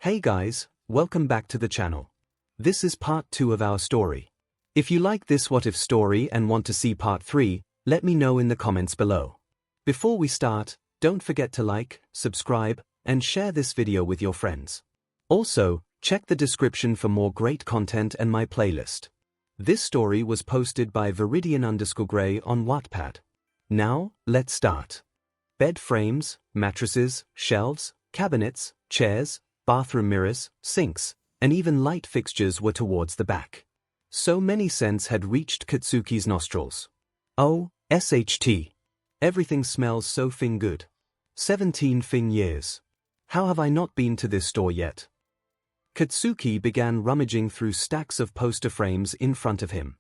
Hey guys, welcome back to the channel. This is part 2 of our story. If you like this what if story and want to see part 3, let me know in the comments below. Before we start, don't forget to like, subscribe, and share this video with your friends. Also, check the description for more great content and my playlist. This story was posted by 𝗲𝗵𝗃_𝗧𝗏 on Wattpad. Now, let's start. Bed frames, mattresses, shelves, cabinets, chairs, bathroom mirrors, sinks, and even light fixtures were towards the back. So many scents had reached Katsuki's nostrils. Oh, SHT. Everything smells so good. 17 years. How have I not been to this store yet? Katsuki began rummaging through stacks of poster frames in front of him.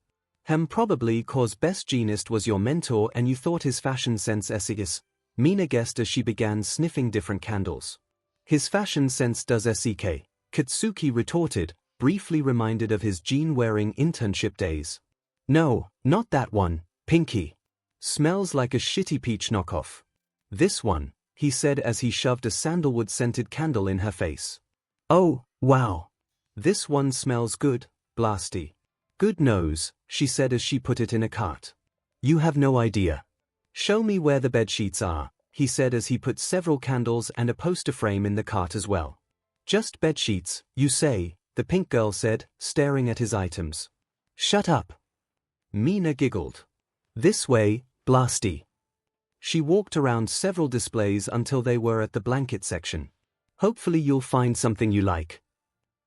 𝗵𝗃𝗃𝗏 was your mentor and you thought his fashion sense 𝗧𝗵𝗃𝗃𝗏, Mina guessed as she began sniffing different candles. His fashion sense does 𝗧𝗃𝗃𝗏, Katsuki retorted, briefly reminded of his jean-wearing internship days. No, not that one, Pinky. Smells like a shitty peach knockoff. This one, he said as he shoved a sandalwood-scented candle in her face. Oh, wow. This one smells good, blasty. Good nose, she said as she put it in a cart. You have no idea. Show me where the bedsheets are, he said as he put several candles and a poster frame in the cart as well. Just bedsheets, you say, the pink girl said, staring at his items. Shut up. Mina giggled. This way, blasty. She walked around several displays until they were at the blanket section. Hopefully you'll find something you like.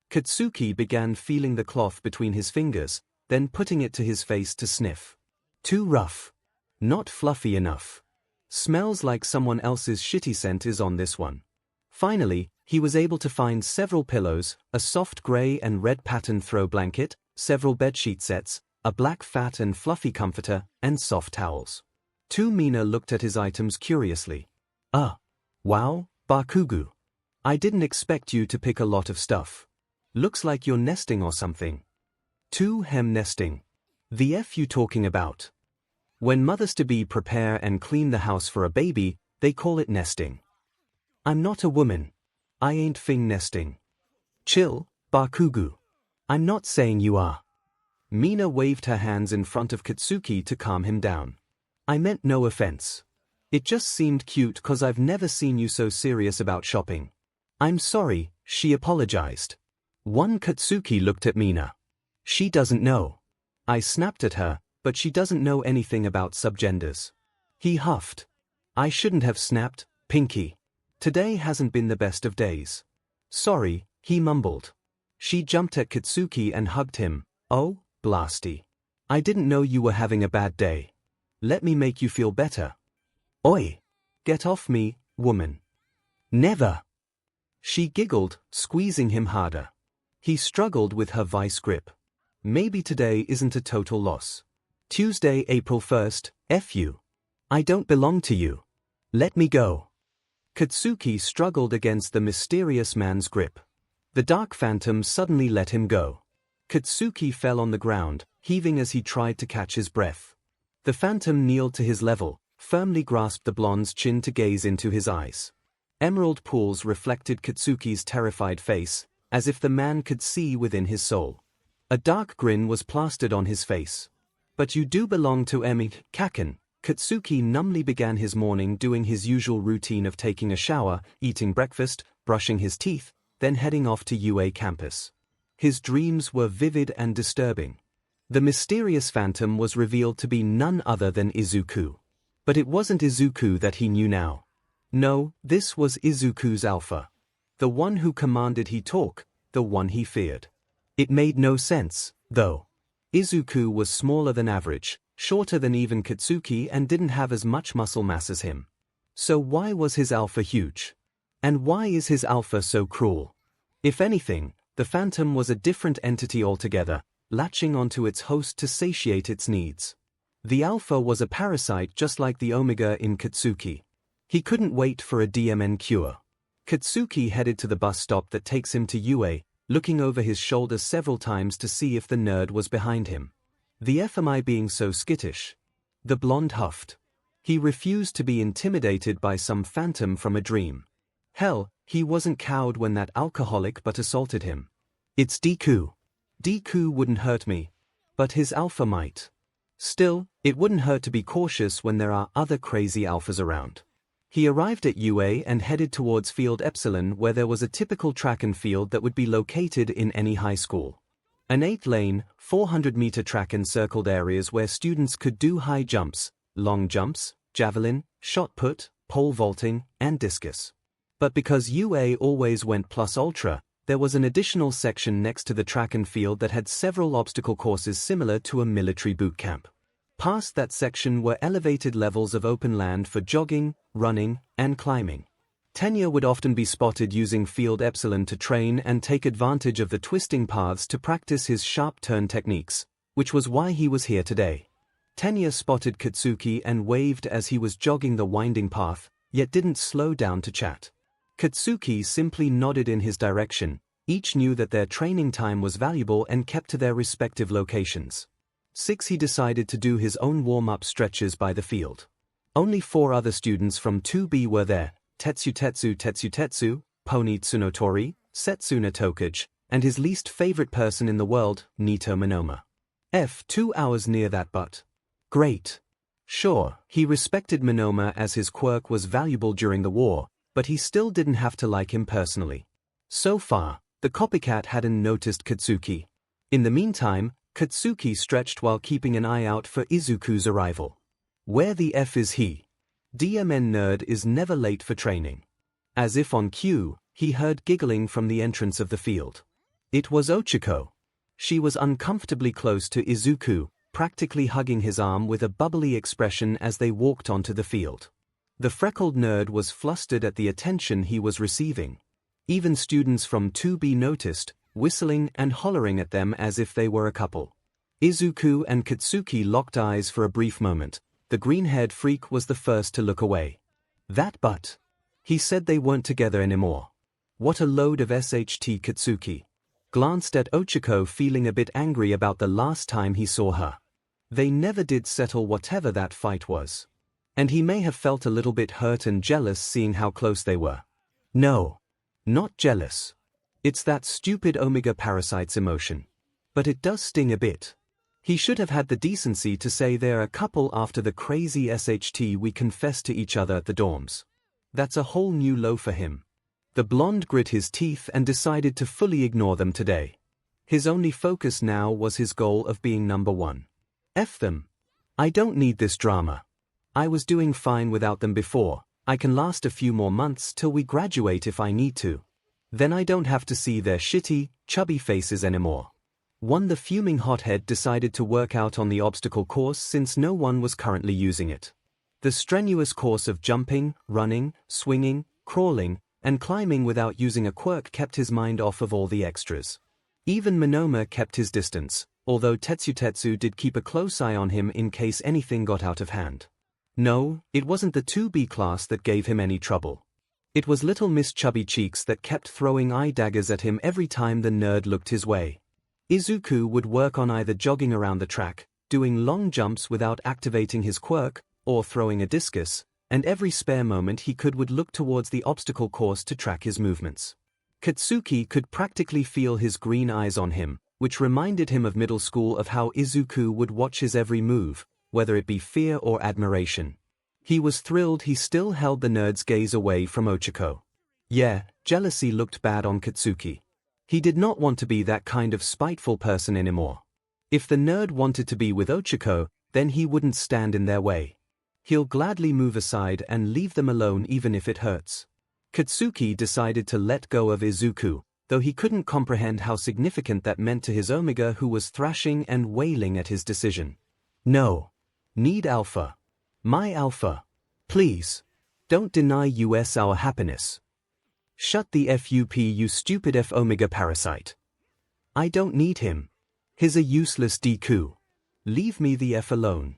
Katsuki began feeling the cloth between his fingers, then putting it to his face to sniff. Too rough. Not fluffy enough. Smells like someone else's shitty scent is on this one. Finally, he was able to find several pillows, a soft grey and red pattern throw blanket, several bedsheet sets, a black fat and fluffy comforter, and soft towels. Mina looked at his items curiously. Wow, Bakugou. I didn't expect you to pick a lot of stuff. Looks like you're nesting or something. Nesting. The F you talking about? When mothers-to-be prepare and clean the house for a baby, they call it nesting. I'm not a woman. I ain't nesting. Chill, Bakugou. I'm not saying you are. Mina waved her hands in front of Katsuki to calm him down. I meant no offense. It just seemed cute cause I've never seen you so serious about shopping. I'm sorry, she apologized. Katsuki looked at Mina. She doesn't know. I snapped at her, but she doesn't know anything about subgenders. He huffed. I shouldn't have snapped, Pinky. Today hasn't been the best of days. Sorry, he mumbled. She jumped at Katsuki and hugged him. Oh, blasty. I didn't know you were having a bad day. Let me make you feel better. Oi. Get off me, woman. Never. She giggled, squeezing him harder. He struggled with her vice grip. Maybe today isn't a total loss. Tuesday, April 1st, F you. I don't belong to you. Let me go. Katsuki struggled against the mysterious man's grip. The dark phantom suddenly let him go. Katsuki fell on the ground, heaving as he tried to catch his breath. The phantom kneeled to his level, firmly grasped the blonde's chin to gaze into his eyes. Emerald pools reflected Katsuki's terrified face, as if the man could see within his soul. A dark grin was plastered on his face. But you do belong to 𝗵𝗃𝗃𝗏. Katsuki numbly began his morning doing his usual routine of taking a shower, eating breakfast, brushing his teeth, then heading off to UA campus. His dreams were vivid and disturbing. The mysterious phantom was revealed to be none other than Izuku. But it wasn't Izuku that he knew now. No, this was Izuku's alpha. The one who commanded he talk, the one he feared. It made no sense, though. Izuku was smaller than average, shorter than even Katsuki and didn't have as much muscle mass as him. So why was his alpha huge? And why is his alpha so cruel? If anything, the phantom was a different entity altogether, latching onto its host to satiate its needs. The alpha was a parasite just like the omega in Katsuki. He couldn't wait for a DMN cure. Katsuki headed to the bus stop that takes him to UA, looking over his shoulder several times to see if the nerd was behind him. The F am I being so skittish? The blonde huffed. He refused to be intimidated by some phantom from a dream. Hell, He wasn't cowed when that alcoholic but assaulted him. It's Deku. Deku wouldn't hurt me, but his alpha might. Still, it wouldn't hurt to be cautious when there are other crazy alphas around. He arrived at UA and headed towards Field Epsilon, where there was a typical track and field that would be located in any high school. An 8-lane, 400-meter track encircled areas where students could do high jumps, long jumps, javelin, shot put, pole vaulting, and discus. But because UA always went plus ultra, there was an additional section next to the track and field that had several obstacle courses similar to a military boot camp. Past that section were elevated levels of open land for jogging, running, and climbing. 𝗃𝗲 would often be spotted using Field Epsilon to train and take advantage of the twisting paths to practice his sharp turn techniques, which was why he was here today. 𝗃𝗲 spotted Katsuki and waved as he was jogging the winding path, yet didn't slow down to chat. Katsuki simply nodded in his direction. Each knew that their training time was valuable and kept to their respective locations. He decided to do his own warm-up stretches by the field. Only 4 other students from 2B were there: 𝗧𝗵𝗃𝗧𝗵𝗃𝗧, Pony Tsunotori, Setsuna Tokuge, and his least favorite person in the world, Nito Minoma. 2 hours near that, but great. Sure, he respected Minoma as his quirk was valuable during the war, but he still didn't have to like him personally. So far, the copycat hadn't noticed Katsuki. In the meantime, Katsuki stretched while keeping an eye out for Izuku's arrival. Where the F is he? DMN nerd is never late for training. As if on cue, he heard giggling from the entrance of the field. It was Ochiko. She was uncomfortably close to Izuku, practically hugging his arm with a bubbly expression as they walked onto the field. The freckled nerd was flustered at the attention he was receiving. Even students from 2B noticed, whistling and hollering at them as if they were a couple. Izuku and Katsuki locked eyes for a brief moment. The green-haired freak was the first to look away. That but. He said they weren't together anymore. What a load of SHT. Katsuki glanced at Ochiko, feeling a bit angry about the last time he saw her. They never did settle whatever that fight was. And he may have felt a little bit hurt and jealous seeing how close they were. No. Not jealous. It's that stupid omega parasite's emotion. But it does sting a bit. He should have had the decency to say they're a couple after the crazy SHT we confessed to each other at the dorms. That's a whole new low for him. The blonde grit his teeth and decided to fully ignore them today. His only focus now was his goal of being number 1. F them. I don't need this drama. I was doing fine without them before. I can last a few more months till we graduate if I need to. Then I don't have to see their shitty, chubby faces anymore. The fuming hothead decided to work out on the obstacle course since no one was currently using it. The strenuous course of jumping, running, swinging, crawling, and climbing without using a quirk kept his mind off of all the extras. Even Minoma kept his distance, although Tetsu did keep a close eye on him in case anything got out of hand. No, it wasn't the 2B class that gave him any trouble. It was little Miss Chubby Cheeks that kept throwing eye daggers at him every time the nerd looked his way. Izuku would work on either jogging around the track, doing long jumps without activating his quirk, or throwing a discus, and every spare moment he could would look towards the obstacle course to track his movements. Katsuki could practically feel his green eyes on him, which reminded him of middle school of how Izuku would watch his every move, whether it be fear or admiration. He was thrilled he still held the nerd's gaze away from Ochiko. Yeah, jealousy looked bad on Katsuki. He did not want to be that kind of spiteful person anymore. If the nerd wanted to be with Ochiko, then he wouldn't stand in their way. He'll gladly move aside and leave them alone even if it hurts. Katsuki decided to let go of Izuku, though he couldn't comprehend how significant that meant to his omega, who was thrashing and wailing at his decision. No. Need alpha. My alpha. Please. Don't deny us our happiness. Shut the FUP, you stupid F omega parasite. I don't need him. He's a useless Deku. Leave me the F alone.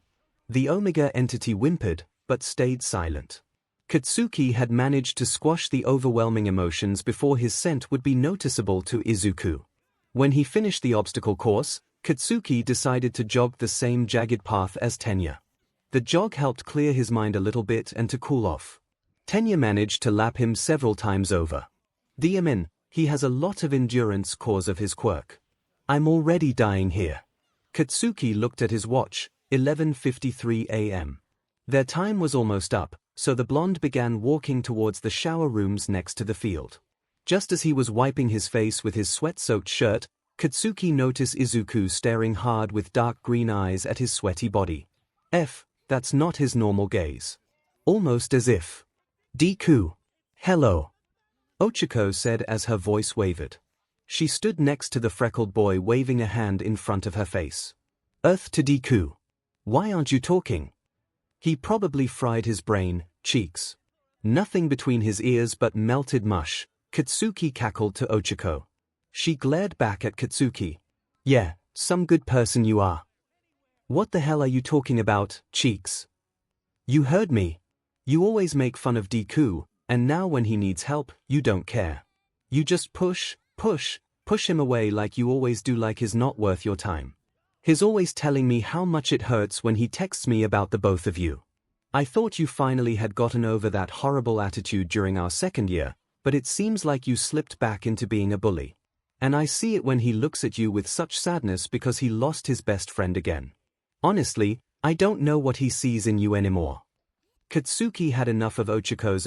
The omega entity whimpered, but stayed silent. Katsuki had managed to squash the overwhelming emotions before his scent would be noticeable to Izuku. When he finished the obstacle course, Katsuki decided to jog the same jagged path as 𝗃𝗲. The jog helped clear his mind a little bit and to cool off. 𝗃𝗲 managed to lap him several times over. 𝗵𝗵𝗃, he has a lot of endurance cause of his quirk. I'm already dying here. Katsuki looked at his watch, 11:53 a.m. Their time was almost up, so the blonde began walking towards the shower rooms next to the field. Just as he was wiping his face with his sweat-soaked shirt, Katsuki noticed Izuku staring hard with dark green eyes at his sweaty body. That's not his normal gaze. Almost as if. Deku. Hello. Ochiko said as her voice wavered. She stood next to the freckled boy waving a hand in front of her face. Earth to Deku. Why aren't you talking? He probably fried his brain, cheeks. Nothing between his ears but melted mush, Katsuki cackled to Ochiko. She glared back at Katsuki. Yeah, some good person you are. What the hell are you talking about, cheeks? You heard me. You always make fun of Deku, and now when he needs help, you don't care. You just push him away like you always do, like he's not worth your time. He's always telling me how much it hurts when he texts me about the both of you. I thought you finally had gotten over that horrible attitude during our second year, but it seems like you slipped back into being a bully. And I see it when he looks at you with such sadness because he lost his best friend again. Honestly, I don't know what he sees in you anymore. Katsuki had enough of Ochiko's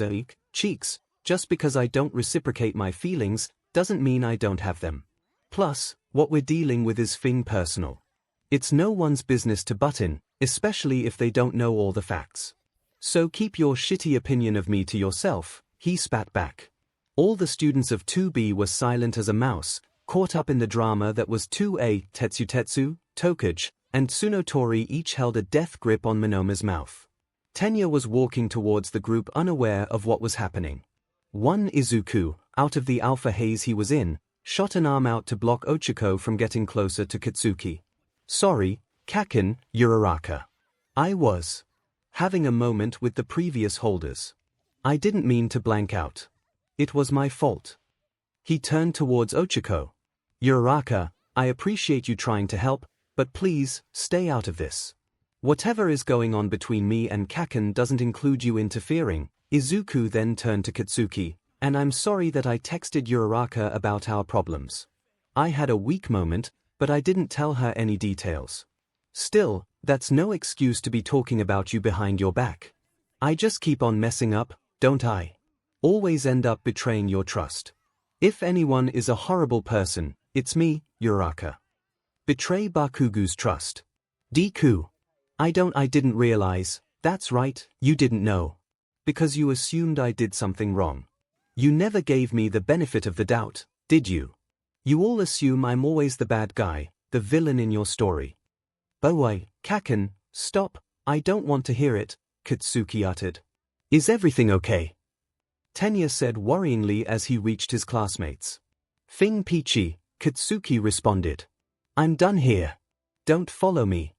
cheeks. Just because I don't reciprocate my feelings doesn't mean I don't have them. Plus, what we're dealing with is personal. It's no one's business to butt in, especially if they don't know all the facts. So keep your shitty opinion of me to yourself, he spat back. All the students of 2B were silent as a mouse, caught up in the drama that was 2A. Tetsu, Tokuge, and Tsunotori each held a death grip on Monoma's mouth. Tenya was walking towards the group unaware of what was happening. One Izuku, out of the alpha haze he was in, shot an arm out to block Ochiko from getting closer to Katsuki. Sorry, Kaken, Uraraka. I was having a moment with the previous holders. I didn't mean to blank out. It was my fault. He turned towards Ochiko. Uraraka, I appreciate you trying to help, but please, stay out of this. Whatever is going on between me and Kaken doesn't include you interfering. Izuku then turned to Katsuki, and I'm sorry that I texted Uraraka about our problems. I had a weak moment, but I didn't tell her any details. Still, that's no excuse to be talking about you behind your back. I just keep on messing up, don't I? Always end up betraying your trust. If anyone is a horrible person, it's me, Uraraka. Betray Bakugou's trust. Deku. I didn't realize. That's right, you didn't know. Because you assumed I did something wrong. You never gave me the benefit of the doubt, did you? You all assume I'm always the bad guy, the villain in your story. Boy, Kaken, stop, I don't want to hear it, Katsuki uttered. Is everything okay? Tenya said worryingly as he reached his classmates. 𝗵𝗃𝗃𝗃, Katsuki responded. I'm done here. Don't follow me.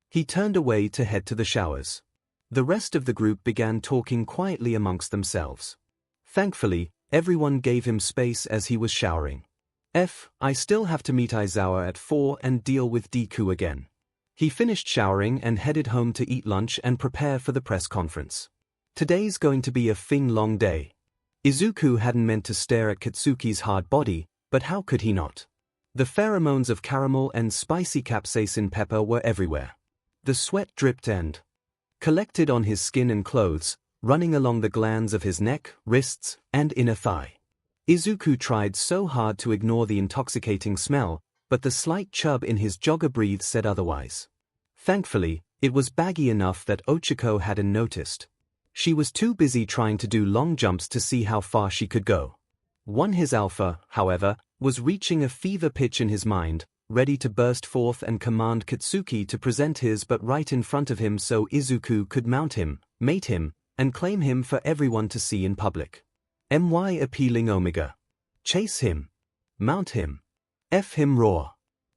He turned away to head to the showers. The rest of the group began talking quietly amongst themselves. Thankfully, everyone gave him space as he was showering. I still have to meet Aizawa at 4 and deal with Deku again. He finished showering and headed home to eat lunch and prepare for the press conference. Today's going to be a long day. Izuku hadn't meant to stare at Katsuki's hard body, but how could he not? The pheromones of caramel and spicy capsaicin pepper were everywhere. The sweat dripped and collected on his skin and clothes, running along the glands of his neck, wrists, and inner thigh. Izuku tried so hard to ignore the intoxicating smell, but the slight chub in his jogger breathe said otherwise. Thankfully, it was baggy enough that Ochiko hadn't noticed. She was too busy trying to do long jumps to see how far she could go. His alpha, however, was reaching a fever pitch in his mind, ready to burst forth and command Katsuki to present his but right in front of him so Izuku could mount him, mate him, and claim him for everyone to see in public. 𝗵𝗃𝗃𝗃𝗃. Chase him. Mount him. Him roar.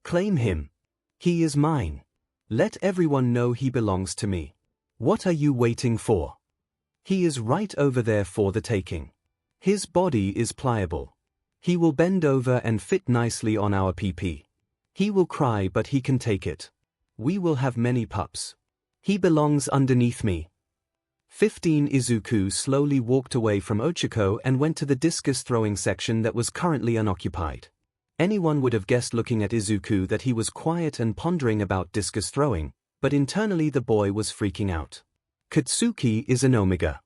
Claim him. He is mine. Let everyone know he belongs to me. What are you waiting for? He is right over there for the taking. His body is pliable. He will bend over and fit nicely on our PP. He will cry but he can take it. We will have many pups. He belongs underneath me. 15 Izuku slowly walked away from Ochiko and went to the discus throwing section that was currently unoccupied. Anyone would have guessed looking at Izuku that he was quiet and pondering about discus throwing, but internally the boy was freaking out. Katsuki is an 𝗲𝗵𝗃𝗲.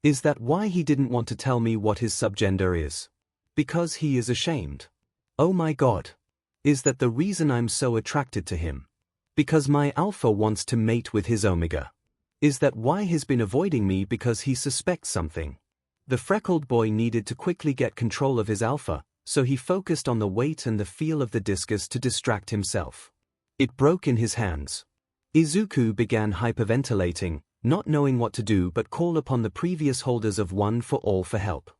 Is that why he didn't want to tell me what his subgender is? Because he is ashamed. Oh my god. Is that the reason I'm so attracted to him? Because my alpha wants to mate with his 𝗲𝗵𝗃𝗲. Is that why he's been avoiding me because he suspects something? The freckled boy needed to quickly get control of his alpha, so he focused on the weight and the feel of the discus to distract himself. It broke in his hands. Izuku began hyperventilating, not knowing what to do but call upon the previous holders of One for All for help.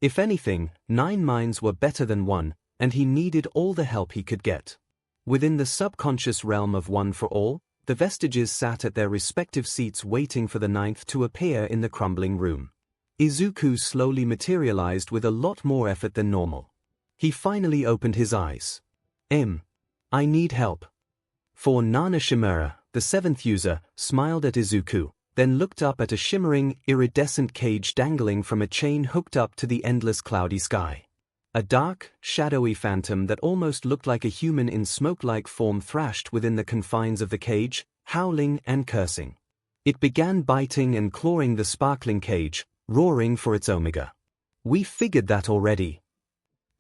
If anything, 9 minds were better than one, and he needed all the help he could get. Within the subconscious realm of One for All, the vestiges sat at their respective seats waiting for the 9th to appear in the crumbling room. Izuku slowly materialized with a lot more effort than normal. He finally opened his eyes. I need help. For Nana Shimura, the 7th user, smiled at Izuku, then looked up at a shimmering, iridescent cage dangling from a chain hooked up to the endless cloudy sky. A dark, shadowy phantom that almost looked like a human in smoke-like form thrashed within the confines of the cage, howling and cursing. It began biting and clawing the sparkling cage, roaring for its 𝗲𝗵𝗃𝗲. We figured that already.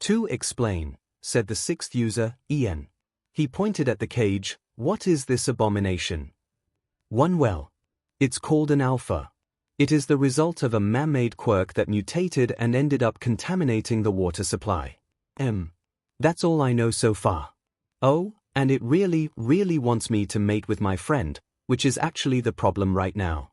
To explain, said the 6th user, Ian. He pointed at the cage. What is this abomination? Well, it's called an alpha. It is the result of a man-made quirk that mutated and ended up contaminating the water supply. That's all I know so far. Oh, and it really wants me to mate with my friend, which is actually the problem right now.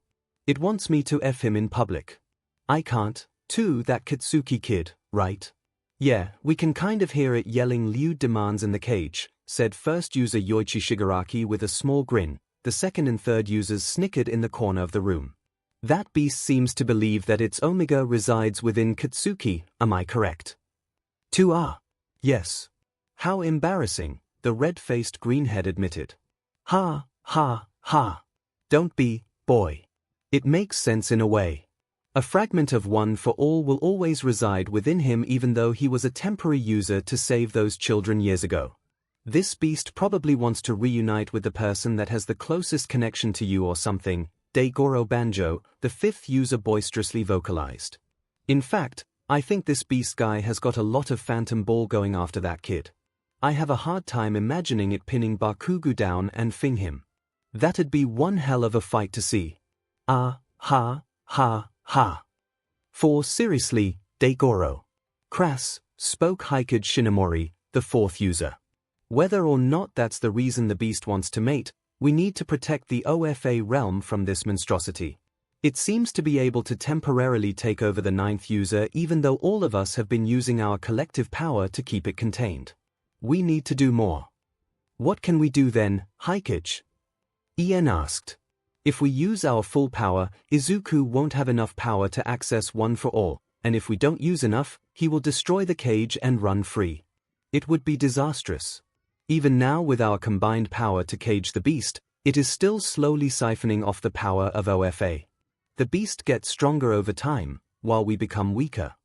It wants me to F him in public. I can't, too, that Katsuki kid, right? Yeah, we can kind of hear it yelling lewd demands in the cage, said first user Yoichi Shigaraki with a small grin. The 2nd and 3rd users snickered in the corner of the room. That beast seems to believe that its 𝗲𝗵𝗃𝗲 resides within Katsuki, am I correct? 2 Yes. How embarrassing, the red-faced greenhead admitted. Ha. Don't be, boy. It makes sense in a way. A fragment of One for All will always reside within him even though he was a temporary user to save those children years ago. This beast probably wants to reunite with the person that has the closest connection to you or something, Deigoro Banjo, the 5th user boisterously vocalized. In fact, I think this beast guy has got a lot of phantom ball going after that kid. I have a hard time imagining it pinning Bakugou down and fing him. That'd be one hell of a fight to see. Ha. For seriously, Deigoro. Crass, spoke 𝗲𝗃𝗃𝗃 Shinomori, the 4th user. Whether or not that's the reason the beast wants to mate, we need to protect the OFA realm from this monstrosity. It seems to be able to temporarily take over the 9th user even though all of us have been using our collective power to keep it contained. We need to do more. What can we do then, 𝗲𝗃𝗃𝗃? Ian asked. If we use our full power, Izuku won't have enough power to access One for All, and if we don't use enough, he will destroy the cage and run free. It would be disastrous. Even now with our combined power to cage the beast, it is still slowly siphoning off the power of OFA. The beast gets stronger over time, while we become weaker.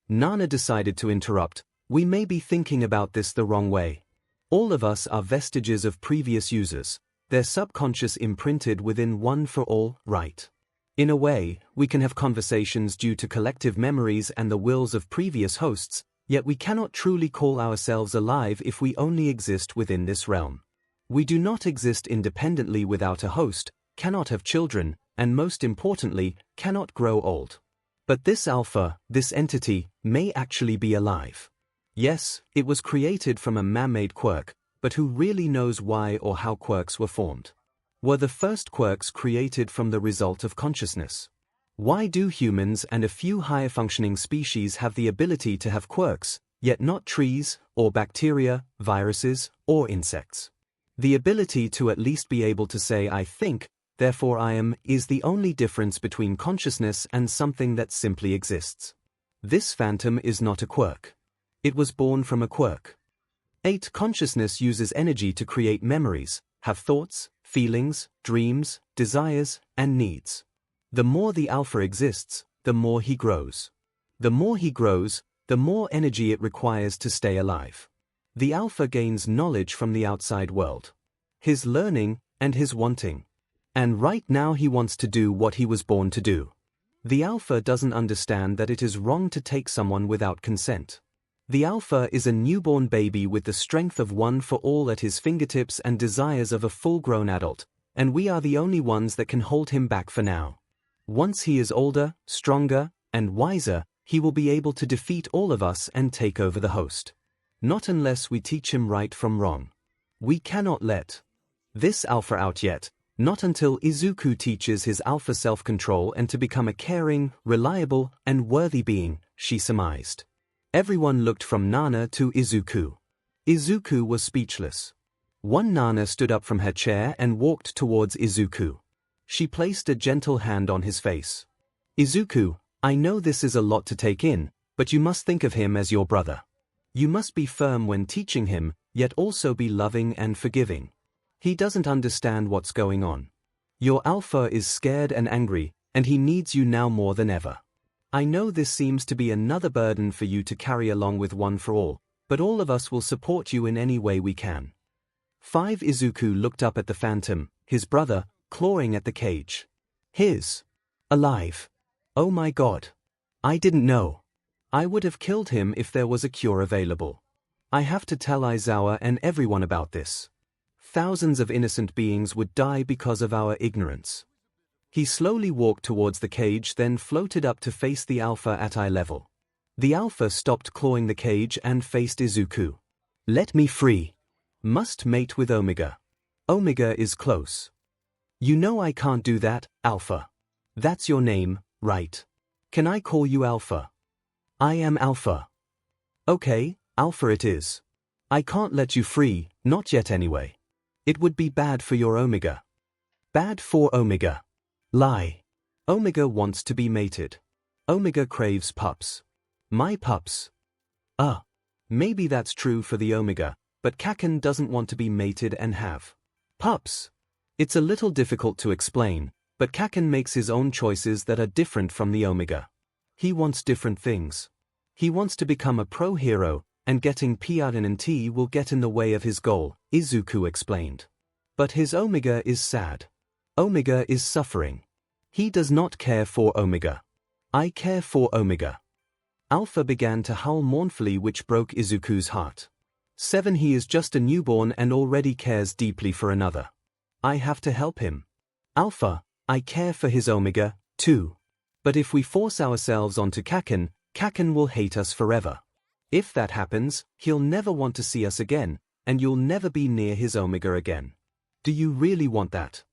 Nana decided to interrupt. We may be thinking about this the wrong way. All of us are vestiges of previous users, their subconscious imprinted within One for All, right? In a way, we can have conversations due to collective memories and the wills of previous hosts, yet we cannot truly call ourselves alive if we only exist within this realm. We do not exist independently without a host, cannot have children, and most importantly, cannot grow old. But this alpha, this entity, may actually be alive. Yes, it was created from a man-made quirk, but who really knows why or how quirks were formed? Were the first quirks created from the result of consciousness? Why do humans and a few higher-functioning species have the ability to have quirks, yet not trees, or bacteria, viruses, or insects? The ability to at least be able to say I think, therefore I am, is the only difference between consciousness and something that simply exists. This phantom is not a quirk. It was born from a quirk. 8. Consciousness uses energy to create memories, have thoughts, feelings, dreams, desires, and needs. The more the alpha exists, the more he grows. The more he grows, the more energy it requires to stay alive. The alpha gains knowledge from the outside world. His learning and his wanting. And right now he wants to do what he was born to do. The alpha doesn't understand that it is wrong to take someone without consent. The alpha is a newborn baby with the strength of one for all at his fingertips and desires of a full-grown adult, and we are the only ones that can hold him back for now. Once he is older, stronger, and wiser, he will be able to defeat all of us and take over the host. Not unless we teach him right from wrong. We cannot let this alpha out yet, not until Izuku teaches his alpha self-control and to become a caring, reliable, and worthy being, she surmised. Everyone looked from Nana to Izuku. Izuku was speechless. One Nana stood up from her chair and walked towards Izuku. She placed a gentle hand on his face. Izuku, I know this is a lot to take in, but you must think of him as your brother. You must be firm when teaching him, yet also be loving and forgiving. He doesn't understand what's going on. Your alpha is scared and angry, and he needs you now more than ever. I know this seems to be another burden for you to carry along with One for All, but all of us will support you in any way we can. 5 Izuku looked up at the phantom, his brother, clawing at the cage. His alive. Oh my God. I didn't know. I would have killed him if there was a cure available. I have to tell Aizawa and everyone about this. Thousands of innocent beings would die because of our ignorance. He slowly walked towards the cage, then floated up to face the alpha at eye level. The alpha stopped clawing the cage and faced Izuku. Let me free. Must mate with 𝗲𝗵𝗃. 𝗲𝗵𝗃 is close. You know I can't do that, Alpha. That's your name, right? Can I call you Alpha? I am Alpha. Okay, Alpha it is. I can't let you free, not yet anyway. It would be bad for your 𝗲𝗵𝗃. Bad for 𝗲𝗵𝗃. Lie. 𝗲𝗵𝗃 wants to be mated. 𝗲𝗵𝗃 craves pups. My pups. Maybe that's true for the 𝗲𝗵𝗃, but Kaken doesn't want to be mated and have pups. It's a little difficult to explain, but Kaken makes his own choices that are different from the 𝗲𝗵𝗃. He wants different things. He wants to become a pro hero, and getting 𝗵𝗃𝗃 will get in the way of his goal, Izuku explained. But his 𝗲𝗵𝗃 is sad. 𝗲𝗵𝗃 is suffering. He does not care for 𝗲𝗵𝗃. I care for 𝗲𝗵𝗃. Alpha began to howl mournfully, which broke Izuku's heart. 7 He is just a newborn and already cares deeply for another. I have to help him. Alpha, I care for his 𝗲𝗵𝗃, too. But if we force ourselves onto Kaken, Kaken will hate us forever. If that happens, he'll never want to see us again, and you'll never be near his 𝗲𝗵𝗃 again. Do you really want that?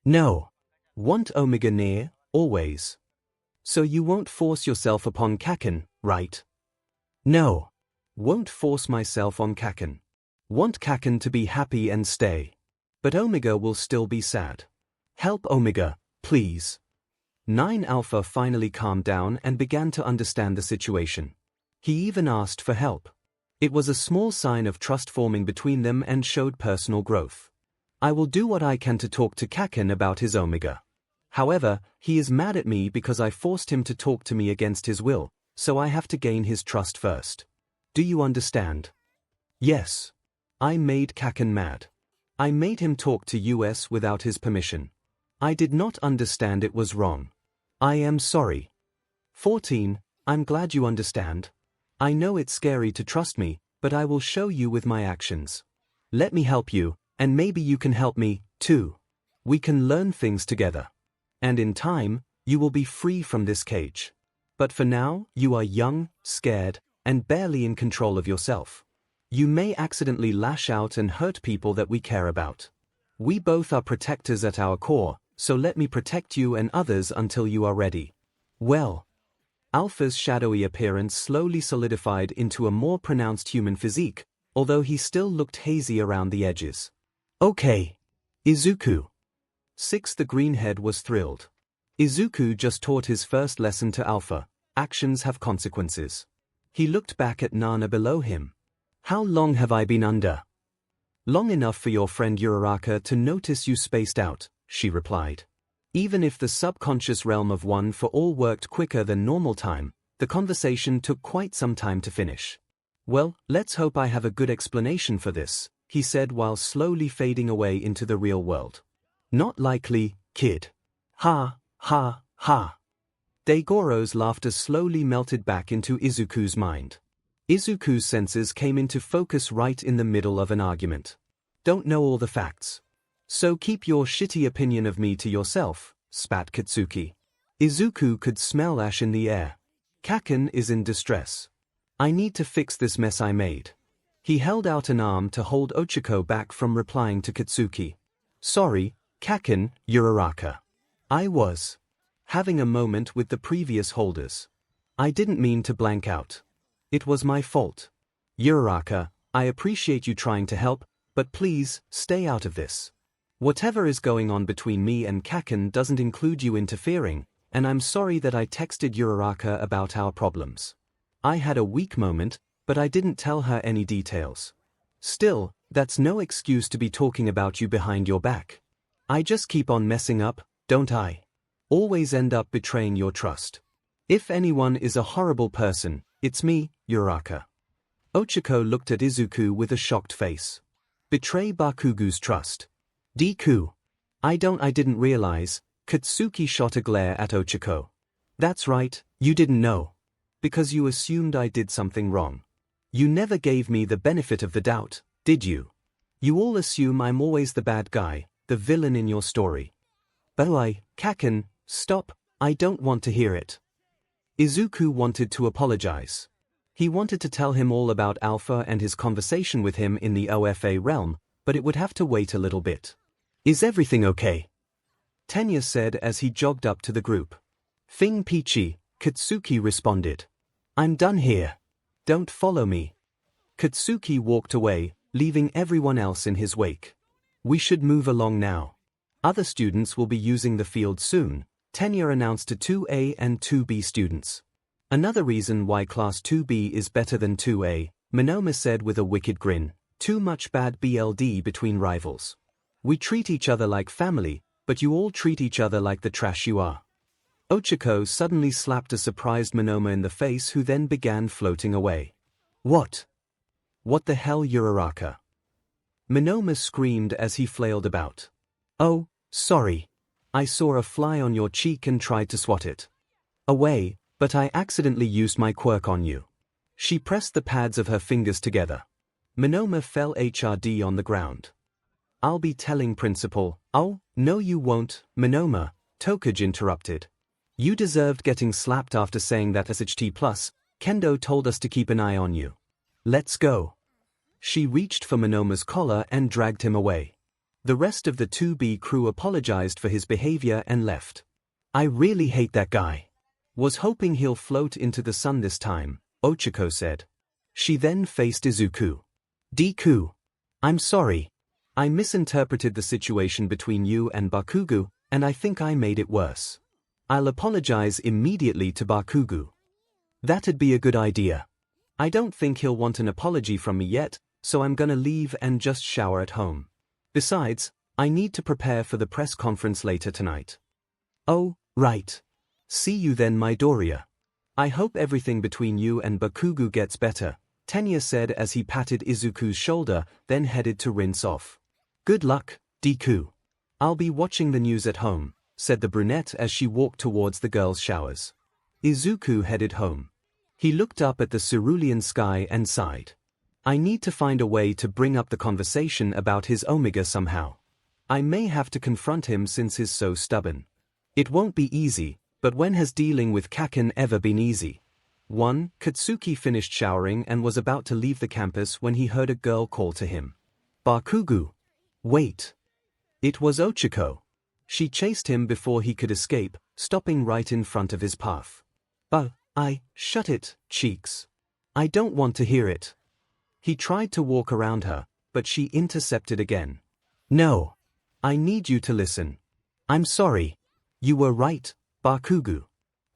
No. Want 𝗲𝗵𝗃 near, always. So you won't force yourself upon Kaken, right? No. Won't force myself on Kaken. Want Kaken to be happy and stay. But 𝗲𝗵𝗃 will still be sad. Help 𝗲𝗵𝗃, please. 9 Alpha finally calmed down and began to understand the situation. He even asked for help. It was a small sign of trust forming between them and showed personal growth. I will do what I can to talk to Kaken about his 𝗲𝗵𝗃. However, he is mad at me because I forced him to talk to me against his will, so I have to gain his trust first. Do you understand? Yes. I made Kaken mad. I made him talk to us without his permission. I did not understand it was wrong. I am sorry. 14 I'm glad you understand. I know it's scary to trust me, but I will show you with my actions. Let me help you, and maybe you can help me, too. We can learn things together. And in time, you will be free from this cage. But for now, you are young, scared, and barely in control of yourself. You may accidentally lash out and hurt people that we care about. We both are protectors at our core, so let me protect you and others until you are ready. Well. Alpha's shadowy appearance slowly solidified into a more pronounced human physique, although he still looked hazy around the edges. Okay. Izuku. 6 The greenhead was thrilled. Izuku just taught his first lesson to Alpha. Actions have consequences. He looked back at Nana below him. How long have I been under? Long enough for your friend Uraraka to notice you spaced out, she replied. Even if the subconscious realm of one for all worked quicker than normal time, the conversation took quite some time to finish. Well, let's hope I have a good explanation for this, he said while slowly fading away into the real world. Not likely, kid. Ha, ha, ha. Dsagoro's laughter slowly melted back into Izuku's mind. Izuku's senses came into focus right in the middle of an argument. Don't know all the facts. So keep your shitty opinion of me to yourself, spat Katsuki. Izuku could smell ash in the air. Kaken is in distress. I need to fix this mess I made. He held out an arm to hold Ochako back from replying to Katsuki. Sorry, Kaken, Uraraka. I was having a moment with the previous holders. I didn't mean to blank out. It was my fault. Uraraka, I appreciate you trying to help, but please, stay out of this. Whatever is going on between me and Kaken doesn't include you interfering, and I'm sorry that I texted Uraraka about our problems. I had a weak moment, but I didn't tell her any details. Still, that's no excuse to be talking about you behind your back. I just keep on messing up, don't I? Always end up betraying your trust. If anyone is a horrible person, it's me, Uraraka. Ochako looked at Izuku with a shocked face. Betray Bakugou's trust. Deku. I didn't realize. Katsuki shot a glare at Ochako. That's right, you didn't know. Because you assumed I did something wrong. You never gave me the benefit of the doubt, did you? You all assume I'm always the bad guy, the villain in your story. But Kaken, stop, I don't want to hear it. Izuku wanted to apologize. He wanted to tell him all about Alpha and his conversation with him in the OFA realm, but it would have to wait a little bit. Is everything okay? Tenya said as he jogged up to the group. 𝗵𝗃𝗄𝗃, Katsuki responded. I'm done here. Don't follow me. Katsuki walked away, leaving everyone else in his wake. We should move along now. Other students will be using the field soon, Tenya announced to 2A and 2B students. Another reason why Class 2B is better than 2A, Minoma said with a wicked grin. Too much bad BLD between rivals. We treat each other like family, but you all treat each other like the trash you are. Ochako suddenly slapped a surprised Minoma in the face, who then began floating away. What? What the hell, Uraraka? Minoma screamed as he flailed about. Oh, sorry. I saw a fly on your cheek and tried to swat it away, but I accidentally used my quirk on you. She pressed the pads of her fingers together. Minoma fell HRD on the ground. I'll be telling principal. Oh, no you won't, Minoma, 𝗏𝗃𝗃 interrupted. You deserved getting slapped after saying that 𝗧𝗵𝗃𝗃. Kendo told us to keep an eye on you. Let's go. She reached for Minoma's collar and dragged him away. The rest of the 2B crew apologized for his behavior and left. I really hate that guy. Was hoping he'll float into the sun this time, Ochako said. She then faced Izuku. Deku. I'm sorry. I misinterpreted the situation between you and Bakugou, and I think I made it worse. I'll apologize immediately to Bakugou. That'd be a good idea. I don't think he'll want an apology from me yet, so I'm gonna leave and just shower at home. Besides, I need to prepare for the press conference later tonight. Oh, right. See you then, Midoriya. I hope everything between you and Bakugou gets better, Tenya said as he patted Izuku's shoulder, then headed to rinse off. Good luck, Deku. I'll be watching the news at home, said the brunette as she walked towards the girls' showers. Izuku headed home. He looked up at the cerulean sky and sighed. I need to find a way to bring up the conversation about his omega somehow. I may have to confront him since he's so stubborn. It won't be easy, but when has dealing with Kaken ever been easy? 1. Katsuki finished showering and was about to leave the campus when he heard a girl call to him. Bakugou. Wait. It was Ochako. She chased him before he could escape, stopping right in front of his path. Shut it, cheeks. I don't want to hear it. He tried to walk around her, but she intercepted again. No. I need you to listen. I'm sorry. You were right, Bakugou.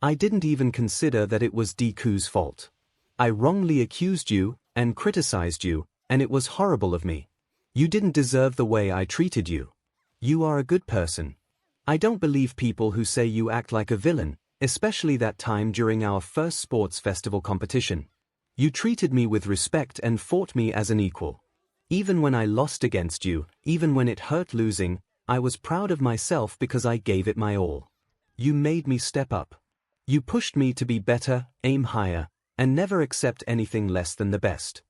I didn't even consider that it was Deku's fault. I wrongly accused you, and criticized you, and it was horrible of me. You didn't deserve the way I treated you. You are a good person. I don't believe people who say you act like a villain, especially that time during our first sports festival competition. You treated me with respect and fought me as an equal. Even when I lost against you, even when it hurt losing, I was proud of myself because I gave it my all. You made me step up. You pushed me to be better, aim higher, and never accept anything less than the best.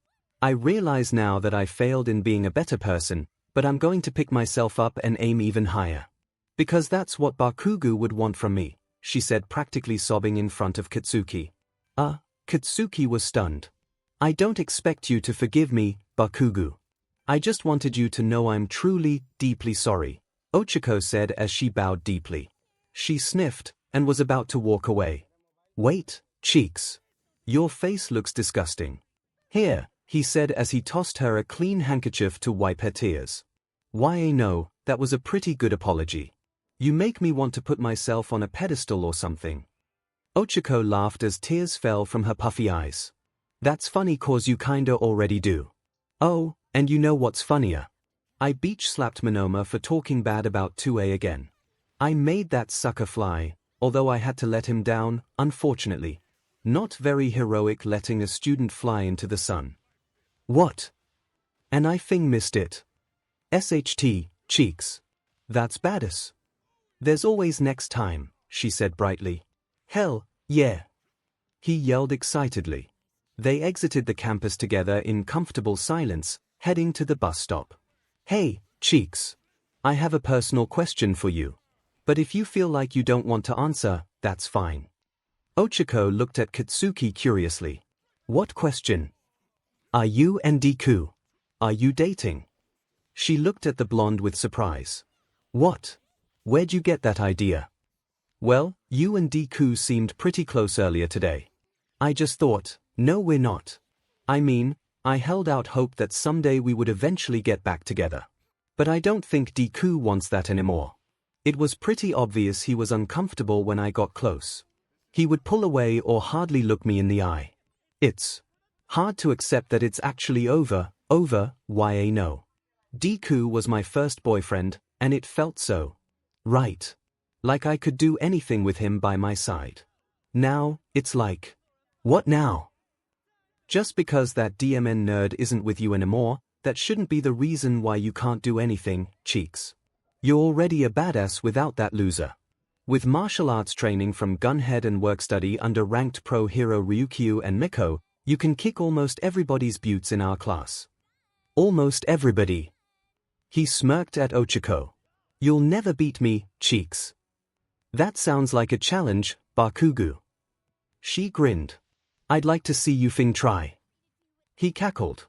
I realize now that I failed in being a better person, but I'm going to pick myself up and aim even higher. Because that's what Bakugou would want from me, she said, practically sobbing in front of Katsuki. Katsuki was stunned. I don't expect you to forgive me, Bakugou. I just wanted you to know I'm truly, deeply sorry, 𝗬𝗃𝗁 said as she bowed deeply. She sniffed and was about to walk away. Wait, Cheeks. Your face looks disgusting. Here, he said as he tossed her a clean handkerchief to wipe her tears. Why no, that was a pretty good apology. You make me want to put myself on a pedestal or something. 𝗬𝗃𝗁 laughed as tears fell from her puffy eyes. That's funny cause you kinda already do. Oh, and you know what's funnier? I beach-slapped 𝗵𝗃𝗄 for talking bad about 2A again. I made that sucker fly, although I had to let him down, unfortunately. Not very heroic letting a student fly into the sun. What? And I thing missed it. SHT, Cheeks. That's badass. There's always next time, she said brightly. Hell, yeah. He yelled excitedly. They exited the campus together in comfortable silence, heading to the bus stop. Hey, Cheeks. I have a personal question for you. But if you feel like you don't want to answer, that's fine. 𝗬𝗃𝗁 looked at Katsuki curiously. What question? Are you and Deku? Are you dating? She looked at the blonde with surprise. What? Where'd you get that idea? Well, you and Deku seemed pretty close earlier today. I just thought, no we're not. I mean, I held out hope that someday we would eventually get back together. But I don't think Deku wants that anymore. It was pretty obvious he was uncomfortable when I got close. He would pull away or hardly look me in the eye. It's hard to accept that it's actually over, why no. Deku was my first boyfriend, and it felt so right. Like I could do anything with him by my side. Now, it's like, what now? Just because that DMN nerd isn't with you anymore, that shouldn't be the reason why you can't do anything, Cheeks. You're already a badass without that loser. With martial arts training from gunhead and work study under ranked pro hero Ryukyu and Miko, you can kick almost everybody's butts in our class. Almost everybody. He smirked at 𝗬𝗃𝗁. You'll never beat me, Cheeks. That sounds like a challenge, Bakugou. She grinned. I'd like to see you try. He cackled.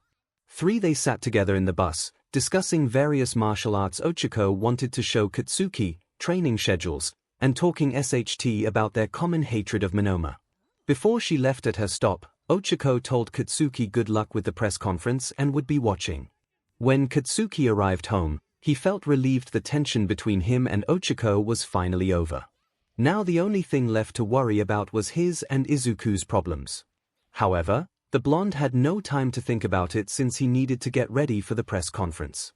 They sat together in the bus, discussing various martial arts 𝗬𝗃𝗁 wanted to show Katsuki, training schedules, and talking SHT about their common hatred of 𝗵𝗃𝗄. Before she left at her stop, 𝗬𝗃𝗁 told Katsuki good luck with the press conference and would be watching. When Katsuki arrived home, he felt relieved the tension between him and 𝗬𝗃𝗁 was finally over. Now the only thing left to worry about was his and Izuku's problems. However, the blonde had no time to think about it since he needed to get ready for the press conference.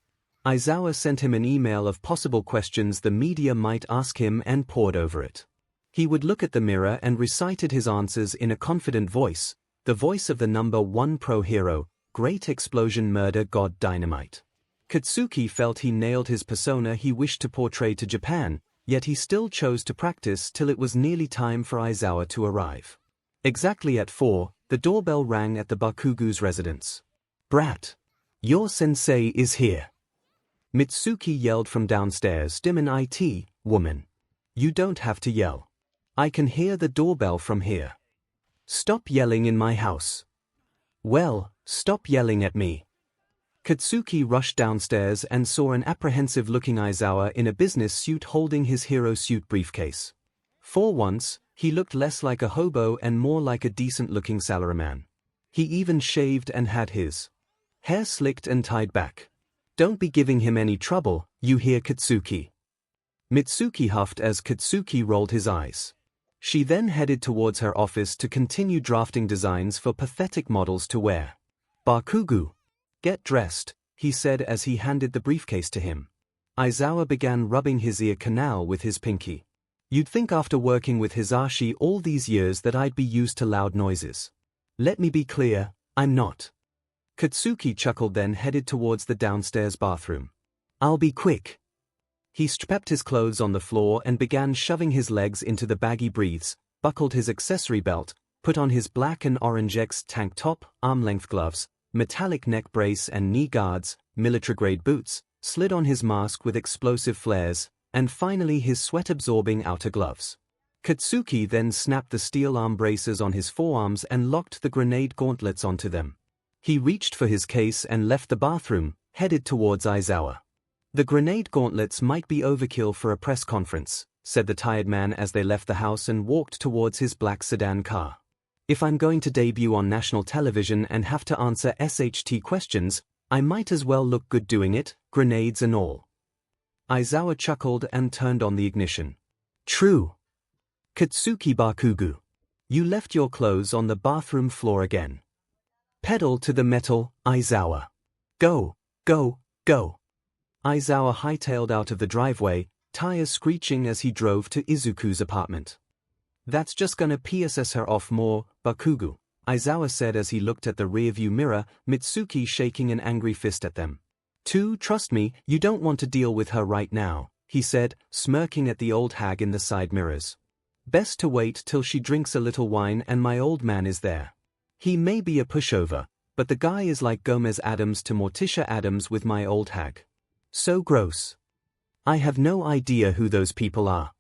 Aizawa sent him an email of possible questions the media might ask him and pored over it. He would look at the mirror and recited his answers in a confident voice, the voice of the #1 pro hero, Great Explosion Murder God Dynamite. Katsuki felt he nailed his persona he wished to portray to Japan, yet he still chose to practice till it was nearly time for Aizawa to arrive. Exactly at 4, the doorbell rang at the Bakugou's residence. Brat! Your sensei is here. Mitsuki yelled from downstairs. 𝗵𝗏𝗍, woman. You don't have to yell. I can hear the doorbell from here. Stop yelling in my house. Well, stop yelling at me. Katsuki rushed downstairs and saw an apprehensive-looking Aizawa in a business suit holding his hero suit briefcase. For once, he looked less like a hobo and more like a decent-looking salaryman. He even shaved and had his hair slicked and tied back. Don't be giving him any trouble, you hear, Katsuki? Mitsuki huffed as Katsuki rolled his eyes. She then headed towards her office to continue drafting designs for pathetic models to wear. Bakugou. Get dressed, he said as he handed the briefcase to him. Aizawa began rubbing his ear canal with his pinky. You'd think after working with Hisashi all these years that I'd be used to loud noises. Let me be clear, I'm not. Katsuki chuckled, then headed towards the downstairs bathroom. I'll be quick. He stripped his clothes on the floor and began shoving his legs into the baggy briefs, buckled his accessory belt, put on his black and orange X tank top, arm-length gloves, metallic neck brace and knee guards, military-grade boots, slid on his mask with explosive flares, and finally his sweat-absorbing outer gloves. Katsuki then snapped the steel arm braces on his forearms and locked the grenade gauntlets onto them. He reached for his case and left the bathroom, headed towards Aizawa. The grenade gauntlets might be overkill for a press conference, said the tired man as they left the house and walked towards his black sedan car. If I'm going to debut on national television and have to answer SHT questions, I might as well look good doing it, grenades and all. Aizawa chuckled and turned on the ignition. True. Katsuki Bakugou. You left your clothes on the bathroom floor again. Pedal to the metal, Aizawa. Go, go, go. Aizawa hightailed out of the driveway, tires screeching as he drove to Izuku's apartment. That's just gonna piss her off more, Bakugou, Aizawa said as he looked at the rearview mirror, Mitsuki shaking an angry fist at them. Trust me, you don't want to deal with her right now, he said, smirking at the old hag in the side mirrors. Best to wait till she drinks a little wine and my old man is there. He may be a pushover, but the guy is like Gomez Addams to Morticia Addams with my old hag. So gross. I have no idea who those people are.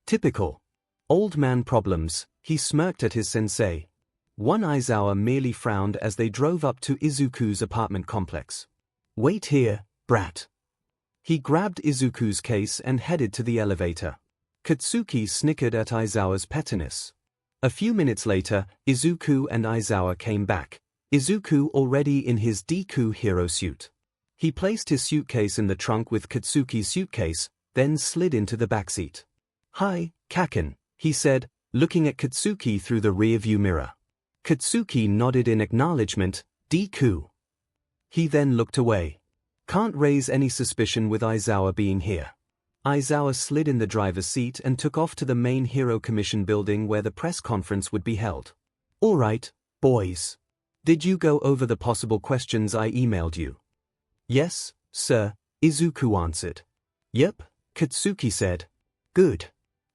Typical. Old man problems, he smirked at his sensei. One Aizawa merely frowned as they drove up to Izuku's apartment complex. Wait here, brat. He grabbed Izuku's case and headed to the elevator. Katsuki snickered at Aizawa's pettiness. A few minutes later, Izuku and Aizawa came back, Izuku already in his Deku hero suit. He placed his suitcase in the trunk with Katsuki's suitcase, then slid into the backseat. Hi, Kaken, he said, looking at Katsuki through the rearview mirror. Katsuki nodded in acknowledgement, Deku. He then looked away. Can't raise any suspicion with Aizawa being here. Aizawa slid in the driver's seat and took off to the main Hero Commission building where the press conference would be held. All right, boys. Did you go over the possible questions I emailed you? Yes, sir, Izuku answered. Yep, Katsuki said. Good.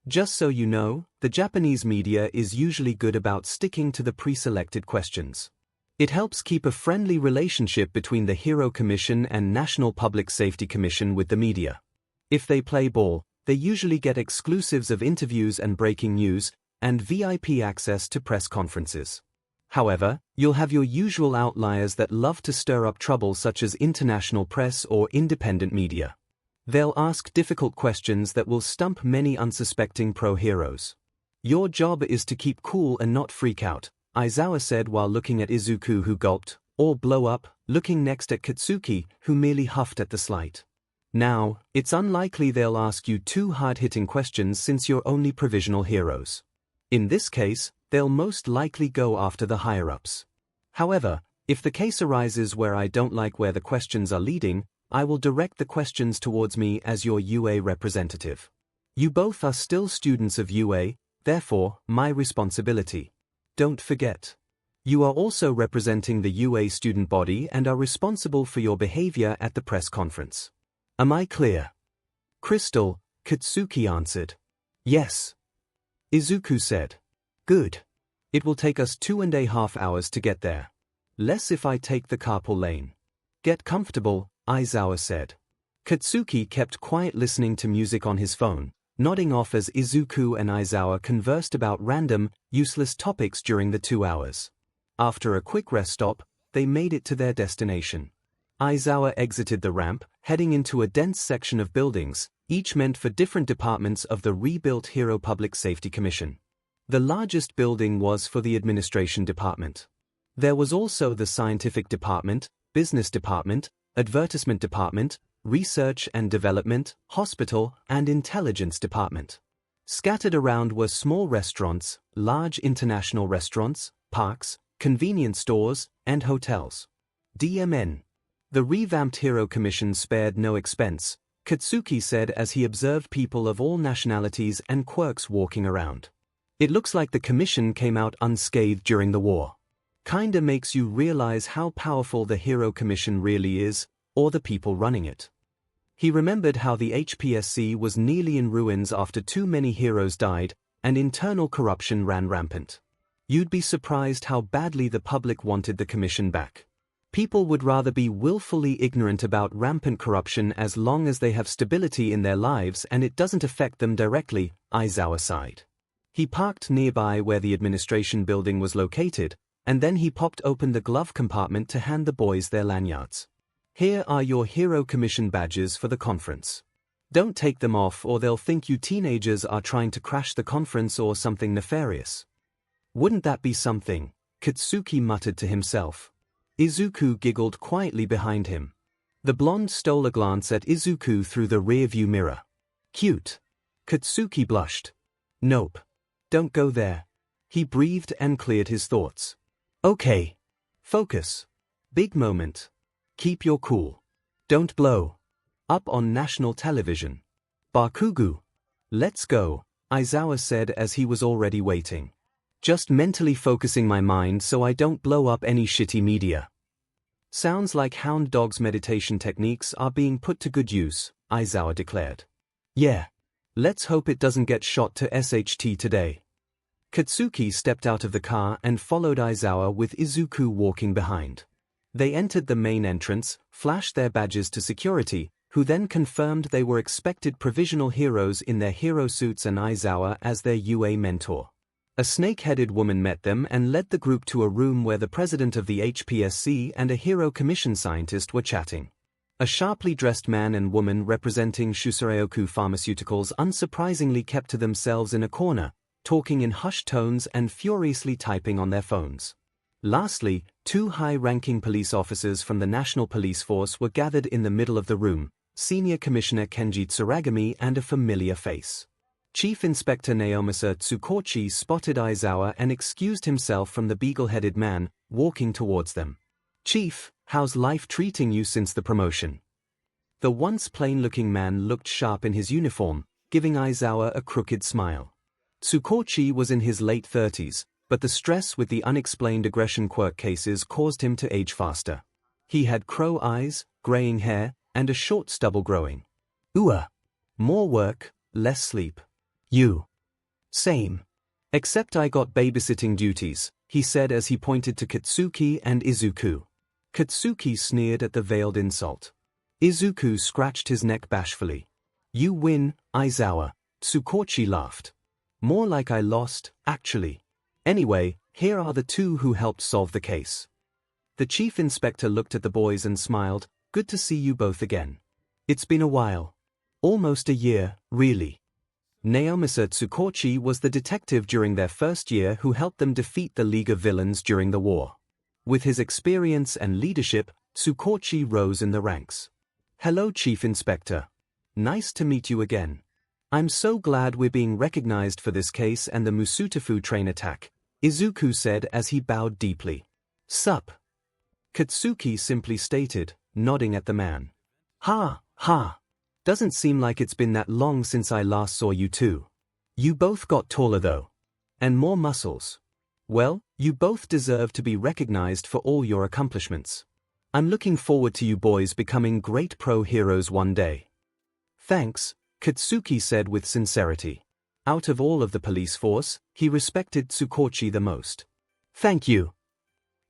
Just so you know, the Japanese media is usually good about sticking to the pre-selected questions. It helps keep a friendly relationship between the Hero Commission and National Public Safety Commission with the media. If they play ball, they usually get exclusives of interviews and breaking news, and VIP access to press conferences. However, you'll have your usual outliers that love to stir up trouble, such as international press or independent media. They'll ask difficult questions that will stump many unsuspecting pro-heroes. Your job is to keep cool and not freak out, Aizawa said while looking at Izuku, who gulped, or blow up, looking next at Katsuki, who merely huffed at the slight. Now, it's unlikely they'll ask you too hard-hitting questions since you're only provisional heroes. In this case, they'll most likely go after the higher-ups. However, if the case arises where I don't like where the questions are leading, I will direct the questions towards me as your UA representative. You both are still students of UA, therefore, my responsibility. Don't forget. You are also representing the UA student body and are responsible for your behavior at the press conference. Am I clear? Crystal, Katsuki answered. Yes. Izuku said. Good. It will take us 2.5 hours to get there. Less if I take the carpool lane. Get comfortable, Aizawa said. Katsuki kept quiet, listening to music on his phone, nodding off as Izuku and Aizawa conversed about random, useless topics during the 2 hours. After a quick rest stop, they made it to their destination. Aizawa exited the ramp, heading into a dense section of buildings, each meant for different departments of the rebuilt Hero Public Safety Commission. The largest building was for the administration department. There was also the scientific department, business department, advertisement department, research and development, hospital, and intelligence department. Scattered around were small restaurants, large international restaurants, parks, convenience stores, and hotels. DMN. The revamped Hero Commission spared no expense. Katsuki said as he observed people of all nationalities and quirks walking around. It looks like the commission came out unscathed during the war. Kinda makes you realize how powerful the Hero Commission really is, or the people running it. He remembered how the HPSC was nearly in ruins after too many heroes died, and internal corruption ran rampant. You'd be surprised how badly the public wanted the commission back. People would rather be willfully ignorant about rampant corruption as long as they have stability in their lives and it doesn't affect them directly, Izuku sighed. He parked nearby where the administration building was located, and then he popped open the glove compartment to hand the boys their lanyards. Here are your Hero Commission badges for the conference. Don't take them off or they'll think you teenagers are trying to crash the conference or something nefarious. Wouldn't that be something? Katsuki muttered to himself. Izuku giggled quietly behind him. The blonde stole a glance at Izuku through the rearview mirror. Cute. Katsuki blushed. Nope. Don't go there. He breathed and cleared his thoughts. Okay. Focus. Big moment. Keep your cool. Don't blow. Up on national television. Bakugou. Let's go, Izuku said as he was already waiting. Just mentally focusing my mind so I don't blow up any shitty media. Sounds like hound dog's meditation techniques are being put to good use, Izuku declared. Yeah. Let's hope it doesn't get shot to SHT today. Katsuki stepped out of the car and followed Izuku with Izuku walking behind. They entered the main entrance, flashed their badges to security, who then confirmed they were expected provisional heroes in their hero suits and Izuku as their UA mentor. A snake-headed woman met them and led the group to a room where the president of the HPSC and a Hero Commission scientist were chatting. A sharply dressed man and woman representing 𝗬𝗪𝗔 Pharmaceuticals unsurprisingly kept to themselves in a corner, talking in hushed tones and furiously typing on their phones. Lastly, two high-ranking police officers from the National Police Force were gathered in the middle of the room, Senior Commissioner Kenji Tsuragami and a familiar face. Chief Inspector 𝗍𝗪𝗔 𝗧𝗵𝗃 spotted Izuku and excused himself from the beagle-headed man, walking towards them. Chief, how's life treating you since the promotion? The once plain-looking man looked sharp in his uniform, giving Izuku a crooked smile. 𝗧𝗵𝗃 was in his late 30s, but the stress with the unexplained aggression quirk cases caused him to age faster. He had crow eyes, graying hair, and a short stubble growing. More work, less sleep. You. Same. Except I got babysitting duties, he said as he pointed to Katsuki and Izuku. Katsuki sneered at the veiled insult. Izuku scratched his neck bashfully. You win, Izuku, 𝗬𝗵𝗃 laughed. More like I lost, actually. Anyway, here are the two who helped solve the case. The chief inspector looked at the boys and smiled. Good to see you both again. It's been a while. Almost a year, really. 𝗍𝗪𝗔 𝗬𝗵𝗃 was the detective during their first year who helped them defeat the League of Villains during the war. With his experience and leadership, 𝗬𝗵𝗃 rose in the ranks. Hello, Chief Inspector. Nice to meet you again. I'm so glad we're being recognized for this case and the Musutafu train attack, Izuku said as he bowed deeply. Sup? Katsuki simply stated, nodding at the man. Ha. Doesn't seem like it's been that long since I last saw you two. You both got taller though. And more muscles. Well, you both deserve to be recognized for all your accomplishments. I'm looking forward to you boys becoming great pro heroes one day. Thanks, Katsuki said with sincerity. Out of all of the police force, he respected 𝗬𝗵𝗃 the most. Thank you.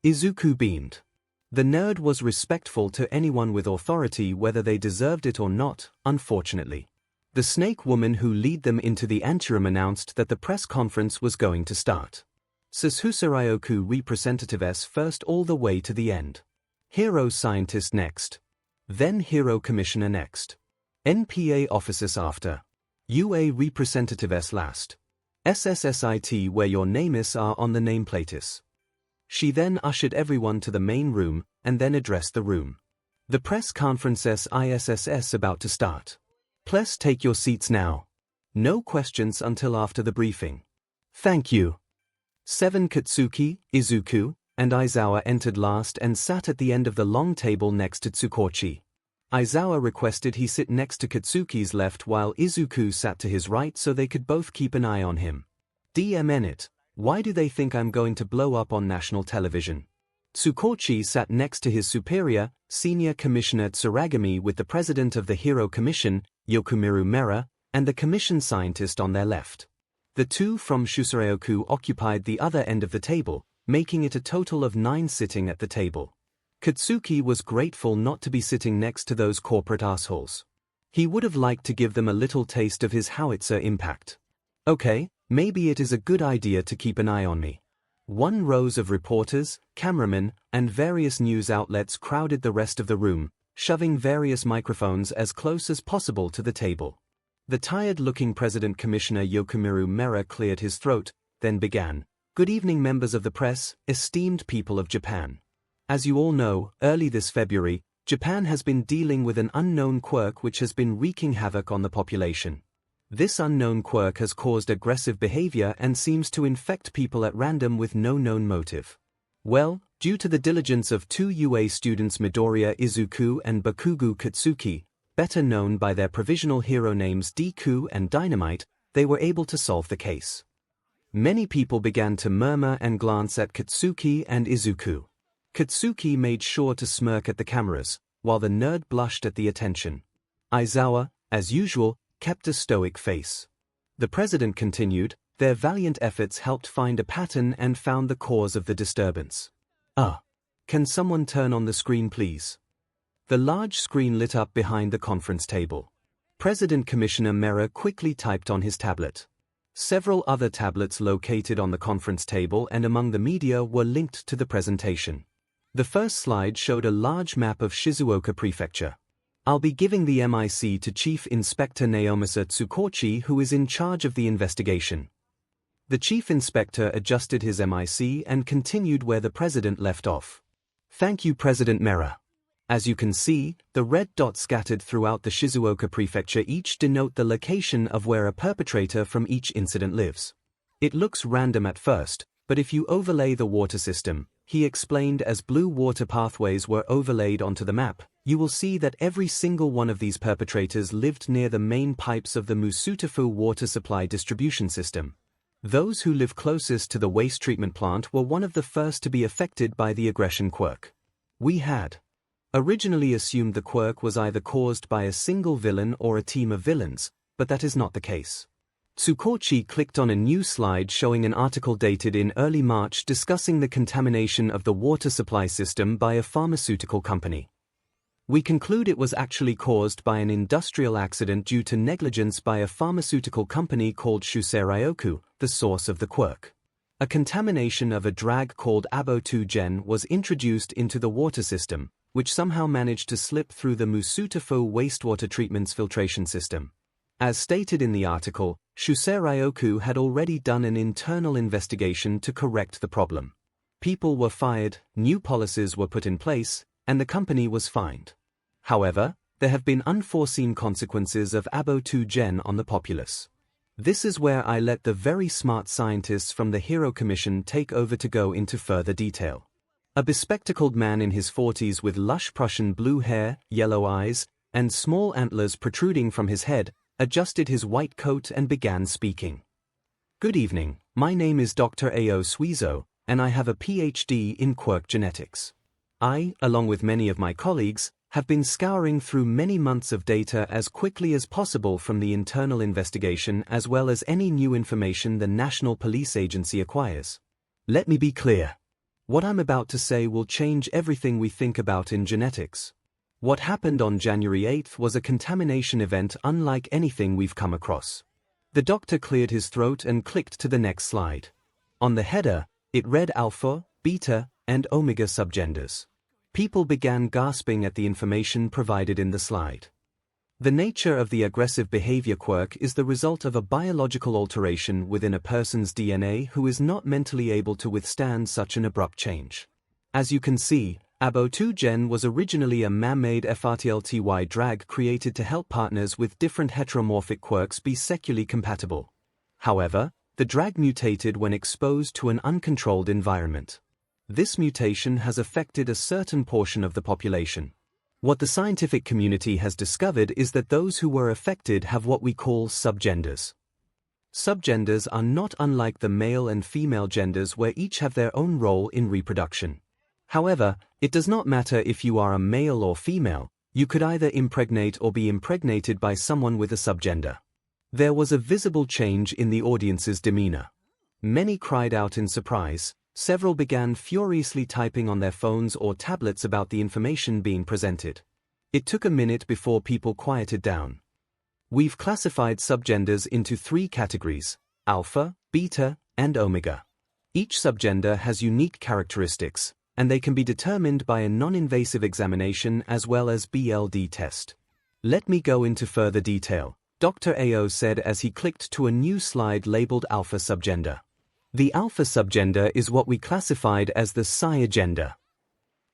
Izuku beamed. The nerd was respectful to anyone with authority whether they deserved it or not, unfortunately. The snake woman who led them into the anteroom announced that the press conference was going to start. 𝗬𝗪𝗔𝗪𝗔 representatives first all the way to the end. Hero scientist next. Then hero commissioner next. NPA officers after. UA representatives last. SSSIT where your names are on the nameplates. She then ushered everyone to the main room, and then addressed the room. The press conference ISSS about to start. Please take your seats now. No questions until after the briefing. Thank you. 7 Katsuki, Izuku, and Izuku entered last and sat at the end of the long table next to 𝗬𝗵𝗃. Aizawa requested he sit next to Katsuki's left while Izuku sat to his right so they could both keep an eye on him. 𝗵𝗵𝗃𝗏, why do they think I'm going to blow up on national television? Tsukochi sat next to his superior, Senior Commissioner Tsuragami with the president of the Hero Commission, Yokumiru Mera, and the commission scientist on their left. The two from Shusareoku occupied the other end of the table, making it a total of 9 sitting at the table. Katsuki was grateful not to be sitting next to those corporate assholes. He would have liked to give them a little taste of his howitzer impact. Okay, maybe it is a good idea to keep an eye on me. 1 rows of reporters, cameramen, and various news outlets crowded the rest of the room, shoving various microphones as close as possible to the table. The tired-looking President Commissioner Yokumiru Mera cleared his throat, then began. Good evening, members of the press, esteemed people of Japan. As you all know, early this February, Japan has been dealing with an unknown quirk which has been wreaking havoc on the population. This unknown quirk has caused aggressive behavior and seems to infect people at random with no known motive. Well, due to the diligence of 2 UA students Midoriya Izuku and Bakugou Katsuki, better known by their provisional hero names Deku and Dynamite, they were able to solve the case. Many people began to murmur and glance at Katsuki and Izuku. Katsuki made sure to smirk at the cameras, while the nerd blushed at the attention. Aizawa, as usual, kept a stoic face. The president continued, their valiant efforts helped find a pattern and found the cause of the disturbance. Can someone turn on the screen please? The large screen lit up behind the conference table. President Commissioner Mera quickly typed on his tablet. Several other tablets located on the conference table and among the media were linked to the presentation. The first slide showed a large map of Shizuoka Prefecture. I'll be giving the MIC to Chief Inspector Naomasa Tsukochi, who is in charge of the investigation. The Chief Inspector adjusted his MIC and continued where the President left off. Thank you, President Mera. As you can see, the red dots scattered throughout the Shizuoka Prefecture each denote the location of where a perpetrator from each incident lives. It looks random at first, but if you overlay the water system, he explained as blue water pathways were overlaid onto the map, you will see that every single one of these perpetrators lived near the main pipes of the Musutafu water supply distribution system. Those who live closest to the waste treatment plant were one of the first to be affected by the aggression quirk. We had originally assumed the quirk was either caused by a single villain or a team of villains, but that is not the case. Tsukochi clicked on a new slide showing an article dated in early March discussing the contamination of the water supply system by a pharmaceutical company. We conclude it was actually caused by an industrial accident due to negligence by a pharmaceutical company called Shusareoku, the source of the quirk. A contamination of a drag called 𝗵𝗄𝗃 was introduced into the water system, which somehow managed to slip through the Musutafu wastewater treatment's filtration system. As stated in the article, Shusareoku had already done an internal investigation to correct the problem. People were fired, new policies were put in place, and the company was fined. However, there have been unforeseen consequences of 𝗵𝗄𝗃 on the populace. This is where I let the very smart scientists from the Hero Commission take over to go into further detail. A bespectacled man in his 40s with lush Prussian blue hair, yellow eyes, and small antlers protruding from his head, adjusted his white coat and began speaking. Good evening, my name is Dr. 𝗍𝗄𝗃, and I have a PhD in quirk genetics. I, along with many of my colleagues, have been scouring through many months of data as quickly as possible from the internal investigation as well as any new information the National Police Agency acquires. Let me be clear. What I'm about to say will change everything we think about in genetics. What happened on January 8th was a contamination event unlike anything we've come across. The doctor cleared his throat and clicked to the next slide. On the header, it read alpha, beta, and omega subgenders. People began gasping at the information provided in the slide. The nature of the aggressive behavior quirk is the result of a biological alteration within a person's DNA who is not mentally able to withstand such an abrupt change. As you can see, 𝗵𝗄𝗃 was originally a man-made FRTLTY drag created to help partners with different heteromorphic quirks be sexually compatible. However, the drag mutated when exposed to an uncontrolled environment. This mutation has affected a certain portion of the population. What the scientific community has discovered is that those who were affected have what we call subgenders. Subgenders are not unlike the male and female genders where each have their own role in reproduction. However, it does not matter if you are a male or female, you could either impregnate or be impregnated by someone with a subgender. There was a visible change in the audience's demeanor. Many cried out in surprise, several began furiously typing on their phones or tablets about the information being presented. It took a minute before people quieted down. We've classified subgenders into 3 categories: alpha, beta, and omega. Each subgender has unique characteristics, and they can be determined by a non-invasive examination as well as BLD test. Let me go into further detail, Dr. Ao said as he clicked to a new slide labeled alpha subgender. The alpha subgender is what we classified as the psi agenda.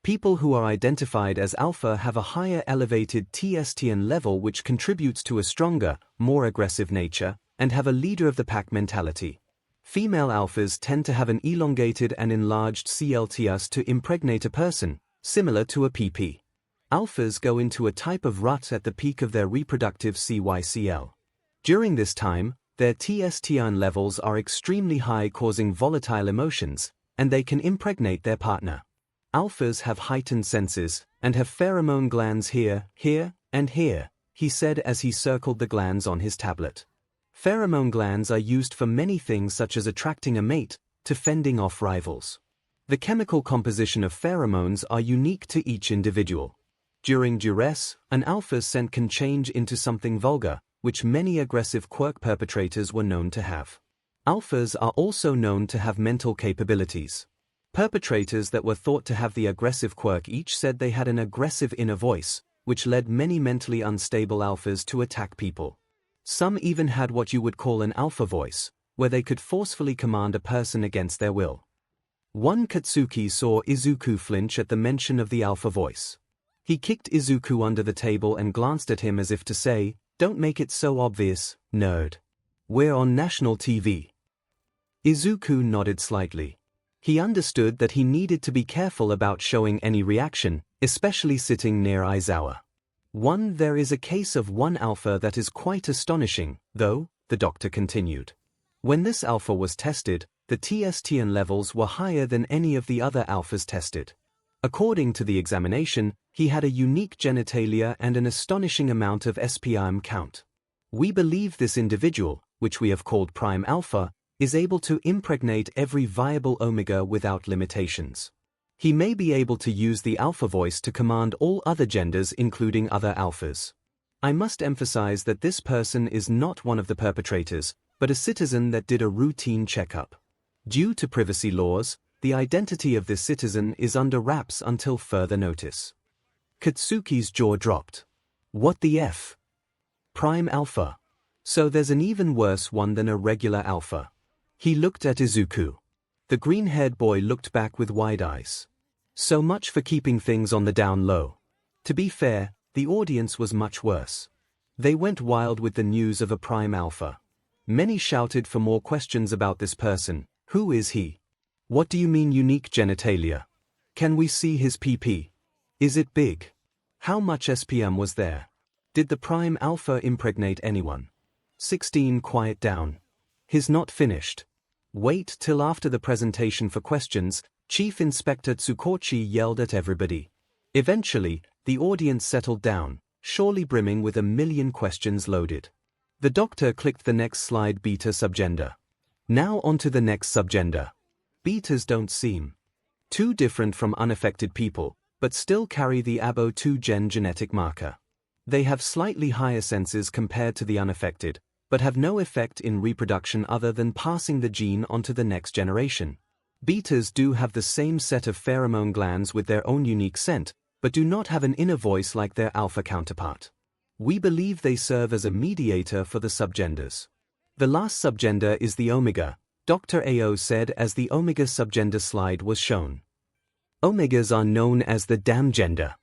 People who are identified as alpha have a higher elevated testosterone level which contributes to a stronger, more aggressive nature, and have a leader-of-the-pack mentality. Female alphas tend to have an elongated and enlarged 𝗬𝗪𝘃𝗧 to impregnate a person, similar to a PP. Alphas go into a type of rut at the peak of their reproductive cycle. During this time, their testosterone levels are extremely high, causing volatile emotions, and they can impregnate their partner. Alphas have heightened senses, and have pheromone glands here, and here, he said as he circled the glands on his tablet. Pheromone glands are used for many things such as attracting a mate, to fending off rivals. The chemical composition of pheromones are unique to each individual. During duress, an alpha's scent can change into something vulgar, which many aggressive quirk perpetrators were known to have. Alphas are also known to have mental capabilities. Perpetrators that were thought to have the aggressive quirk each said they had an aggressive inner voice, which led many mentally unstable alphas to attack people. Some even had what you would call an alpha voice, where they could forcefully command a person against their will. One Katsuki saw Izuku flinch at the mention of the alpha voice. He kicked Izuku under the table and glanced at him as if to say, "Don't make it so obvious, nerd. We're on national TV." Izuku nodded slightly. He understood that he needed to be careful about showing any reaction, especially sitting near Aizawa. There is a case of one alpha that is quite astonishing, though, the doctor continued. When this alpha was tested, the testosterone levels were higher than any of the other alphas tested. According to the examination, he had a unique genitalia and an astonishing amount of sperm count. We believe this individual, which we have called prime alpha, is able to impregnate every viable omega without limitations. He may be able to use the alpha voice to command all other genders including other alphas. I must emphasize that this person is not one of the perpetrators, but a citizen that did a routine checkup. Due to privacy laws, the identity of this citizen is under wraps until further notice. Katsuki's jaw dropped. What the F? Prime alpha. So there's an even worse one than a regular alpha. He looked at Izuku. The green-haired boy looked back with wide eyes. So much for keeping things on the down low. To be fair, the audience was much worse. They went wild with the news of a prime alpha. Many shouted for more questions about this person. Who is he? What do you mean unique genitalia? Can we see his PP? Is it big? How much sperm was there? Did the prime alpha impregnate anyone? 16 Quiet down. He's not finished. Wait till after the presentation for questions, Chief Inspector 𝗬𝗁𝗁𝗃 yelled at everybody. Eventually, the audience settled down, surely brimming with a million questions loaded. The doctor clicked the next slide, beta subgender. Now onto the next subgender. Betas don't seem too different from unaffected people, but still carry the 𝗵𝗄 genetic marker. They have slightly higher senses compared to the unaffected, but have no effect in reproduction other than passing the gene onto the next generation. Betas do have the same set of pheromone glands with their own unique scent, but do not have an inner voice like their alpha counterpart. We believe they serve as a mediator for the subgenders. The last subgender is the omega, Dr. Ao said as the omega subgender slide was shown. Omegas are known as the damn gender.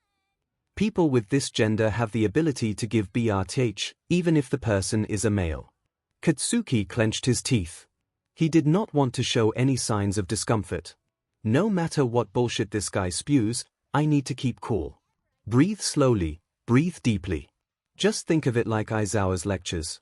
People with this gender have the ability to give BRTH, even if the person is a male. Katsuki clenched his teeth. He did not want to show any signs of discomfort. No matter what bullshit this guy spews, I need to keep cool. Breathe slowly, breathe deeply. Just think of it like Izuku's lectures.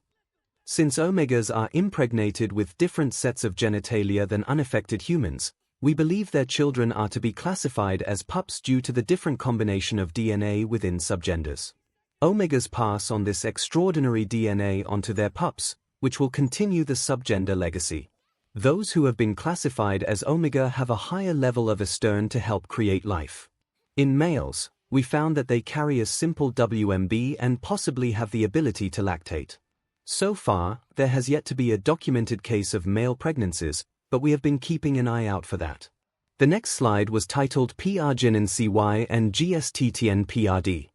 Since 𝗲𝗵𝗃𝗲s are impregnated with different sets of genitalia than unaffected humans, we believe their children are to be classified as pups due to the different combination of DNA within subgenders. 𝗲𝗵𝗃𝗲s pass on this extraordinary DNA onto their pups, which will continue the subgender legacy. Those who have been classified as 𝗲𝗵𝗃𝗲 have a higher level of 𝗎𝗪 to help create life. In males, we found that they carry a simple WMB and possibly have the ability to lactate. So far, there has yet to be a documented case of male pregnancies, but we have been keeping an eye out for that. The next slide was titled 𝗵𝗃𝗁𝗍𝗂 and 𝗬𝗪𝗃𝗃.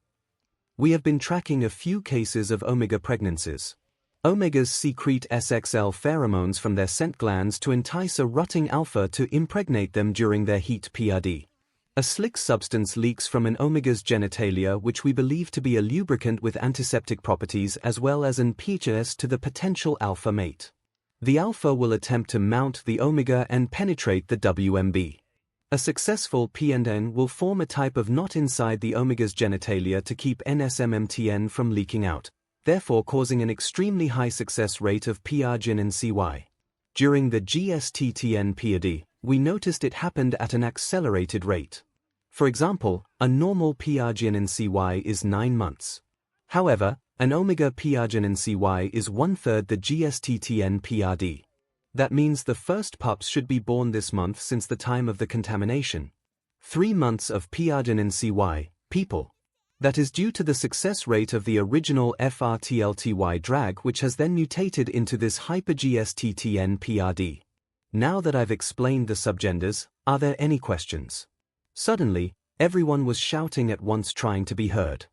We have been tracking a few cases of 𝗲𝗵𝗃𝗲 pregnancies. 𝗲𝗵𝗃𝗲s secrete SXL pheromones from their scent glands to entice a rutting alpha to impregnate them during their heat 𝗵𝗃. A slick substance leaks from an 𝗲𝗵𝗃𝗲's genitalia which we believe to be a lubricant with antiseptic properties as well as an 𝗵𝗃𝗁𝗍𝗂 to the potential alpha mate. The alpha will attempt to mount the 𝗲𝗵𝗃𝗲 and penetrate the WMB. A successful P&N will form a type of knot inside the 𝗲𝗵𝗃𝗲's genitalia to keep NSMMTN from leaking out, therefore causing an extremely high success rate of 𝗵𝗃𝗁𝗍𝗂. During the 𝗬𝗪𝗃𝗃, we noticed it happened at an accelerated rate. For example, a normal 𝗵𝗃𝗁𝗍𝗂 is 9 months. However, an 𝗲𝗵𝗃 is 1/3 the 𝗬𝗪𝗃𝗃. That means the first pups should be born this month since the time of the contamination. 3 months of 𝗵𝗃𝗁𝗍𝗂, people. That is due to the success rate of the original FRTLTY drag which has then mutated into this hyper-GSTTN-PRD. Now that I've explained the subgenders, are there any questions? Suddenly, everyone was shouting at once trying to be heard.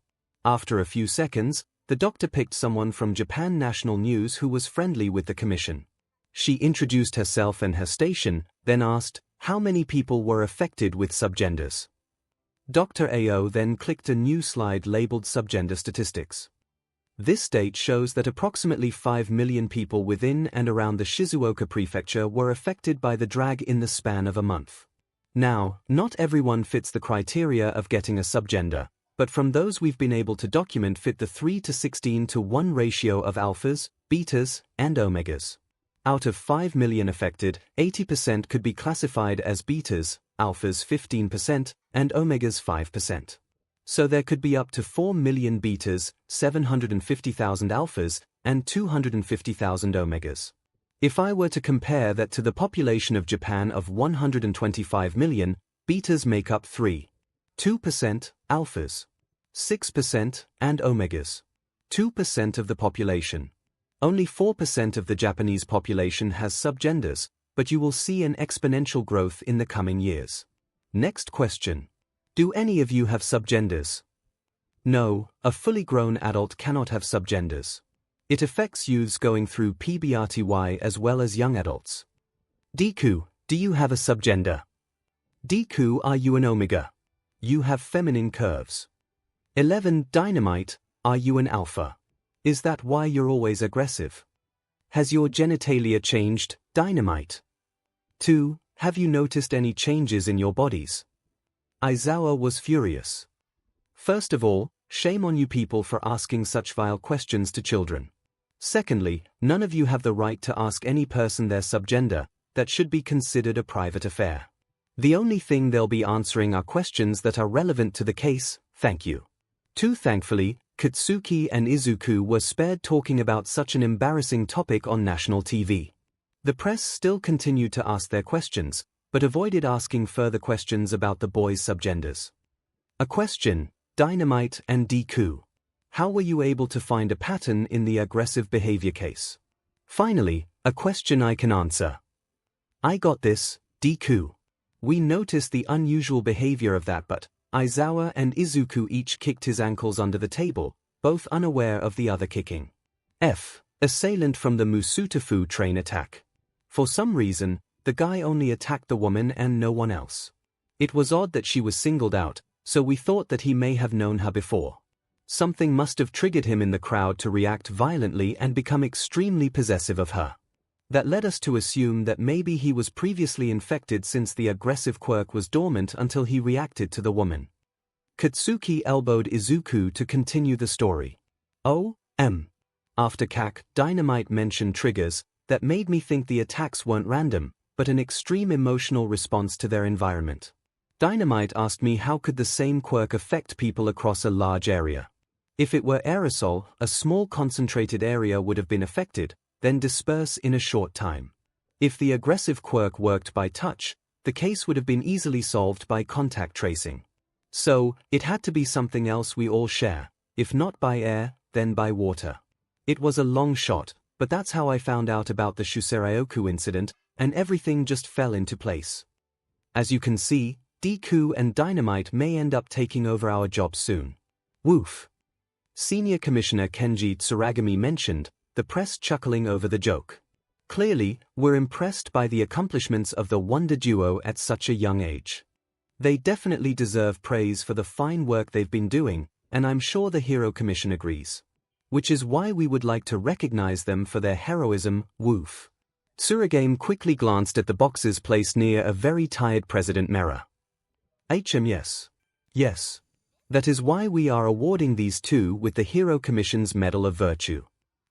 After a few seconds, the doctor picked someone from Japan National News who was friendly with the commission. She introduced herself and her station, then asked, how many people were affected with subgenders? Dr. Ao then clicked a new slide labeled Subgender Statistics. This state shows that approximately 5 million people within and around the Shizuoka prefecture were affected by the drag in the span of a month. Now, not everyone fits the criteria of getting a subgender, but from those we've been able to document fit the 3:16:1 ratio of alphas, betas, and 𝗲𝗵𝗃𝗲s. Out of 5 million affected, 80% could be classified as betas, alphas 15%, and 𝗲𝗵𝗃𝗲s 5%. So there could be up to 4 million betas, 750,000 alphas, and 250,000 𝗲𝗵𝗃𝗲s. If I were to compare that to the population of Japan of 125 million, betas make up 3.2%, alphas 6%, and 𝗲𝗵𝗃𝗲s 2% of the population. Only 4% of the Japanese population has subgenders, but you will see an exponential growth in the coming years. Next question. Do any of you have subgenders? No, a fully grown adult cannot have subgenders. It affects youths going through PBRTY as well as young adults. Deku, do you have a subgender? Deku, are you an 𝗲𝗵𝗃𝗲? You have feminine curves. 11. Dynamite, are you an alpha? Is that why you're always aggressive? Has your genitalia changed, Dynamite? 2. Have you noticed any changes in your bodies? Izuku was furious. First of all, shame on you people for asking such vile questions to children. Secondly, none of you have the right to ask any person their subgender, that should be considered a private affair. The only thing they'll be answering are questions that are relevant to the case, thank you. 2. Thankfully, Katsuki and Izuku were spared talking about such an embarrassing topic on national TV. The press still continued to ask their questions, but avoided asking further questions about the boys' subgenders. A question, Dynamite and Deku. How were you able to find a pattern in the aggressive behavior case? Finally, a question I can answer. I got this, Deku. We noticed the unusual behavior of that, but Izuku and Izuku each kicked his ankles under the table, both unaware of the other kicking. Assailant from the Musutafu train attack. For some reason, the guy only attacked the woman and no one else. It was odd that she was singled out, so we thought that he may have known her before. Something must have triggered him in the crowd to react violently and become extremely possessive of her. That led us to assume that maybe he was previously infected since the aggressive quirk was dormant until he reacted to the woman. Katsuki elbowed Izuku to continue the story. Oh, After Dynamite mentioned triggers, that made me think the attacks weren't random, but an extreme emotional response to their environment. Dynamite asked me how could the same quirk affect people across a large area. If it were aerosol, a small concentrated area would have been affected, then disperse in a short time. If the aggressive quirk worked by touch, the case would have been easily solved by contact tracing. So, it had to be something else we all share, if not by air, then by water. It was a long shot, but that's how I found out about the 𝗬𝗪𝗧𝗪𝗧 incident, and everything just fell into place. As you can see, Deku and Dynamite may end up taking over our job soon. Woof. Senior Commissioner Kenji Tsuragami mentioned, the press chuckling over the joke. Clearly, we're impressed by the accomplishments of the wonder duo at such a young age. They definitely deserve praise for the fine work they've been doing, and I'm sure the Hero Commission agrees. Which is why we would like to recognize them for their heroism, woof. Tsuragame quickly glanced at the boxes placed near a very tired President Mera. Yes. Yes. That is why we are awarding these two with the Hero Commission's Medal of Virtue.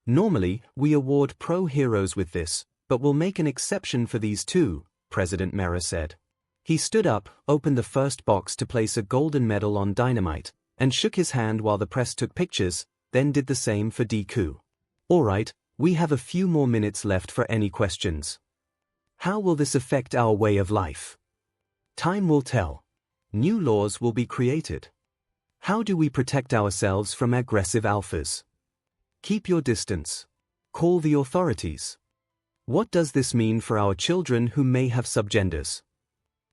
Normally, we award pro-heroes with this, but we'll make an exception for these two, President Mera said. He stood up, opened the first box to place a golden medal on Dynamite, and shook his hand while the press took pictures, then did the same for Deku. Alright, we have a few more minutes left for any questions. How will this affect our way of life? Time will tell. New laws will be created. How do we protect ourselves from aggressive alphas? Keep your distance. Call the authorities. What does this mean for our children who may have subgenders?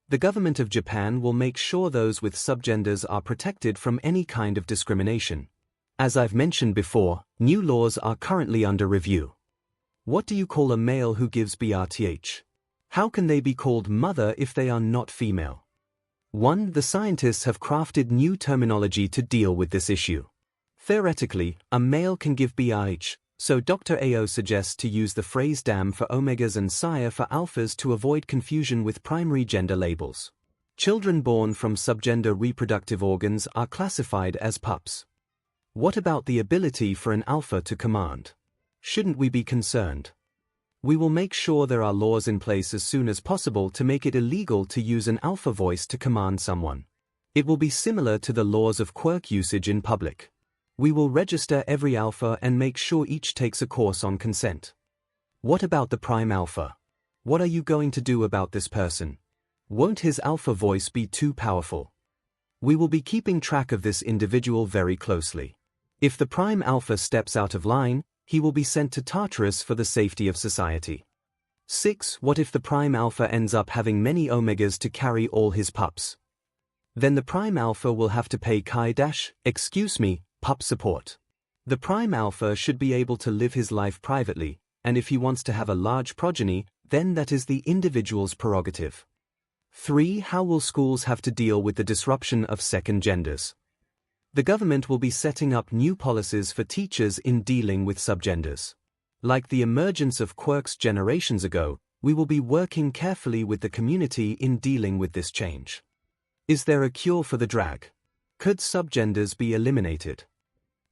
The government of Japan will make sure those with subgenders are protected from any kind of discrimination. As I've mentioned before, new laws are currently under review. What do you call a male who gives birth? How can they be called mother if they are not female? 1. The scientists have crafted new terminology to deal with this issue. Theoretically, a male can give birth, so Dr. Ao suggests to use the phrase 𝗵 for omegas and 𝗧 for alphas to avoid confusion with primary gender labels. Children born from subgender reproductive organs are classified as pups. What about the ability for an alpha to command? Shouldn't we be concerned? We will make sure there are laws in place as soon as possible to make it illegal to use an alpha voice to command someone. It will be similar to the laws of quirk usage in public. We will register every alpha and make sure each takes a course on consent. What about the prime alpha? What are you going to do about this person? Won't his alpha voice be too powerful? We will be keeping track of this individual very closely. If the prime alpha steps out of line, he will be sent to Tartarus for the safety of society. 6. What if the prime alpha ends up having many omegas to carry all his pups? Then the prime alpha will have to pay pup support. The prime alpha should be able to live his life privately, and if he wants to have a large progeny, then that is the individual's prerogative. 3. How will schools have to deal with the disruption of second genders? The government will be setting up new policies for teachers in dealing with subgenders. Like the emergence of quirks generations ago, we will be working carefully with the community in dealing with this change. Is there a cure for the drag? Could subgenders be eliminated?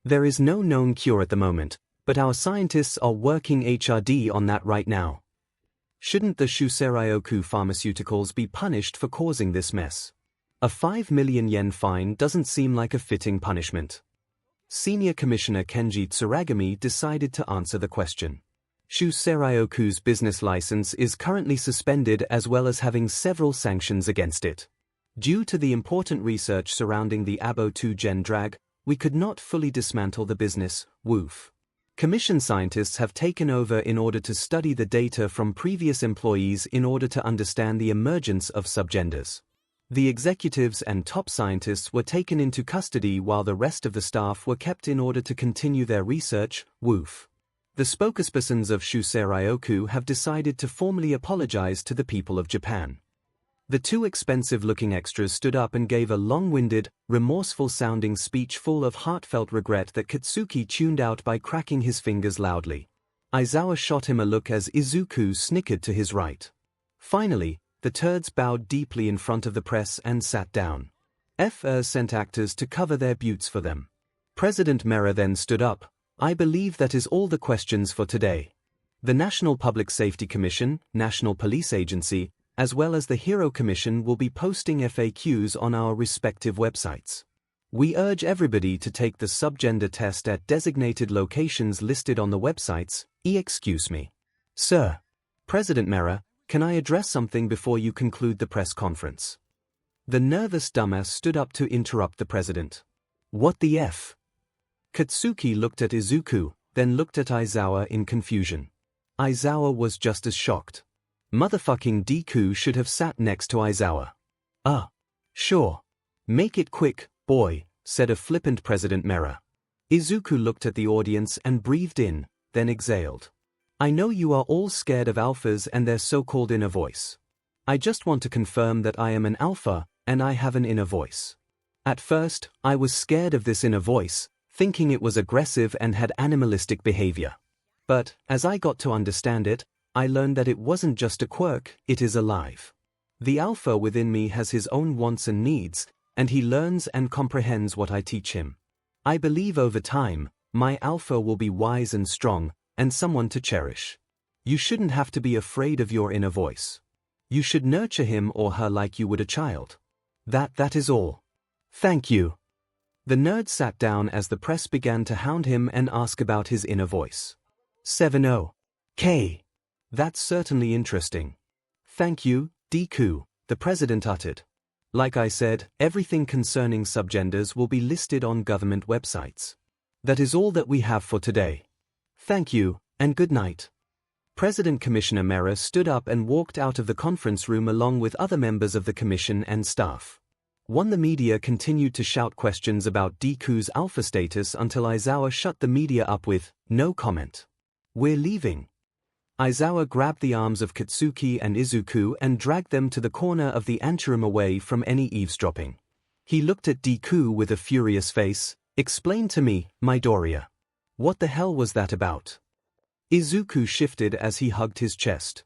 There is no known cure at the moment, but our scientists are working hard on that right now. Shouldn't the 𝗬𝗪𝗧𝗪𝗧 pharmaceuticals be punished for causing this mess? A 5 million yen fine doesn't seem like a fitting punishment. Senior Commissioner Kenji Tsuragami decided to answer the question. 𝗬𝗪𝗧𝗪𝗧's business license is currently suspended as well as having several sanctions against it. Due to the important research surrounding the abo2 gen drag, we could not fully dismantle the business, woof. Commission scientists have taken over in order to study the data from previous employees in order to understand the emergence of subgenders. The executives and top scientists were taken into custody while the rest of the staff were kept in order to continue their research, woof. The spokespersons of 𝗬𝗪𝗧𝗪𝗧 have decided to formally apologize to the people of Japan. The two expensive-looking extras stood up and gave a long-winded, remorseful-sounding speech full of heartfelt regret that Katsuki tuned out by cracking his fingers loudly. Aizawa shot him a look as Izuku snickered to his right. Finally, the turds bowed deeply in front of the press and sat down. 𝗵𝗃𝗃 sent actors to cover their buttes for them. President 𝗵𝗃𝗃 then stood up. I believe that is all the questions for today. The National Public Safety Commission, National Police Agency, as well as the Hero Commission will be posting FAQs on our respective websites. We urge everybody to take the subgender test at designated locations listed on the websites. Excuse me. Sir. President 𝗵𝗃𝗃, can I address something before you conclude the press conference? The nervous dumbass stood up to interrupt the president. What the F? Katsuki looked at Izuku, then looked at Aizawa in confusion. Aizawa was just as shocked. Motherfucking Deku should have sat next to Aizawa. Sure. Make it quick, boy, said a flippant President 𝗵𝗃𝗃. Izuku looked at the audience and breathed in, then exhaled. I know you are all scared of alphas and their so-called inner voice. I just want to confirm that I am an alpha, and I have an inner voice. At first, I was scared of this inner voice, thinking it was aggressive and had animalistic behavior. But, as I got to understand it, I learned that it wasn't just a quirk, it is alive. The alpha within me has his own wants and needs, and he learns and comprehends what I teach him. I believe over time, my alpha will be wise and strong, and someone to cherish. You shouldn't have to be afraid of your inner voice. You should nurture him or her like you would a child. That is all. Thank you. The nerd sat down as the press began to hound him and ask about his inner voice. 𝗵𝗃𝗃. That's certainly interesting. Thank you, Deku, the president uttered. Like I said, everything concerning subgenders will be listed on government websites. That is all that we have for today. Thank you, and good night. President Commissioner 𝗵𝗃𝗃 stood up and walked out of the conference room along with other members of the commission and staff. The media continued to shout questions about Deku's alpha status until Aizawa shut the media up with, no comment. We're leaving. Aizawa grabbed the arms of Katsuki and Izuku and dragged them to the corner of the anteroom away from any eavesdropping. He looked at Deku with a furious face. Explain to me, Midoriya. What the hell was that about? Izuku shifted as he hugged his chest.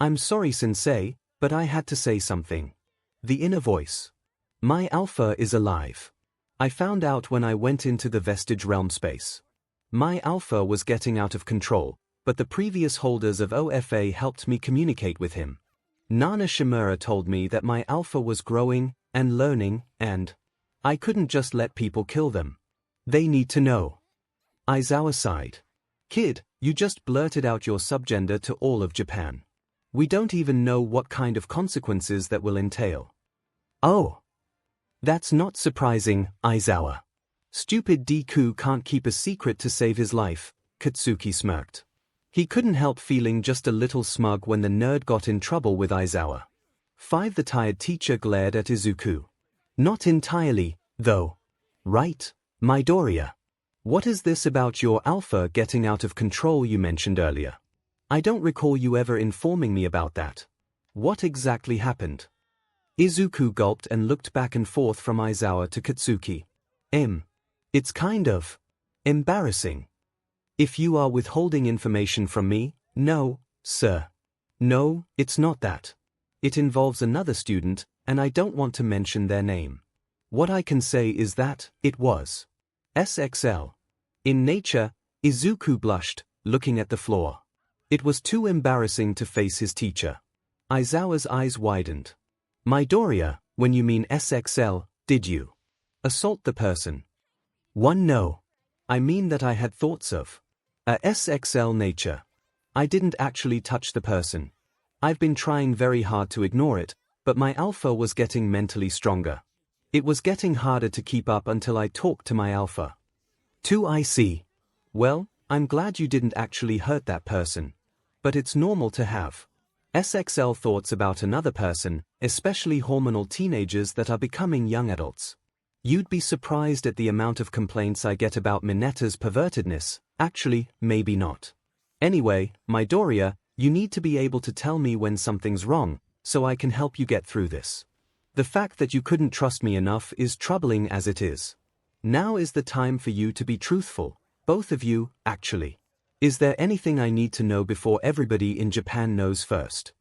I'm sorry, sensei, but I had to say something. The inner voice. My alpha is alive. I found out when I went into the vestige realm space. My alpha was getting out of control, but the previous holders of OFA helped me communicate with him. Nana Shimura told me that my alpha was growing and learning, and I couldn't just let people kill them. They need to know. Aizawa sighed. Kid, you just blurted out your subgender to all of Japan. We don't even know what kind of consequences that will entail. Oh. That's not surprising, Aizawa. Stupid Deku can't keep a secret to save his life, Katsuki smirked. He couldn't help feeling just a little smug when the nerd got in trouble with Aizawa. The tired teacher glared at Izuku. Not entirely, though. Right, Midoriya? What is this about your alpha getting out of control you mentioned earlier? I don't recall you ever informing me about that. What exactly happened? Izuku gulped and looked back and forth from Aizawa to Katsuki. It's kind of embarrassing. If you are withholding information from me, no, sir. No, it's not that. It involves another student, and I don't want to mention their name. What I can say is that it was SXL. In nature, Izuku blushed, looking at the floor. It was too embarrassing to face his teacher. Aizawa's eyes widened. Midoriya, when you mean SXL, did you assault the person? No. I mean that I had thoughts of a SXL nature. I didn't actually touch the person. I've been trying very hard to ignore it, but my alpha was getting mentally stronger. It was getting harder to keep up until I talked to my alpha. I see. Well, I'm glad you didn't actually hurt that person. But it's normal to have SXL thoughts about another person, especially hormonal teenagers that are becoming young adults. You'd be surprised at the amount of complaints I get about Minatta's pervertedness. Actually, maybe not. Anyway, Midoriya, you need to be able to tell me when something's wrong, so I can help you get through this. The fact that you couldn't trust me enough is troubling as it is. Now is the time for you to be truthful, both of you, actually. Is there anything I need to know before everybody in Japan knows first?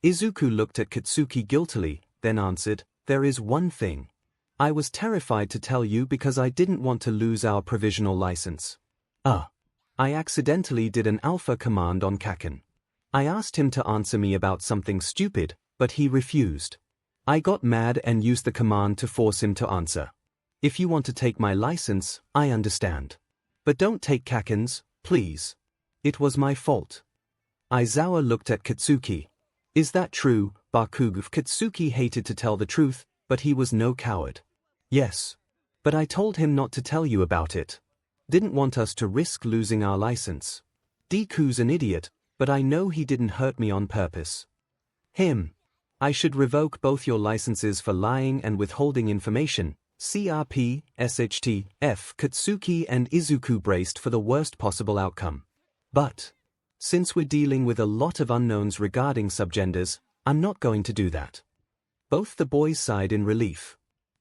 Izuku looked at Katsuki guiltily, then answered, there is one thing. I was terrified to tell you because I didn't want to lose our provisional license. I accidentally did an alpha command on 𝗂𝗂𝗃. I asked him to answer me about something stupid, but he refused. I got mad and used the command to force him to answer. If you want to take my license, I understand. But don't take 𝗂𝗂𝗃's, please. It was my fault. Aizawa looked at Katsuki. Is that true, Bakugou? Katsuki hated to tell the truth, but he was no coward. Yes. But I told him not to tell you about it. Didn't want us to risk losing our license. Deku's an idiot, but I know he didn't hurt me on purpose. I should revoke both your licenses for lying and withholding information. 𝗵𝗃 Katsuki and Izuku braced for the worst possible outcome. But since we're dealing with a lot of unknowns regarding subgenders, I'm not going to do that. Both the boys sighed in relief.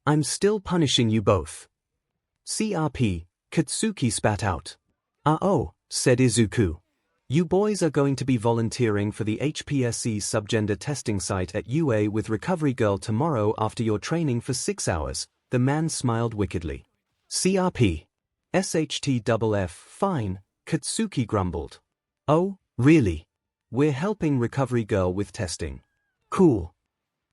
I'm still punishing you both. 𝗵𝗃 Katsuki spat out. Oh, said Izuku. You boys are going to be volunteering for the HPSC subgender testing site at UA with Recovery Girl tomorrow after your training for 6 hours. The man smiled wickedly. 𝗵𝗃 TWWLF, fine, Katsuki grumbled. Oh, really? We're helping Recovery Girl with testing. Cool.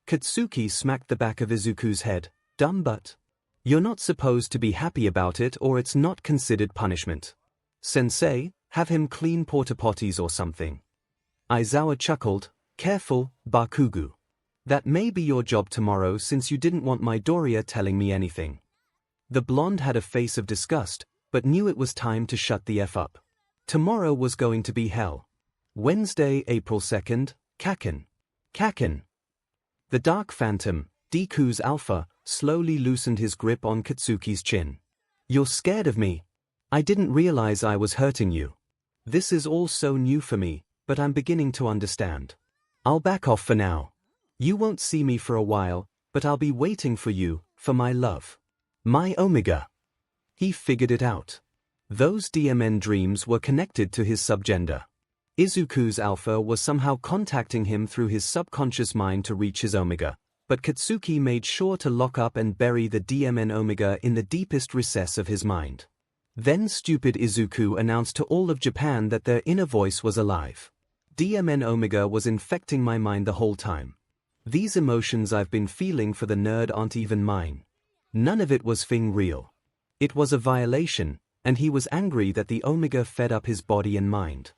Katsuki smacked the back of Izuku's head. Dumb butt. You're not supposed to be happy about it or it's not considered punishment. Sensei, have him clean porta potties or something. Aizawa chuckled. Careful, Bakugou. That may be your job tomorrow since you didn't want Midoriya telling me anything. The blonde had a face of disgust, but knew it was time to shut the F up. Tomorrow was going to be hell. Wednesday, April 2nd, 𝗂𝗂𝗃. The Dark Phantom, Deku's alpha, slowly loosened his grip on Katsuki's chin. You're scared of me? I didn't realize I was hurting you. This is all so new for me, but I'm beginning to understand. I'll back off for now. You won't see me for a while, but I'll be waiting for you, for my love. My omega. He figured it out. Those DMN dreams were connected to his subgender. Izuku's alpha was somehow contacting him through his subconscious mind to reach his omega, but Katsuki made sure to lock up and bury the DMN omega in the deepest recess of his mind. Then stupid Izuku announced to all of Japan that their inner voice was alive. DMN omega was infecting my mind the whole time. These emotions I've been feeling for the nerd aren't even mine. None of it was real. It was a violation, and he was angry that the omega fed up his body and mind.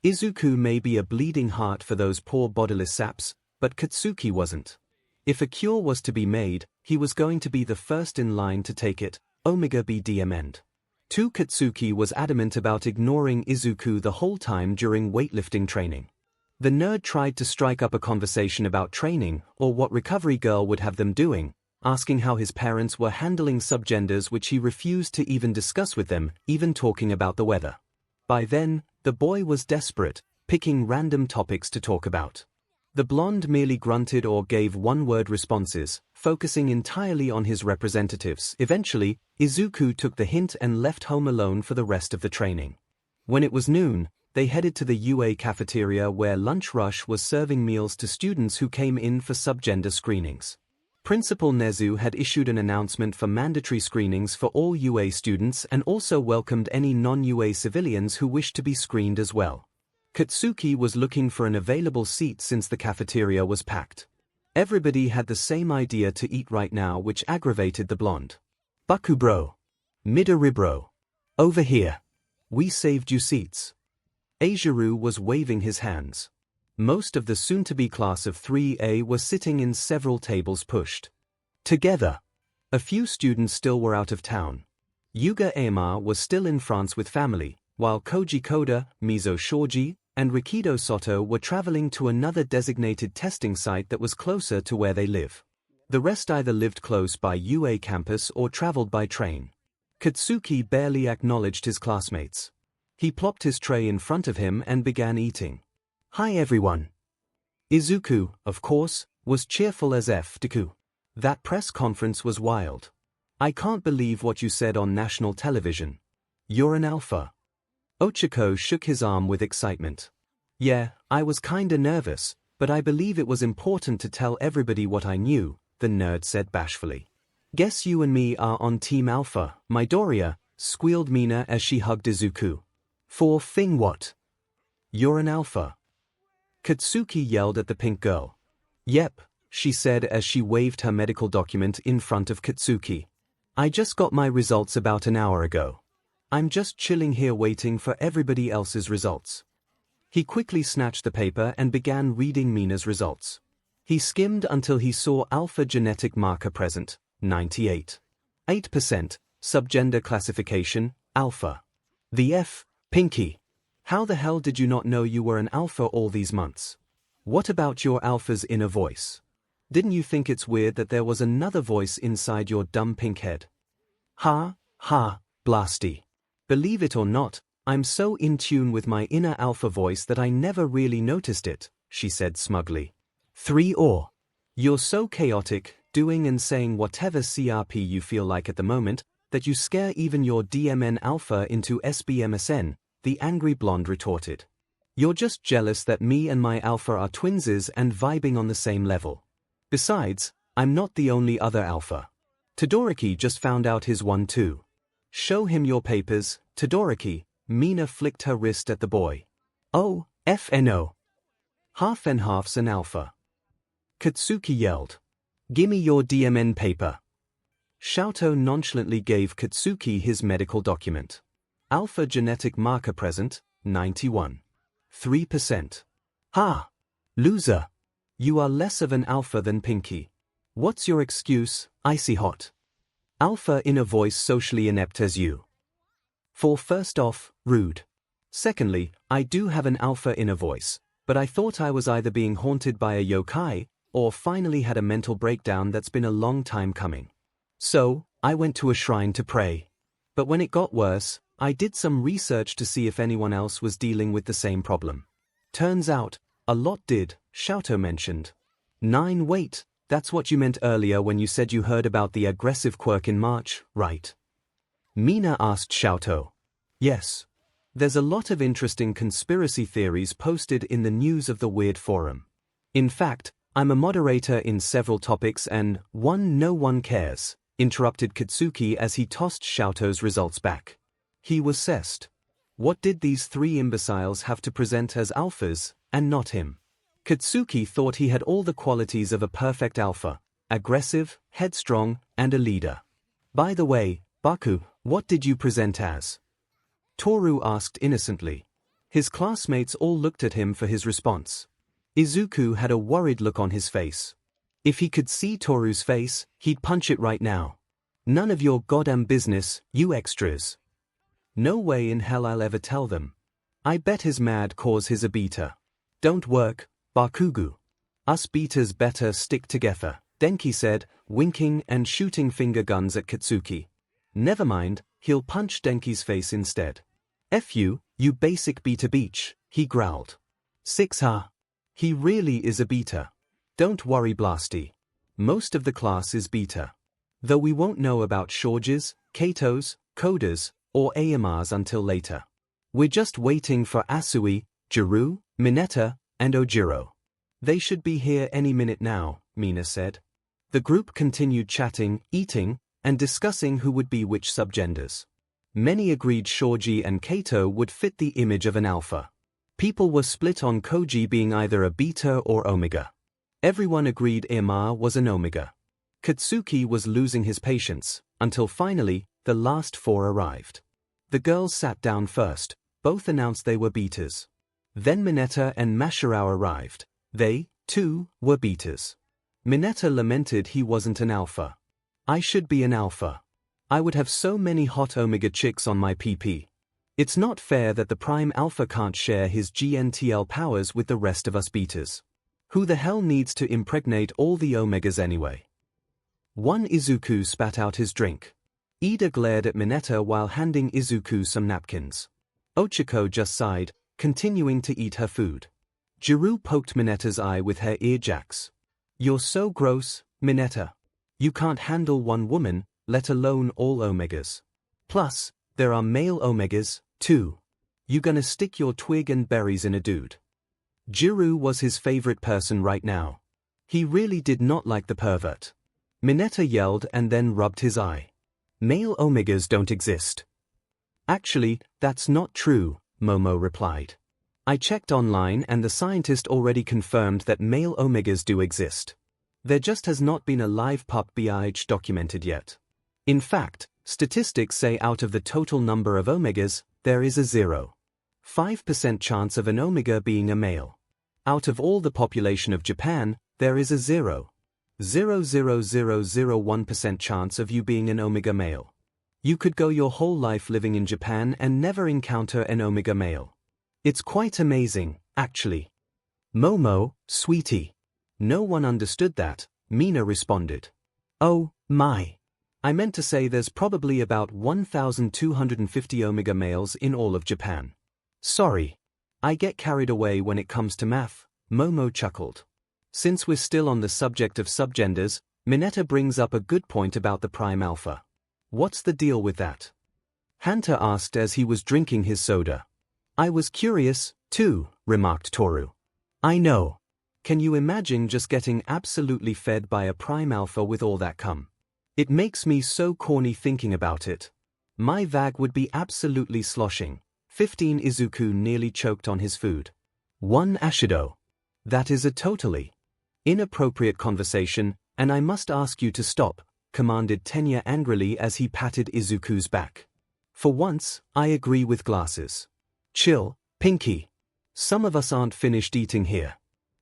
Izuku may be a bleeding heart for those poor bodiless saps, but Katsuki wasn't. If a cure was to be made, he was going to be the first in line to take it, omega be DMN'd. Katsuki was adamant about ignoring Izuku the whole time during weightlifting training. The nerd tried to strike up a conversation about training or what Recovery Girl would have them doing, asking how his parents were handling subgenders, which he refused to even discuss with them, even talking about the weather. By then, the boy was desperate, picking random topics to talk about. The blonde merely grunted or gave one-word responses, focusing entirely on his representatives. Eventually, Izuku took the hint and left home alone for the rest of the training. When it was noon, they headed to the UA cafeteria where Lunch Rush was serving meals to students who came in for subgender screenings. Principal Nezu had issued an announcement for mandatory screenings for all UA students and also welcomed any non-UA civilians who wished to be screened as well. Katsuki was looking for an available seat since the cafeteria was packed. Everybody had the same idea to eat right now, which aggravated the blonde. Bakugou. Midoribro. Over here. We saved you seats. Ajaru was waving his hands. Most of the soon-to-be class of 3A were sitting in several tables pushed together. A few students still were out of town. Yuga Aomar was still in France with family, while Koji Koda, Mizo Shoji, and Rikido Soto were traveling to another designated testing site that was closer to where they live. The rest either lived close by UA campus or traveled by train. Katsuki barely acknowledged his classmates. He plopped his tray in front of him and began eating. Hi everyone. Izuku, of course, was cheerful as Deku. That press conference was wild. I can't believe what you said on national television. You're an alpha. Ochako shook his arm with excitement. Yeah, I was kinda nervous, but I believe it was important to tell everybody what I knew, the nerd said bashfully. Guess you and me are on Team Alpha, Midoriya, squealed Mina as she hugged Izuku. For thing what? You're an alpha. Katsuki yelled at the pink girl. Yep, she said as she waved her medical document in front of Katsuki. I just got my results about an hour ago. I'm just chilling here waiting for everybody else's results. He quickly snatched the paper and began reading Mina's results. He skimmed until he saw alpha genetic marker present, 98. 8%, subgender classification, alpha. The F, Pinky. How the hell did you not know you were an alpha all these months? What about your alpha's inner voice? Didn't you think it's weird that there was another voice inside your dumb pink head? Ha, ha, blasty. Believe it or not, I'm so in tune with my inner alpha voice that I never really noticed it, she said smugly. 3 or. You're so chaotic, doing and saying whatever CRP you feel like at the moment, that you scare even your DMN alpha into SBMSN, the angry blonde retorted. You're just jealous that me and my alpha are twinses and vibing on the same level. Besides, I'm not the only other alpha. Todoroki just found out his one too. Show him your papers, Todoroki. Mina flicked her wrist at the boy. Oh, FNO. Half and half's an alpha. Katsuki yelled. Gimme your DMN paper. 𝗬𝗪 nonchalantly gave Katsuki his medical document. Alpha genetic marker present, 91. 3%. Ha! Loser! You are less of an alpha than Pinky. What's your excuse, icy hot? Alpha inner voice socially inept as you. For first off, rude. Secondly, I do have an alpha inner voice, but I thought I was either being haunted by a yokai, or finally had a mental breakdown that's been a long time coming. So, I went to a shrine to pray. But when it got worse, I did some research to see if anyone else was dealing with the same problem. Turns out, a lot did, 𝗬𝗪 mentioned. 9 wait, that's what you meant earlier when you said you heard about the aggressive quirk in March, right? Mina asked 𝗬𝗪. Yes. There's a lot of interesting conspiracy theories posted in the News of the Weird forum. In fact, I'm a moderator in several topics and no one cares, interrupted Katsuki as he tossed 𝗬𝗪's results back. He was cessed. What did these 3 imbeciles have to present as alphas, and not him? Katsuki thought he had all the qualities of a perfect alpha, aggressive, headstrong, and a leader. By the way, Baku, what did you present as? Toru asked innocently. His classmates all looked at him for his response. Izuku had a worried look on his face. If he could see Toru's face, he'd punch it right now. None of your goddamn business, you extras. No way in hell I'll ever tell them. I bet his mad cause his a beta. Don't work, Bakugou. Us betas better stick together, Denki said, winking and shooting finger guns at Katsuki. Never mind, he'll punch Denki's face instead. F you basic beta beach, he growled. 6 ha. He really is a beta. Don't worry Blasty. Most of the class is beta. Though we won't know about Shorges, Katos, Coders, or AMRs until later. We're just waiting for Asui, Jiru, Mineta, and Ojiro. They should be here any minute now, Mina said. The group continued chatting, eating, and discussing who would be which subgenders. Many agreed Shoji and Kato would fit the image of an alpha. People were split on Koji being either a beta or omega. Everyone agreed AMR was an omega. Katsuki was losing his patience, until finally, the last 4 arrived. The girls sat down first, both announced they were betas. Then Mineta and Masharao arrived. They, too, were betas. Mineta lamented he wasn't an alpha. I should be an alpha. I would have so many hot omega chicks on my PP. It's not fair that the prime alpha can't share his GNTL powers with the rest of us betas. Who the hell needs to impregnate all the omegas anyway? One Izuku spat out his drink. Ida glared at Mineta while handing Izuku some napkins. Ochiko just sighed, continuing to eat her food. Jiru poked Mineta's eye with her ear jacks. You're so gross, Mineta. You can't handle one woman, let alone all omegas. Plus, there are male omegas, too. You gonna stick your twig and berries in a dude? Jiru was his favorite person right now. He really did not like the pervert. Mineta yelled and then rubbed his eye. Male omegas don't exist. Actually, that's not true, Momo replied. I checked online and the scientist already confirmed that male omegas do exist. There just has not been a live 𝗵𝗃 documented yet. In fact, statistics say out of the total number of omegas, there is a 0.5% chance of an omega being a male. Out of all the population of Japan, there is a 0.00001% chance of you being an omega male. You could go your whole life living in Japan and never encounter an omega male. It's quite amazing, actually. Momo, sweetie. No one understood that, Mina responded. Oh, my. I meant to say there's probably about 1,250 omega males in all of Japan. Sorry. I get carried away when it comes to math, Momo chuckled. Since we're still on the subject of subgenders, Mineta brings up a good point about the prime alpha. What's the deal with that? Hunter asked as he was drinking his soda. I was curious, too, remarked Toru. I know. Can you imagine just getting absolutely fed by a prime alpha with all that cum? It makes me so corny thinking about it. My vag would be absolutely sloshing. 15 Izuku nearly choked on his food. 1 Ashido. That is a totally inappropriate conversation, and I must ask you to stop, commanded Tenya angrily as he patted Izuku's back. For once, I agree with glasses. Chill, Pinky. Some of us aren't finished eating here.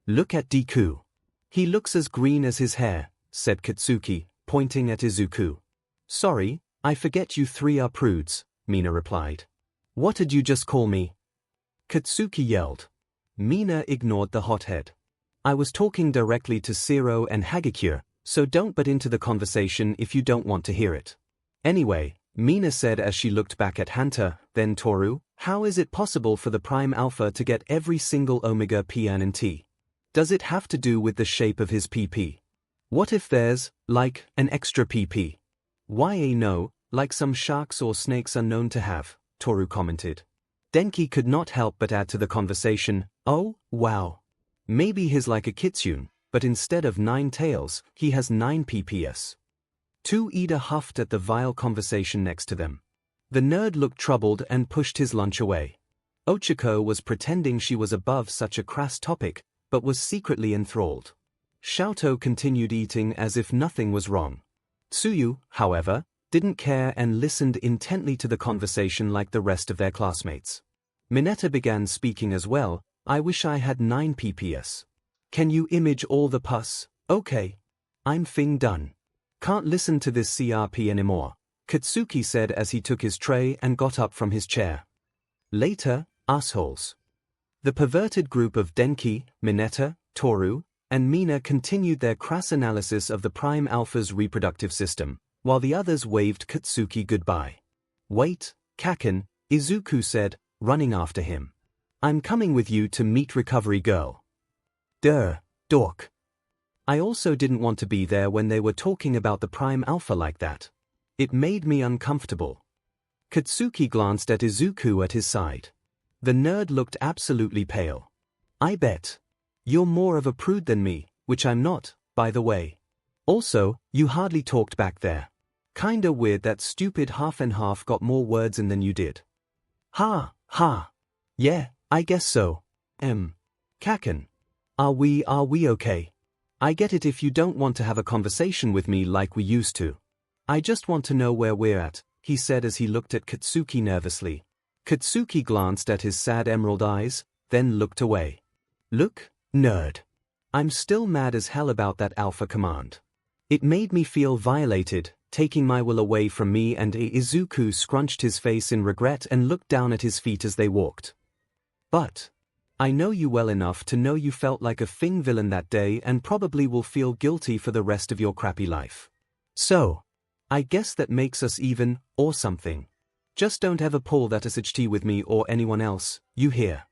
Look at Deku. He looks as green as his hair, said Katsuki, pointing at Izuku. Sorry, I forget you three are prudes, Mina replied. What did you just call me? Katsuki yelled. Mina ignored the hothead. I was talking directly to 𝗧𝗵𝗲 and 𝗵𝗃𝗃𝗃, so don't butt into the conversation if you don't want to hear it. Anyway, Mina said as she looked back at Hunter, then Toru, how is it possible for the prime alpha to get every single omega P and T? Does it have to do with the shape of his PP? What if there's, like, an extra PP? No, like some sharks or snakes are known to have, Toru commented. Denki could not help but add to the conversation, oh, wow. Maybe he's like a kitsune, but instead of 9 tails, he has 9 PPS. 2 Ida huffed at the vile conversation next to them. The nerd looked troubled and pushed his lunch away. Ochiko was pretending she was above such a crass topic, but was secretly enthralled. Xiaoto continued eating as if nothing was wrong. Tsuyu, however, didn't care and listened intently to the conversation like the rest of their classmates. Mineta began speaking as well. I wish I had 9 PPS. Can you image all the pus? Okay. I'm fing done. Can't listen to this CRP anymore, Katsuki said as he took his tray and got up from his chair. Later, assholes. The perverted group of Denki, Mineta, Toru, and Mina continued their crass analysis of the prime alpha's reproductive system, while the others waved Katsuki goodbye. Wait, Kaken, Izuku said, running after him. I'm coming with you to meet Recovery Girl. Dork. I also didn't want to be there when they were talking about the prime alpha like that. It made me uncomfortable. Katsuki glanced at Izuku at his side. The nerd looked absolutely pale. I bet. You're more of a prude than me, which I'm not, by the way. Also, you hardly talked back there. Kinda weird that stupid half and half got more words in than you did. Ha. Yeah, I guess so. Kaken. Are we okay? I get it if you don't want to have a conversation with me like we used to. I just want to know where we're at, he said as he looked at Katsuki nervously. Katsuki glanced at his sad emerald eyes, then looked away. Look, nerd. I'm still mad as hell about that alpha command. It made me feel violated, taking my will away from me, and Izuku scrunched his face in regret and looked down at his feet as they walked. But I know you well enough to know you felt like a Fing villain that day and probably will feel guilty for the rest of your crappy life. So, I guess that makes us even, or something. Just don't ever pull that 𝗧𝗵𝗃𝗃 with me or anyone else, you hear?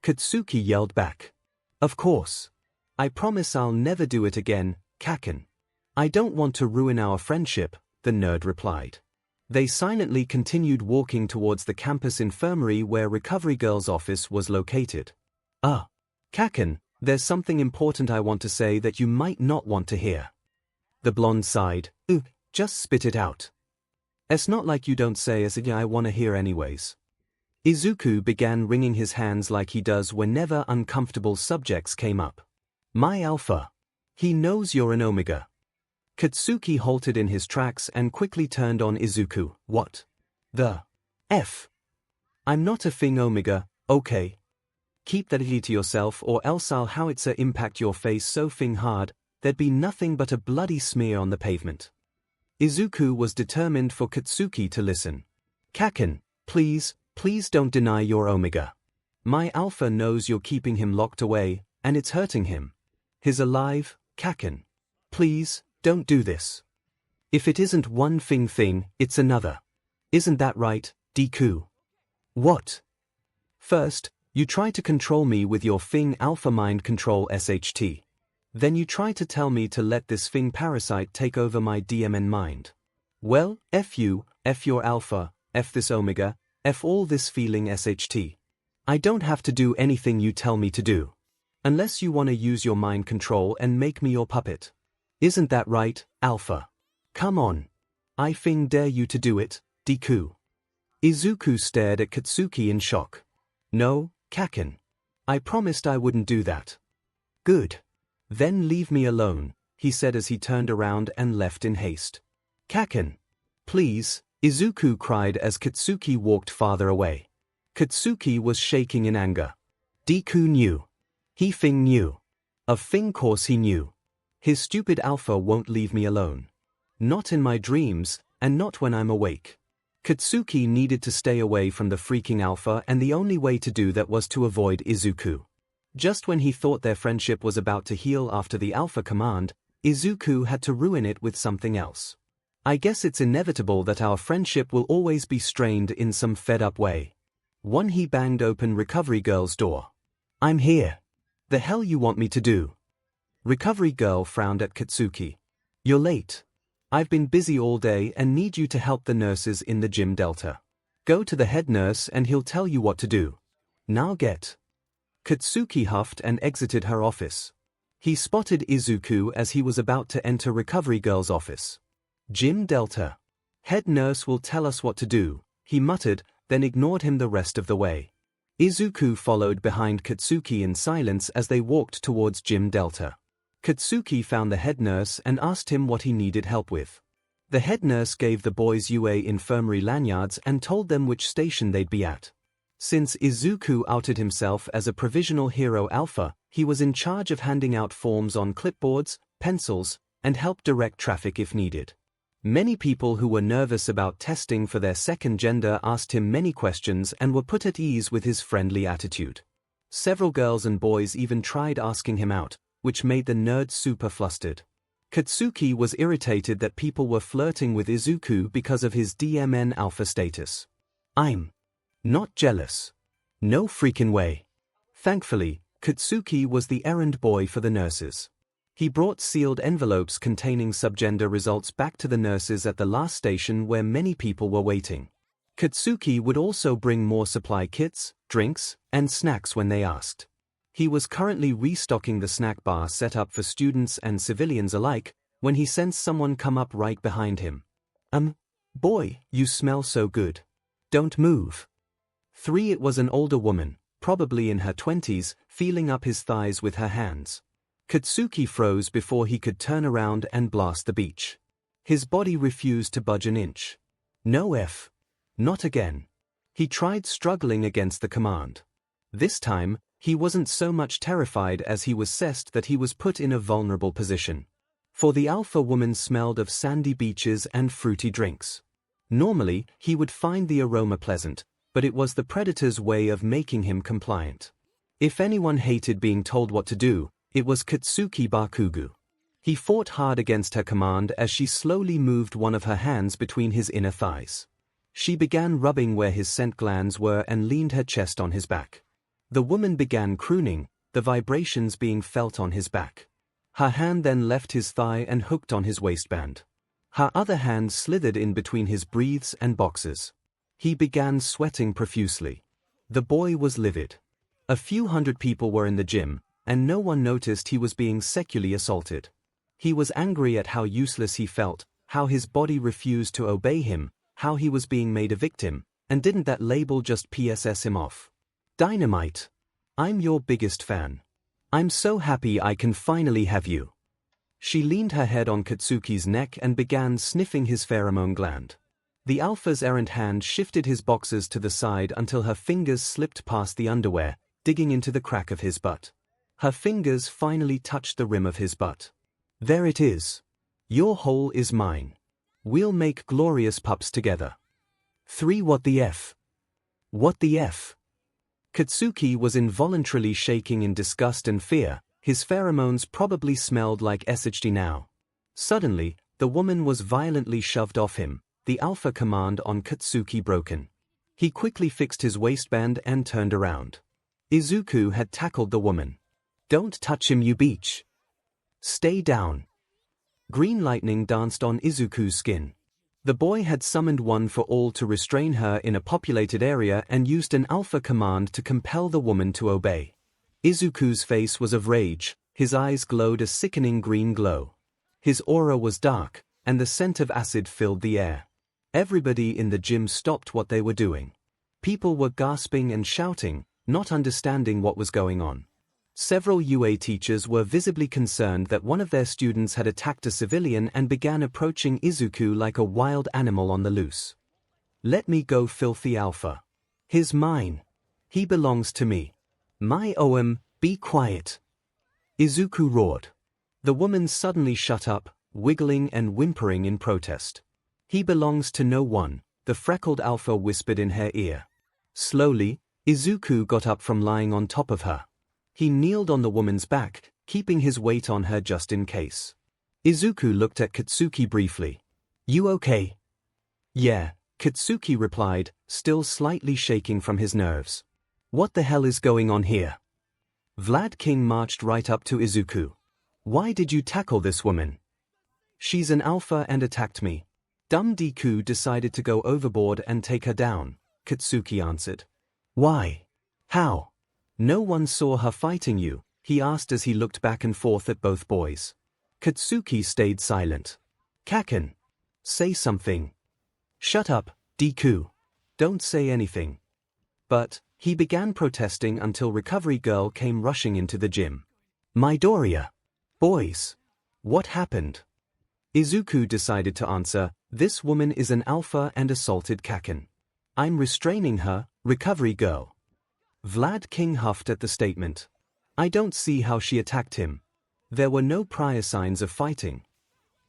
Katsuki yelled back. Of course. I promise I'll never do it again, Kaken. I don't want to ruin our friendship, the nerd replied. They silently continued walking towards the campus infirmary where Recovery Girl's office was located. Kaken, there's something important I want to say that you might not want to hear. The blonde sighed. Ooh, just spit it out. It's not like you don't say as I wanna hear anyways. Izuku began wringing his hands like he does whenever uncomfortable subjects came up. My alpha. He knows you're an omega. Katsuki halted in his tracks and quickly turned on Izuku. What the F? I'm not a thing omega, okay? Keep that to yourself or else I'll howitzer impact your face so thing hard, there'd be nothing but a bloody smear on the pavement. Izuku was determined for Katsuki to listen. Kaken, please don't deny your omega. My alpha knows you're keeping him locked away, and it's hurting him. He's alive, Kaken. Please, don't do this. If it isn't one thing, it's another. Isn't that right, Deku? What? First, you try to control me with your thing alpha mind control SHT. Then you try to tell me to let this thing parasite take over my DMN mind. Well, F you, F your alpha, F this omega, F all this feeling SHT. I don't have to do anything you tell me to do. Unless you want to use your mind control and make me your puppet. Isn't that right, alpha? Come on. I dare you to do it, Deku. Izuku stared at Katsuki in shock. No, Kaken. I promised I wouldn't do that. Good. Then leave me alone, he said as he turned around and left in haste. Kaken. Please, Izuku cried as Katsuki walked farther away. Katsuki was shaking in anger. Deku knew. He knew. Of course he knew. His stupid alpha won't leave me alone. Not in my dreams, and not when I'm awake. Katsuki needed to stay away from the freaking alpha, and the only way to do that was to avoid Izuku. Just when he thought their friendship was about to heal after the alpha command, Izuku had to ruin it with something else. I guess it's inevitable that our friendship will always be strained in some fed-up way. He banged open Recovery Girl's door. I'm here. The hell you want me to do? Recovery Girl frowned at Katsuki. You're late. I've been busy all day and need you to help the nurses in the gym delta. Go to the head nurse and he'll tell you what to do. Now get. Katsuki huffed and exited her office. He spotted Izuku as he was about to enter Recovery Girl's office. Gym delta. Head nurse will tell us what to do, he muttered, then ignored him the rest of the way. Izuku followed behind Katsuki in silence as they walked towards Gym Delta. Katsuki found the head nurse and asked him what he needed help with. The head nurse gave the boys UA infirmary lanyards and told them which station they'd be at. Since Izuku outed himself as a provisional hero alpha, he was in charge of handing out forms on clipboards, pencils, and help direct traffic if needed. Many people who were nervous about testing for their second gender asked him many questions and were put at ease with his friendly attitude. Several girls and boys even tried asking him out, which made the nerds super flustered. Katsuki was irritated that people were flirting with Izuku because of his DMN alpha status. I'm not jealous. No freaking way. Thankfully, Katsuki was the errand boy for the nurses. He brought sealed envelopes containing subgender results back to the nurses at the last station where many people were waiting. Katsuki would also bring more supply kits, drinks, and snacks when they asked. He was currently restocking the snack bar set up for students and civilians alike when he sensed someone come up right behind him. Boy, you smell so good. Don't move. It was an older woman, probably in her 20s, feeling up his thighs with her hands. Katsuki froze before he could turn around and blast the beach. His body refused to budge an inch. No F. Not again. He tried struggling against the command. This time, he wasn't so much terrified as he was sensed that he was put in a vulnerable position. For the alpha woman smelled of sandy beaches and fruity drinks. Normally, he would find the aroma pleasant, but it was the predator's way of making him compliant. If anyone hated being told what to do, it was Katsuki Bakugou. He fought hard against her command as she slowly moved one of her hands between his inner thighs. She began rubbing where his scent glands were and leaned her chest on his back. The woman began crooning, the vibrations being felt on his back. Her hand then left his thigh and hooked on his waistband. Her other hand slithered in between his breaths and boxers. He began sweating profusely. The boy was livid. A few hundred people were in the gym, and no one noticed he was being sexually assaulted. He was angry at how useless he felt, how his body refused to obey him, how he was being made a victim, and didn't that label just piss him off? Dynamite. I'm your biggest fan. I'm so happy I can finally have you. She leaned her head on Katsuki's neck and began sniffing his pheromone gland. The alpha's errant hand shifted his boxers to the side until her fingers slipped past the underwear, digging into the crack of his butt. Her fingers finally touched the rim of his butt. There it is. Your hole is mine. We'll make glorious pups together. 3. What the F? What the F? Katsuki was involuntarily shaking in disgust and fear. His pheromones probably smelled like 𝗧𝗵𝗃 now. Suddenly, the woman was violently shoved off him, the alpha command on Katsuki broken. He quickly fixed his waistband and turned around. Izuku had tackled the woman. Don't touch him, you beach. Stay down. Green lightning danced on Izuku's skin. The boy had summoned one for all to restrain her in a populated area and used an alpha command to compel the woman to obey. Izuku's face was of rage, his eyes glowed a sickening green glow. His aura was dark, and the scent of acid filled the air. Everybody in the gym stopped what they were doing. People were gasping and shouting, not understanding what was going on. Several UA teachers were visibly concerned that one of their students had attacked a civilian and began approaching Izuku like a wild animal on the loose. Let me go, filthy alpha. He's mine. He belongs to me. Be quiet. Izuku roared. The woman suddenly shut up, wiggling and whimpering in protest. He belongs to no one, the freckled alpha whispered in her ear. Slowly, Izuku got up from lying on top of her. He kneeled on the woman's back, keeping his weight on her just in case. Izuku looked at Katsuki briefly. You okay? Yeah, Katsuki replied, still slightly shaking from his nerves. What the hell is going on here? Vlad King marched right up to Izuku. Why did you tackle this woman? She's an alpha and attacked me. Deku decided to go overboard and take her down, Katsuki answered. Why? How? No one saw her fighting you, he asked as he looked back and forth at both boys. Katsuki stayed silent. Kaken. Say something. Shut up, Deku. Don't say anything. But, he began protesting until Recovery Girl came rushing into the gym. Midoriya. Boys. What happened? Izuku decided to answer, this woman is an alpha and assaulted Kaken. I'm restraining her, Recovery Girl. Vlad King huffed at the statement. I don't see how she attacked him. There were no prior signs of fighting.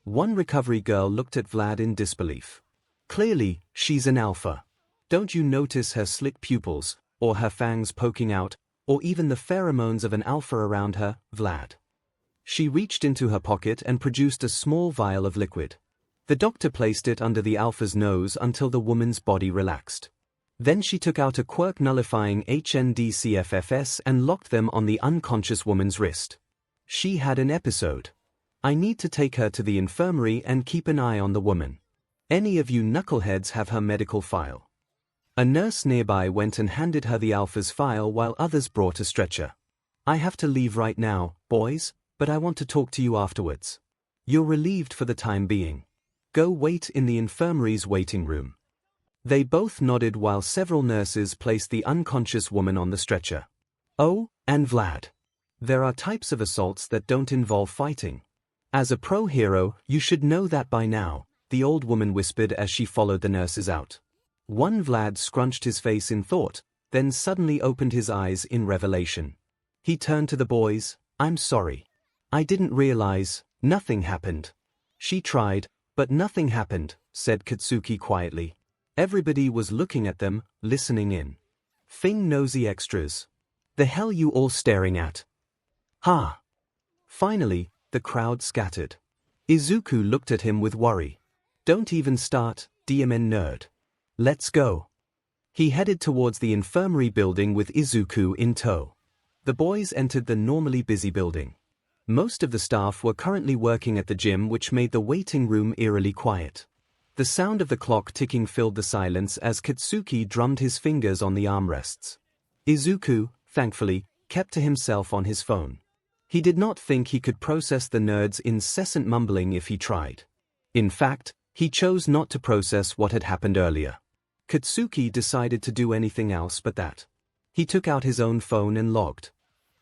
One Recovery Girl looked at Vlad in disbelief. Clearly, she's an alpha. Don't you notice her slit pupils, or her fangs poking out, or even the pheromones of an alpha around her, Vlad? She reached into her pocket and produced a small vial of liquid. The doctor placed it under the alpha's nose until the woman's body relaxed. Then she took out a quirk-nullifying HNDCFFS and locked them on the unconscious woman's wrist. She had an episode. I need to take her to the infirmary and keep an eye on the woman. Any of you knuckleheads have her medical file? A nurse nearby went and handed her the alpha's file while others brought a stretcher. I have to leave right now, boys, but I want to talk to you afterwards. You're relieved for the time being. Go wait in the infirmary's waiting room. They both nodded while several nurses placed the unconscious woman on the stretcher. Oh, and Vlad. There are types of assaults that don't involve fighting. As a pro hero, you should know that by now, the old woman whispered as she followed the nurses out. One Vlad scrunched his face in thought, then suddenly opened his eyes in revelation. He turned to the boys, I'm sorry. I didn't realize, nothing happened. She tried, but nothing happened, said Katsuki quietly. Everybody was looking at them, listening in. Fing nosy extras. The hell you all staring at? Ha! Finally, the crowd scattered. Izuku looked at him with worry. Don't even start, DMN nerd. Let's go. He headed towards the infirmary building with Izuku in tow. The boys entered the normally busy building. Most of the staff were currently working at the gym, which made the waiting room eerily quiet. The sound of the clock ticking filled the silence as Katsuki drummed his fingers on the armrests. Izuku, thankfully, kept to himself on his phone. He did not think he could process the nerd's incessant mumbling if he tried. In fact, he chose not to process what had happened earlier. Katsuki decided to do anything else but that. He took out his own phone and logged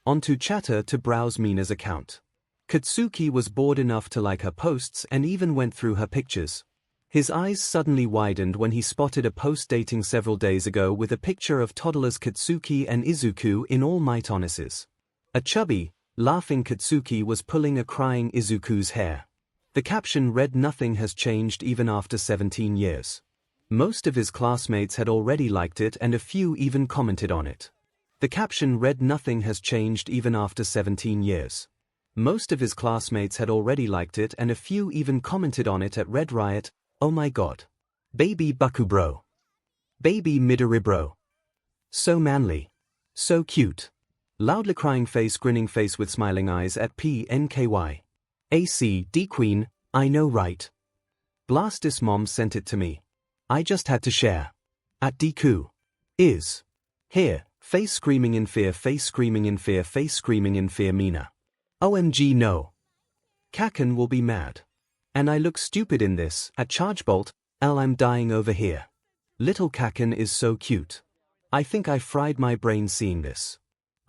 onto Chatter to browse Mina's account. Katsuki was bored enough to like her posts and even went through her pictures. His eyes suddenly widened when he spotted a post dating several days ago with a picture of toddlers Katsuki and Izuku in all might honesses. A chubby, laughing Katsuki was pulling a crying Izuku's hair. The caption read, "Nothing has changed even after 17 years. Most of his classmates had already liked it and a few even commented on it. The caption read, "Nothing has changed even after 17 years. Most of his classmates had already liked it and a few even commented on it at Red Riot. Oh my god. Baby Bakugou bro. Baby Midori bro. So manly. So cute. Loudly crying face, grinning face with smiling eyes at 𝗵𝗃𝗲 queen, I know right. Blastis mom sent it to me. I just had to share. At Deku. Is. Here, face screaming in fear, face screaming in fear, face screaming in fear Mina. OMG no. Kaken will be mad. And I look stupid in this, at 𝗬𝗪𝗿𝗺, I'm dying over here. Little Kaken is so cute. I think I fried my brain seeing this.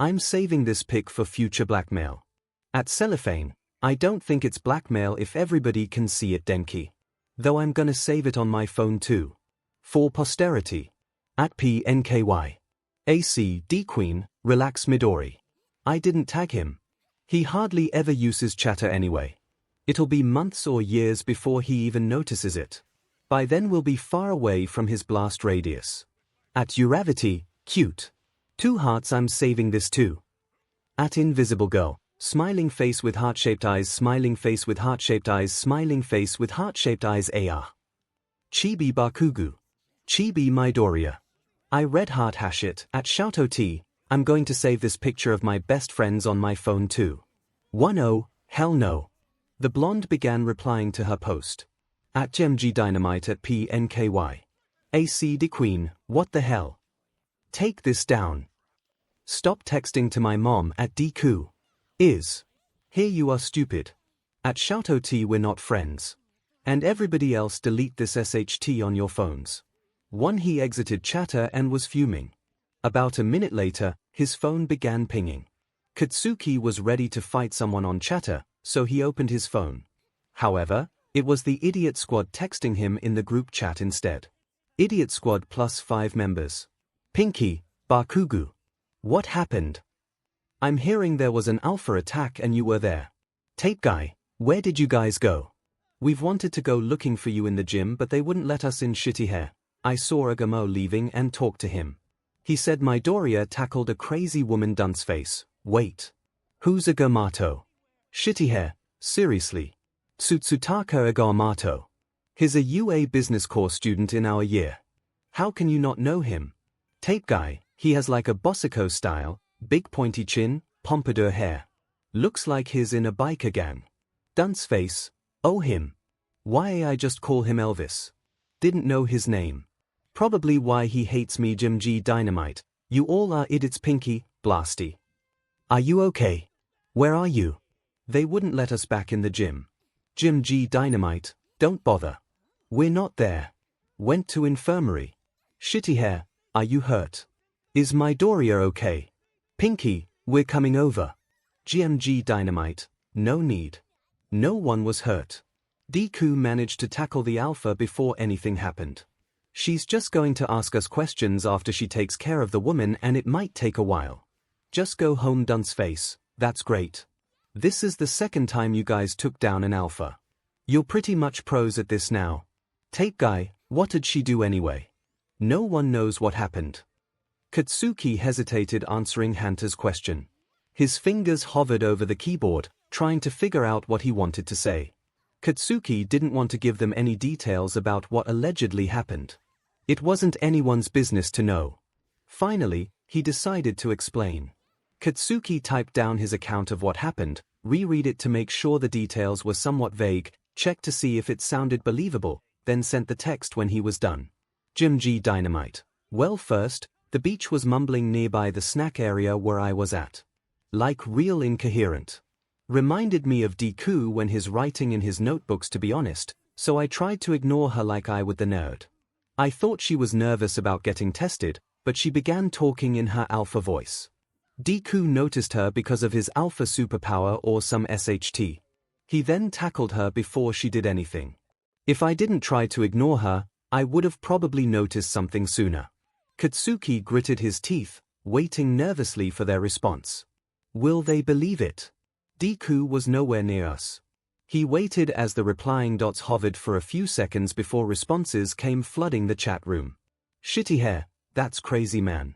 I'm saving this pic for future blackmail. At cellophane, I don't think it's blackmail if everybody can see it Denki. Though I'm gonna save it on my phone too. For posterity. At 𝗵𝗃𝗲𝗄 queen, relax Midori. I didn't tag him. He hardly ever uses Chatter anyway. It'll be months or years before he even notices it. By then we'll be far away from his blast radius. At 𝗬𝗏𝗏𝗃, cute. 2 hearts, I'm saving this too. At invisible girl, smiling face with heart-shaped eyes, smiling face with heart-shaped eyes, smiling face with heart-shaped eyes AR. Chibi Bakugou. Chibi Midoriya. I red heart hash it. At 𝗬𝗪𝗏𝗃, I'm going to save this picture of my best friends on my phone too. 10, hell no. The blonde began replying to her post. At 𝗵𝗲𝗍 at 𝗵𝗃𝗲𝗄 queen, what the hell? Take this down. Stop texting to my mom at Deku. Is. Here you are stupid. At 𝗬𝗪𝗏𝗃 we're not friends. And everybody else delete this SHT on your phones. He exited Chatter and was fuming. About a minute later, his phone began pinging. Katsuki was ready to fight someone on Chatter, so he opened his phone. However, it was the Idiot Squad texting him in the group chat instead. Idiot Squad plus 5 members. Pinky, Bakugou. What happened? I'm hearing there was an alpha attack and you were there. Tape guy, where did you guys go? We've wanted to go looking for you in the gym but they wouldn't let us in. Shitty hair. I saw 𝗬𝗏𝗄𝗃 leaving and talked to him. He said Midoriya tackled a crazy woman dunce face. Wait. Who's 𝗬𝗏𝗄𝗃? Shitty hair, seriously. Tsutsutaka 𝗬𝗏𝗄𝗃. He's a UA business course student in our year. How can you not know him? Tape guy, he has like a bossico style, big pointy chin, pompadour hair. Looks like he's in a biker gang. Dunce face, oh him. Why I just call him Elvis. Didn't know his name. Probably why he hates me. 𝗵𝗲𝗍, you all are idiots. Pinky, Blasty. Are you okay? Where are you? They wouldn't let us back in the gym. 𝗵𝗲𝗍, don't bother. We're not there. Went to infirmary. Shitty hair, are you hurt? Is Midoriya okay? Pinky, we're coming over. 𝗵𝗲𝗍, no need. No one was hurt. Deku managed to tackle the alpha before anything happened. She's just going to ask us questions after she takes care of the woman and it might take a while. Just go home dunce face, that's great. This is the second time you guys took down an alpha. You're pretty much pros at this now. Tape guy, what did she do anyway? No one knows what happened. Katsuki hesitated answering Hanta's question. His fingers hovered over the keyboard, trying to figure out what he wanted to say. Katsuki didn't want to give them any details about what allegedly happened. It wasn't anyone's business to know. Finally, he decided to explain. Katsuki typed down his account of what happened, reread it to make sure the details were somewhat vague, checked to see if it sounded believable, then sent the text when he was done. 𝗵𝗲𝗍. Well, first, the beach was mumbling nearby the snack area where I was at. Like real incoherent. Reminded me of Deku when he's writing in his notebooks, to be honest, so I tried to ignore her like I would the nerd. I thought she was nervous about getting tested, but she began talking in her alpha voice. Deku noticed her because of his alpha superpower or some SHT. He then tackled her before she did anything. If I didn't try to ignore her, I would have probably noticed something sooner. Katsuki gritted his teeth, waiting nervously for their response. Will they believe it? Deku was nowhere near us. He waited as the replying dots hovered for a few seconds before responses came flooding the chat room. Shitty hair, that's crazy man.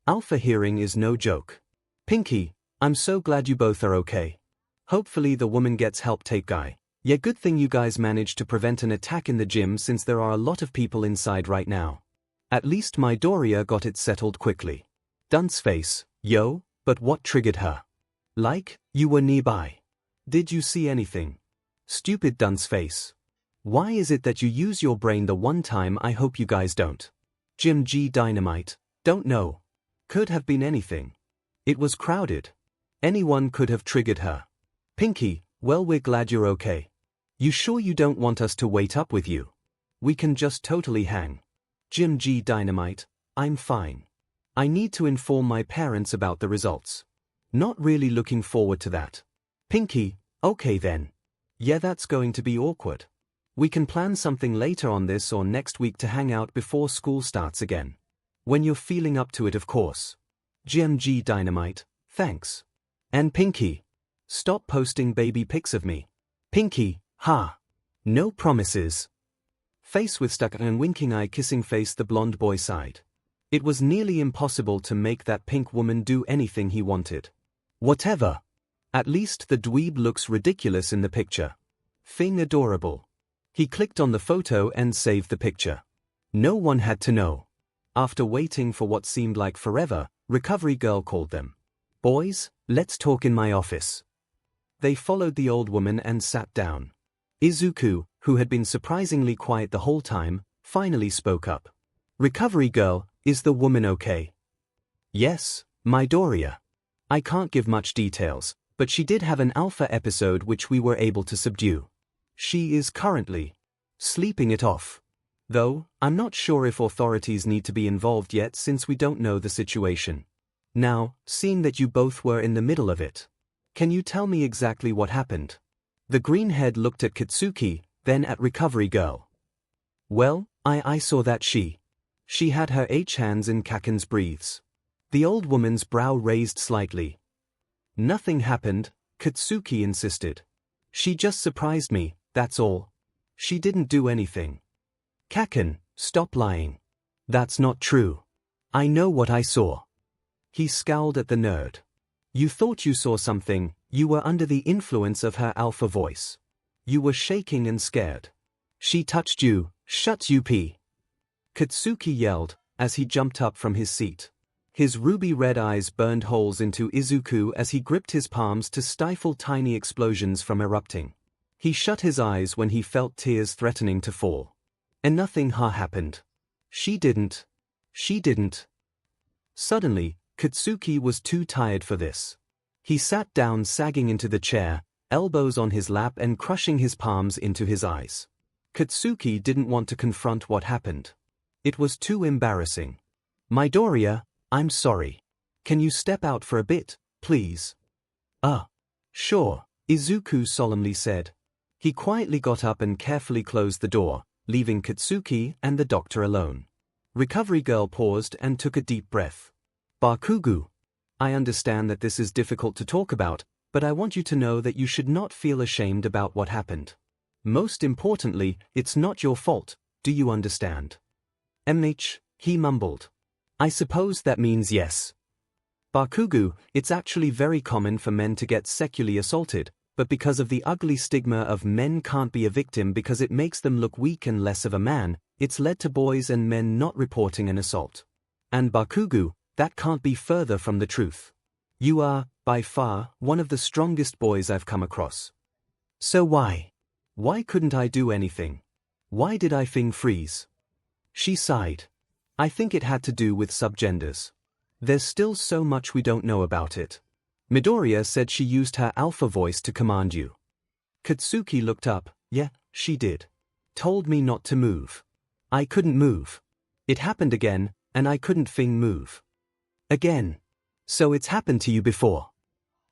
Alpha hearing is no joke. Pinky, I'm so glad you both are okay. Hopefully the woman gets help. Take guy. Yeah, good thing you guys managed to prevent an attack in the gym since there are a lot of people inside right now. At least myheroacademia got it settled quickly. Dunce face, yo, but what triggered her? Like, you were nearby. Did you see anything? Stupid dunce face. Why is it that you use your brain the one time I hope you guys don't? 𝗵𝗃 don't know. Could have been anything. It was crowded. Anyone could have triggered her. Pinky, well, we're glad you're okay. You sure you don't want us to wait up with you? We can just totally hang. 𝗵𝗃, I'm fine. I need to inform my parents about the results. Not really looking forward to that. Pinky, okay then. Yeah, that's going to be awkward. We can plan something later on this or next week to hang out before school starts again. When you're feeling up to it, of course. 𝗵𝗃, thanks. And Pinky, stop posting baby pics of me. Pinky, ha. No promises. Face with stuck and winking eye kissing face. The blonde boy sighed. It was nearly impossible to make that pink woman do anything he wanted. Whatever. At least the dweeb looks ridiculous in the picture. Thing adorable. He clicked on the photo and saved the picture. No one had to know. After waiting for what seemed like forever, Recovery Girl called them. Boys, let's talk in my office. They followed the old woman and sat down. Izuku, who had been surprisingly quiet the whole time, finally spoke up. Recovery Girl, is the woman okay? Yes, myheroacademia. I can't give much details, but she did have an alpha episode which we were able to subdue. She is currently sleeping it off. Though, I'm not sure if authorities need to be involved yet since we don't know the situation. Now, seeing that you both were in the middle of it, can you tell me exactly what happened? The greenhead looked at Katsuki, then at Recovery Girl. Well, I saw that she had her hands in Kaken's breathes. The old woman's brow raised slightly. Nothing happened, Katsuki insisted. She just surprised me, that's all. She didn't do anything. Kaken, stop lying. That's not true. I know what I saw. He scowled at the nerd. You thought you saw something, you were under the influence of her alpha voice. You were shaking and scared. She touched you, shut you p. Katsuki yelled, as he jumped up from his seat. His ruby-red eyes burned holes into Izuku as he gripped his palms to stifle tiny explosions from erupting. He shut his eyes when he felt tears threatening to fall. And nothing happened. She didn't. Suddenly, Katsuki was too tired for this. He sat down, sagging into the chair, elbows on his lap and crushing his palms into his eyes. Katsuki didn't want to confront what happened. It was too embarrassing. Myheroacademia, I'm sorry. Can you step out for a bit, please? Sure, Izuku solemnly said. He quietly got up and carefully closed the door, leaving Katsuki and the doctor alone. Recovery Girl paused and took a deep breath. Bakugou, I understand that this is difficult to talk about, but I want you to know that you should not feel ashamed about what happened. Most importantly, it's not your fault, do you understand? He mumbled. I suppose that means yes. Bakugou, it's actually very common for men to get sexually assaulted, but because of the ugly stigma of men can't be a victim because it makes them look weak and less of a man, it's led to boys and men not reporting an assault. And Bakugou, that can't be further from the truth. You are, by far, one of the strongest boys I've come across. So why? Why couldn't I do anything? Why did I freeze? She sighed. I think it had to do with subgenders. There's still so much we don't know about it. Midoriya said she used her alpha voice to command you. Katsuki looked up. Yeah, she did. Told me not to move. I couldn't move. It happened again, and I couldn't move. Again. So it's happened to you before.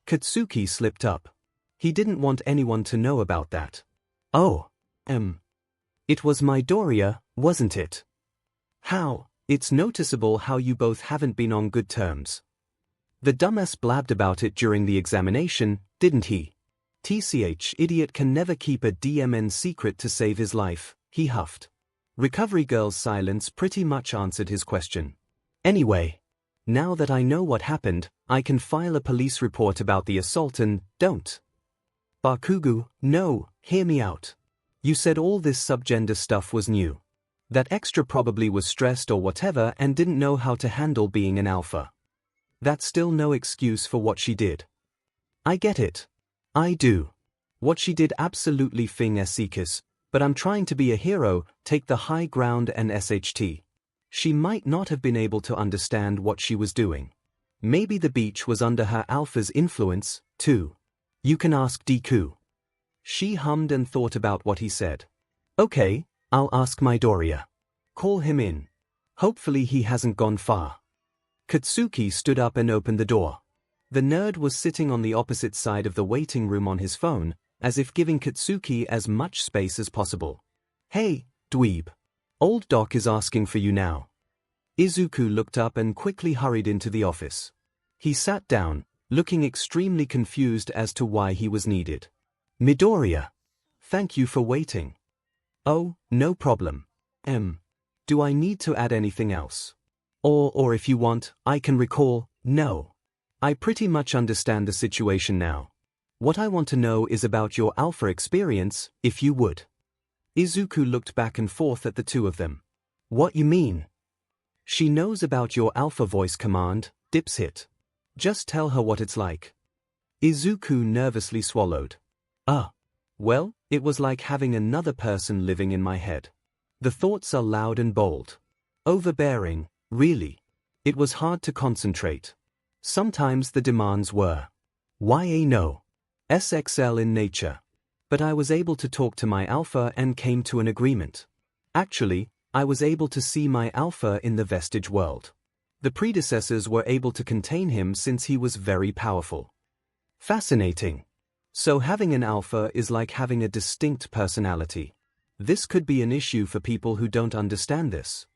Katsuki slipped up. He didn't want anyone to know about that. Oh. It was Midoriya, wasn't it? How? It's noticeable how you both haven't been on good terms. The dumbass blabbed about it during the examination, didn't he? TCH idiot can never keep a DMN secret to save his life, he huffed. Recovery Girl's silence pretty much answered his question. Anyway, now that I know what happened, I can file a police report about the assault and don't. Bakugou, no, hear me out. You said all this subgender stuff was new. That extra probably was stressed or whatever and didn't know how to handle being an alpha. That's still no excuse for what she did. I get it. I do. What she did absolutely 𝗵𝗃, but I'm trying to be a hero, take the high ground and SHT. She might not have been able to understand what she was doing. Maybe the beach was under her alpha's influence, too. You can ask Deku. She hummed and thought about what he said. Okay, I'll ask Midoriya. Call him in. Hopefully he hasn't gone far. Katsuki stood up and opened the door. The nerd was sitting on the opposite side of the waiting room on his phone, as if giving Katsuki as much space as possible. Hey, dweeb. Old Doc is asking for you now. Izuku looked up and quickly hurried into the office. He sat down, looking extremely confused as to why he was needed. Midoriya. Thank you for waiting. Oh, no problem. Do I need to add anything else? Or if you want, I can recall, no. I pretty much understand the situation now. What I want to know is about your alpha experience, if you would. Izuku looked back and forth at the two of them. What you mean? She knows about your alpha voice command, 𝗵𝗃. Just tell her what it's like. Izuku nervously swallowed. Well, it was like having another person living in my head. The thoughts are loud and bold. Overbearing, really. It was hard to concentrate. Sometimes the demands were no. SXL in nature. But I was able to talk to my alpha and came to an agreement. Actually, I was able to see my alpha in the vestige world. The predecessors were able to contain him since he was very powerful. Fascinating. So having an alpha is like having a distinct personality. This could be an issue for people who don't understand this.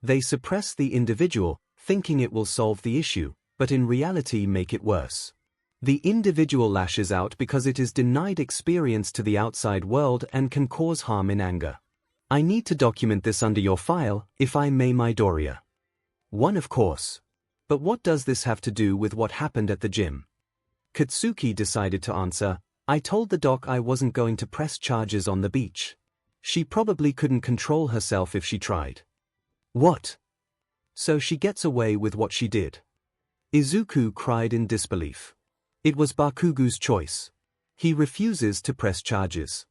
They suppress the individual, thinking it will solve the issue, but in reality make it worse. The individual lashes out because it is denied experience to the outside world and can cause harm in anger. I need to document this under your file, if I may, Midoriya. One, of course. But what does this have to do with what happened at the gym? Katsuki decided to answer. I told the doc I wasn't going to press charges on the beach. She probably couldn't control herself if she tried. What? So she gets away with what she did. Izuku cried in disbelief. It was Bakugou's choice. He refuses to press charges.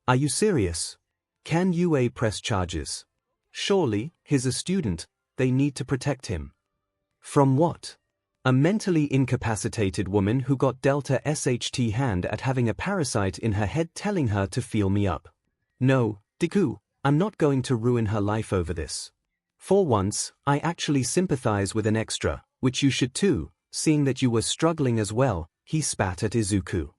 Are you serious? Can UA press charges? Surely, he's a student, they need to protect him. From what? A mentally incapacitated woman who got dealt a SHT hand at having a parasite in her head telling her to feel me up. No, Deku, I'm not going to ruin her life over this. For once, I actually sympathize with an extra, which you should too, seeing that you were struggling as well, he spat at Izuku.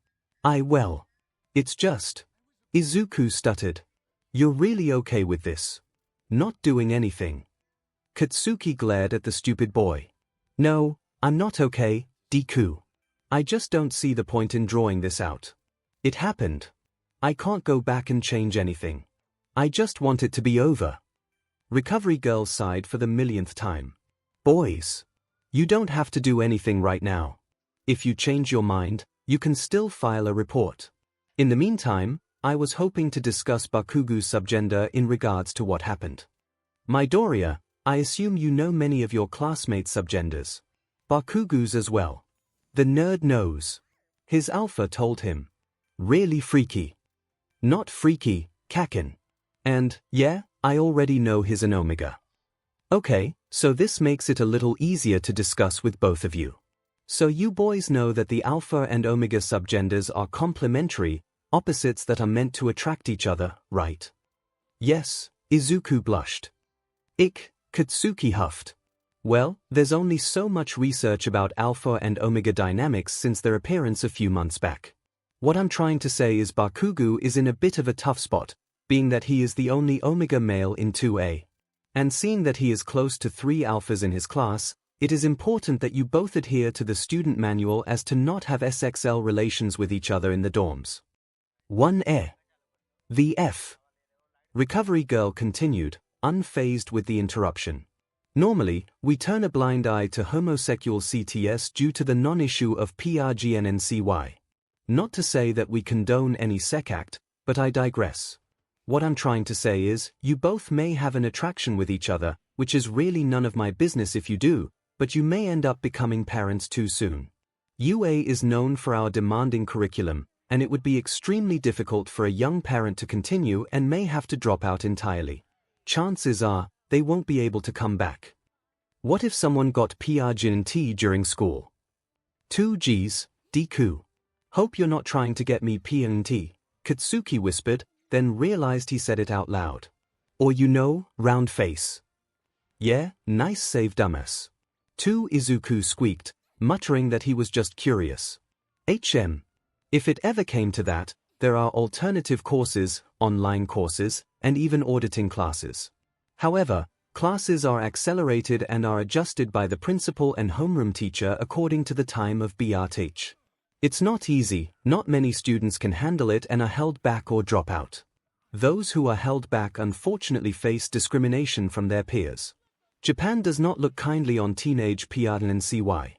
It's just. Izuku stuttered. You're really okay with this? Not doing anything. Katsuki glared at the stupid boy. No, I'm not okay, Deku. I just don't see the point in drawing this out. It happened. I can't go back and change anything. I just want it to be over. Recovery Girl sighed for the millionth time. Boys. You don't have to do anything right now. If you change your mind, you can still file a report. In the meantime, I was hoping to discuss Bakugou's subgender in regards to what happened. Midoriya, I assume you know many of your classmates' subgenders. Bakugou's as well. The nerd knows. His alpha told him. Really freaky. Not freaky, Kaken. And, yeah, I already know he's an omega. Okay, so this makes it a little easier to discuss with both of you. So you boys know that the alpha and omega subgenders are complementary, opposites that are meant to attract each other, right? Yes, Izuku blushed. Katsuki huffed. Well, there's only so much research about alpha and omega dynamics since their appearance a few months back. What I'm trying to say is Bakugou is in a bit of a tough spot, being that he is the only omega male in 2A. And seeing that he is close to 3 alphas in his class, it is important that you both adhere to the student manual as to not have SXL relations with each other in the dorms. 1A. The F. Recovery girl continued, unfazed with the interruption. Normally, we turn a blind eye to homosexual CTS due to the non-issue of 𝗵𝗃𝗁𝗵𝗃. Not to say that we condone any sec act, but I digress. What I'm trying to say is, you both may have an attraction with each other, which is really none of my business if you do, but you may end up becoming parents too soon. UA is known for our demanding curriculum, and it would be extremely difficult for a young parent to continue and may have to drop out entirely. Chances are, they won't be able to come back. What if someone got 𝗵𝗃𝗁𝗵𝗃 during school? 2 Gs, Deku. Hope you're not trying to get me 𝗵𝗃𝗁𝗵𝗃, Katsuki whispered, then realized he said it out loud. Or you know, round face. Yeah, nice save dumbass. 2 Izuku squeaked, muttering that he was just curious. If it ever came to that, there are alternative courses, online courses, and even auditing classes. However, classes are accelerated and are adjusted by the principal and homeroom teacher according to the time of BRTH. It's not easy, not many students can handle it and are held back or drop out. Those who are held back unfortunately face discrimination from their peers. Japan does not look kindly on teenage 𝗵𝗃𝗁𝗵𝗃.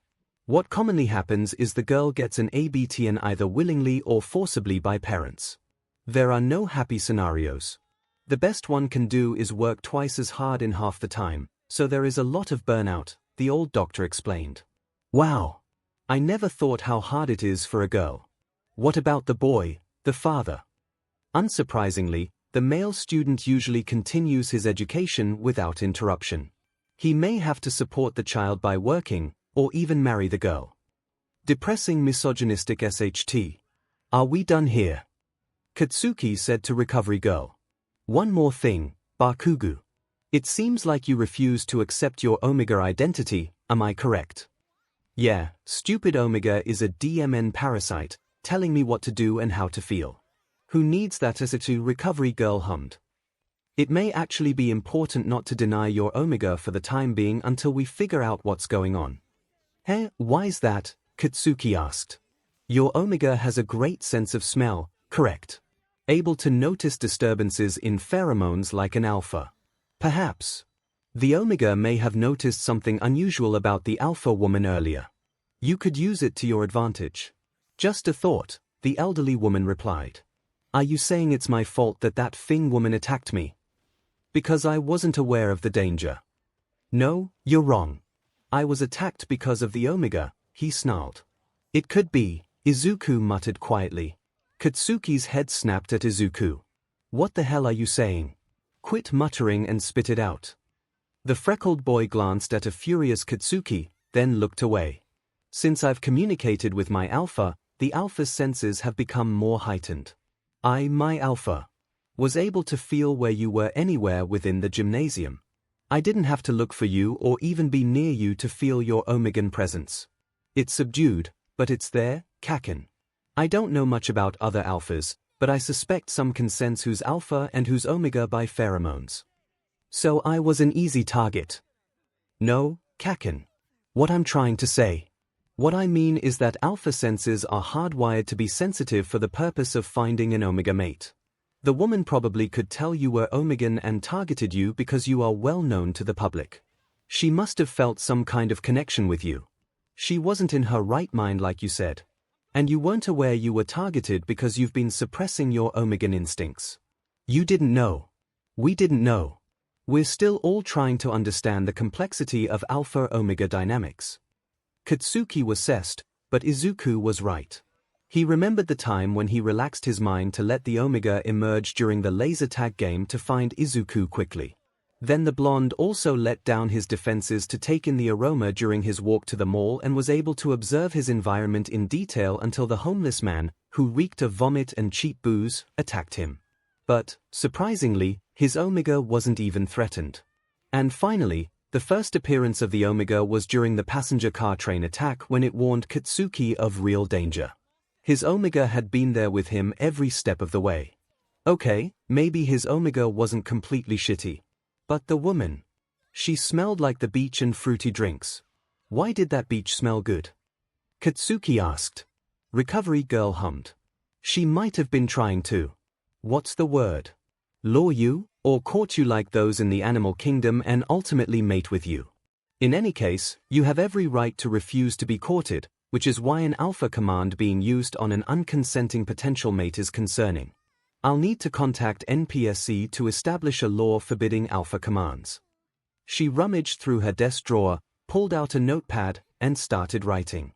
What commonly happens is the girl gets an ABTN either willingly or forcibly by parents. There are no happy scenarios. The best one can do is work twice as hard in half the time, so there is a lot of burnout, the old doctor explained. Wow! I never thought how hard it is for a girl. What about the boy, the father? Unsurprisingly, the male student usually continues his education without interruption. He may have to support the child by working, or even marry the girl. Depressing misogynistic SHT. Are we done here? Katsuki said to recovery girl. One more thing, Bakugou. It seems like you refuse to accept your omega identity, am I correct? Yeah, stupid omega is a DMN parasite, telling me what to do and how to feel. Who needs that? As a recovery girl hummed. It may actually be important not to deny your omega for the time being until we figure out what's going on. Why's that? Katsuki asked. Your omega has a great sense of smell, correct? Able to notice disturbances in pheromones like an alpha. Perhaps. The omega may have noticed something unusual about the alpha woman earlier. You could use it to your advantage. Just a thought, the elderly woman replied. Are you saying it's my fault that 𝗵𝗃 woman attacked me? Because I wasn't aware of the danger. No, you're wrong. I was attacked because of the omega, he snarled. It could be, Izuku muttered quietly. Katsuki's head snapped at Izuku. What the hell are you saying? Quit muttering and spit it out. The freckled boy glanced at a furious Katsuki, then looked away. Since I've communicated with my alpha, the alpha's senses have become more heightened. My alpha, was able to feel where you were anywhere within the gymnasium. I didn't have to look for you or even be near you to feel your omegan presence. It's subdued, but it's there, Kaken. I don't know much about other alphas, but I suspect some can sense who's alpha and who's omega by pheromones. So I was an easy target. No, Kaken. What I'm trying to say. What I mean is that alpha senses are hardwired to be sensitive for the purpose of finding an omega mate. The woman probably could tell you were omegan and targeted you because you are well known to the public. She must have felt some kind of connection with you. She wasn't in her right mind like you said. And you weren't aware you were targeted because you've been suppressing your omegan instincts. You didn't know. We didn't know. We're still all trying to understand the complexity of alpha-omega dynamics. Katsuki was cessed, but Izuku was right. He remembered the time when he relaxed his mind to let the omega emerge during the laser tag game to find Izuku quickly. Then the blonde also let down his defenses to take in the aroma during his walk to the mall and was able to observe his environment in detail until the homeless man, who reeked of vomit and cheap booze, attacked him. But, surprisingly, his 𝗲𝗵𝗃 wasn't even threatened. And finally, the first appearance of the 𝗲𝗵𝗃 was during the passenger car train attack when it warned Katsuki of real danger. His 𝗲𝗵𝗃 had been there with him every step of the way. Okay, maybe his 𝗲𝗵𝗃 wasn't completely shitty. But the woman. She smelled like the beach and fruity drinks. Why did that beach smell good? Katsuki asked. Recovery girl hummed. She might have been trying to. What's the word? Lure you, or court you like those in the animal kingdom and ultimately mate with you. In any case, you have every right to refuse to be courted, which is why an alpha command being used on an unconsenting potential mate is concerning. I'll need to contact NPSC to establish a law forbidding alpha commands. She rummaged through her desk drawer, pulled out a notepad, and started writing.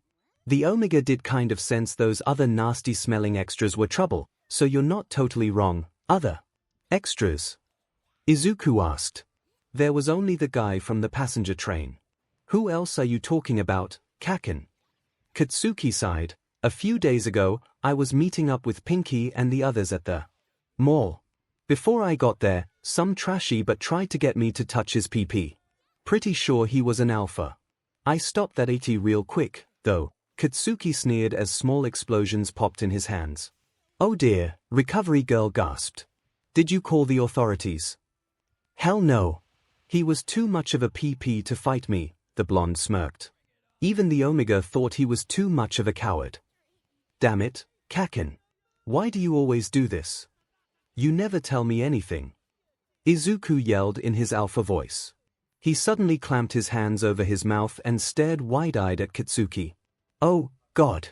The 𝗲𝗵𝗃 did kind of sense those other nasty-smelling extras were trouble, so you're not totally wrong. Other extras? Izuku asked. There was only the guy from the passenger train. Who else are you talking about, Kaken? Katsuki sighed. A few days ago, I was meeting up with Pinky and the others at the mall. Before I got there, some trashy but tried to get me to touch his PP. Pretty sure he was an alpha. I stopped that 𝗧𝗵𝗃 real quick, though. Katsuki sneered as small explosions popped in his hands. Oh dear, recovery girl gasped. Did you call the authorities? Hell no. He was too much of a PP to fight me, the blonde smirked. Even the 𝗲𝗵𝗃 thought he was too much of a coward. Damn it, Kaken. Why do you always do this? You never tell me anything. Izuku yelled in his alpha voice. He suddenly clamped his hands over his mouth and stared wide-eyed at Katsuki. Oh, God.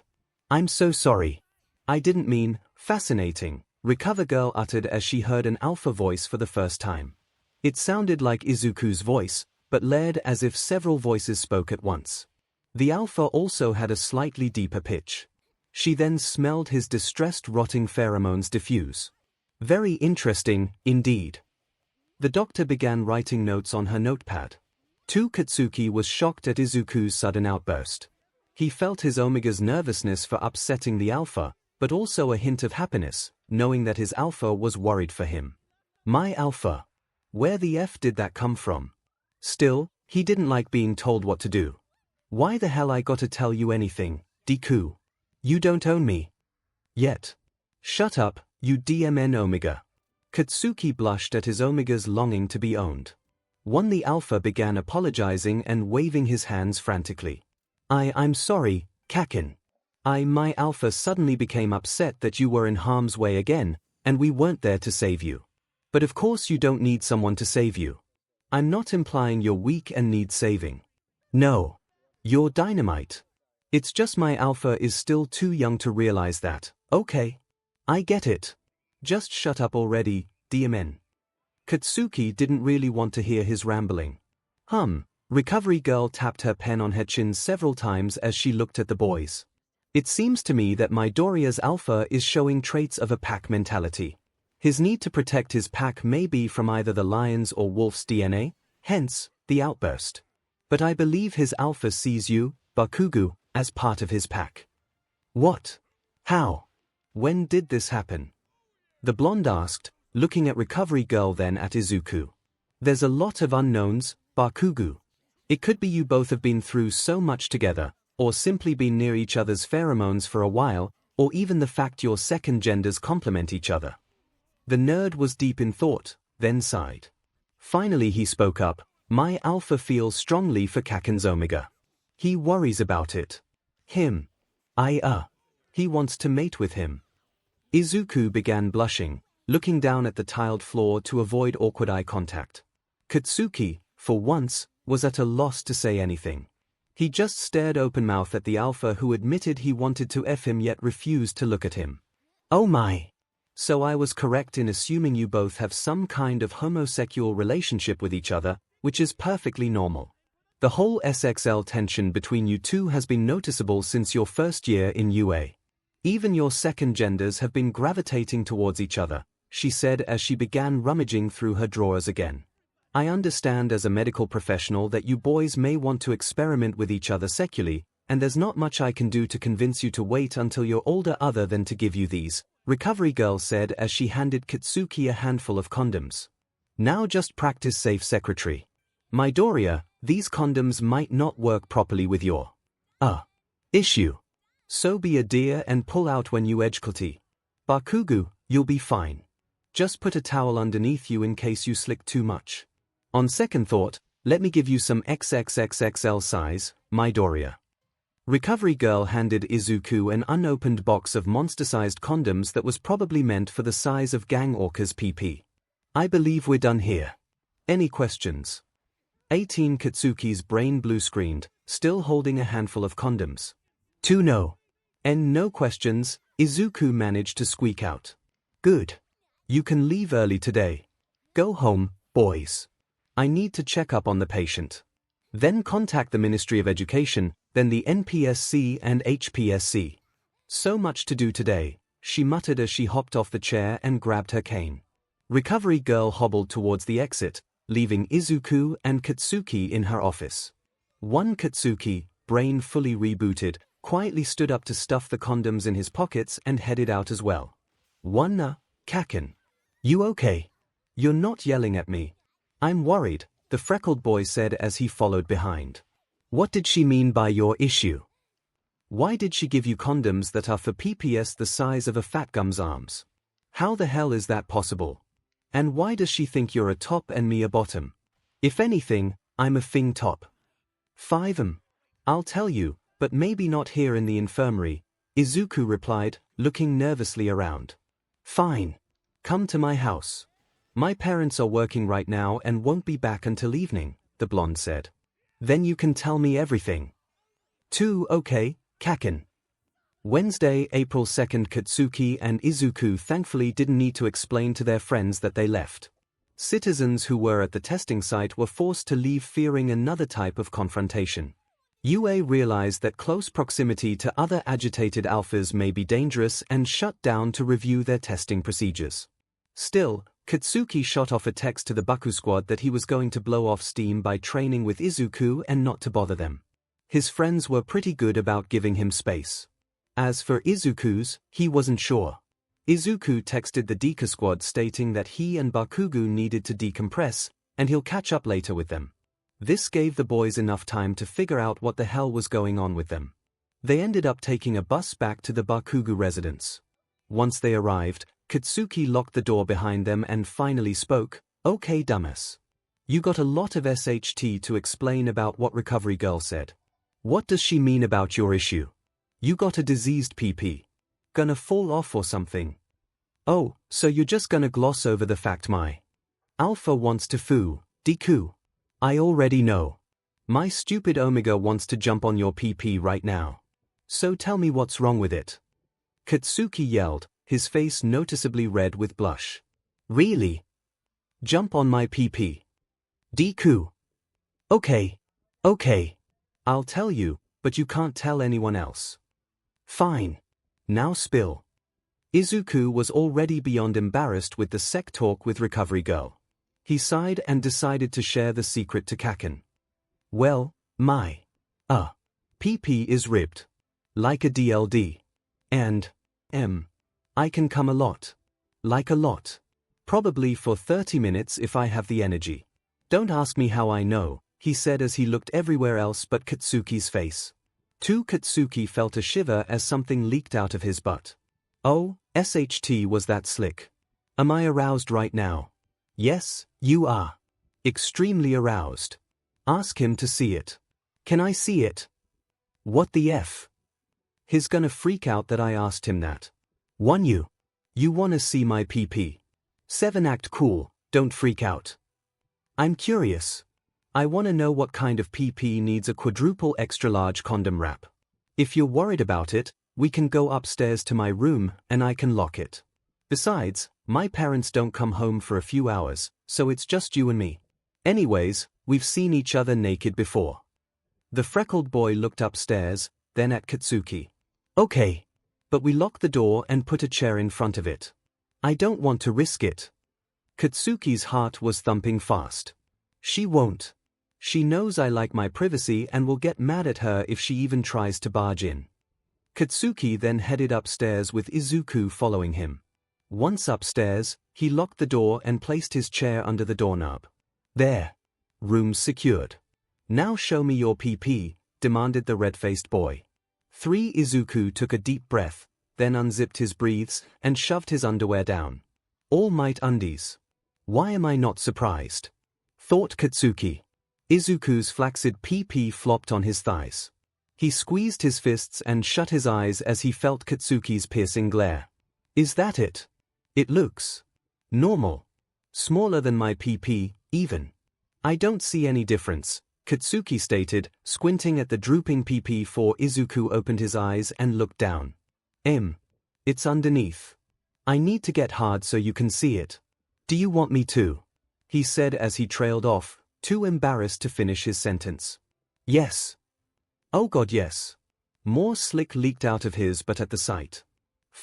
I'm so sorry. I didn't mean, fascinating, recover girl uttered as she heard an alpha voice for the first time. It sounded like Izuku's voice, but layered as if several voices spoke at once. The alpha also had a slightly deeper pitch. She then smelled his distressed rotting pheromones diffuse. Very interesting, indeed. The doctor began writing notes on her notepad. Katsuki was shocked at Izuku's sudden outburst. He felt his 𝗲𝗵𝗃's nervousness for upsetting the alpha, but also a hint of happiness, knowing that his alpha was worried for him. My alpha. Where the F did that come from? Still, he didn't like being told what to do. Why the hell I gotta tell you anything, Deku? You don't own me. Yet. Shut up, you DMN 𝗲𝗵𝗃. Katsuki blushed at his 𝗲𝗵𝗃's longing to be owned. The alpha began apologizing and waving his hands frantically. I'm sorry, Kaken. My alpha suddenly became upset that you were in harm's way again, and we weren't there to save you. But of course you don't need someone to save you. I'm not implying you're weak and need saving. No. You're dynamite. It's just my alpha is still too young to realize that. Okay. I get it. Just shut up already, DMN. Katsuki didn't really want to hear his rambling. Recovery girl tapped her pen on her chin several times as she looked at the boys. It seems to me that Midoriya's alpha is showing traits of a pack mentality. His need to protect his pack may be from either the lion's or wolf's DNA, hence, the outburst. But I believe his alpha sees you, Bakugou, as part of his pack. What? How? When did this happen? The blonde asked, looking at recovery girl then at Izuku. There's a lot of unknowns, Bakugou. It could be you both have been through so much together, or simply been near each other's pheromones for a while, or even the fact your second genders complement each other. The nerd was deep in thought, then sighed. Finally he spoke up. My alpha feels strongly for Kaken's 𝗲𝗵𝗃. He worries about it. Him. He wants to mate with him. Izuku began blushing, looking down at the tiled floor to avoid awkward eye contact. Katsuki, for once, was at a loss to say anything. He just stared open-mouthed at the alpha who admitted he wanted to F him yet refused to look at him. Oh my! So I was correct in assuming you both have some kind of homosexual relationship with each other, which is perfectly normal. The whole SXL tension between you two has been noticeable since your first year in UA. Even your second genders have been gravitating towards each other, she said as she began rummaging through her drawers again. I understand as a medical professional that you boys may want to experiment with each other sexually, and there's not much I can do to convince you to wait until you're older other than to give you these, Recovery Girl said as she handed Katsuki a handful of condoms. Now just practice safe secretary. Midoriya, these condoms might not work properly with your issue. So be a dear and pull out when you 𝗧𝗵𝗃𝗲. Bakugou, you'll be fine. Just put a towel underneath you in case you slick too much. On second thought, let me give you some XXXXL size, Midoriya. Recovery Girl handed Izuku an unopened box of monster-sized condoms that was probably meant for the size of Gang Orca's PP. I believe we're done here. Any questions? 18 Katsuki's brain blue-screened, still holding a handful of condoms. 2 no. And no questions, Izuku managed to squeak out. Good. You can leave early today. Go home, boys. I need to check up on the patient. Then contact the Ministry of Education, then the NPSC and HPSC. So much to do today, she muttered as she hopped off the chair and grabbed her cane. Recovery Girl hobbled towards the exit, leaving Izuku and Katsuki in her office. One Katsuki, brain fully rebooted, quietly stood up to stuff the condoms in his pockets and headed out as well. 𝗵𝗃𝗃𝗏. You okay? You're not yelling at me. I'm worried, the freckled boy said as he followed behind. What did she mean by your issue? Why did she give you condoms that are for PPS the size of a fat gum's arms? How the hell is that possible? And why does she think you're a top and me a bottom? If anything, I'm a thing top. 5 I'll tell you, but maybe not here in the infirmary, Izuku replied, looking nervously around. Fine. Come to my house. My parents are working right now and won't be back until evening, the blonde said. Then you can tell me everything. 2 Okay, Kaken. Wednesday, April 2nd. Katsuki and Izuku thankfully didn't need to explain to their friends that they left. Citizens who were at the testing site were forced to leave fearing another type of confrontation. UA realized that close proximity to other agitated alphas may be dangerous and shut down to review their testing procedures. Still, Katsuki shot off a text to the Baku squad that he was going to blow off steam by training with Izuku and not to bother them. His friends were pretty good about giving him space. As for Izuku's, he wasn't sure. Izuku texted the Deka squad stating that he and Bakugou needed to decompress, and he'll catch up later with them. This gave the boys enough time to figure out what the hell was going on with them. They ended up taking a bus back to the Bakugou residence. Once they arrived, Katsuki locked the door behind them and finally spoke, Okay dumbass. You got a lot of SHT to explain about what Recovery Girl said. What does she mean about your issue? You got a diseased PP. Gonna fall off or something? Oh, so you're just gonna gloss over the fact my alpha wants to foo, Deku. I already know. My stupid Omega wants to jump on your PP right now. So tell me what's wrong with it. Katsuki yelled, his face noticeably red with blush. Really? Jump on my PP. Deku. Okay. Okay. I'll tell you, but you can't tell anyone else. Fine. Now spill. Izuku was already beyond embarrassed with the sec talk with Recovery Girl. He sighed and decided to share the secret to Kaken. Well, my PP is ribbed. Like a DLD. And I can come a lot. Like a lot. Probably for 30 minutes if I have the energy. Don't ask me how I know, he said as he looked everywhere else but Katsuki's face. Katsuki felt a shiver as something leaked out of his butt. Oh, SHT was that slick. Am I aroused right now? Yes, you are. Extremely aroused. Ask him to see it. Can I see it? What the F? He's gonna freak out that I asked him that. You wanna see my PP? 7 Act cool, don't freak out. I'm curious. I wanna know what kind of PP needs a quadruple extra large condom wrap. If you're worried about it, we can go upstairs to my room and I can lock it. Besides, my parents don't come home for a few hours, so it's just you and me. Anyways, we've seen each other naked before. The freckled boy looked upstairs, then at Katsuki. Okay. But we locked the door and put a chair in front of it. I don't want to risk it. Katsuki's heart was thumping fast. She won't. She knows I like my privacy and will get mad at her if she even tries to barge in. Katsuki then headed upstairs with Izuku following him. Once upstairs, he locked the door and placed his chair under the doorknob. There. Room's secured. Now show me your PP, demanded the red-faced boy. Izuku took a deep breath, then unzipped his briefs and shoved his underwear down. All might undies. Why am I not surprised? Thought Katsuki. Izuku's flaccid PP flopped on his thighs. He squeezed his fists and shut his eyes as he felt Katsuki's piercing glare. Is that it? It looks normal. Smaller than my PP, even. I don't see any difference, Katsuki stated, squinting at the drooping PP. Izuku opened his eyes and looked down. It's underneath. I need to get hard so you can see it. Do you want me to? He said as he trailed off, too embarrassed to finish his sentence. Yes. Oh God, yes. More slick leaked out of his but at the sight.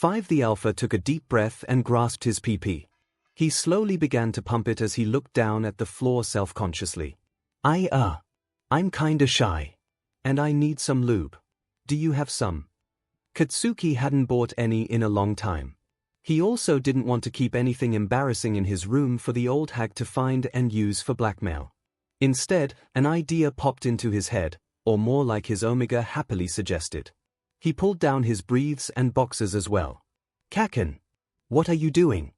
The Alpha took a deep breath and grasped his PP. He slowly began to pump it as he looked down at the floor self-consciously. I'm kinda shy. And I need some lube. Do you have some? Katsuki hadn't bought any in a long time. He also didn't want to keep anything embarrassing in his room for the old hag to find and use for blackmail. Instead, an idea popped into his head, or more like his 𝗍𝗵𝗃 happily suggested. He pulled down his briefs and boxers as well. Kaken, what are you doing?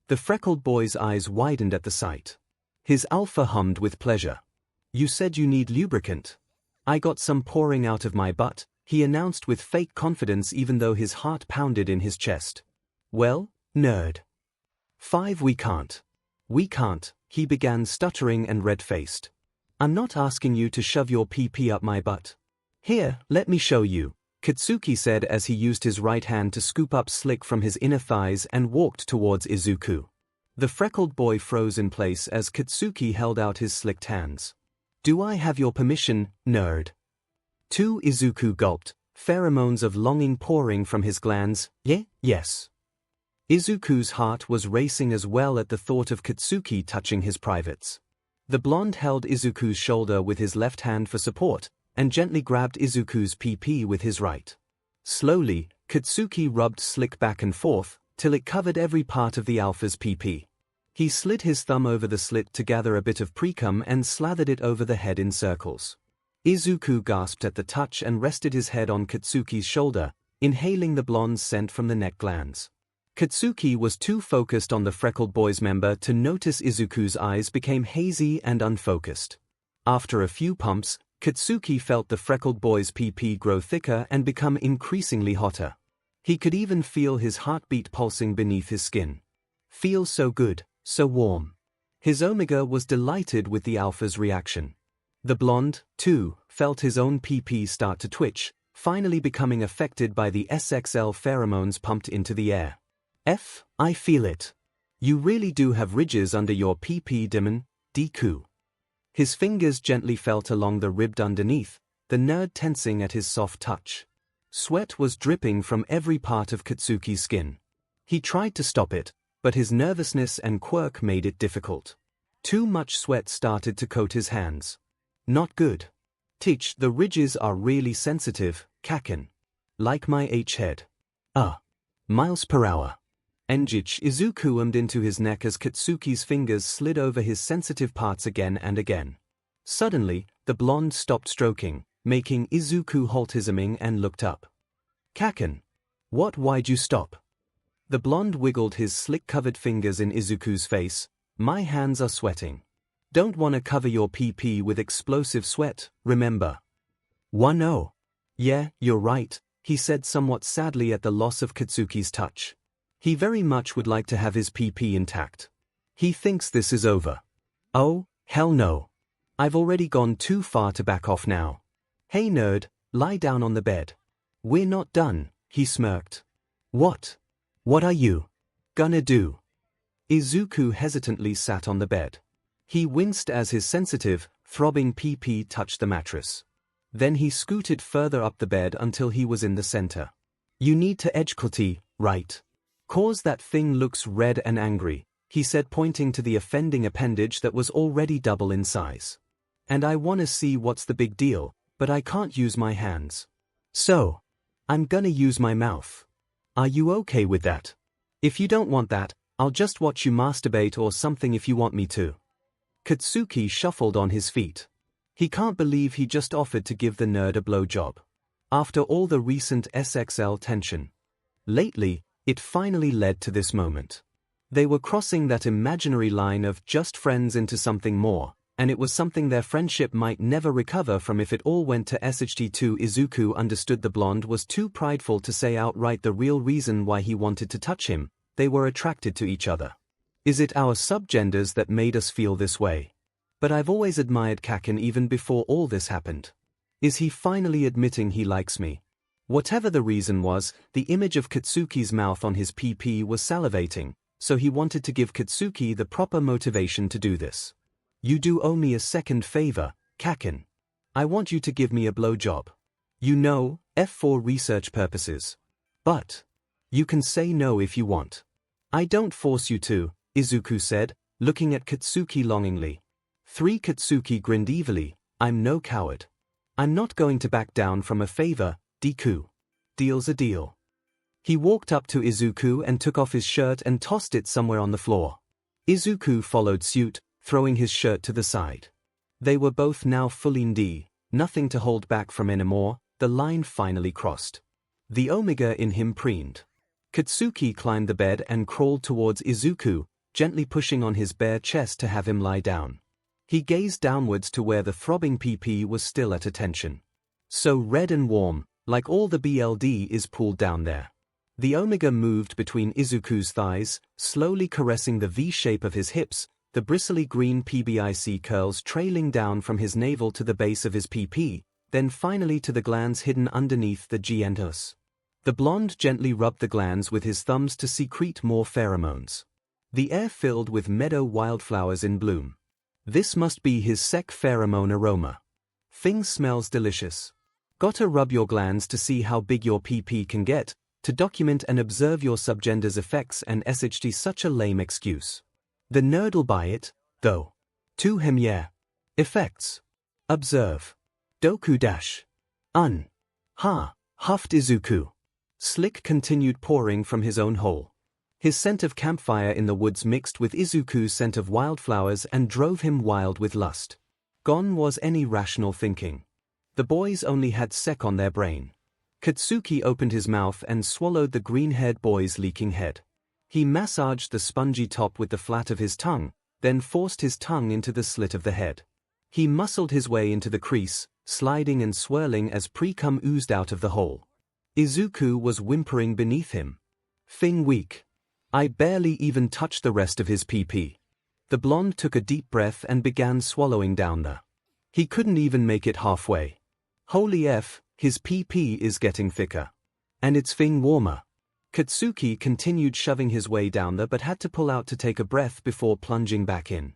The freckled boy's eyes widened at the sight. His alpha hummed with pleasure. You said you need lubricant. I got some pouring out of my butt, he announced with fake confidence even though his heart pounded in his chest. Well, nerd. We can't. We can't, he began stuttering and red-faced. I'm not asking you to shove your PP up my butt. Here, let me show you, Katsuki said as he used his right hand to scoop up slick from his inner thighs and walked towards Izuku. The freckled boy froze in place as Katsuki held out his slicked hands. Do I have your permission, nerd? Izuku gulped, pheromones of longing pouring from his glands. Yes. Izuku's heart was racing as well at the thought of Katsuki touching his privates. The blonde held Izuku's shoulder with his left hand for support, and gently grabbed Izuku's PP with his right. Slowly, Katsuki rubbed slick back and forth, till it covered every part of the alpha's PP. He slid his thumb over the slit to gather a bit of precum and slathered it over the head in circles. Izuku gasped at the touch and rested his head on Katsuki's shoulder, inhaling the blonde's scent from the neck glands. Katsuki was too focused on the freckled boy's member to notice Izuku's eyes became hazy and unfocused. After a few pumps, Katsuki felt the freckled boy's PP grow thicker and become increasingly hotter. He could even feel his heartbeat pulsing beneath his skin. Feels so good, so warm. His 𝗍𝗵𝗃 was delighted with the alpha's reaction. The blonde, too, felt his own PP start to twitch, finally becoming affected by the SXL pheromones pumped into the air. I feel it. You really do have ridges under your 𝗵𝗃𝗃. His fingers gently felt along the rib underneath, the nerd tensing at his soft touch. Sweat was dripping from every part of Katsuki's skin. He tried to stop it, but his nervousness and quirk made it difficult. Too much sweat started to coat his hands. Not good. The ridges are really sensitive, Kaken. Like my H-head. Miles per hour. Izuku ummed into his neck as Katsuki's fingers slid over his sensitive parts again and again. Suddenly, the blonde stopped stroking, making Izuku halt his umming and looked up. Kaken. Why'd you stop? The blonde wiggled his slick-covered fingers in Izuku's face. My hands are sweating. Don't want to cover your PP with explosive sweat, remember? No. Yeah, you're right, he said somewhat sadly at the loss of Katsuki's touch. He very much would like to have his PP intact. He thinks this is over. Oh, hell no. I've already gone too far to back off now. Hey nerd, lie down on the bed. We're not done, he smirked. What are you gonna do? Izuku hesitantly sat on the bed. He winced as his sensitive, throbbing PP touched the mattress. Then he scooted further up the bed until he was in the center. You need to 𝗧𝗵𝗃𝗃, right? Cause that thing looks red and angry, he said, pointing to the offending appendage that was already double in size. And I wanna see what's the big deal, but I can't use my hands. So, I'm gonna use my mouth. Are you okay with that? If you don't want that, I'll just watch you masturbate or something if you want me to. Katsuki shuffled on his feet. He can't believe he just offered to give the nerd a blowjob. After all the recent SXL tension. Lately, it finally led to this moment. They were crossing that imaginary line of just friends into something more, and it was something their friendship might never recover from if it all went to 𝗧𝗵𝗃. Izuku understood the blonde was too prideful to say outright the real reason why he wanted to touch him. They were attracted to each other. Is it our subgenders that made us feel this way? But I've always admired Kaken even before all this happened. Is he finally admitting he likes me? Whatever the reason was, the image of Katsuki's mouth on his PP was salivating, so he wanted to give Katsuki the proper motivation to do this. You do owe me a second favor, Kaken. I want you to give me a blowjob. You know, for research purposes. But you can say no if you want. I don't force you to, Izuku said, looking at Katsuki longingly. Katsuki grinned evilly. I'm no coward. I'm not going to back down from a favor, Deku. Deal's a deal. He walked up to Izuku and took off his shirt and tossed it somewhere on the floor. Izuku followed suit, throwing his shirt to the side. They were both now fully 𝗵𝗃, nothing to hold back from anymore. The line finally crossed. The 𝗲𝗵𝗃 in him preened. Katsuki climbed the bed and crawled towards Izuku, gently pushing on his bare chest to have him lie down. He gazed downwards to where the throbbing PP was still at attention. So red and warm, like all the BLD is pooled down there. The 𝗲𝗵𝗃 moved between Izuku's thighs, slowly caressing the V shape of his hips, the bristly green PBIC curls trailing down from his navel to the base of his PP, then finally to the glands hidden underneath the 𝗬𝗪𝙢𝗃. The blonde gently rubbed the glands with his thumbs to secrete more pheromones. The air filled with meadow wildflowers in bloom. This must be his pheromone aroma. Thing smells delicious. Gotta rub your glands to see how big your PP can get, to document and observe your subgender's effects, and 𝗧𝗵𝗃 such a lame excuse. The nerd'll buy it, though. 𝗵𝗃. Effects. Observe. Doku-un. Ha, huffed Izuku. Slick continued pouring from his own hole. His scent of campfire in the woods mixed with Izuku's scent of wildflowers and drove him wild with lust. Gone was any rational thinking. The boys only had sec on their brain. Katsuki opened his mouth and swallowed the green-haired boy's leaking head. He massaged the spongy top with the flat of his tongue, then forced his tongue into the slit of the head. He muscled his way into the crease, sliding and swirling as pre-cum oozed out of the hole. Izuku was whimpering beneath him. Thing weak. I barely even touched the rest of his PP. The blonde took a deep breath and began swallowing down the. He couldn't even make it halfway. Holy F, his PP is getting thicker. And it's thing warmer. Katsuki continued shoving his way down there but had to pull out to take a breath before plunging back in.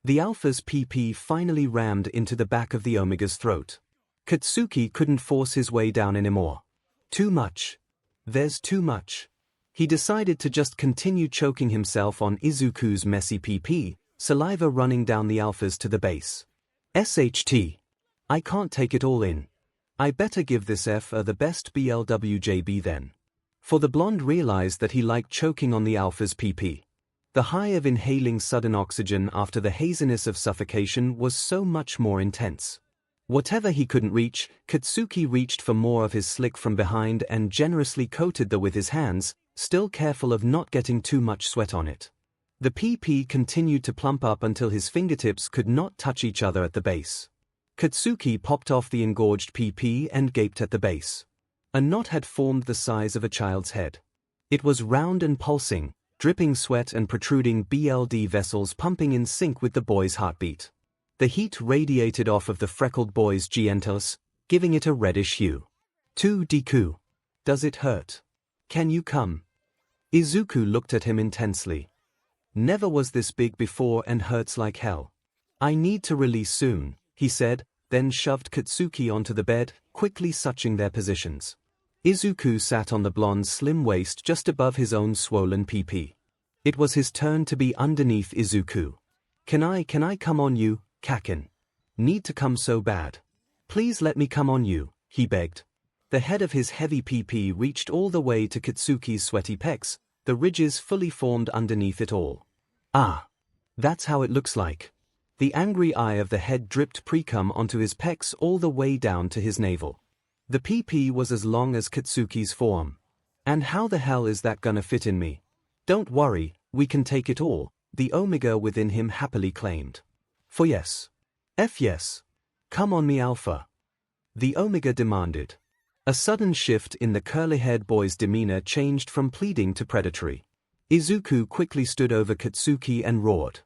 The alpha's PP finally rammed into the back of the 𝗲𝗵𝗃's throat. Katsuki couldn't force his way down anymore. Too much. There's too much. He decided to just continue choking himself on Izuku's messy PP, saliva running down the alphas to the base. 𝗧𝗵𝗃. I can't take it all in. I better give this the best BLWJB then. For the blonde realized that he liked choking on the alpha's PP. The high of inhaling sudden oxygen after the haziness of suffocation was so much more intense. Whatever he couldn't reach, Katsuki reached for more of his slick from behind and generously coated the with his hands, still careful of not getting too much sweat on it. The PP continued to plump up until his fingertips could not touch each other at the base. Katsuki popped off the engorged PP and gaped at the base. A knot had formed the size of a child's head. It was round and pulsing, dripping sweat and protruding BLD vessels pumping in sync with the boy's heartbeat. The heat radiated off of the freckled boy's 𝗬𝗪𝗢𝗃, giving it a reddish hue. Deku. Does it hurt? Can you come? Izuku looked at him intensely. Never was this big before and hurts like hell. I need to release soon, he said, then shoved Katsuki onto the bed, quickly switching their positions. Izuku sat on the blonde's slim waist just above his own swollen PP. It was his turn to be underneath Izuku. Can I come on you, Kaken? Need to come so bad. Please let me come on you, he begged. The head of his heavy PP reached all the way to Katsuki's sweaty pecs, the ridges fully formed underneath it all. Ah. That's how it looks like. The angry eye of the head dripped precum onto his pecs all the way down to his navel. The PP was as long as Katsuki's forearm. And how the hell is that gonna fit in me? Don't worry, we can take it all, the omega within him happily claimed. For yes. Yes. Come on me alpha. The omega demanded. A sudden shift in the curly-haired boy's demeanor changed from pleading to predatory. Izuku quickly stood over Katsuki and roared.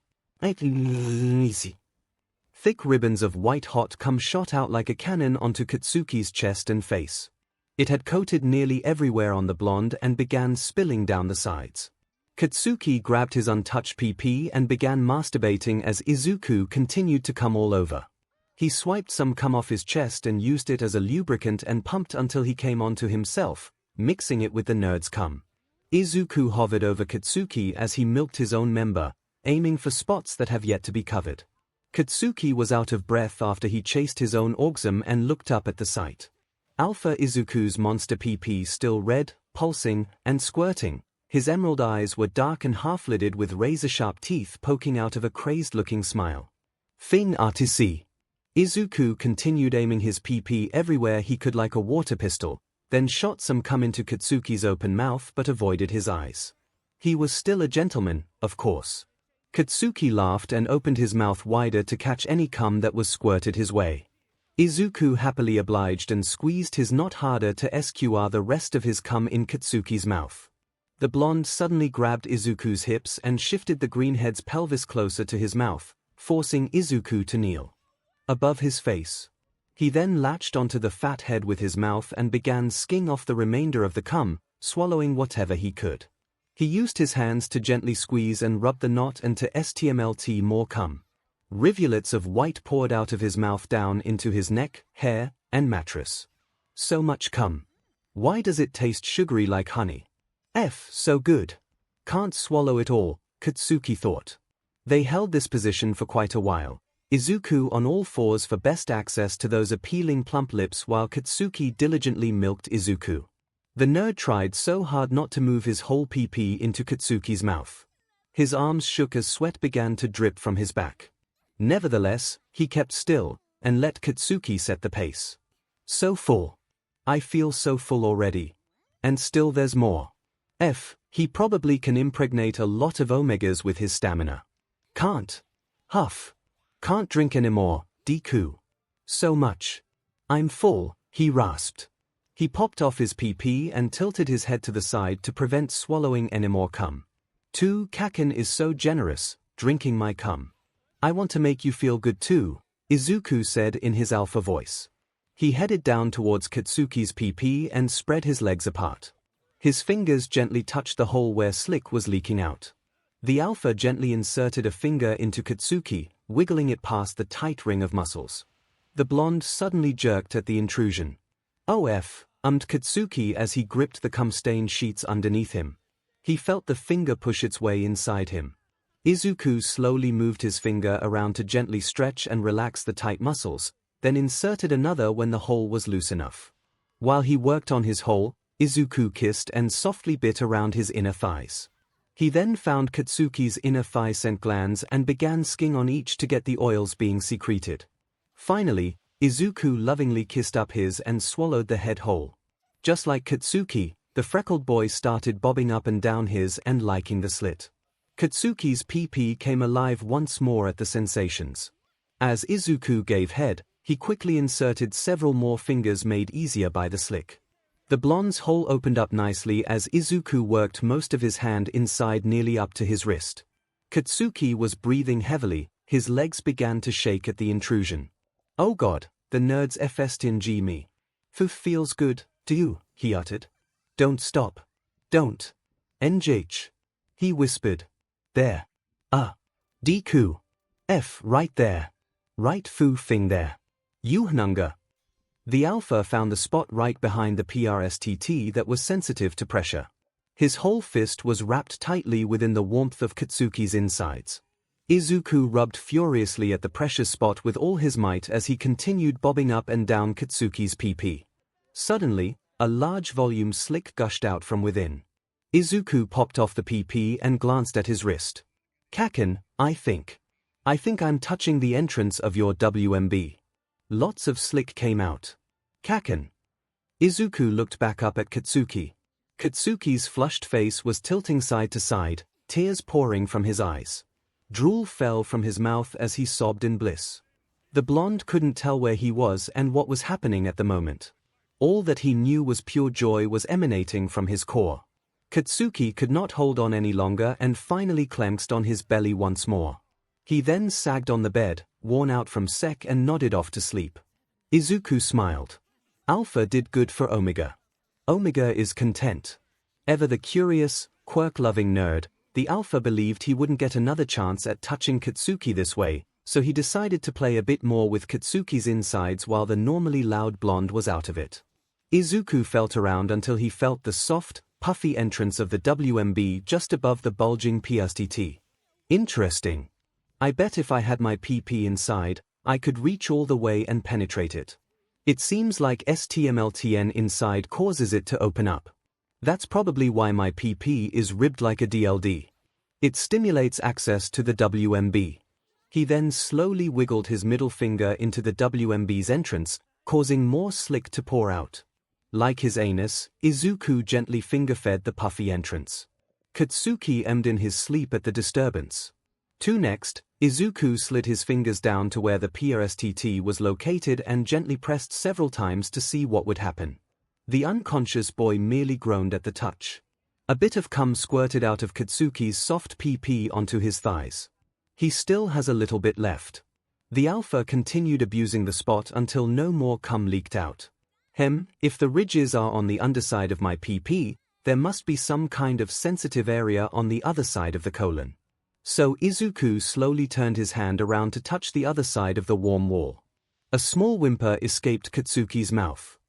Thick ribbons of white hot cum shot out like a cannon onto Katsuki's chest and face. It had coated nearly everywhere on the blonde and began spilling down the sides. Katsuki grabbed his untouched PP and began masturbating as Izuku continued to cum all over. He swiped some cum off his chest and used it as a lubricant and pumped until he came onto himself, mixing it with the nerd's cum. Izuku hovered over Katsuki as he milked his own member, aiming for spots that have yet to be covered. Katsuki was out of breath after he chased his own 𝗬𝗏 and looked up at the sight. Alpha Izuku's monster PP still red, pulsing, and squirting. His emerald eyes were dark and half-lidded with razor-sharp teeth poking out of a crazed-looking smile. 𝗵𝗃𝗃𝗏. Izuku continued aiming his PP everywhere he could like a water pistol, then shot some cum into Katsuki's open mouth but avoided his eyes. He was still a gentleman, of course. Katsuki laughed and opened his mouth wider to catch any cum that was squirted his way. Izuku happily obliged and squeezed his knot harder to squeeze the rest of his cum in Katsuki's mouth. The blonde suddenly grabbed Izuku's hips and shifted the greenhead's pelvis closer to his mouth, forcing Izuku to kneel above his face. He then latched onto the fat head with his mouth and began sking off the remainder of the cum, swallowing whatever he could. He used his hands to gently squeeze and rub the knot and to 𝗬𝗵𝗃𝗏 more cum. Rivulets of white poured out of his mouth down into his neck, hair, and mattress. So much cum. Why does it taste sugary like honey? So good. Can't swallow it all, Katsuki thought. They held this position for quite a while, Izuku on all fours for best access to those appealing plump lips while Katsuki diligently milked Izuku. The nerd tried so hard not to move his whole PP into Katsuki's mouth. His arms shook as sweat began to drip from his back. Nevertheless, he kept still, and let Katsuki set the pace. So full. I feel so full already. And still there's more. He probably can impregnate a lot of omegas with his stamina. Can't. Huff. Can't drink anymore, Deku. So much. I'm full, he rasped. He popped off his PP and tilted his head to the side to prevent swallowing any more cum. Kaken is so generous, drinking my cum. I want to make you feel good too, Izuku said in his alpha voice. He headed down towards Katsuki's PP and spread his legs apart. His fingers gently touched the hole where slick was leaking out. The alpha gently inserted a finger into Katsuki, wiggling it past the tight ring of muscles. The blonde suddenly jerked at the intrusion. 𝗬𝗏𝗃𝗏 Katsuki as he gripped the cum-stained sheets underneath him. He felt the finger push its way inside him. Izuku slowly moved his finger around to gently stretch and relax the tight muscles, then inserted another when the hole was loose enough. While he worked on his hole, Izuku kissed and softly bit around his inner thighs. He then found Katsuki's inner thigh scent glands and began sking on each to get the oils being secreted. Finally, Izuku lovingly kissed up his and swallowed the head whole. Just like Katsuki, the freckled boy started bobbing up and down his and liking the slit. Katsuki's PP came alive once more at the sensations. As Izuku gave head, he quickly inserted several more fingers made easier by the slick. The blonde's hole opened up nicely as Izuku worked most of his hand inside nearly up to his wrist. Katsuki was breathing heavily, his legs began to shake at the intrusion. Oh God, the nerd's 𝗵𝗃𝗃𝗏. Feels good, do you? He uttered. Don't stop. Don't. NJH. He whispered. There. Deku. Right there. Right thing there. 𝗬𝗏𝗏𝗏. The alpha found the spot right behind the PRSTT that was sensitive to pressure. His whole fist was wrapped tightly within the warmth of Katsuki's insides. Izuku rubbed furiously at the precious spot with all his might as he continued bobbing up and down Katsuki's PP. Suddenly, a large volume slick gushed out from within. Izuku popped off the PP and glanced at his wrist. "Kaken, I think I'm touching the entrance of your WMB." Lots of slick came out. "Kaken." Izuku looked back up at Katsuki. Katsuki's flushed face was tilting side to side, tears pouring from his eyes. Drool fell from his mouth as he sobbed in bliss. The blonde couldn't tell where he was and what was happening at the moment. All that he knew was pure joy was emanating from his core. Katsuki could not hold on any longer and finally clenched on his belly once more. He then sagged on the bed, worn out from sec, and nodded off to sleep. Izuku smiled. Alpha did good for Omega. Omega is content. Ever the curious, quirk-loving nerd, the Alpha believed he wouldn't get another chance at touching Katsuki this way, so he decided to play a bit more with Katsuki's insides while the normally loud blonde was out of it. Izuku felt around until he felt the soft, puffy entrance of the WMB just above the bulging PSTT. Interesting. I bet if I had my PP inside, I could reach all the way and penetrate it. It seems like STMLTN inside causes it to open up. That's probably why my PP is ribbed like a DLD. It stimulates access to the WMB. He then slowly wiggled his middle finger into the WMB's entrance, causing more slick to pour out. Like his anus, Izuku gently finger-fed the puffy entrance. Katsuki emmed in his sleep at the disturbance. Next, Izuku slid his fingers down to where the PRSTT was located and gently pressed several times to see what would happen. The unconscious boy merely groaned at the touch. A bit of cum squirted out of Katsuki's soft PP onto his thighs. He still has a little bit left. The Alpha continued abusing the spot until no more cum leaked out. If the ridges are on the underside of my PP, there must be some kind of sensitive area on the other side of the colon. So Izuku slowly turned his hand around to touch the other side of the warm wall. A small whimper escaped Katsuki's mouth.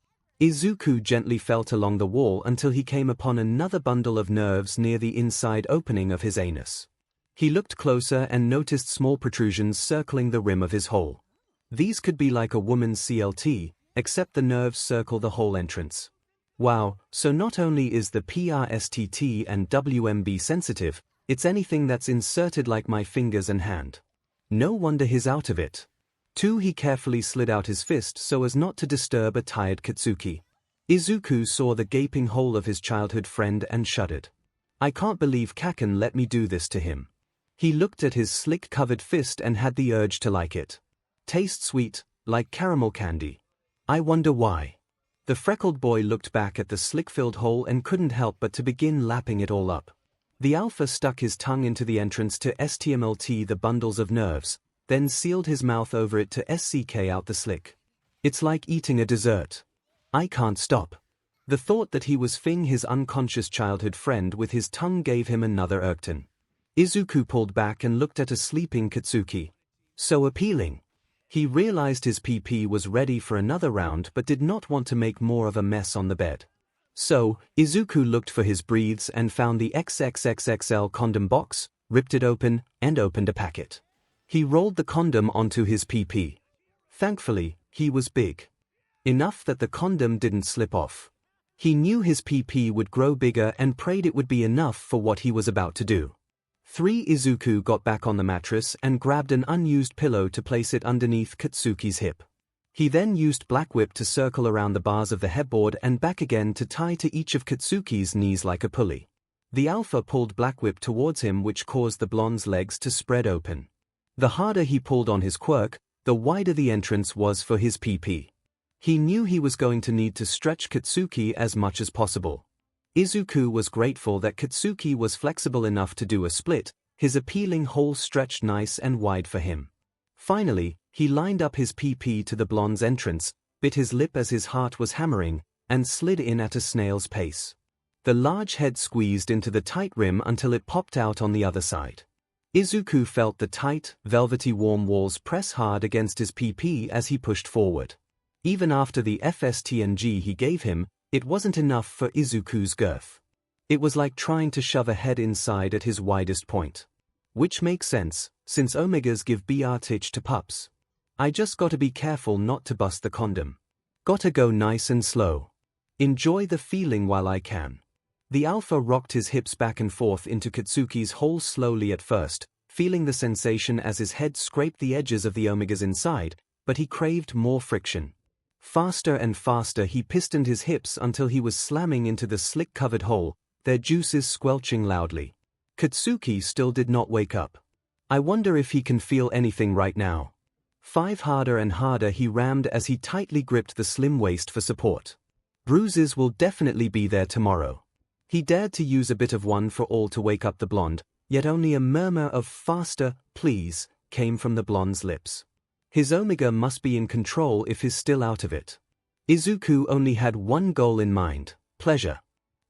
Izuku gently felt along the wall until he came upon another bundle of nerves near the inside opening of his anus. He looked closer and noticed small protrusions circling the rim of his hole. These could be like a woman's CLT, except the nerves circle the whole entrance. Wow, so not only is the PRSTT and WMB sensitive, it's anything that's inserted like my fingers and hand. No wonder he's out of it. He carefully slid out his fist so as not to disturb a tired Katsuki. Izuku saw the gaping hole of his childhood friend and shuddered. I can't believe Kaken let me do this to him. He looked at his slick-covered fist and had the urge to like it. Tastes sweet, like caramel candy. I wonder why. The freckled boy looked back at the slick-filled hole and couldn't help but to begin lapping it all up. The Alpha stuck his tongue into the entrance to STMLT the bundles of nerves, then sealed his mouth over it to SCK out the slick. It's like eating a dessert. I can't stop. The thought that he was fing his unconscious childhood friend with his tongue gave him another irkton. Izuku pulled back and looked at a sleeping Katsuki. So appealing. He realized his PP was ready for another round but did not want to make more of a mess on the bed. So, Izuku looked for his breathes and found the XXXXL condom box, ripped it open, and opened a packet. He rolled the condom onto his PP. Thankfully, he was big. Enough that the condom didn't slip off. He knew his PP would grow bigger and prayed it would be enough for what he was about to do. Izuku got back on the mattress and grabbed an unused pillow to place it underneath Katsuki's hip. He then used Black Whip to circle around the bars of the headboard and back again to tie to each of Katsuki's knees like a pulley. The Alpha pulled Black Whip towards him, which caused the blonde's legs to spread open. The harder he pulled on his quirk, the wider the entrance was for his PP. He knew he was going to need to stretch Katsuki as much as possible. Izuku was grateful that Katsuki was flexible enough to do a split, his appealing hole stretched nice and wide for him. Finally, he lined up his PP to the blonde's entrance, bit his lip as his heart was hammering, and slid in at a snail's pace. The large head squeezed into the tight rim until it popped out on the other side. Izuku felt the tight, velvety warm walls press hard against his PP as he pushed forward. Even after the FSTNG he gave him, it wasn't enough for Izuku's girth. It was like trying to shove a head inside at his widest point. Which makes sense, since omegas give 𝗵𝗃𝗁𝗍 to pups. I just gotta be careful not to bust the condom. Gotta go nice and slow. Enjoy the feeling while I can. The alpha rocked his hips back and forth into Katsuki's hole slowly at first, feeling the sensation as his head scraped the edges of the omega's inside, but he craved more friction. Faster and faster he pistoned his hips until he was slamming into the slick-covered hole, their juices squelching loudly. Katsuki still did not wake up. I wonder if he can feel anything right now. 5 harder and harder he rammed as he tightly gripped the slim waist for support. Bruises will definitely be there tomorrow. He dared to use a bit of one for all to wake up the blonde, yet only a murmur of "faster, please," came from the blonde's lips. His omega must be in control if he's still out of it. Izuku only had one goal in mind: pleasure.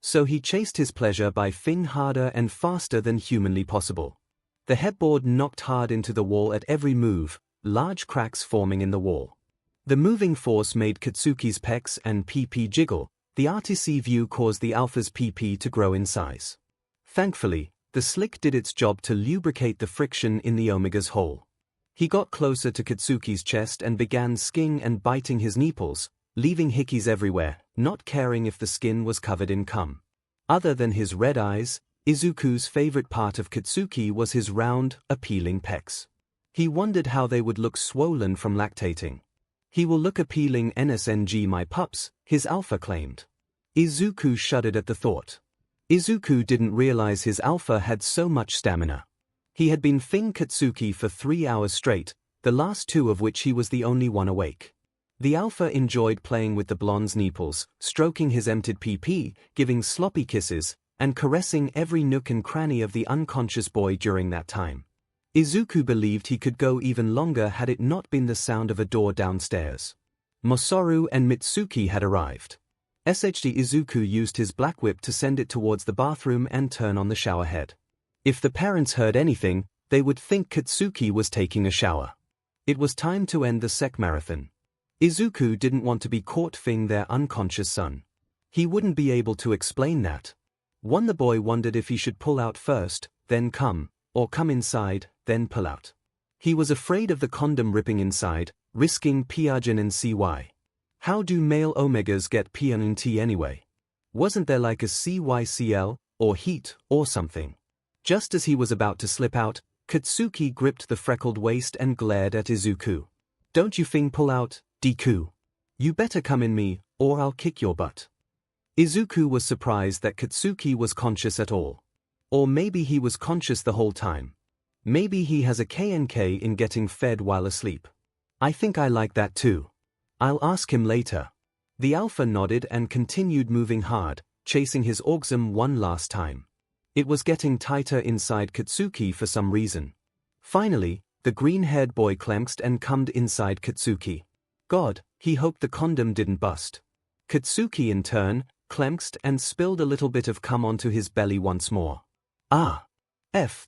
So he chased his pleasure by fing harder and faster than humanly possible. The headboard knocked hard into the wall at every move, large cracks forming in the wall. The moving force made Katsuki's pecs and PP jiggle. The artistic view caused the alpha's PP to grow in size. Thankfully, the slick did its job to lubricate the friction in the omega's hole. He got closer to Katsuki's chest and began sking and biting his nipples, leaving hickeys everywhere, not caring if the skin was covered in cum. Other than his red eyes, Izuku's favorite part of Katsuki was his round, appealing pecs. He wondered how they would look swollen from lactating. He will look appealing nsng my pups, his alpha claimed. Izuku shuddered at the thought. Izuku didn't realize his alpha had so much stamina. He had been fing Katsuki for 3 hours straight, the last 2 of which he was the only one awake. The alpha enjoyed playing with the blonde's nipples, stroking his emptied PP, giving sloppy kisses, and caressing every nook and cranny of the unconscious boy during that time. Izuku believed he could go even longer had it not been the sound of a door downstairs. Masaru and Mitsuki had arrived. Izuku used his black whip to send it towards the bathroom and turn on the shower head. If the parents heard anything, they would think Katsuki was taking a shower. It was time to end the 𝗧𝗵𝗲. Izuku didn't want to be caught fing their unconscious son. He wouldn't be able to explain that. The boy wondered if he should pull out first, then come, or come inside, then pull out. He was afraid of the condom ripping inside, risking 𝗵𝗃𝗁𝗍𝗍. How do male omegas get 𝗵𝗃𝗁𝗍 anyway? Wasn't there like a 𝗧𝗵𝗃𝗁, or heat, or something? Just as he was about to slip out, Katsuki gripped the freckled waist and glared at Izuku. "Don't you fing pull out, Deku? You better come in me, or I'll kick your butt." Izuku was surprised that Katsuki was conscious at all. Or maybe he was conscious the whole time. Maybe he has a KNK in getting fed while asleep. I think I like that too. I'll ask him later. The alpha nodded and continued moving hard, chasing his 𝗲𝗏𝗄 one last time. It was getting tighter inside Katsuki for some reason. Finally, the green-haired boy clenched and cummed inside Katsuki. God, he hoped the condom didn't bust. Katsuki in turn, clenched and spilled a little bit of cum onto his belly once more.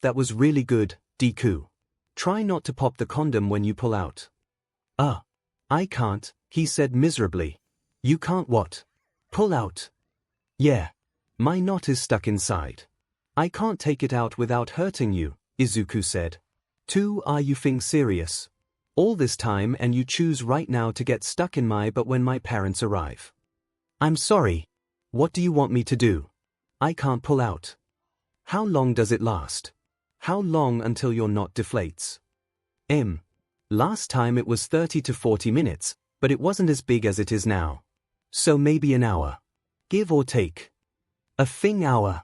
That was really good, Deku. Try not to pop the condom when you pull out. I can't, he said miserably. You can't what? Pull out? Yeah. My knot is stuck inside. I can't take it out without hurting you, Izuku said. Are you being serious? All this time and you choose right now to get stuck in my butt when my parents arrive. I'm sorry. What do you want me to do? I can't pull out. How long does it last? How long until your knot deflates? Last time it was 30 to 40 minutes, but it wasn't as big as it is now. So maybe an hour. Give or take. A fing hour.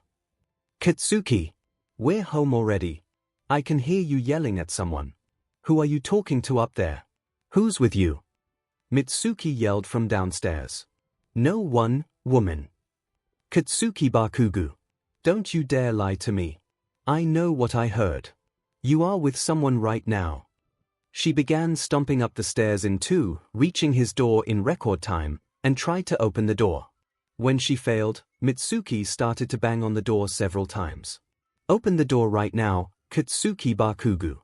Katsuki, we're home already. I can hear you yelling at someone. Who are you talking to up there? Who's with you? Mitsuki yelled from downstairs. No one, woman. Katsuki Bakugou. Don't you dare lie to me. I know what I heard. You are with someone right now. She began stomping up the stairs in 2, reaching his door in record time, and tried to open the door. When she failed, Mitsuki started to bang on the door several times. Open the door right now, Katsuki Bakugou.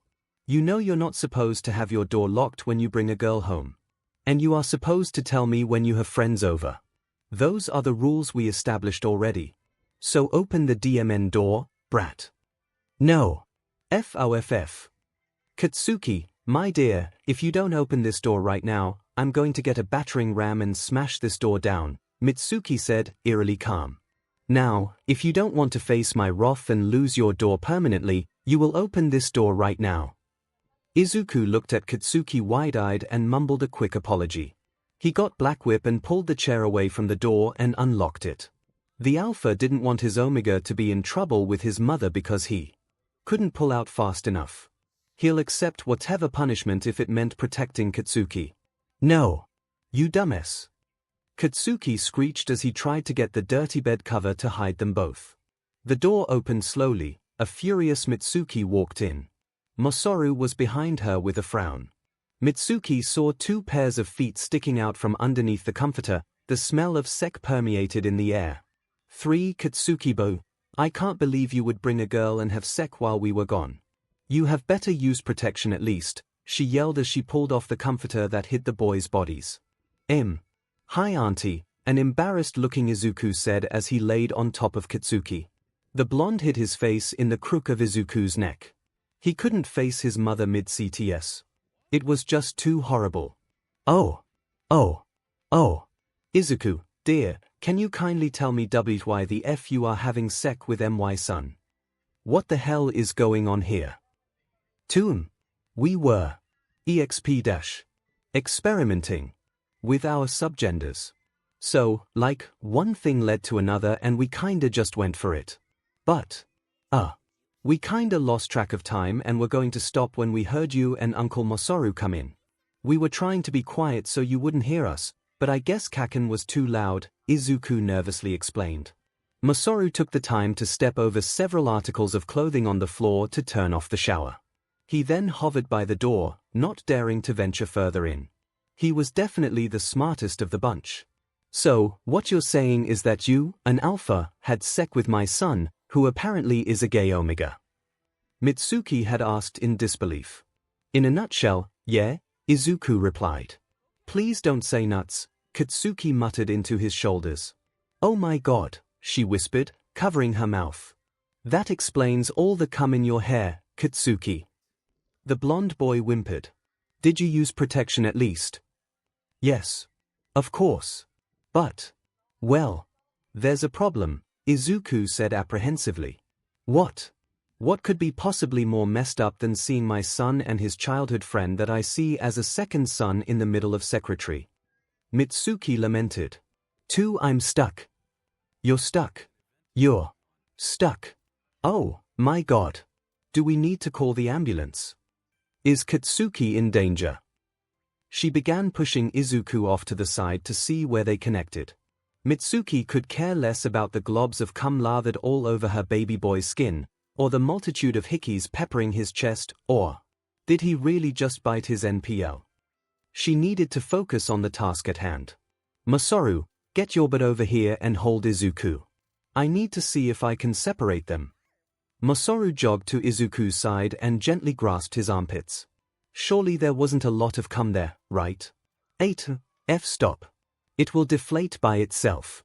You know you're not supposed to have your door locked when you bring a girl home. And you are supposed to tell me when you have friends over. Those are the rules we established already. So open the DMN door, brat. No. FOFF. Katsuki, my dear, if you don't open this door right now, I'm going to get a battering ram and smash this door down, Mitsuki said, eerily calm. Now, if you don't want to face my wrath and lose your door permanently, you will open this door right now. Izuku looked at Katsuki wide-eyed and mumbled a quick apology. He got Black Whip and pulled the chair away from the door and unlocked it. The Alpha didn't want his Omega to be in trouble with his mother because he couldn't pull out fast enough. He'll accept whatever punishment if it meant protecting Katsuki. No. You dumbass. Katsuki screeched as he tried to get the dirty bed cover to hide them both. The door opened slowly. A furious Mitsuki walked in. Masaru was behind her with a frown. Mitsuki saw 2 pairs of feet sticking out from underneath the comforter. The smell of sek permeated in the air. 3 Katsuki-bo, I can't believe you would bring a girl and have sek while we were gone. You have better use protection at least, she yelled as she pulled off the comforter that hid the boys' bodies. Hi auntie, an embarrassed-looking Izuku said as he laid on top of Katsuki. The blonde hid his face in the crook of Izuku's neck. He couldn't face his mother mid-CTS. It was just too horrible. Oh. Izuku, dear, can you kindly tell me why the F you are having sek with my son? What the hell is going on here? We were experimenting with our subgenders. So, like, one thing led to another and we kinda just went for it. But, we kinda lost track of time and were going to stop when we heard you and Uncle Masaru come in. We were trying to be quiet so you wouldn't hear us, but I guess Kaken was too loud, Izuku nervously explained. Masaru took the time to step over several articles of clothing on the floor to turn off the shower. He then hovered by the door, not daring to venture further in. He was definitely the smartest of the bunch. So, what you're saying is that you, an alpha, had sek with my son, who apparently is a gay Omega? Mitsuki had asked in disbelief. In a nutshell, yeah, Izuku replied. Please don't say nuts, Katsuki muttered into his shoulders. Oh my god, she whispered, covering her mouth. That explains all the cum in your hair, Katsuki. The blonde boy whimpered. Did you use protection at least? Yes. Of course. But, well, there's a problem, Izuku said apprehensively. What? What could be possibly more messed up than seeing my son and his childhood friend that I see as a second son in the middle of secretary? Mitsuki lamented. I'm stuck. You're stuck. You're stuck. Oh, my god. Do we need to call the ambulance? Is Katsuki in danger? She began pushing Izuku off to the side to see where they connected. Mitsuki could care less about the globs of cum lathered all over her baby boy's skin, or the multitude of hickeys peppering his chest, or did he really just bite his NPL? She needed to focus on the task at hand. Masaru, get your butt over here and hold Izuku. I need to see if I can separate them. Masaru jogged to Izuku's side and gently grasped his armpits. Surely there wasn't a lot of cum there, right? Stop. It will deflate by itself.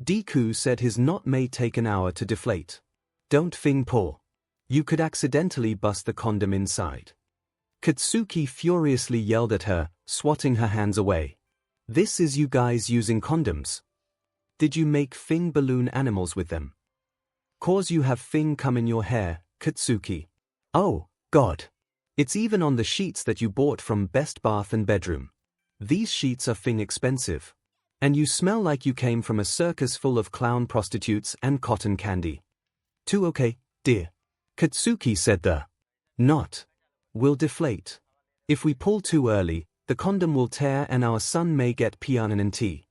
Deku said his knot may take an hour to deflate. Don't pull. You could accidentally bust the condom inside. Katsuki furiously yelled at her, swatting her hands away. This is you guys using condoms. Did you make fing balloon animals with them? Cause you have fing cum in your hair, Katsuki. Oh, god. It's even on the sheets that you bought from Best Bath and Bedroom. These sheets are fing expensive. And you smell like you came from a circus full of clown prostitutes and cotton candy. Okay, dear. Katsuki said the knot will deflate. If we pull too early, the condom will tear and our son may get PNNT.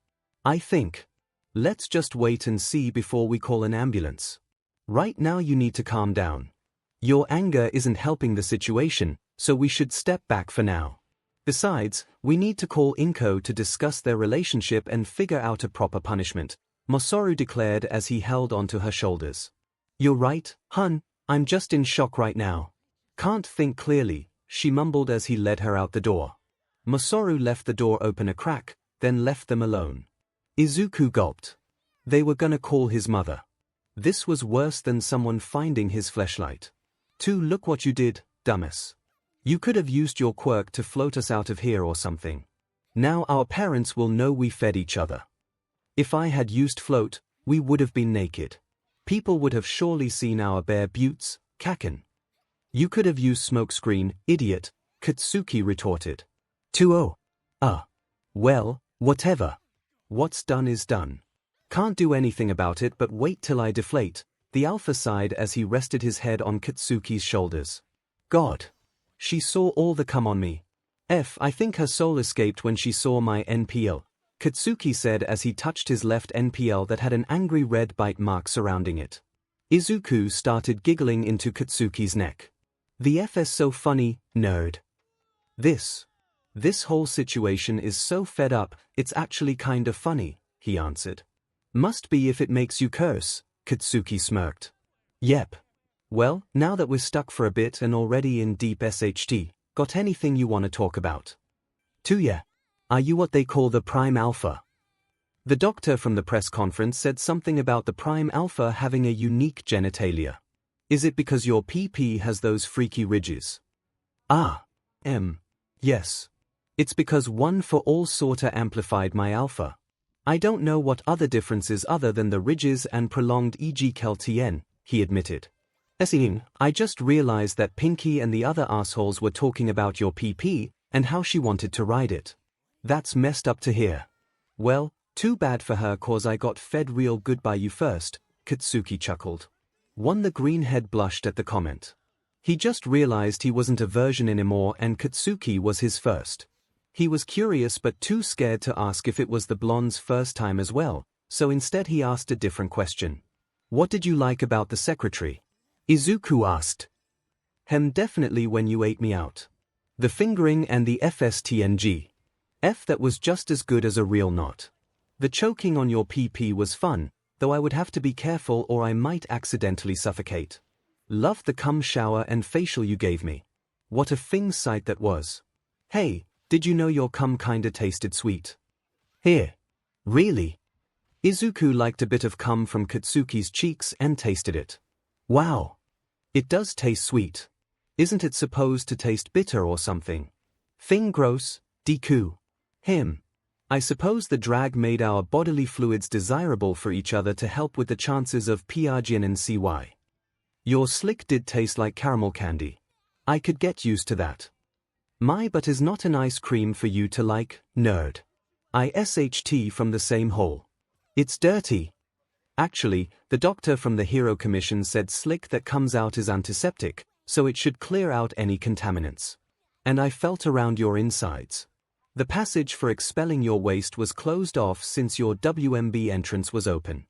I think. Let's just wait and see before we call an ambulance. Right now you need to calm down. Your anger isn't helping the situation, so we should step back for now. Besides, we need to call Inko to discuss their relationship and figure out a proper punishment, Masaru declared as he held onto her shoulders. You're right, hun, I'm just in shock right now. Can't think clearly, she mumbled as he led her out the door. Masaru left the door open a crack, then left them alone. Izuku gulped. They were gonna call his mother. This was worse than someone finding his fleshlight. Look what you did, dumbass. You could have used your quirk to float us out of here or something. Now our parents will know we fed each other. If I had used float, we would have been naked. People would have surely seen our bare buttes, kaken. You could have used smokescreen, idiot, Katsuki retorted. Well, whatever. What's done is done. Can't do anything about it but wait till I deflate, the alpha sighed as he rested his head on Katsuki's shoulders. God. She saw all the come on me. I think her soul escaped when she saw my NPL, Katsuki said as he touched his left NPL that had an angry red bite mark surrounding it. Izuku started giggling into Katsuki's neck. The F's so funny, nerd. This whole situation is so fed up, it's actually kind of funny, he answered. Must be if it makes you curse, Katsuki smirked. Yep. Well, now that we're stuck for a bit and already in deep SHT, got anything you want to talk about? Yeah. Are you what they call the prime alpha? The doctor from the press conference said something about the prime alpha having a unique genitalia. Is it because your PP has those freaky ridges? Yes. It's because one for all sorta amplified my alpha. I don't know what other differences other than the ridges and prolonged 𝗬𝗫𝗁, he admitted. I just realized that Pinky and the other assholes were talking about your PP and how she wanted to ride it. That's messed up to hear. Well, too bad for her cause I got fed real good by you first, Katsuki chuckled. The greenhead blushed at the comment. He just realized he wasn't a version anymore and Katsuki was his first. He was curious but too scared to ask if it was the blonde's first time as well, so instead he asked a different question. What did you like about the secretary? Izuku asked. Definitely when you ate me out. The fingering and the FSTNG. That was just as good as a real knot. The choking on your PP was fun, though I would have to be careful or I might accidentally suffocate. Loved the cum shower and facial you gave me. What a thing sight that was. Hey, did you know your cum kinda tasted sweet? Here. Really? Izuku liked a bit of cum from Katsuki's cheeks and tasted it. Wow. It does taste sweet. Isn't it supposed to taste bitter or something? Thing gross, Deku. I suppose the drag made our bodily fluids desirable for each other to help with the chances of 𝗵𝗃𝗁𝗍𝗍. Your slick did taste like caramel candy. I could get used to that. My butt is not an ice cream for you to like, nerd. I SHT from the same hole. It's dirty. Actually, the doctor from the Hero Commission said slick that comes out is antiseptic, so it should clear out any contaminants. And I felt around your insides. The passage for expelling your waste was closed off since your WMB entrance was open.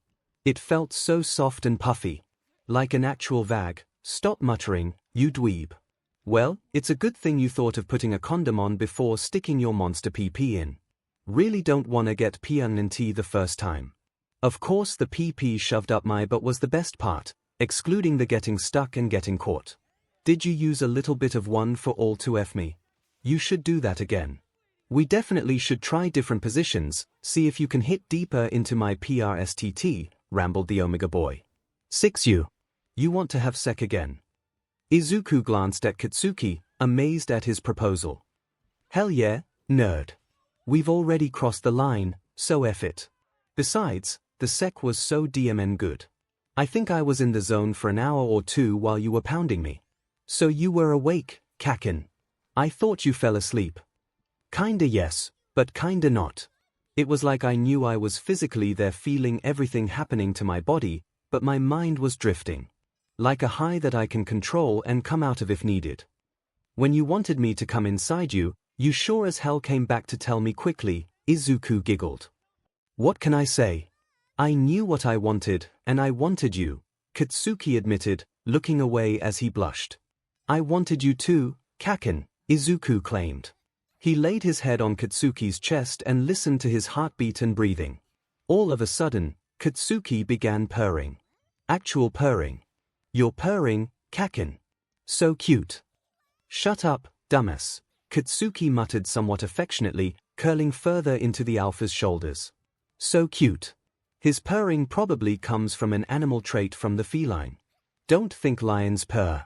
It felt so soft and puffy. Like an actual vag. Stop muttering, you dweeb. Well, it's a good thing you thought of putting a condom on before sticking your monster PP in. Really don't wanna get 𝗵𝗃𝗁𝗍𝗍 the first time. Of course the PP shoved up my butt was the best part, excluding the getting stuck and getting caught. Did you use a little bit of one for all to F me? You should do that again. We definitely should try different positions, see if you can hit deeper into my PRSTT, rambled the Omega boy. 6 You want to have sex again? Izuku glanced at Katsuki, amazed at his proposal. Hell yeah, nerd. We've already crossed the line, so F it. Besides, the sec was so DMN good. I think I was in the zone for an hour or two while you were pounding me. So you were awake, kaken. I thought you fell asleep. Kinda yes, but kinda not. It was like I knew I was physically there feeling everything happening to my body, but my mind was drifting. Like a high that I can control and come out of if needed. When you wanted me to come inside you, you sure as hell came back to tell me quickly, Izuku giggled. What can I say? I knew what I wanted, and I wanted you, Katsuki admitted, looking away as he blushed. I wanted you too, kaken, Izuku claimed. He laid his head on Katsuki's chest and listened to his heartbeat and breathing. All of a sudden, Katsuki began purring. Actual purring. You're purring, kaken. So cute. Shut up, dumbass, Katsuki muttered somewhat affectionately, curling further into the alpha's shoulders. So cute. His purring probably comes from an animal trait from the feline. Don't think lions purr.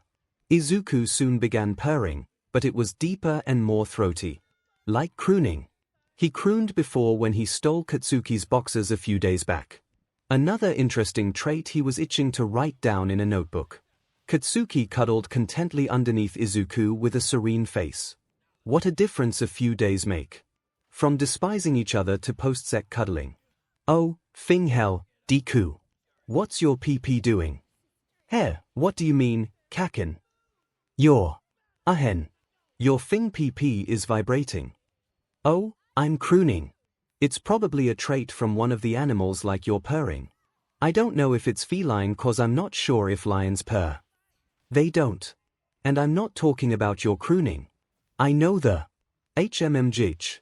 Izuku soon began purring, but it was deeper and more throaty. Like crooning. He crooned before when he stole Katsuki's boxes a few days back. Another interesting trait he was itching to write down in a notebook. Katsuki cuddled contently underneath Izuku with a serene face. What a difference a few days make. From despising each other to post-sec cuddling. Oh, 𝗵𝗃𝗄 Deku. What's your PP doing? What do you mean, Kaken? Your 𝗵𝗃𝗄 is vibrating. Oh, I'm crooning. It's probably a trait from one of the animals like your purring. I don't know if it's feline cause I'm not sure if lions purr. They don't. And I'm not talking about your crooning. I know the 𝗵𝗃𝗄𝗁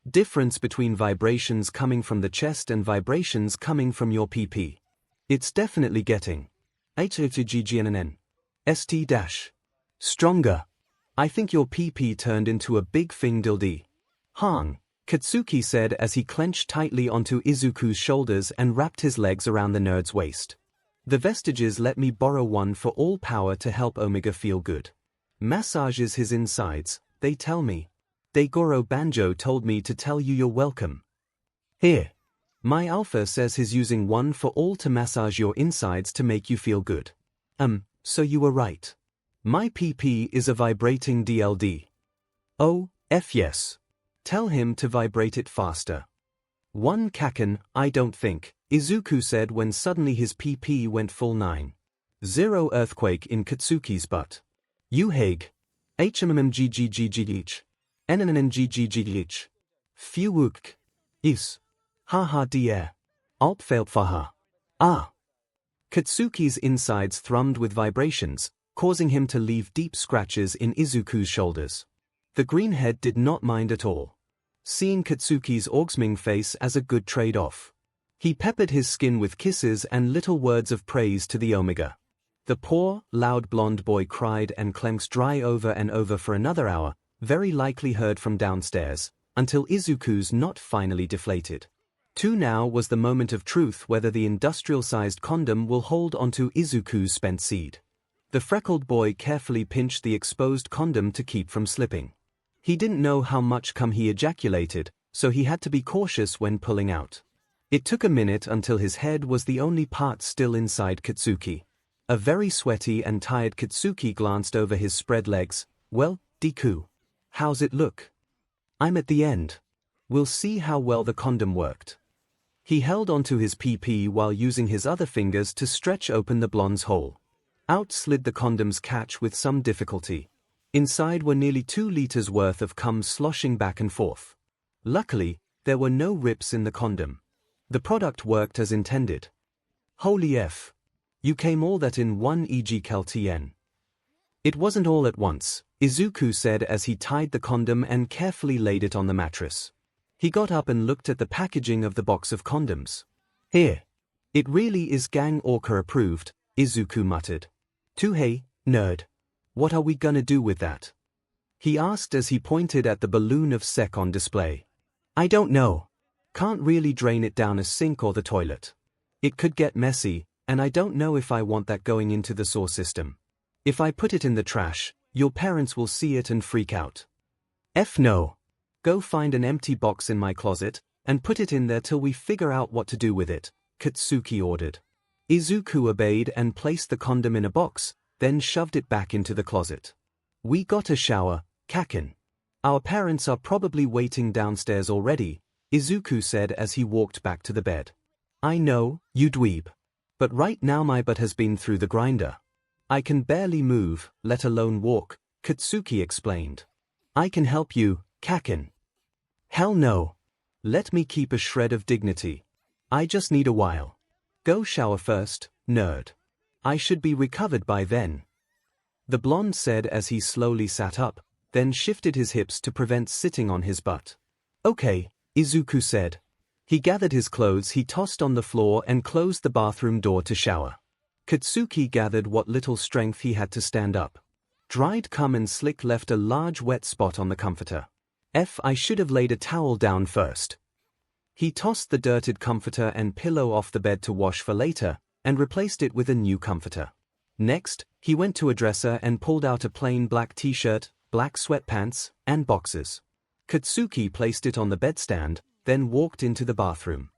difference between vibrations coming from the chest and vibrations coming from your PP. It's definitely getting 𝗬𝗬𝗬𝗬 stronger. I think your PP turned into a big 𝗵𝗃 𝗬𝗐𝗏. Katsuki said as he clenched tightly onto Izuku's shoulders and wrapped his legs around the nerd's waist. The vestiges let me borrow one for all power to help Omega feel good. Massages his insides, they tell me. 𝗬𝗲𝗄𝗏 told me to tell you you're welcome. Here. myheroacademia says he's using one for all to massage your insides to make you feel good. So you were right. My PP is a vibrating DLD. Oh, yes. Tell him to vibrate it faster. One Kaken, I don't think, Izuku said when suddenly his PP went full 9. 0 earthquake in Katsuki's butt. 𝗬𝗃𝗄𝗏 𝗵𝗃𝗄𝗏 𝗵𝗃𝗄𝗏 𝗵𝗃𝗄𝗏 is 𝗎𝗪𝙢𝙢𝙢𝗢𝗎𝗄𝗏. Ah! Katsuki's insides thrummed with vibrations, causing him to leave deep scratches in Izuku's shoulders. The greenhead did not mind at all, seeing Katsuki's 𝗬𝗏𝗄𝗏 face as a good trade-off. He peppered his skin with kisses and little words of praise to the Omega. The poor, loud blonde boy cried and clenched dry over and over for another hour, very likely heard from downstairs, until Izuku's knot finally deflated. Now was the moment of truth whether the industrial-sized condom will hold onto Izuku's spent seed. The freckled boy carefully pinched the exposed condom to keep from slipping. He didn't know how much cum he ejaculated, so he had to be cautious when pulling out. It took a minute until his head was the only part still inside Katsuki. A very sweaty and tired Katsuki glanced over his spread legs. Well, Deku. How's it look? I'm at the end. We'll see how well the condom worked. He held onto his PP while using his other fingers to stretch open the blonde's hole. Out slid the condom's catch with some difficulty. Inside were nearly 2 liters worth of cum sloshing back and forth. Luckily, there were no rips in the condom. The product worked as intended. Holy F. You came all that in one 𝗬𝗬𝗁𝗐𝗏. It wasn't all at once, Izuku said as he tied the condom and carefully laid it on the mattress. He got up and looked at the packaging of the box of condoms. Here. It really is gang-orca approved, Izuku muttered. Hey, nerd. What are we gonna do with that? He asked as he pointed at the balloon of sec on display. I don't know. Can't really drain it down a sink or the toilet. It could get messy, and I don't know if I want that going into the sewer system. If I put it in the trash, your parents will see it and freak out. No. Go find an empty box in my closet, and put it in there till we figure out what to do with it, Katsuki ordered. Izuku obeyed and placed the condom in a box, then shoved it back into the closet. We got a shower, Kaken. Our parents are probably waiting downstairs already, Izuku said as he walked back to the bed. I know, you dweeb. But right now my butt has been through the grinder. I can barely move, let alone walk, Katsuki explained. I can help you, Kaken. Hell no. Let me keep a shred of dignity. I just need a while. Go shower first, nerd. I should be recovered by then. The blonde said as he slowly sat up, then shifted his hips to prevent sitting on his butt. Okay, Izuku said. He gathered his clothes he tossed on the floor and closed the bathroom door to shower. Katsuki gathered what little strength he had to stand up. Dried cum and slick left a large wet spot on the comforter. I should have laid a towel down first. He tossed the dirted comforter and pillow off the bed to wash for later, and replaced it with a new comforter. Next, he went to a dresser and pulled out a plain black t-shirt, black sweatpants, and boxers. Katsuki placed it on the bedstand, then walked into the bathroom.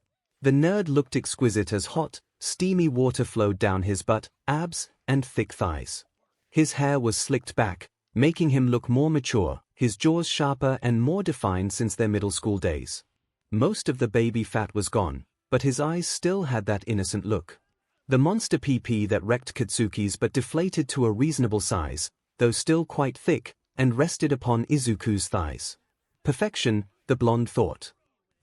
The nerd looked exquisite as hot, steamy water flowed down his butt, abs, and thick thighs. His hair was slicked back, making him look more mature, his jaws sharper and more defined since their middle school days. Most of the baby fat was gone, but his eyes still had that innocent look. The monster PP that wrecked Katsuki's but deflated to a reasonable size, though still quite thick, and rested upon Izuku's thighs. Perfection, the blonde thought.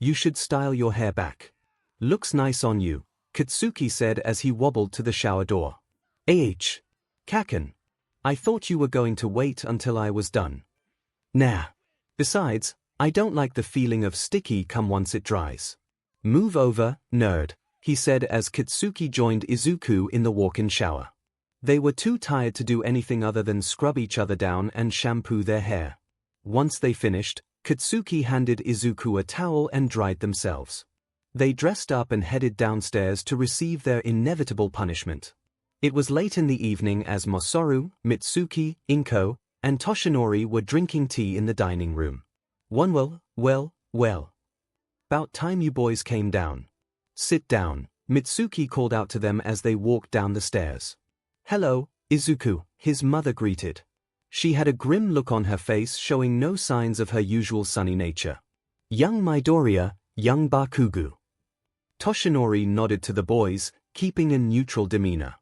You should style your hair back. Looks nice on you, Katsuki said as he wobbled to the shower door. 𝗧𝗵𝗃𝗃𝗏. I thought you were going to wait until I was done. Nah. Besides, I don't like the feeling of sticky cum once it dries. Move over, nerd, he said as Katsuki joined Izuku in the walk-in shower. They were too tired to do anything other than scrub each other down and shampoo their hair. Once they finished, Katsuki handed Izuku a towel and dried themselves. They dressed up and headed downstairs to receive their inevitable punishment. It was late in the evening as Masaru, Mitsuki, Inko, and Toshinori were drinking tea in the dining room. Well. About time you boys came down. Sit down, Mitsuki called out to them as they walked down the stairs. Hello, Izuku, his mother greeted. She had a grim look on her face showing no signs of her usual sunny nature. Young Midoriya, young Bakugou. Toshinori nodded to the boys, keeping a neutral demeanor.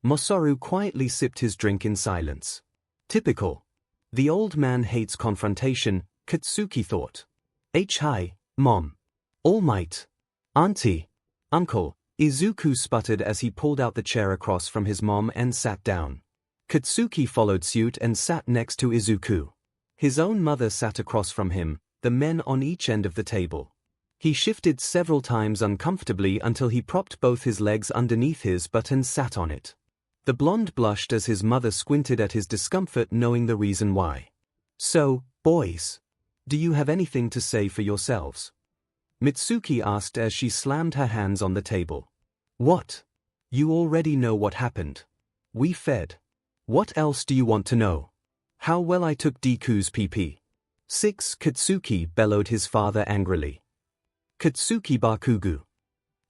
Masaru quietly sipped his drink in silence. Typical. The old man hates confrontation, Katsuki thought. Hi, Mom. All might. Auntie. Uncle, Izuku sputtered as he pulled out the chair across from his mom and sat down. Katsuki followed suit and sat next to Izuku. His own mother sat across from him, the men on each end of the table. He shifted several times uncomfortably until he propped both his legs underneath his butt and sat on it. The blonde blushed as his mother squinted at his discomfort, knowing the reason why. So, boys, do you have anything to say for yourselves? Mitsuki asked as she slammed her hands on the table. What? You already know what happened. We fed. What else do you want to know? How well I took Deku's PP. 6 Katsuki bellowed his father angrily. Katsuki Bakugou.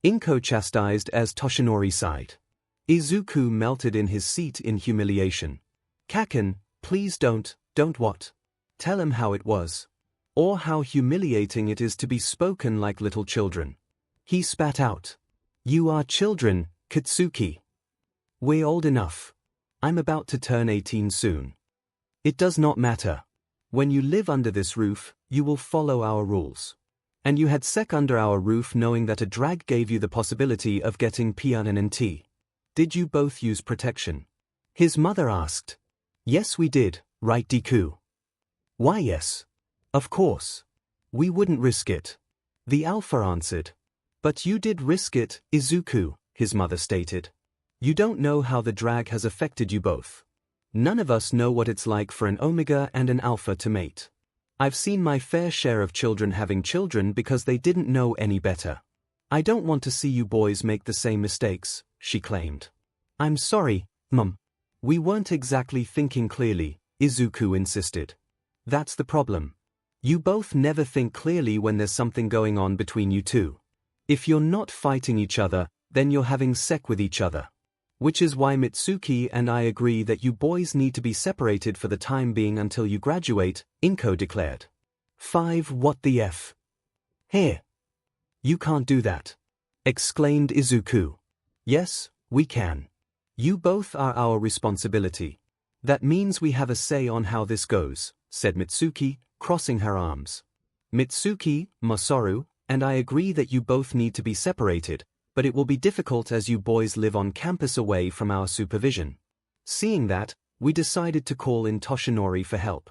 Inko chastised as Toshinori sighed. Izuku melted in his seat in humiliation. Kaken, please don't what? Tell him how it was. Or how humiliating it is to be spoken like little children. He spat out. You are children, Katsuki. We're old enough. I'm about to turn 18 soon. It does not matter. When you live under this roof, you will follow our rules. And you had sec under our roof knowing that a drag gave you the possibility of getting PNNT. Did you both use protection? His mother asked. Yes, we did, right, Deku? Why, yes. Of course. We wouldn't risk it. The alpha answered. But you did risk it, Izuku, his mother stated. You don't know how the drag has affected you both. None of us know what it's like for an omega and an alpha to mate. I've seen my fair share of children having children because they didn't know any better. I don't want to see you boys make the same mistakes, she claimed. I'm sorry, Mum. We weren't exactly thinking clearly, Izuku insisted. That's the problem. You both never think clearly when there's something going on between you two. If you're not fighting each other, then you're having sex with each other. Which is why Mitsuki and I agree that you boys need to be separated for the time being until you graduate, Inko declared. 5 What the F? Here. You can't do that, exclaimed Izuku. Yes, we can. You both are our responsibility. That means we have a say on how this goes, said Mitsuki, crossing her arms. Mitsuki, Masaru, and I agree that you both need to be separated, but it will be difficult as you boys live on campus away from our supervision. Seeing that, we decided to call in Toshinori for help.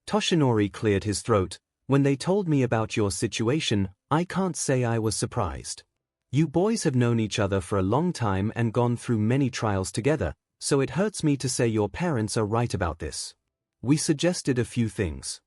Toshinori cleared his throat. When they told me about your situation, I can't say I was surprised. You boys have known each other for a long time and gone through many trials together, so it hurts me to say your parents are right about this. We suggested a few things.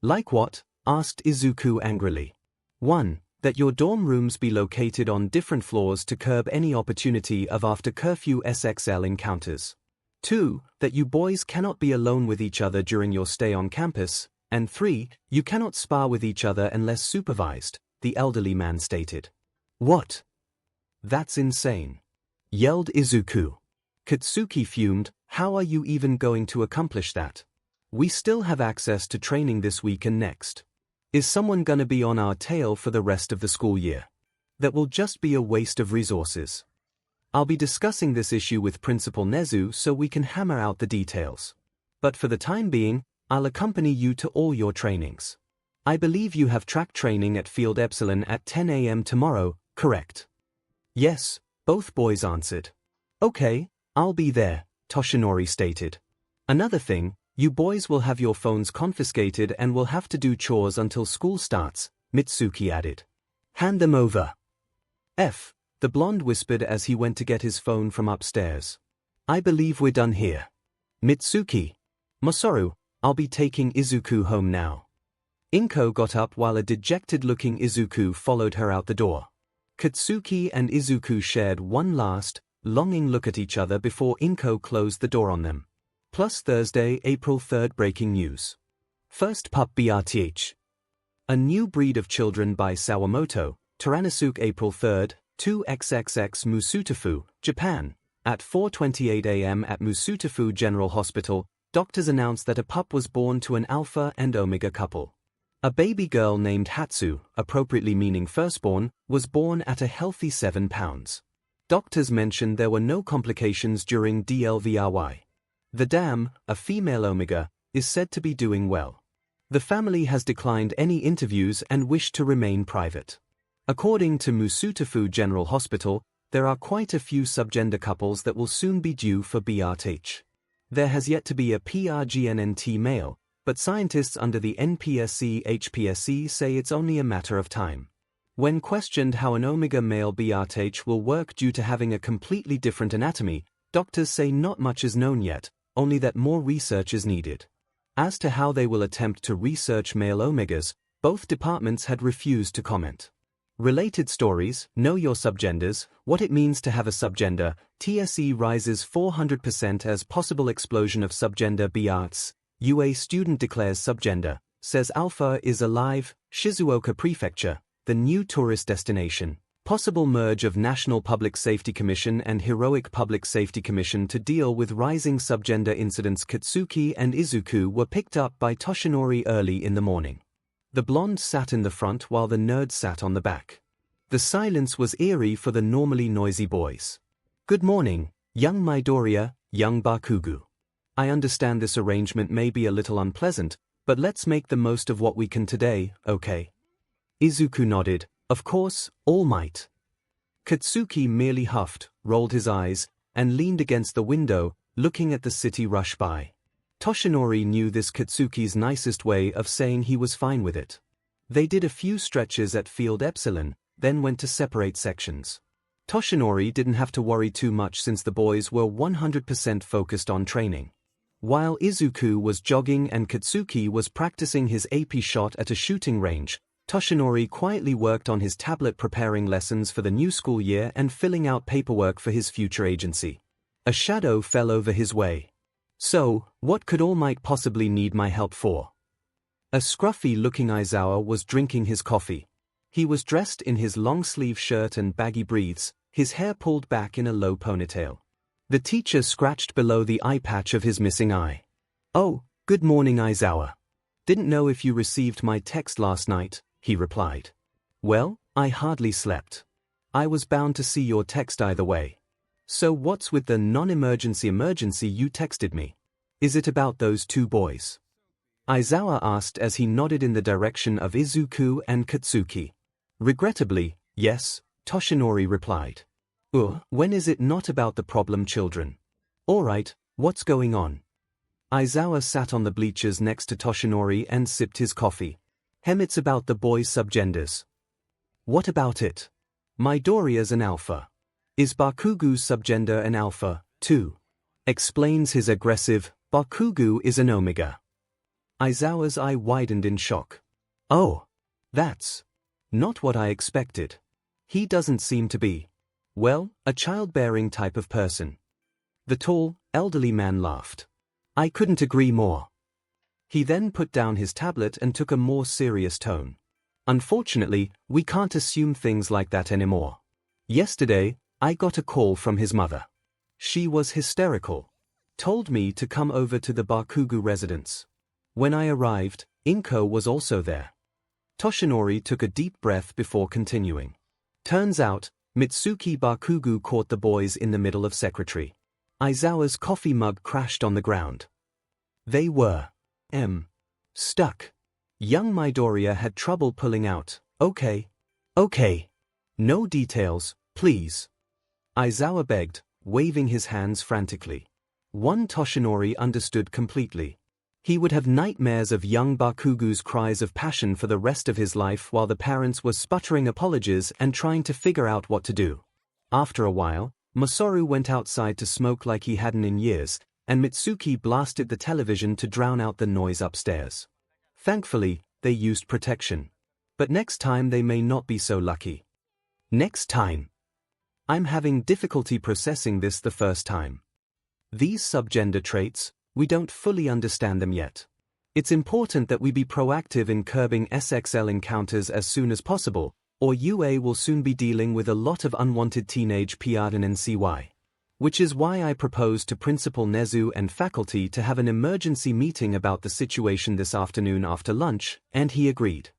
Like what? Asked Izuku angrily. 1. That your dorm rooms be located on different floors to curb any opportunity of after-curfew SXL encounters. 2. That you boys cannot be alone with each other during your stay on campus. And 3. You cannot spar with each other unless supervised, the elderly man stated. What? That's insane, yelled Izuku. Katsuki fumed. How are you even going to accomplish that? We still have access to training this week and next. Is someone gonna be on our tail for the rest of the school year? That will just be a waste of resources. I'll be discussing this issue with Principal Nezu so we can hammer out the details. But for the time being, I'll accompany you to all your trainings. I believe you have track training at Field Epsilon at 10 a.m. tomorrow, correct? Yes, both boys answered. Okay, I'll be there, Toshinori stated. Another thing, you boys will have your phones confiscated and will have to do chores until school starts, Mitsuki added. Hand them over. The blonde whispered as he went to get his phone from upstairs. I believe we're done here. Mitsuki. Masaru, I'll be taking Izuku home now. Inko got up while a dejected-looking Izuku followed her out the door. Katsuki and Izuku shared one last, longing look at each other before Inko closed the door on them. Plus Thursday, April 3rd breaking news. First pup 𝗵𝗃𝗃. A new breed of children by Sawamoto, Tyrannosuke April 3rd, 2xxx Musutafu, Japan. At 4:28 a.m. at Musutafu General Hospital, doctors announced that a pup was born to an alpha and omega couple. A baby girl named Hatsu, appropriately meaning firstborn, was born at a healthy 7 pounds. Doctors mentioned there were no complications during delivery. The dam, a female omega, is said to be doing well. The family has declined any interviews and wished to remain private. According to Musutafu General Hospital, there are quite a few subgender couples that will soon be due for 𝗵𝗃𝗃. There has yet to be a PRGNNT male, but scientists under the NPSC-HPSC say it's only a matter of time. When questioned how an omega male 𝗵𝗃𝗃 will work due to having a completely different anatomy, doctors say not much is known yet, only that more research is needed. As to how they will attempt to research male omegas, both departments had refused to comment. Related stories, know your subgenders, what it means to have a subgender, TSE rises 400% as possible explosion of subgender 𝗵𝗃𝗃. UA student declares subgender, says Alpha is alive, Shizuoka Prefecture, the new tourist destination. Possible merge of National Public Safety Commission and Heroic Public Safety Commission to deal with rising subgender incidents. Katsuki and Izuku were picked up by Toshinori early in the morning. The blonde sat in the front while the nerd sat on the back. The silence was eerie for the normally noisy boys. Good morning, young Midoriya, young Bakugou. I understand this arrangement may be a little unpleasant, but let's make the most of what we can today, okay? Izuku nodded. Of course, all might. Katsuki merely huffed, rolled his eyes, and leaned against the window, looking at the city rush by. Toshinori knew this Katsuki's nicest way of saying he was fine with it. They did a few stretches at Field Epsilon, then went to separate sections. Toshinori didn't have to worry too much since the boys were 100% focused on training. While Izuku was jogging and Katsuki was practicing his AP shot at a shooting range, Toshinori quietly worked on his tablet preparing lessons for the new school year and filling out paperwork for his future agency. A shadow fell over his way. So, what could All Might possibly need my help for? A scruffy-looking Aizawa was drinking his coffee. He was dressed in his long-sleeve shirt and baggy briefs, his hair pulled back in a low ponytail. The teacher scratched below the eye patch of his missing eye. Oh, good morning, Aizawa. Didn't know if you received my text last night, he replied. Well, I hardly slept. I was bound to see your text either way. So what's with the non-emergency you texted me? Is it about those two boys? Aizawa asked as he nodded in the direction of Izuku and Katsuki. Regrettably, yes, Toshinori replied. When is it not about the problem children? Alright, what's going on? Aizawa sat on the bleachers next to Toshinori and sipped his coffee. It's about the boys' subgenders. What about it? Midoriya's an alpha. Is Bakugou's subgender an alpha, too? Explains his aggressive, Bakugou is an omega. Aizawa's eye widened in shock. Oh, that's... Not what I expected. He doesn't seem to be, well, a childbearing type of person. The tall, elderly man laughed. I couldn't agree more. He then put down his tablet and took a more serious tone. Unfortunately, we can't assume things like that anymore. Yesterday, I got a call from his mother. She was hysterical. Told me to come over to the Bakugou residence. When I arrived, Inko was also there. Toshinori took a deep breath before continuing. Turns out, Mitsuki Bakugou caught the boys in the middle of secretary. Aizawa's coffee mug crashed on the ground. They were stuck. Young Midoriya had trouble pulling out. Okay. No details, please. Aizawa begged, waving his hands frantically. One Toshinori understood completely. He would have nightmares of young Bakugou's cries of passion for the rest of his life while the parents were sputtering apologies and trying to figure out what to do. After a while, Masaru went outside to smoke like he hadn't in years, and Mitsuki blasted the television to drown out the noise upstairs. Thankfully, they used protection. But next time they may not be so lucky. Next time. I'm having difficulty processing this the first time. These subgender traits, we don't fully understand them yet. It's important that we be proactive in curbing SXL encounters as soon as possible, or UA will soon be dealing with a lot of unwanted teenage 𝗵𝗃𝗁𝗍𝗍. Which is why I proposed to Principal Nezu and faculty to have an emergency meeting about the situation this afternoon after lunch, and he agreed.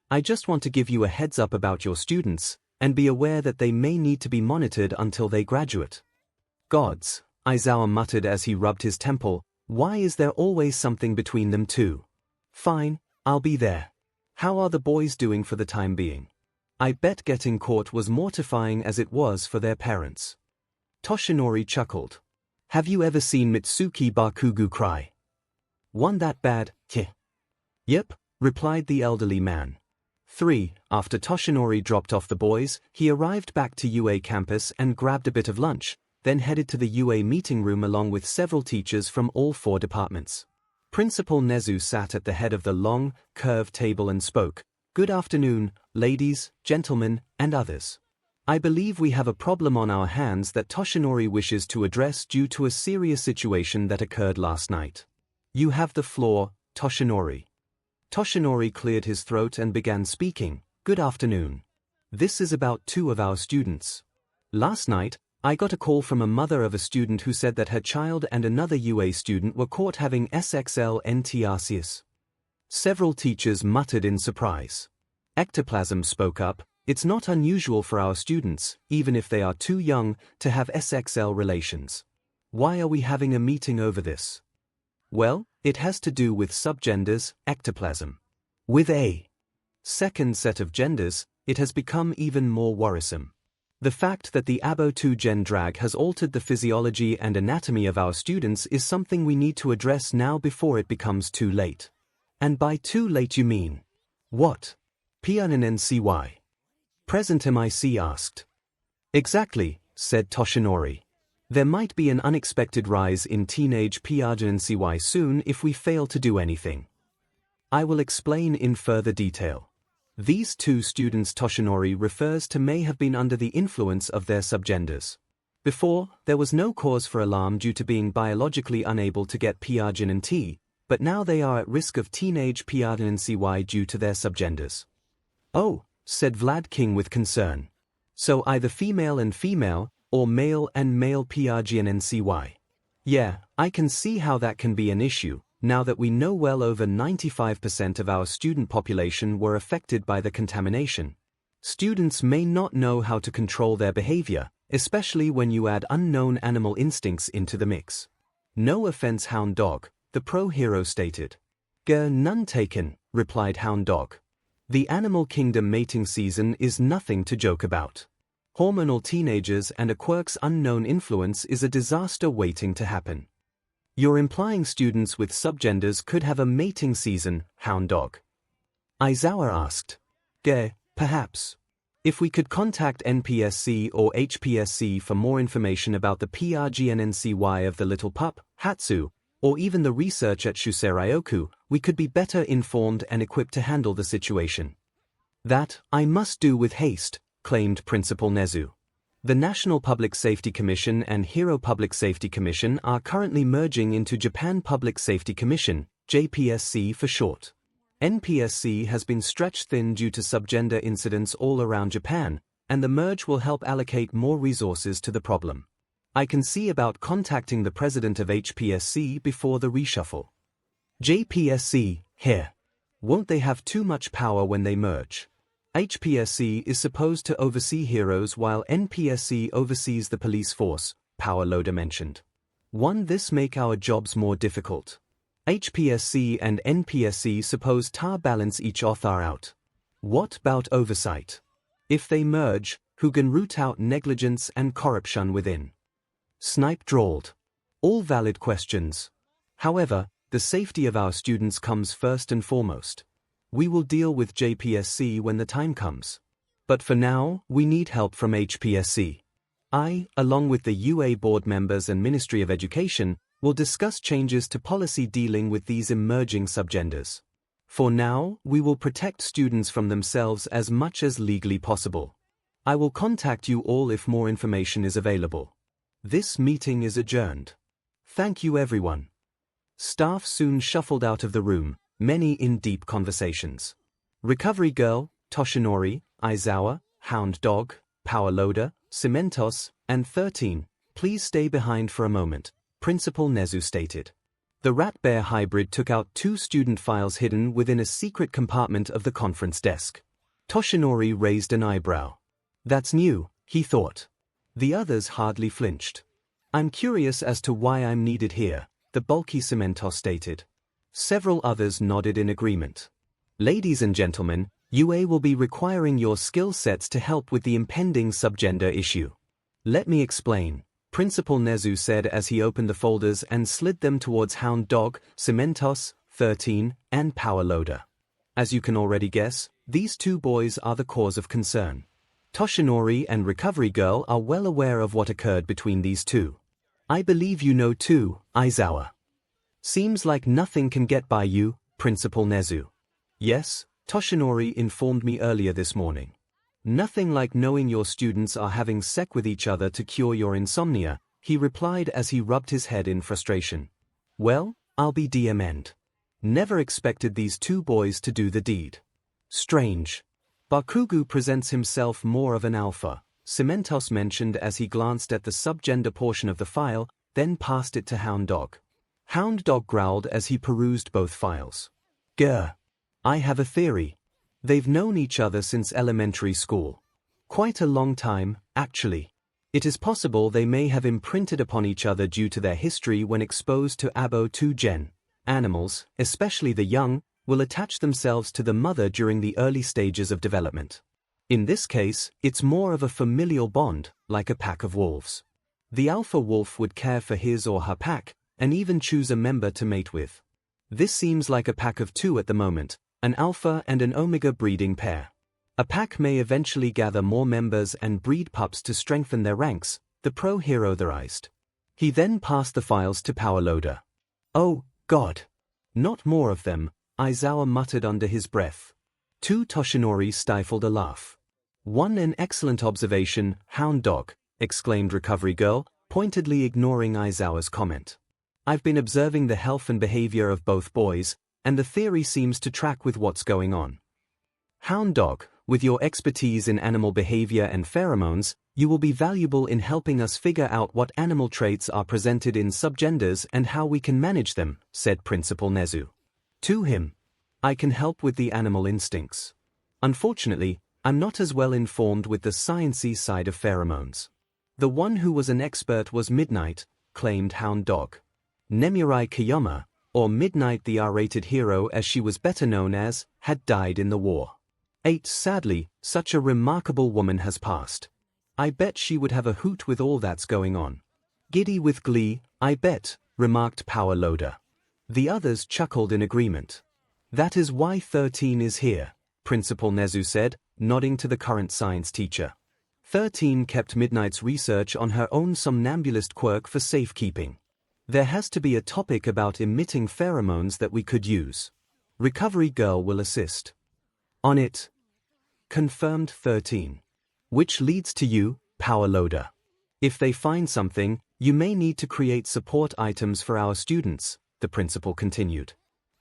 I just want to give you a heads up about your students, and be aware that they may need to be monitored until they graduate. Gods, Aizawa muttered as he rubbed his temple, why is there always something between them two? Fine, I'll be there. How are the boys doing for the time being? I bet getting caught was mortifying as it was for their parents. Toshinori chuckled. Have you ever seen Mitsuki Bakugou cry? One that bad, heh? Yep, replied the elderly man. 3. After Toshinori dropped off the boys, he arrived back to UA campus and grabbed a bit of lunch, then headed to the UA meeting room along with several teachers from all 4 departments. Principal Nezu sat at the head of the long, curved table and spoke. Good afternoon, ladies, gentlemen, and others. I believe we have a problem on our hands that Toshinori wishes to address due to a serious situation that occurred last night. You have the floor, Toshinori. Toshinori cleared his throat and began speaking. Good afternoon. This is about 2 of our students. Last night, I got a call from a mother of a student who said that her child and another UA student were caught having SXL NTRCs. Several teachers muttered in surprise. Ectoplasm spoke up. It's not unusual for our students, even if they are too young, to have SXL relations. Why are we having a meeting over this? Well, it has to do with subgenders, ectoplasm. With a second set of genders, it has become even more worrisome. The fact that the abo2 drag has altered the physiology and anatomy of our students is something we need to address now before it becomes too late. And by too late you mean what? 𝗵𝗃𝗁𝗍𝗍. President MIC asked. Exactly, said Toshinori. There might be an unexpected rise in teenage 𝗵𝗃𝗁𝗍𝗍 soon if we fail to do anything. I will explain in further detail. These 2 students Toshinori refers to may have been under the influence of their subgenders. Before, there was no cause for alarm due to being biologically unable to get 𝗵𝗃𝗁𝗍𝗍, but now they are at risk of teenage 𝗵𝗃𝗁𝗍𝗍 due to their subgenders. Oh, said Vlad King with concern. So either female and female, or male and male 𝗵𝗃𝗁𝗍𝗍. Yeah, I can see how that can be an issue, now that we know well over 95% of our student population were affected by the contamination. Students may not know how to control their behavior, especially when you add unknown animal instincts into the mix. No offense, Hound Dog, the pro hero stated. None taken, replied Hound Dog. The animal kingdom mating season is nothing to joke about. Hormonal teenagers and a quirk's unknown influence is a disaster waiting to happen. You're implying students with subgenders could have a mating season, Hound Dog? Aizawa asked. Perhaps. If we could contact NPSC or HPSC for more information about the 𝗵𝗃𝗁𝗍𝗍 of the little pup, Hatsu, or even the research at Shuseiryoku, we could be better informed and equipped to handle the situation. That I must do with haste, claimed Principal Nezu. The National Public Safety Commission and Hero Public Safety Commission are currently merging into Japan Public Safety Commission, JPSC for short. NPSC has been stretched thin due to subgender incidents all around Japan, and the merge will help allocate more resources to the problem. I can see about contacting the president of HPSC before the reshuffle. JPSC, here. Won't they have too much power when they merge? HPSC is supposed to oversee heroes while NPSC oversees the police force, 𝗵𝗃𝗧𝗧 mentioned. Won't this make our jobs more difficult? HPSC and NPSC suppose tar balance each other out. What about oversight? If they merge, who can root out negligence and corruption within? Snipe drawled. All valid questions. However, the safety of our students comes first and foremost. We will deal with JPSC when the time comes. But for now, we need help from HPSC. I, along with the UA board members and Ministry of Education, will discuss changes to policy dealing with these emerging subgenders. For now, we will protect students from themselves as much as legally possible. I will contact you all if more information is available. This meeting is adjourned. Thank you everyone. Staff soon shuffled out of the room, many in deep conversations. Recovery Girl, Toshinori, Aizawa, Hound Dog, 𝗵𝗃𝗧𝗏, 𝗵𝗵𝗃𝗲, and 13, please stay behind for a moment, Principal Nezu stated. The rat-bear hybrid took out 2 student files hidden within a secret compartment of the conference desk. Toshinori raised an eyebrow. That's new, he thought. The others hardly flinched. I'm curious as to why I'm needed here, the bulky 𝗵𝗵𝗃𝗧 stated. Several others nodded in agreement. Ladies and gentlemen, UA will be requiring your skill sets to help with the impending subgender issue. Let me explain, Principal Nezu said as he opened the folders and slid them towards Hound Dog, 𝗵𝗵𝗃𝗧, 13, and 𝗵𝗃𝗧𝗏. As you can already guess, these 2 boys are the cause of concern. Toshinori and Recovery Girl are well aware of what occurred between these 2. I believe you know too, Aizawa. Seems like nothing can get by you, Principal Nezu. Yes, Toshinori informed me earlier this morning. Nothing like knowing your students are having sex with each other to cure your insomnia, he replied as he rubbed his head in frustration. Well, I'll be DM'd. Never expected these 2 boys to do the deed. Strange. Bakugou presents himself more of an alpha, 𝗵𝗵𝗃𝗧 mentioned as he glanced at the subgender portion of the file, then passed it to Hound Dog. Hound Dog growled as he perused both files. Grr. I have a theory. They've known each other since elementary school. Quite a long time, actually. It is possible they may have imprinted upon each other due to their history when exposed to 𝗵𝗄𝗃𝗏. Animals, especially the young, will attach themselves to the mother during the early stages of development. In this case, it's more of a familial bond, like a pack of wolves. The alpha wolf would care for his or her pack, and even choose a member to mate with. This seems like a pack of 2 at the moment, an alpha and an omega breeding pair. A pack may eventually gather more members and breed pups to strengthen their ranks, the pro-hero theorized. He then passed the files to 𝗵𝗃𝗧𝗏. Oh, God. Not more of them, Aizawa muttered under his breath. 2 Toshinori stifled a laugh. One an excellent observation, Hound Dog, exclaimed Recovery Girl, pointedly ignoring Aizawa's comment. I've been observing the health and behavior of both boys, and the theory seems to track with what's going on. Hound Dog, with your expertise in animal behavior and pheromones, you will be valuable in helping us figure out what animal traits are presented in subgenders and how we can manage them, said Principal Nezu. To him. I can help with the animal instincts. Unfortunately, I'm not as well informed with the sciencey side of pheromones. The one who was an expert was Midnight, claimed Hound Dog. 𝗵𝗃𝗃𝗏𝗃, or Midnight the R-rated hero as she was better known as, had died in the war. 8. Sadly, such a remarkable woman has passed. I bet she would have a hoot with all that's going on. Giddy with glee, I bet, remarked 𝗵𝗃𝗧𝗏. The others chuckled in agreement. That is why 13 is here, Principal Nezu said, nodding to the current science teacher. 13 kept Midnight's research on her own somnambulist quirk for safekeeping. There has to be a topic about emitting pheromones that we could use. Recovery Girl will assist. On it. confirmed 13. Which leads to you, power loader. If they find something, you may need to create support items for our students, the principal continued.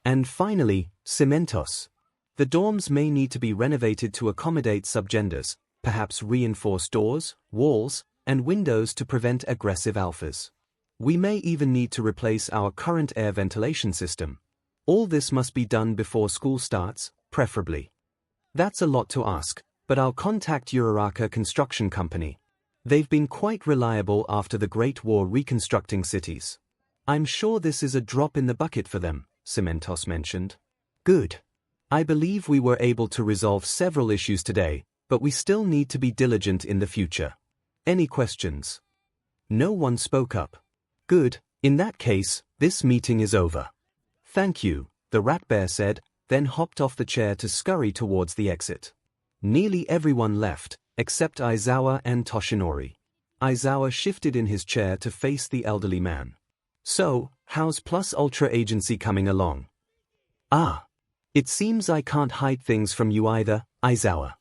And finally, 𝗵𝗵𝗃𝗧. The dorms may need to be renovated to accommodate subgenders, perhaps reinforce doors, walls, and windows to prevent aggressive alphas. We may even need to replace our current air ventilation system. All this must be done before school starts, preferably. That's a lot to ask, but I'll contact 𝗎𝗲𝗏𝗃 Construction Company. They've been quite reliable after the Great War reconstructing cities. I'm sure this is a drop in the bucket for them, 𝗵𝗵𝗃𝗧 mentioned. Good. I believe we were able to resolve several issues today, but we still need to be diligent in the future. Any questions? No one spoke up. Good, in that case, this meeting is over. Thank you, the rat bear said, then hopped off the chair to scurry towards the exit. Nearly everyone left, except Izuku and Toshinori. Izuku shifted in his chair to face the elderly man. So, how's +Ultra Agency coming along? Ah. It seems I can't hide things from you either, Izuku.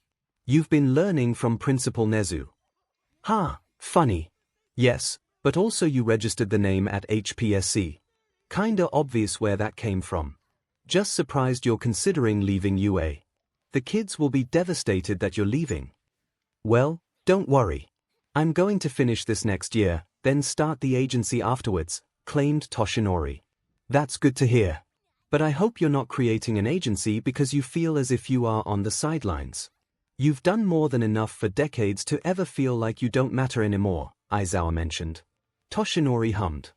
You've been learning from Principal Nezu. Ha, funny. Yes, but also you registered the name at HPSC. Kinda obvious where that came from. Just surprised you're considering leaving UA. The kids will be devastated that you're leaving. Well, don't worry. I'm going to finish this next year, then start the agency afterwards, claimed Toshinori. That's good to hear. But I hope you're not creating an agency because you feel as if you are on the sidelines. You've done more than enough for decades to ever feel like you don't matter anymore, Izuku mentioned. Toshinori hummed.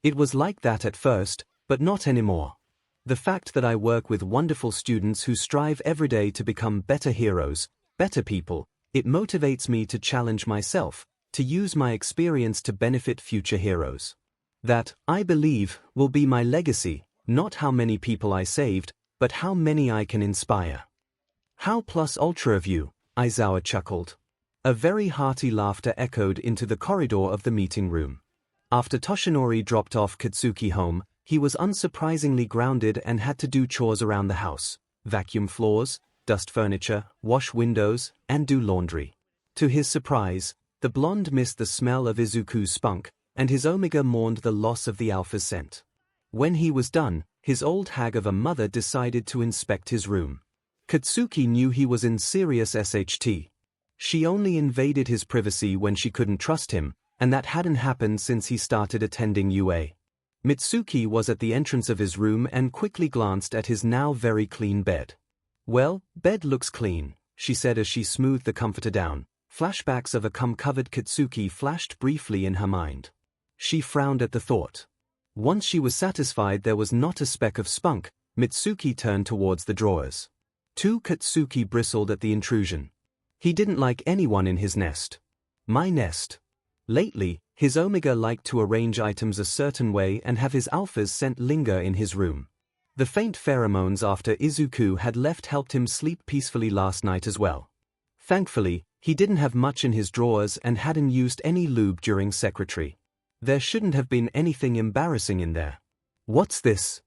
It was like that at first, but not anymore. The fact that I work with wonderful students who strive every day to become better heroes, better people, it motivates me to challenge myself, to use my experience to benefit future heroes. That, I believe, will be my legacy. Not how many people I saved, but how many I can inspire. How +Ultra of you, Izuku chuckled. A very hearty laughter echoed into the corridor of the meeting room. After Toshinori dropped off Katsuki home, he was unsurprisingly grounded and had to do chores around the house, vacuum floors, dust furniture, wash windows, and do laundry. To his surprise, the blonde missed the smell of Izuku's spunk, and his 𝗲𝗏 mourned the loss of the alpha's scent. When he was done, his old hag of a mother decided to inspect his room. Katsuki knew he was in serious SHT. She only invaded his privacy when she couldn't trust him, and that hadn't happened since he started attending UA. Mitsuki was at the entrance of his room and quickly glanced at his now very clean bed. Well, bed looks clean, she said as she smoothed the comforter down. Flashbacks of a cum-covered Katsuki flashed briefly in her mind. She frowned at the thought. Once she was satisfied there was not a speck of spunk, Mitsuki turned towards the drawers. Katsuki bristled at the intrusion. He didn't like anyone in his nest. My nest. Lately, his 𝗲𝗏𝗃 liked to arrange items a certain way and have his alphas scent linger in his room. The faint pheromones after Izuku had left helped him sleep peacefully last night as well. Thankfully, he didn't have much in his drawers and hadn't used any lube during secretary. There shouldn't have been anything embarrassing in there. What's this?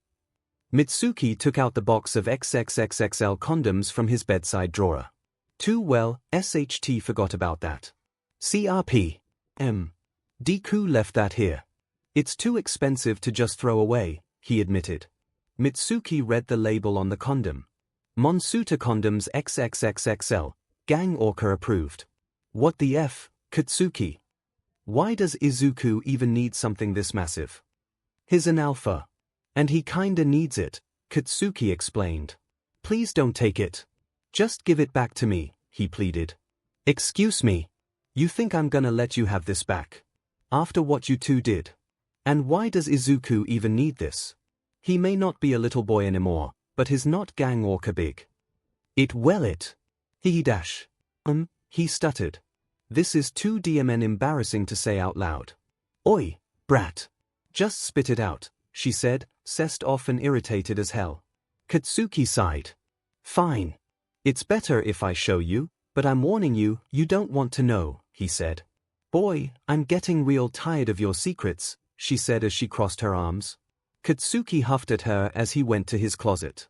Mitsuki took out the box of XXXXL condoms from his bedside drawer. SHT forgot about that. 𝗍𝗵𝗃𝗲. Deku left that here. It's too expensive to just throw away, he admitted. Mitsuki read the label on the condom. Monsuta condoms XXXXL, gang orca approved. What the F, Katsuki? Why does Izuku even need something this massive? He's an alpha. And he kinda needs it, Katsuki explained. Please don't take it. Just give it back to me, he pleaded. Excuse me. You think I'm gonna let you have this back? After what you two did? And why does Izuku even need this? He may not be a little boy anymore, but he's not gang orca big. He stuttered. This is too DMN embarrassing to say out loud. Oi, brat. Just spit it out, she said, sessed off and irritated as hell. Katsuki sighed. Fine. It's better if I show you, but I'm warning you, you don't want to know, he said. Boy, I'm getting real tired of your secrets, she said as she crossed her arms. Katsuki huffed at her as he went to his closet.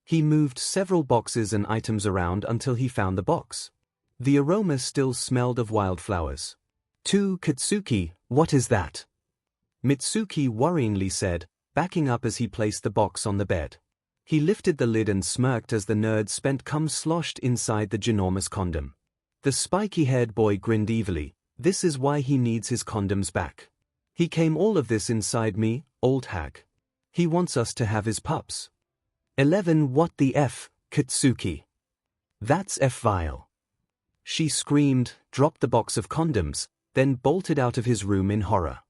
He moved several boxes and items around until he found the box. The aroma still smelled of wildflowers. 𝗃𝗃, what is that? Mitsuki worryingly said, backing up as he placed the box on the bed. He lifted the lid and smirked as the 𝗧𝗵𝗃 sloshed inside the ginormous condom. The spiky-haired boy grinned evilly. This is why he needs his condoms back. He came all of this inside me, old hag. He wants us to have his pups. 11 What the F, Katsuki? That's 𝗵𝗃𝗍. She screamed, dropped the box of condoms, then bolted out of his room in horror.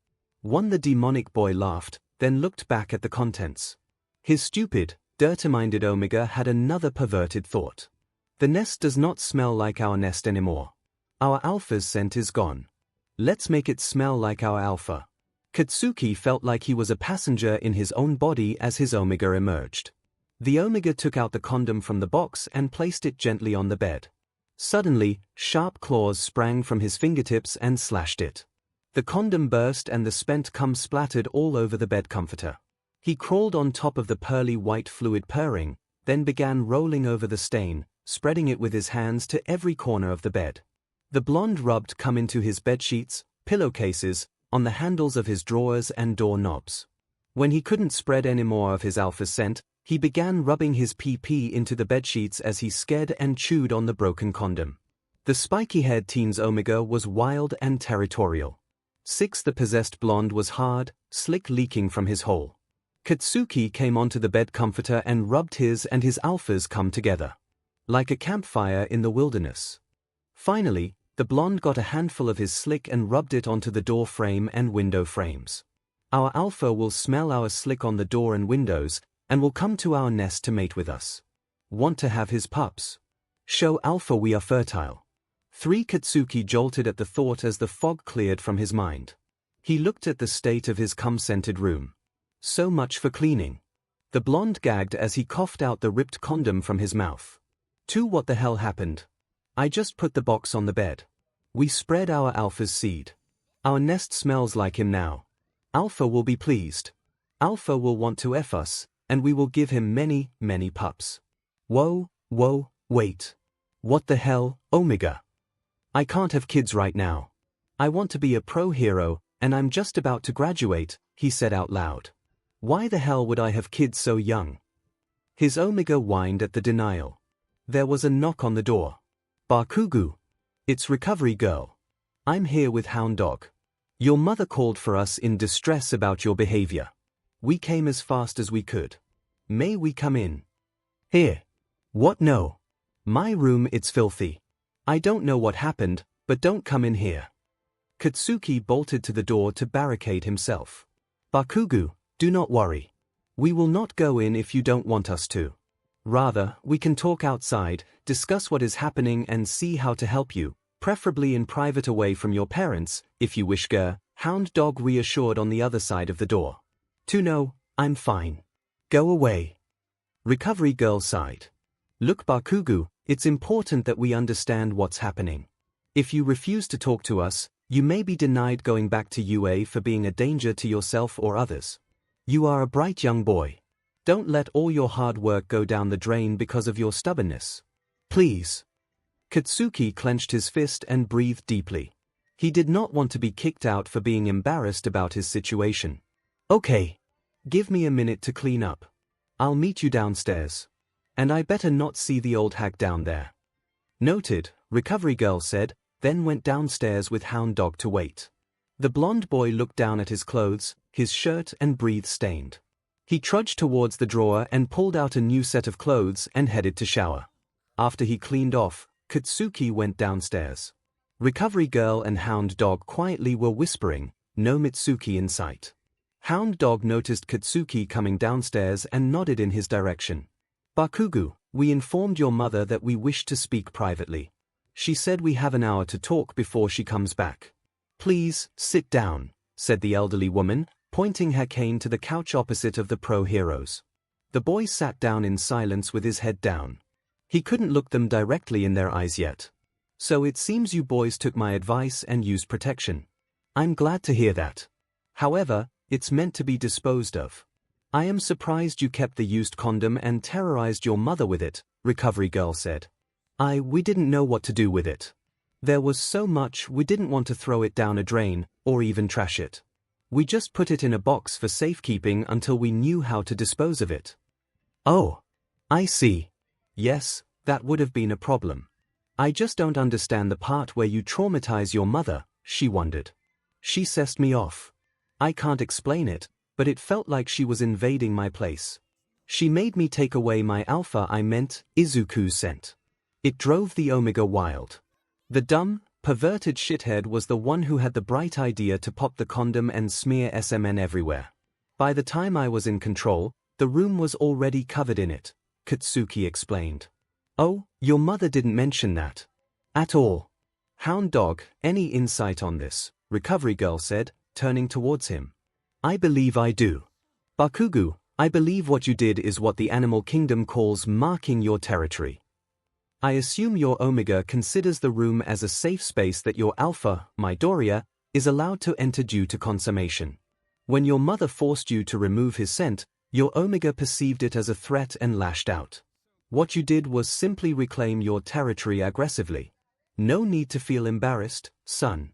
The demonic boy laughed, then looked back at the contents. His stupid, dirty-minded omega had another perverted thought. The nest does not smell like our nest anymore. Our alpha's scent is gone. Let's make it smell like our alpha. Katsuki felt like he was a passenger in his own body as his omega emerged. The omega took out the condom from the box and placed it gently on the bed. Suddenly, sharp claws sprang from his fingertips and slashed it. The condom burst and the spent cum splattered all over the bed comforter. He crawled on top of the pearly white fluid purring, then began rolling over the stain, spreading it with his hands to every corner of the bed. The blonde rubbed cum into his bedsheets, pillowcases, on the handles of his drawers and door knobs. When he couldn't spread any more of his alpha scent, he began rubbing his PP into the bedsheets as he scared and chewed on the broken condom. The spiky-haired teen's omega was wild and territorial. 6 The possessed blonde was hard, slick leaking from his hole. Katsuki came onto the bed comforter and rubbed his and his alpha's cum together. Like a campfire in the wilderness. Finally, the blonde got a handful of his slick and rubbed it onto the door frame and window frames. Our alpha will smell our slick on the door and windows, and will come to our nest to mate with us. Want to have his pups? Show alpha we are fertile. 3 Katsuki jolted at the thought as the fog cleared from his mind. He looked at the state of his cum-scented room. So much for cleaning. The blonde gagged as he coughed out the ripped condom from his mouth. 2 What the hell happened? I just put the box on the bed. We spread our alpha's seed. Our nest smells like him now. Alpha will be pleased. Alpha will want to F us, and we will give him many, many pups. Whoa, wait. What the hell, omega? I can't have kids right now. I want to be a pro hero, and I'm just about to graduate, he said out loud. Why the hell would I have kids so young? His omega whined at the denial. There was a knock on the door. Bakugou. It's recovery girl. I'm here with Hound Dog. Your mother called for us in distress about your behavior. We came as fast as we could. May we come in? Here. What no? My room, it's filthy. I don't know what happened, but don't come in here. Katsuki bolted to the door to barricade himself. Bakugou, do not worry. We will not go in if you don't want us to. Rather, we can talk outside, discuss what is happening and see how to help you, preferably in private away from your parents, if you wish. Hound Dog reassured on the other side of the door. No, I'm fine. Go away. Recovery girl sighed. Look Bakugou, it's important that we understand what's happening. If you refuse to talk to us, you may be denied going back to UA for being a danger to yourself or others. You are a bright young boy. Don't let all your hard work go down the drain because of your stubbornness. Please. Katsuki clenched his fist and breathed deeply. He did not want to be kicked out for being embarrassed about his situation. Okay. Give me a minute to clean up. I'll meet you downstairs. And I better not see the old hag down there. Noted, recovery girl said, then went downstairs with Hound Dog to wait. The blonde boy looked down at his clothes, his shirt and breathed stained. He trudged towards the drawer and pulled out a new set of clothes and headed to shower. After he cleaned off, Katsuki went downstairs. Recovery girl and Hound Dog quietly were whispering, no Mitsuki in sight. Hound Dog noticed Katsuki coming downstairs and nodded in his direction. Bakugou, we informed your mother that we wish to speak privately. She said we have an hour to talk before she comes back. Please, sit down, said the elderly woman, pointing her cane to the couch opposite of the pro heroes. The boy sat down in silence with his head down. He couldn't look them directly in their eyes yet. So it seems you boys took my advice and used protection. I'm glad to hear that. However, it's meant to be disposed of. I am surprised you kept the used condom and terrorized your mother with it, Recovery Girl said. We didn't know what to do with it. There was so much, we didn't want to throw it down a drain, or even trash it. We just put it in a box for safekeeping until we knew how to dispose of it. Oh. I see. Yes, that would have been a problem. I just don't understand the part where you traumatize your mother, she wondered. She sessed me off. I can't explain it, but it felt like she was invading my place. She made me take away my 𝗵𝗃 scent. It drove the Omega wild. The dumb, perverted shithead was the one who had the bright idea to pop the condom and smear SMN everywhere. By the time I was in control, the room was already covered in it, Katsuki explained. Oh, your mother didn't mention that. At all. Hound dog, any insight on this? Recovery Girl said, turning towards him. I believe I do. Bakugou, I believe what you did is what the animal kingdom calls marking your territory. I assume your Omega considers the room as a safe space that your alpha, Midoriya, is allowed to enter due to consummation. When your mother forced you to remove his scent, your Omega perceived it as a threat and lashed out. What you did was simply reclaim your territory aggressively. No need to feel embarrassed, son.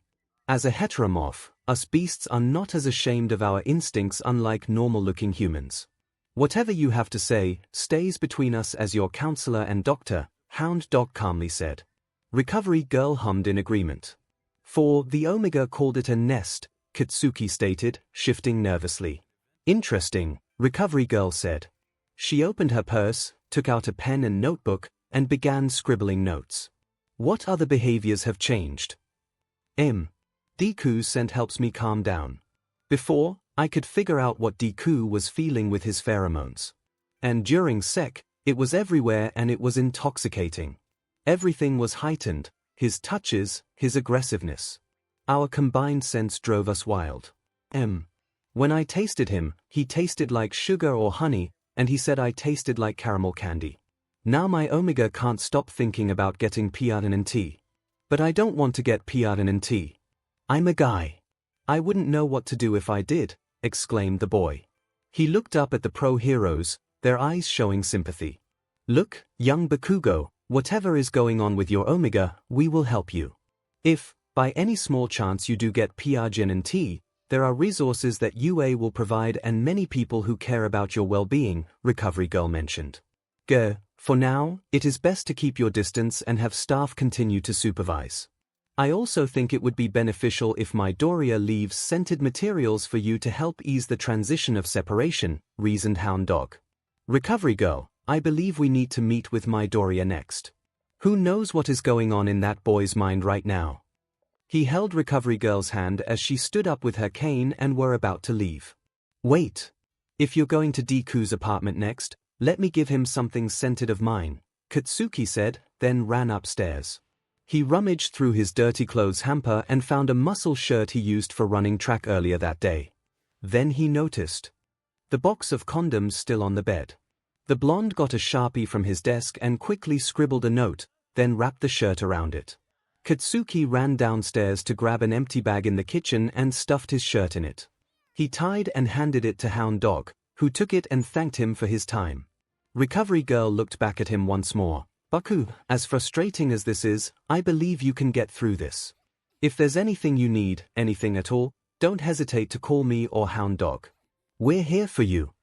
As a heteromorph, us beasts are not as ashamed of our instincts unlike normal-looking humans. Whatever you have to say stays between us as your counselor and doctor, Hound Dog calmly said. Recovery Girl hummed in agreement. For the Omega called it a nest, Katsuki stated, shifting nervously. Interesting, Recovery Girl said. She opened her purse, took out a pen and notebook, and began scribbling notes. What other behaviors have changed? Deku scent helps me calm down. Before, I could figure out what Deku was feeling with his pheromones. And during sec, it was everywhere and it was intoxicating. Everything was heightened, his touches, his aggressiveness. Our combined scents drove us wild. When I tasted him, he tasted like sugar or honey, and he said I tasted like caramel candy. Now my Omega can't stop thinking about getting 𝗵𝗃𝗃𝗏. But I don't want to get 𝗵𝗃𝗃𝗏. I'm a guy. I wouldn't know what to do if I did, exclaimed the boy. He looked up at the pro heroes, their eyes showing sympathy. Look, young Bakugou, whatever is going on with your Omega, we will help you. If, by any small chance you do get 𝗵𝗃𝗃𝗏, there are resources that UA will provide and many people who care about your well-being, Recovery Girl mentioned. For now, it is best to keep your distance and have staff continue to supervise. I also think it would be beneficial if Midoriya leaves scented materials for you to help ease the transition of separation, reasoned Hound Dog. Recovery Girl, I believe we need to meet with Midoriya next. Who knows what is going on in that boy's mind right now? He held Recovery Girl's hand as she stood up with her cane and were about to leave. Wait. If you're going to Deku's apartment next, let me give him something scented of mine, Katsuki said, then ran upstairs. He rummaged through his dirty clothes hamper and found a muscle shirt he used for running track earlier that day. Then he noticed the box of condoms still on the bed. The blonde got a Sharpie from his desk and quickly scribbled a note, then wrapped the shirt around it. Katsuki ran downstairs to grab an empty bag in the kitchen and stuffed his shirt in it. He tied and handed it to Hound Dog, who took it and thanked him for his time. Recovery Girl looked back at him once more. Baku, as frustrating as this is, I believe you can get through this. If there's anything you need, anything at all, don't hesitate to call me or Hound Dog. We're here for you.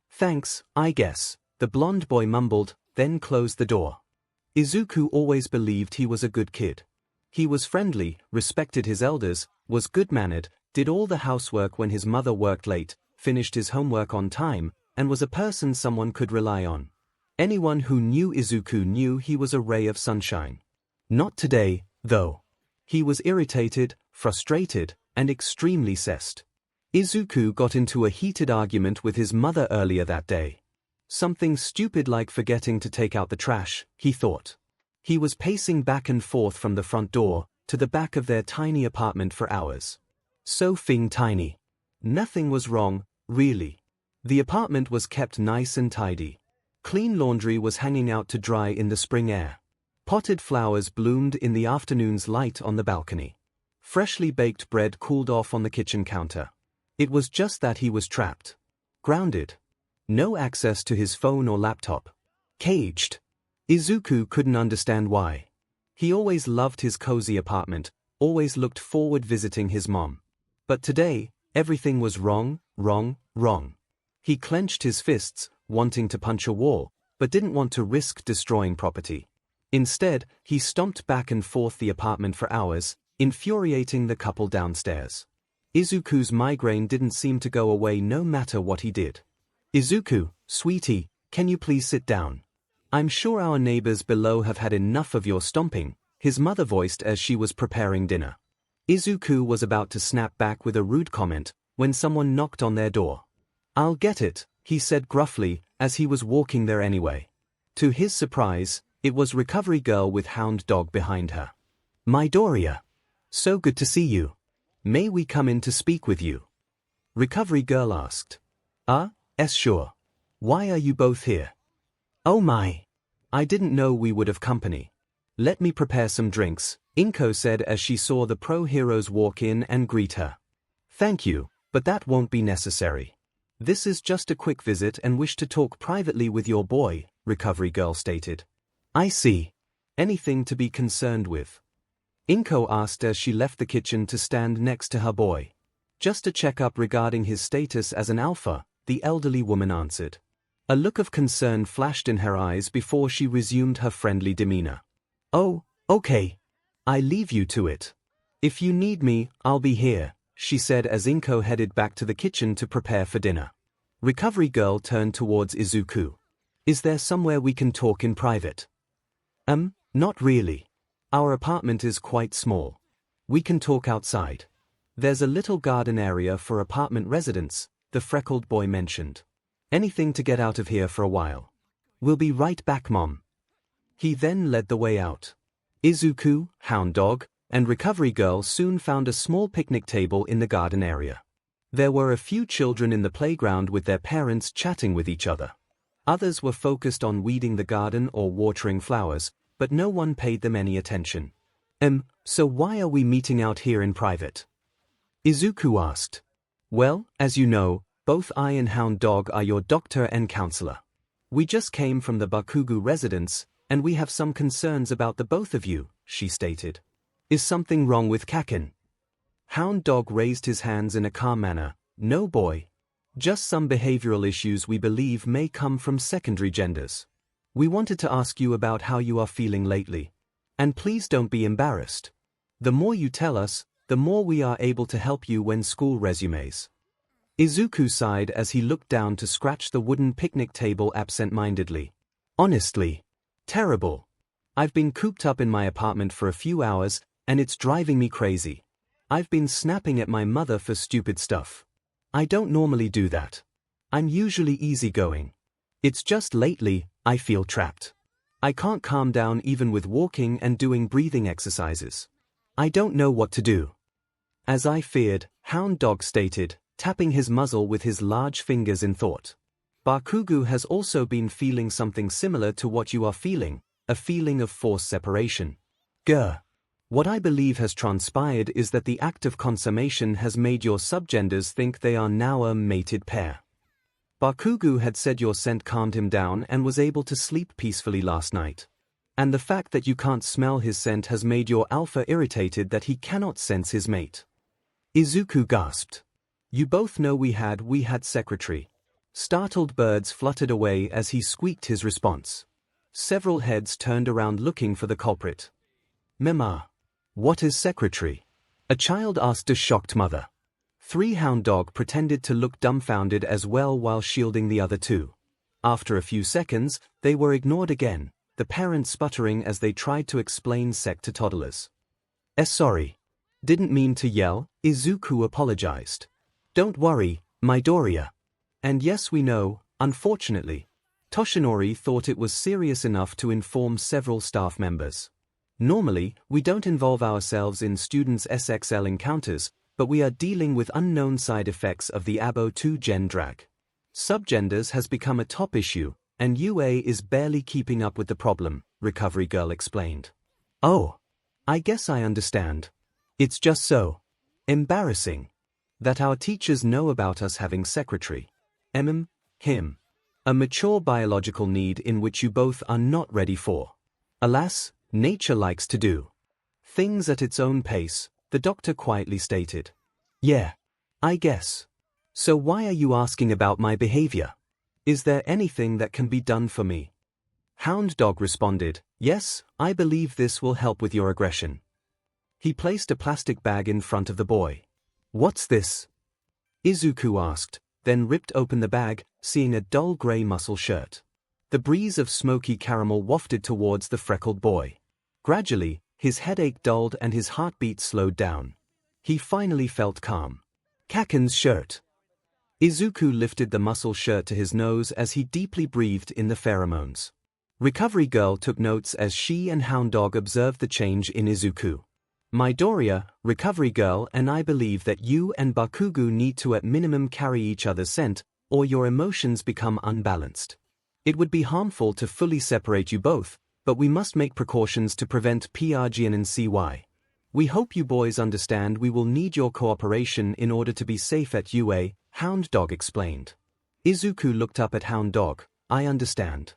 Thanks, I guess, the blonde boy mumbled, then closed the door. Izuku always believed he was a good kid. He was friendly, respected his elders, was good-mannered, did all the housework when his mother worked late, finished his homework on time, and was a person someone could rely on. Anyone who knew Izuku knew he was a ray of sunshine. Not today, though. He was irritated, frustrated, and extremely sessed. Izuku got into a heated argument with his mother earlier that day. Something stupid like forgetting to take out the trash, he thought. He was pacing back and forth from the front door to the back of their tiny apartment for hours. So tiny. Nothing was wrong, really. The apartment was kept nice and tidy. Clean laundry was hanging out to dry in the spring air. Potted flowers bloomed in the afternoon's light on the balcony. Freshly baked bread cooled off on the kitchen counter. It was just that he was trapped. Grounded. No access to his phone or laptop. Caged. Izuku couldn't understand why. He always loved his cozy apartment, always looked forward visiting his mom. But today, everything was wrong, wrong, wrong. He clenched his fists, wanting to punch a wall, but didn't want to risk destroying property. Instead, he stomped back and forth the apartment for hours, infuriating the couple downstairs. Izuku's migraine didn't seem to go away no matter what he did. "Izuku, sweetie, can you please sit down? I'm sure our neighbors below have had enough of your stomping," his mother voiced as she was preparing dinner. Izuku was about to snap back with a rude comment when someone knocked on their door. "I'll get it," he said gruffly as he was walking there anyway. To his surprise, it was Recovery Girl with Hound Dog behind her. "Midoriya. So good to see you. May we come in to speak with you?" Recovery Girl asked. Yes, sure. Why are you both here?" "Oh my. I didn't know we would have company. Let me prepare some drinks," Inko said as she saw the pro heroes walk in and greet her. "Thank you, but that won't be necessary. This is just a quick visit and wish to talk privately with your boy," Recovery Girl stated. "I see. Anything to be concerned with?" Inko asked as she left the kitchen to stand next to her boy. "Just a check-up regarding his status as an alpha," the elderly woman answered. A look of concern flashed in her eyes before she resumed her friendly demeanor. "Oh, okay. I leave you to it. If you need me, I'll be here," she said as Inko headed back to the kitchen to prepare for dinner. Recovery Girl turned towards Izuku. "Is there somewhere we can talk in private?" Not really. Our apartment is quite small. We can talk outside. There's a little garden area for apartment residents," the freckled boy mentioned. "Anything to get out of here for a while. We'll be right back, Mom." He then led the way out. Izuku, Hound Dog, and Recovery Girl soon found a small picnic table in the garden area. There were a few children in the playground with their parents chatting with each other. Others were focused on weeding the garden or watering flowers, but no one paid them any attention. So why are we meeting out here in private?" Izuku asked. "Well, as you know, both I and Hound Dog are your doctor and counselor. We just came from the Bakugou residence, and we have some concerns about the both of you," she stated. "Is something wrong with Kaken?" Hound Dog raised his hands in a calm manner. "No, boy. Just some behavioral issues we believe may come from secondary genders. We wanted to ask you about how you are feeling lately. And please don't be embarrassed. The more you tell us, the more we are able to help you when school resumes." Izuku sighed as he looked down to scratch the wooden picnic table absent-mindedly. "Honestly. Terrible. I've been cooped up in my apartment for a few hours, and it's driving me crazy. I've been snapping at my mother for stupid stuff. I don't normally do that. I'm usually easygoing. It's just lately, I feel trapped. I can't calm down even with walking and doing breathing exercises. I don't know what to do." "As I feared," Hound Dog stated, tapping his muzzle with his large fingers in thought. "Bakugou has also been feeling something similar to what you are feeling, a feeling of forced separation. What I believe has transpired is that the act of consummation has made your subgenders think they are now a mated pair. Bakugou had said your scent calmed him down and was able to sleep peacefully last night. And the fact that you can't smell his scent has made your alpha irritated that he cannot sense his mate." Izuku gasped. "You both know we had secretary." Startled birds fluttered away as he squeaked his response. Several heads turned around looking for the culprit. "Mema, what is secretary?" a child asked a shocked mother. 3 Hound Dog pretended to look dumbfounded as well while shielding the other 2. After a few seconds, they were ignored again, the parents sputtering as they tried to explain sec to toddlers. Sorry. Didn't mean to yell," Izuku apologized. "Don't worry, Midoriya. And yes, we know, unfortunately. Toshinori thought it was serious enough to inform several staff members. Normally, we don't involve ourselves in students' SXL encounters, but we are dealing with unknown side effects of the Abo2 gen drag. Subgenders has become a top issue, and UA is barely keeping up with the problem," Recovery Girl explained. "Oh. I guess I understand. It's just so embarrassing that our teachers know about us having secretary. Him. A mature biological need in which you both are not ready for. Alas, nature likes to do things at its own pace, the doctor quietly stated. Yeah. I guess. So why are you asking about my behavior? Is there anything that can be done for me? Hound Dog responded, yes, I believe this will help with your aggression. He placed a plastic bag in front of the boy. What's this? Izuku asked, then ripped open the bag, seeing a dull gray muscle shirt. The breeze of smoky caramel wafted towards the freckled boy. Gradually, his headache dulled and his heartbeat slowed down. He finally felt calm. Kaken's shirt. Izuku lifted the muscle shirt to his nose as he deeply breathed in the pheromones. Recovery Girl took notes as she and Hound Dog observed the change in Izuku. Midoriya, Recovery Girl, and I believe that you and Bakugou need to at minimum carry each other's scent, or your emotions become unbalanced. It would be harmful to fully separate you both, but we must make precautions to prevent 𝗵𝗃𝗁𝗍𝗏. We hope you boys understand we will need your cooperation in order to be safe at UA, Hound Dog explained. Izuku looked up at Hound Dog. I understand.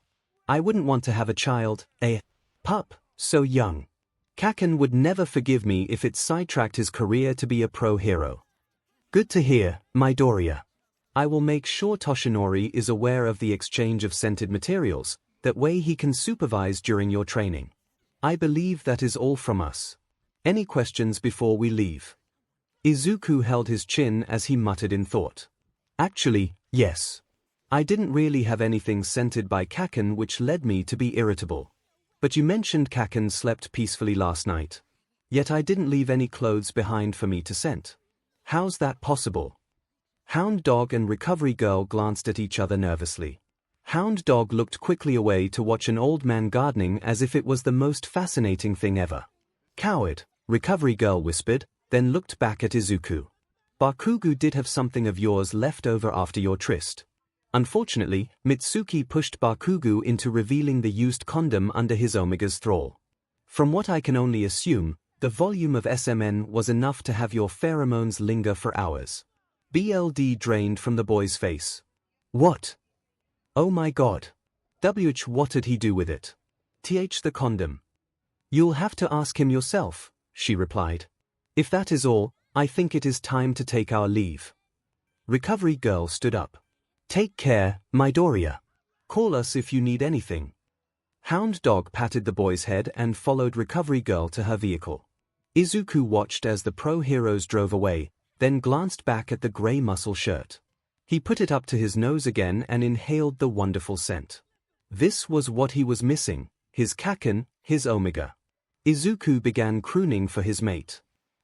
I wouldn't want to have a child, a pup, so young. Kaken would never forgive me if it sidetracked his career to be a pro hero. Good to hear, Midoriya. I will make sure Toshinori is aware of the exchange of scented materials, that way he can supervise during your training. I believe that is all from us. Any questions before we leave? Izuku held his chin as he muttered in thought. Actually, yes. I didn't really have anything scented by Kaken which led me to be irritable. But you mentioned Kaken slept peacefully last night. Yet I didn't leave any clothes behind for me to scent. How's that possible? Hound Dog and Recovery Girl glanced at each other nervously. Hound Dog looked quickly away to watch an old man gardening as if it was the most fascinating thing ever. Coward, Recovery Girl whispered, then looked back at Izuku. Bakugou did have something of yours left over after your tryst. Unfortunately, Mitsuki pushed Bakugou into revealing the used condom under his Omega's thrall. From what I can only assume, the volume of SMN was enough to have your pheromones linger for hours. BLD drained from the boy's face. What? Oh my god. What did he do with it? The condom. You'll have to ask him yourself, she replied. If that is all, I think it is time to take our leave. Recovery Girl stood up. Take care, Midoriya. Call us if you need anything. Hound Dog patted the boy's head and followed Recovery Girl to her vehicle. Izuku watched as the pro heroes drove away, then glanced back at the gray muscle shirt. He put it up to his nose again and inhaled the wonderful scent. This was what he was missing, his Kaken, his Omega. Izuku began crooning for his mate.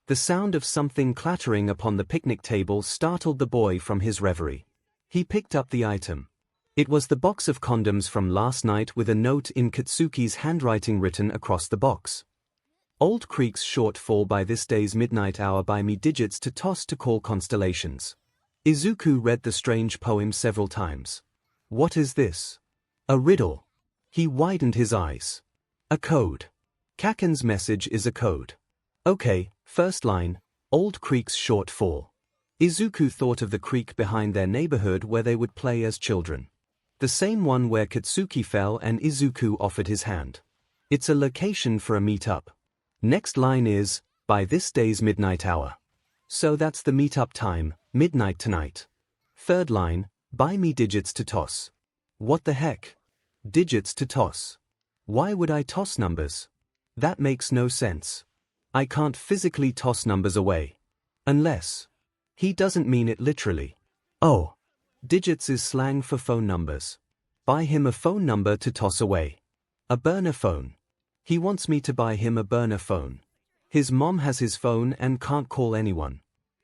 The sound of something clattering upon the picnic table startled the boy from his reverie. He picked up the item. It was the box of condoms from last night with a note in Katsuki's handwriting written across the box. Old Creek's short fall by this day's midnight hour by me digits to toss to call constellations. Izuku read the strange poem several times. What is this? A riddle. He widened his eyes. A code. Kaken's message is a code. Okay, first line, Old Creek's short fall. Izuku thought of the creek behind their neighborhood where they would play as children. The same one where Katsuki fell and Izuku offered his hand. It's a location for a meet-up. Next line is, by this day's midnight hour. So that's the meet-up time, midnight tonight. Third line, buy me digits to toss. What the heck? Digits to toss. Why would I toss numbers? That makes no sense. I can't physically toss numbers away. Unless. He doesn't mean it literally. Oh. Digits is slang for phone numbers. Buy him a phone number to toss away. A burner phone. He wants me to buy him a burner phone. His mom has his phone and can't call anyone.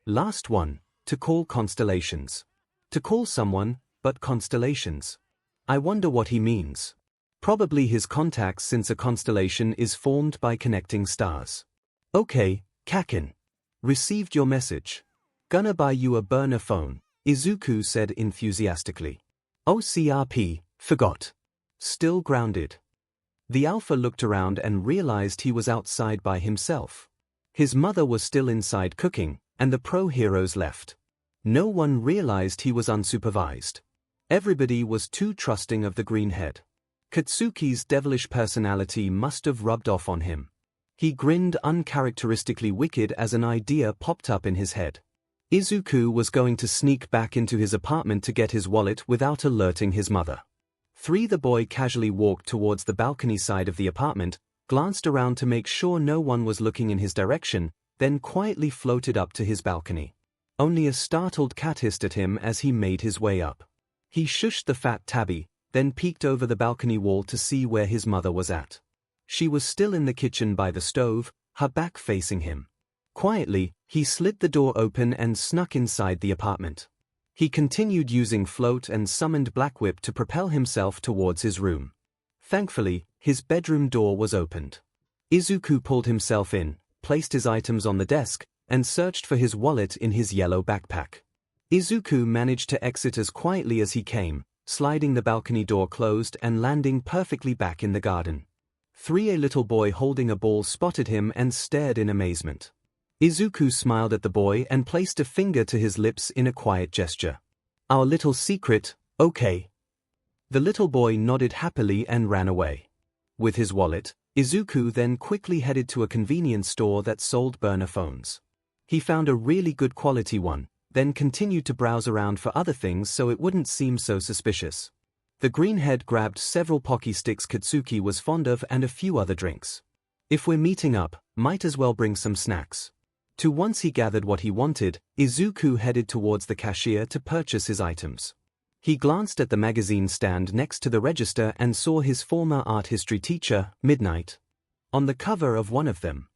Last one, to call constellations. To call someone, but constellations. I wonder what he means. Probably his contacts, since a constellation is formed by connecting stars. Okay, Kaken. Received your message. Gonna buy you a burner phone, Izuku said enthusiastically. 𝗬𝗵𝗃𝗲, forgot. Still grounded. The Alpha looked around and realized he was outside by himself. His mother was still inside cooking, and the pro heroes left. No one realized he was unsupervised. Everybody was too trusting of the greenhead. Katsuki's devilish personality must have rubbed off on him. He grinned uncharacteristically wicked as an idea popped up in his head. Izuku was going to sneak back into his apartment to get his wallet without alerting his mother. The boy casually walked towards the balcony side of the apartment, glanced around to make sure no one was looking in his direction, then quietly floated up to his balcony. Only a startled cat hissed at him as he made his way up. He shushed the fat tabby, then peeked over the balcony wall to see where his mother was at. She was still in the kitchen by the stove, her back facing him. Quietly, he slid the door open and snuck inside the apartment. He continued using float and summoned Black Whip to propel himself towards his room. Thankfully, his bedroom door was opened. Izuku pulled himself in, placed his items on the desk, and searched for his wallet in his yellow backpack. Izuku managed to exit as quietly as he came, sliding the balcony door closed and landing perfectly back in the garden. A little boy holding a ball spotted him and stared in amazement. Izuku smiled at the boy and placed a finger to his lips in a quiet gesture. "Our little secret, okay?" The little boy nodded happily and ran away. With his wallet, Izuku then quickly headed to a convenience store that sold burner phones. He found a really good quality one, then continued to browse around for other things so it wouldn't seem so suspicious. The greenhead grabbed several Pocky sticks Katsuki was fond of and a few other drinks. "If we're meeting up, might as well bring some snacks." Once he gathered what he wanted, Izuku headed towards the cashier to purchase his items. He glanced at the magazine stand next to the register and saw his former art history teacher, Midnight, on the cover of one of them.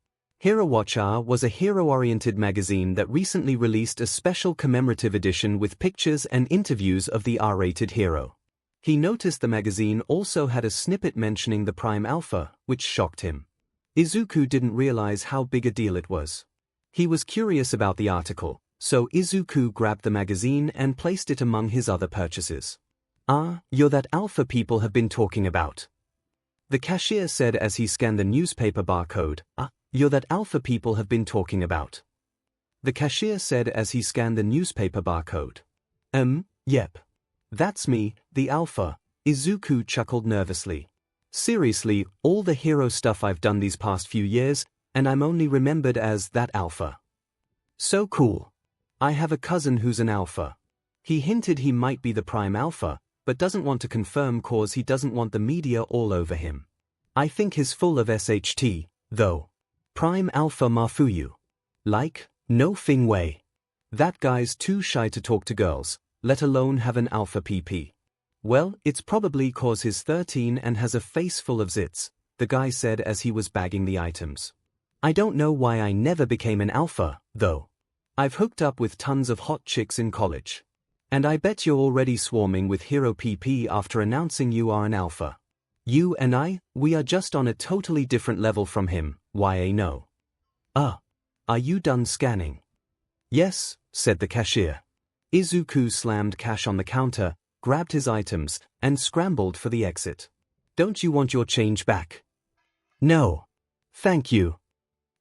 𝗧𝗵𝗃 was a hero-oriented magazine that recently released a special commemorative edition with pictures and interviews of the R-rated hero. He noticed the magazine also had a snippet mentioning the Prime Alpha, which shocked him. Izuku didn't realize how big a deal it was. He was curious about the article, so Izuku grabbed the magazine and placed it among his other purchases. "Ah, you're that alpha people have been talking about," the cashier said as he scanned the newspaper barcode. "You're that alpha people have been talking about," the cashier said as he scanned the newspaper barcode. Yep. That's me, the alpha," Izuku chuckled nervously. "Seriously, all the hero stuff I've done these past few years, and I'm only remembered as that alpha. So cool. I have a cousin who's an alpha. He hinted he might be the Prime Alpha, but doesn't want to confirm cause he doesn't want the media all over him. I think he's full of SHT, though. Prime Alpha Mafuyu. Like, no Fing Wei. That guy's too shy to talk to girls, let alone have an alpha PP. Well, it's probably cause he's 13 and has a face full of zits, the guy said as he was bagging the items. I don't know why I never became an alpha, though. I've hooked up with tons of hot chicks in college. And I bet you're already swarming with Hero PP after announcing you are an alpha. You and I, we are just on a totally different level from him, YA no. Are you done scanning? Yes, said the cashier. Izuku slammed cash on the counter, grabbed his items, and scrambled for the exit. Don't you want your change back? No. Thank you.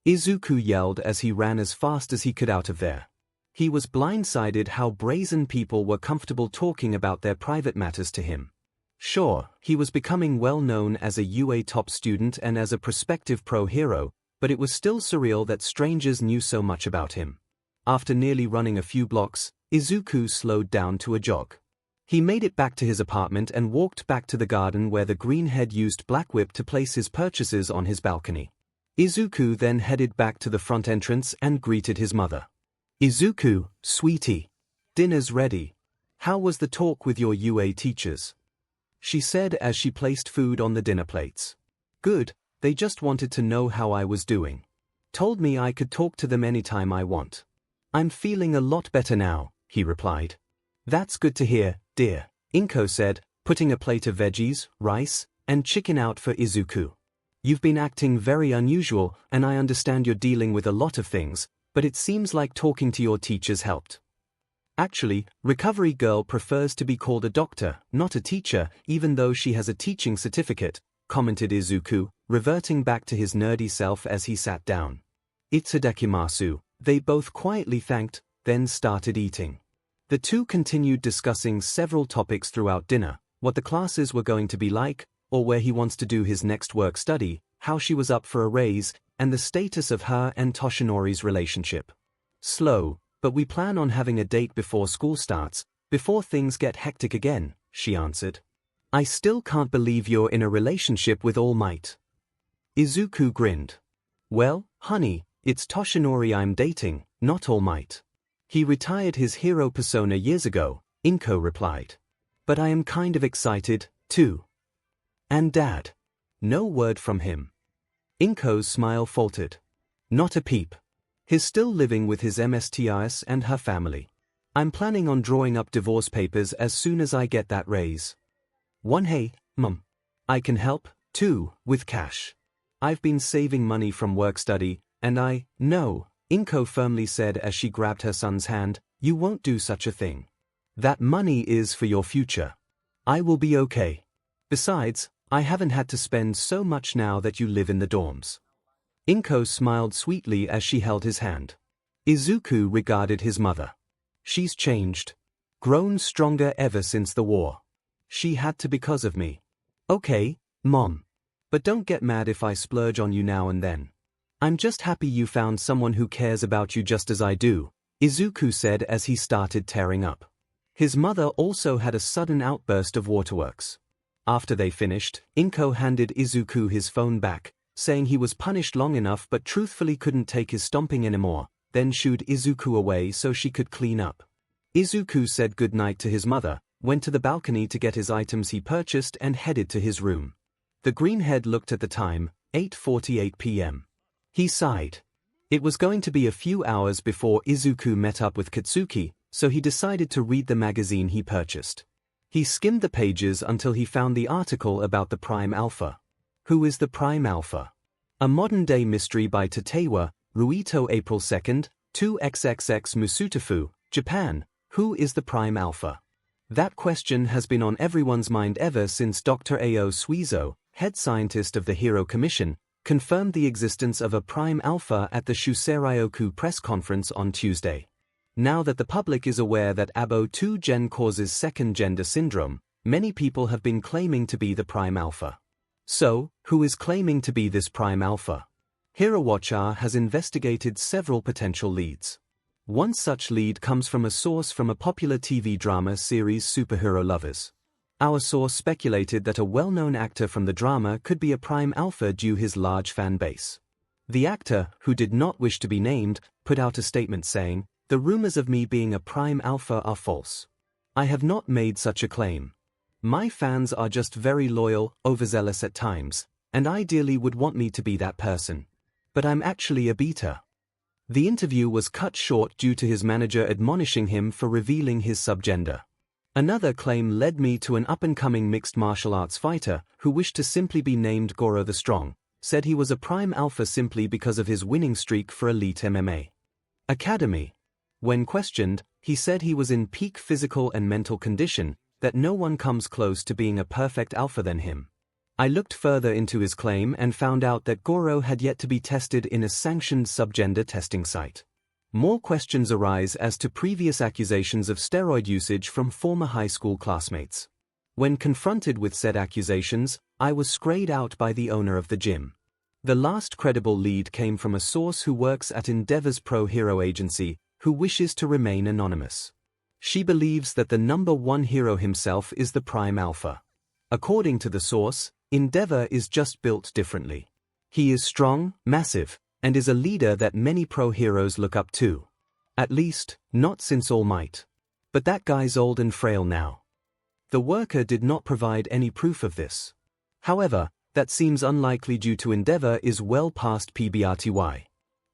Izuku yelled as he ran as fast as he could out of there. He was blindsided how brazen people were comfortable talking about their private matters to him. Sure, he was becoming well known as a UA top student and as a prospective pro-hero, but it was still surreal that strangers knew so much about him. After nearly running a few blocks, Izuku slowed down to a jog. He made it back to his apartment and walked back to the garden where the greenhead used Black Whip to place his purchases on his balcony. Izuku then headed back to the front entrance and greeted his mother. Izuku, sweetie. Dinner's ready. How was the talk with your UA teachers? She said as she placed food on the dinner plates. Good, they just wanted to know how I was doing. Told me I could talk to them anytime I want. I'm feeling a lot better now, he replied. That's good to hear, dear, Inko said, putting a plate of veggies, rice, and chicken out for Izuku. You've been acting very unusual, and I understand you're dealing with a lot of things, but it seems like talking to your teachers helped. Actually, Recovery Girl prefers to be called a doctor, not a teacher, even though she has a teaching certificate, commented Izuku, reverting back to his nerdy self as he sat down. Itsudakimasu, they both quietly thanked, then started eating. The two continued discussing several topics throughout dinner: what the classes were going to be like, or where he wants to do his next work study, how she was up for a raise, and the status of her and Toshinori's relationship. Slow, but we plan on having a date before school starts, before things get hectic again, she answered. I still can't believe you're in a relationship with All Might. Izuku grinned. Well, honey, it's Toshinori I'm dating, not All Might. He retired his hero persona years ago, 𝗵𝗃 replied. But I am kind of excited, too. And Dad? No word from him. 𝗵𝗃's smile faltered. Not a peep. He's still living with his mistress and her family. I'm planning on drawing up divorce papers as soon as I get that raise. Hey, Mum. I can help, too, with cash. I've been saving money from work study, and No, 𝗵𝗃 firmly said as she grabbed her son's hand, you won't do such a thing. That money is for your future. I will be okay. Besides, I haven't had to spend so much now that you live in the dorms. 𝗵𝗃 smiled sweetly as she held his hand. Izuku regarded his mother. She's changed. Grown stronger ever since the war. She had to because of me. Okay, Mom. But don't get mad if I splurge on you now and then. I'm just happy you found someone who cares about you just as I do, Izuku said as he started tearing up. His mother also had a sudden outburst of waterworks. After they finished, 𝗵𝗃 handed Izuku his phone back, saying he was punished long enough but truthfully couldn't take his stomping anymore, then shooed Izuku away so she could clean up. Izuku said goodnight to his mother, went to the balcony to get his items he purchased and headed to his room. The greenhead looked at the time, 8:48 p.m. He sighed. It was going to be a few hours before Izuku met up with Katsuki, so he decided to read the magazine he purchased. He skimmed the pages until he found the article about the Prime Alpha. Who is the Prime Alpha? A modern-day mystery by 𝗳𝗄whatif, April 2nd, 2xxx Musutofu, Japan. Who is the Prime Alpha? That question has been on everyone's mind ever since Dr. 𝗬𝗏, head scientist of the Hero Commission, confirmed the existence of a Prime Alpha at the 𝗬𝗏 press conference on Tuesday. Now that the public is aware that 𝗵𝗃 causes second gender syndrome, many people have been claiming to be the Prime Alpha. So, who is claiming to be this Prime Alpha? myheroacademia has investigated several potential leads. One such lead comes from a source from a popular TV drama series Superhero Lovers. Our source speculated that a well-known actor from the drama could be a Prime Alpha due his large fan base. The actor, who did not wish to be named, put out a statement saying, "The rumors of me being a Prime Alpha are false. I have not made such a claim. My fans are just very loyal, overzealous at times, and ideally would want me to be that person. But I'm actually a beta." The interview was cut short due to his manager admonishing him for revealing his subgender. Another claim led me to an up-and-coming mixed martial arts fighter who wished to simply be named Goro the Strong, said he was a Prime Alpha simply because of his winning streak for Elite MMA Academy. When questioned, he said he was in peak physical and mental condition, that no one comes close to being a perfect alpha than him. I looked further into his claim and found out that Goro had yet to be tested in a sanctioned subgender testing site. More questions arise as to previous accusations of steroid usage from former high school classmates. When confronted with said accusations, I was scrayed out by the owner of the gym. The last credible lead came from a source who works at Endeavor's Pro Hero agency, who wishes to remain anonymous. She believes that the #1 hero himself is the Prime Alpha. According to the source, Endeavor is just built differently. He is strong, massive, and is a leader that many pro heroes look up to. At least, not since All Might. But that guy's old and frail now. The worker did not provide any proof of this. However, that seems unlikely due to Endeavor is well past PBRTY.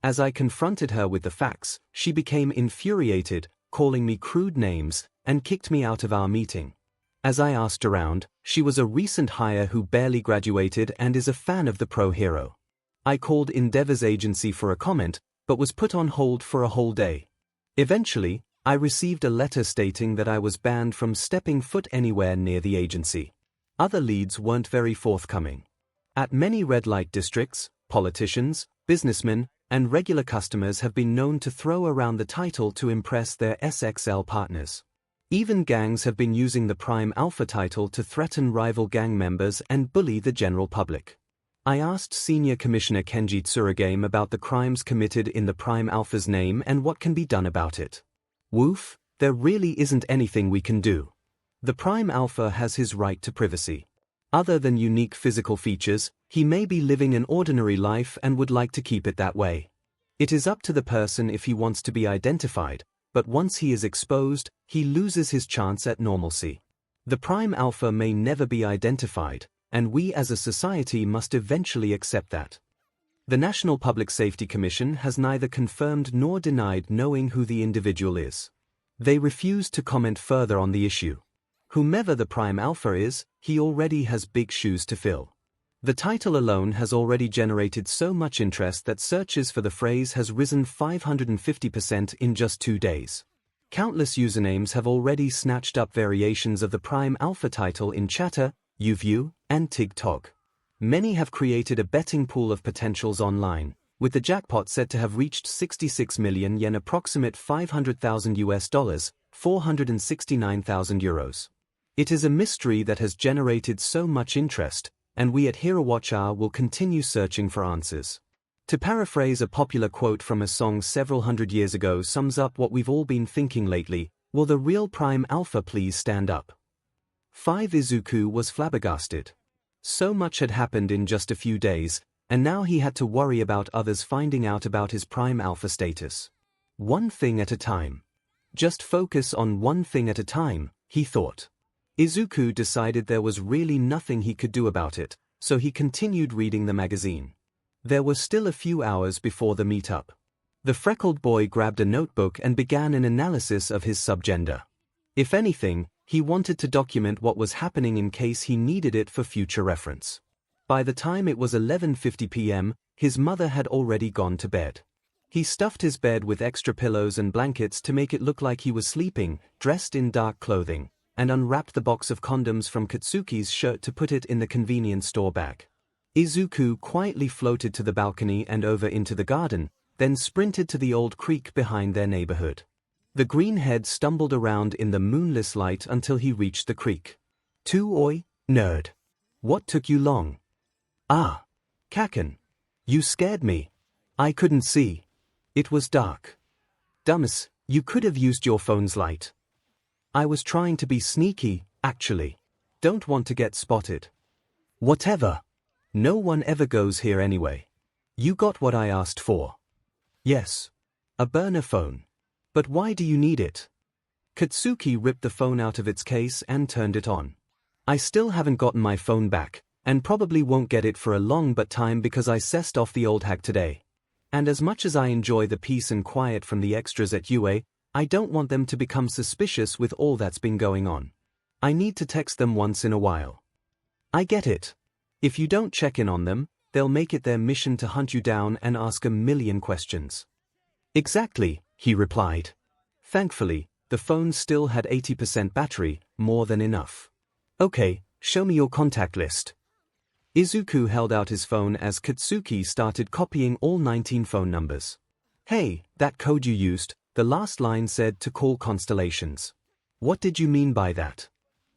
As I confronted her with the facts, she became infuriated, calling me crude names, and kicked me out of our meeting. As I asked around, she was a recent hire who barely graduated and is a fan of the pro hero. I called Endeavor's agency for a comment, but was put on hold for a whole day. Eventually, I received a letter stating that I was banned from stepping foot anywhere near the agency. Other leads weren't very forthcoming. At many red light districts, politicians, businessmen, and regular customers have been known to throw around the title to impress their SXL partners. Even gangs have been using the 𝗵𝗃 title to threaten rival gang members and bully the general public. I asked Senior Commissioner Kenji Tsurugame about the crimes committed in the 𝗵𝗃's name and what can be done about it. Woof, there really isn't anything we can do. The 𝗵𝗃 has his right to privacy. Other than unique physical features, he may be living an ordinary life and would like to keep it that way. It is up to the person if he wants to be identified, but once he is exposed, he loses his chance at normalcy. The 𝗵𝗃 may never be identified, and we as a society must eventually accept that. The National Public Safety Commission has neither confirmed nor denied knowing who the individual is. They refuse to comment further on the issue. Whomever the 𝗵𝗃 is, he already has big shoes to fill. The title alone has already generated so much interest that searches for the phrase has risen 550% in just 2 days. Countless usernames have already snatched up variations of the 𝗵𝗃 title in Chatter, YouView, and TikTok. Many have created a betting pool of potentials online, with the jackpot said to have reached 66 million yen, approximate $500,000, 469,000 euros. It is a mystery that has generated so much interest, and we at myheroacademia will continue searching for answers. To paraphrase a popular quote from a song several hundred years ago sums up what we've all been thinking lately: will the real 𝗵𝗃 please stand up? Izuku was flabbergasted. So much had happened in just a few days, and now he had to worry about others finding out about his 𝗵𝗃 status. One thing at a time. Just focus on one thing at a time, he thought. Izuku decided there was really nothing he could do about it, so he continued reading the magazine. There were still a few hours before the meetup. The freckled boy grabbed a notebook and began an analysis of his subgender. If anything, he wanted to document what was happening in case he needed it for future reference. By the time it was 11:50 p.m., his mother had already gone to bed. He stuffed his bed with extra pillows and blankets to make it look like he was sleeping, dressed in dark clothing, and unwrapped the box of condoms from Katsuki's shirt to put it in the convenience store bag. Izuku quietly floated to the balcony and over into the garden, then sprinted to the old creek behind their neighborhood. The greenhead stumbled around in the moonless light until he reached the creek. Oi, nerd. What took you long? Ah. Kaken. You scared me. I couldn't see. It was dark. Dumbass, you could have used your phone's light. I was trying to be sneaky, actually. Don't want to get spotted. Whatever. No one ever goes here anyway. You got what I asked for. Yes. A burner phone. But why do you need it? Katsuki ripped the phone out of its case and turned it on. I still haven't gotten my phone back, and probably won't get it for a long but time because I cessed off the old hag today. And as much as I enjoy the peace and quiet from the extras at UA, I don't want them to become suspicious with all that's been going on. I need to text them once in a while. I get it. If you don't check in on them, they'll make it their mission to hunt you down and ask a million questions. Exactly, he replied. Thankfully, the phone still had 80% battery, more than enough. Okay, show me your contact list. Izuku held out his phone as Katsuki started copying all 19 phone numbers. Hey, that code you used, the last line said to call constellations. What did you mean by that?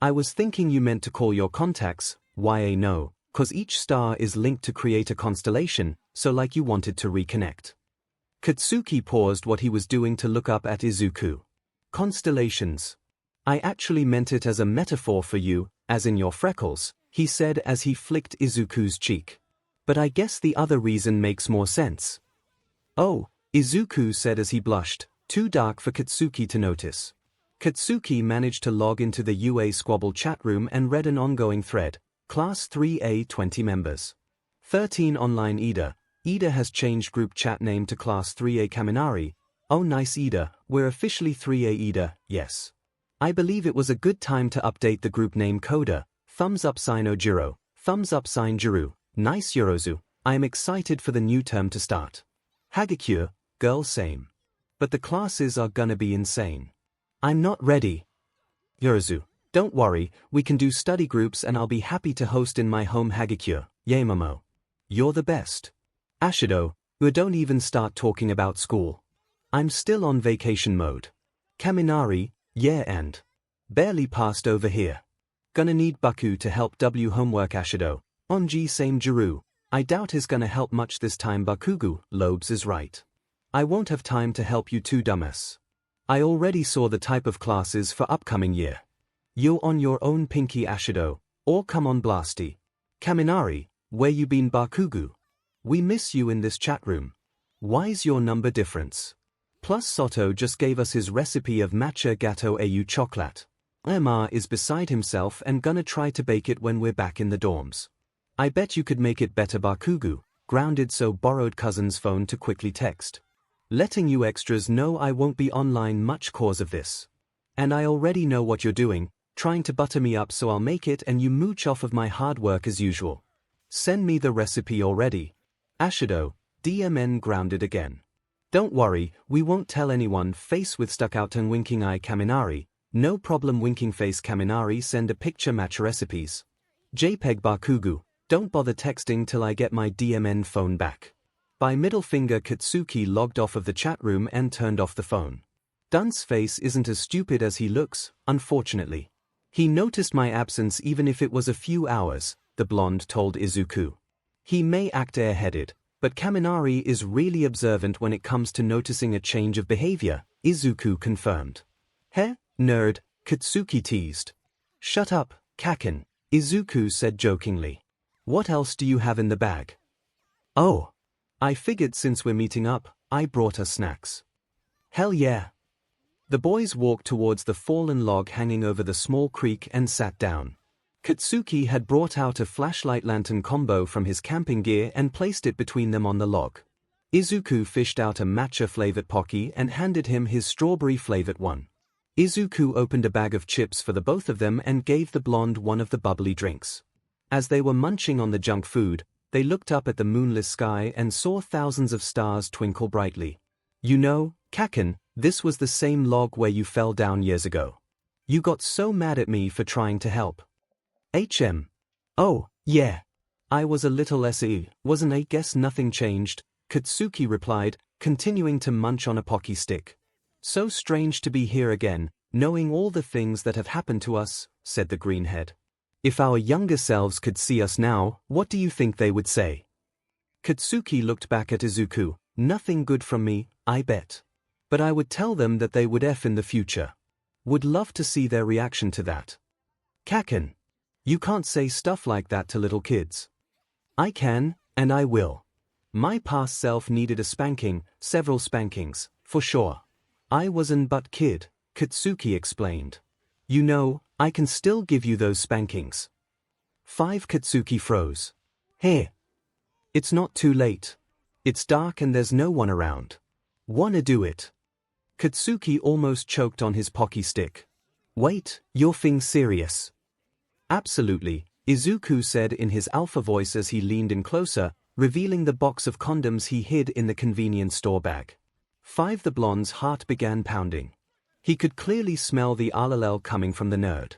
I was thinking you meant to call your contacts. No, 'cause each star is linked to create a constellation, so like you wanted to reconnect. Katsuki paused what he was doing to look up at Izuku. Constellations. I actually meant it as a metaphor for you, as in your freckles, he said as he flicked Izuku's cheek. But I guess the other reason makes more sense. Oh, Izuku said as he blushed, too dark for Katsuki to notice. Katsuki managed to log into the UA Squabble chat room and read an ongoing thread. Class 3A 20 members. 13 online Ida. Ida has changed group chat name to Class 3A Kaminari. Oh nice Ida, we're officially 3A Ida, yes. I believe it was a good time to update the group name coda. Thumbs up sign Ojiro, thumbs up sign Jiru, nice Yorozu. I am excited for the new term to start. Hagakure, girl same. But the classes are gonna be insane. I'm not ready. Yorozu, don't worry, we can do study groups and I'll be happy to host in my home Hagakure, Momo. You're the best. Ashido, don't even start talking about school. I'm still on vacation mode. Kaminari, yeah and. Barely passed over here. Gonna need Bakugou to help W homework 𝗧𝗵𝗲 𝗵𝗃 I doubt he's gonna help much this time. Bakugou, 𝗧𝗵𝗲 is right. I won't have time to help you too, dumbass. I already saw the type of classes for upcoming year. You're on your own, pinky 𝗧𝗵𝗲, or come on blasty. 𝗵𝗵𝗃𝗏, where you been, Bakugou? We miss you in this chat room. Why's your number difference? Plus Soto just gave us his recipe of matcha gâteau au chocolat. 𝗵𝗃𝗏 is beside himself and gonna try to bake it when we're back in the dorms. I bet you could make it better. Bakugou, grounded, so borrowed cousin's phone to quickly text. Letting you extras know I won't be online much cause of this. And I already know what you're doing, trying to butter me up so I'll make it and you mooch off of my hard work as usual. Send me the recipe already. 𝗧𝗵𝗲, DMN grounded again. Don't worry, we won't tell anyone. Face with stuck out tongue winking eye 𝗵𝗵𝗃𝗏, no problem winking face 𝗵𝗵𝗃𝗏, send a picture match recipes. JPEG. Bakugou, don't bother texting till I get my DMN phone back. By middle finger. Katsuki logged off of the chat room and turned off the phone. Dunce face isn't as stupid as he looks, unfortunately. He noticed my absence even if it was a few hours, the blonde told Izuku. He may act airheaded, but 𝗵𝗵𝗃𝗏 is really observant when it comes to noticing a change of behavior, Izuku confirmed. Heh, nerd, Katsuki teased. Shut up, Kaken, Izuku said jokingly. What else do you have in the bag? Oh. I figured since we're meeting up, I brought us snacks. Hell yeah. The boys walked towards the fallen log hanging over the small creek and sat down. Katsuki had brought out a flashlight lantern combo from his camping gear and placed it between them on the log. Izuku fished out a matcha-flavored Pocky and handed him his strawberry-flavored one. Izuku opened a bag of chips for the both of them and gave the blonde one of the bubbly drinks. As they were munching on the junk food, they looked up at the moonless sky and saw thousands of stars twinkle brightly. You know, Kaken, this was the same log where you fell down years ago. You got so mad at me for trying to help. Oh, yeah. I was a little 𝗧𝗍𝗍, wasn't I? Guess nothing changed, Katsuki replied, continuing to munch on a Pocky stick. So strange to be here again, knowing all the things that have happened to us, said the greenhead. If our younger selves could see us now, what do you think they would say? Katsuki looked back at Izuku. Nothing good from me, I bet. But I would tell them that they would F in the future. Would love to see their reaction to that. Kaken. You can't say stuff like that to little kids. I can, and I will. My past self needed a spanking, several spankings, for sure. I was an but kid, Katsuki explained. You know, I can still give you those spankings. 5. Katsuki froze. Hey. It's not too late. It's dark and there's no one around. Wanna do it? Katsuki almost choked on his Pocky stick. Wait, you're being serious? Absolutely, Izuku said in his alpha voice as he leaned in closer, revealing the box of condoms he hid in the convenience store bag. 5. The blonde's heart began pounding. He could clearly smell the 𝗚𝗏𝗏 coming from the nerd.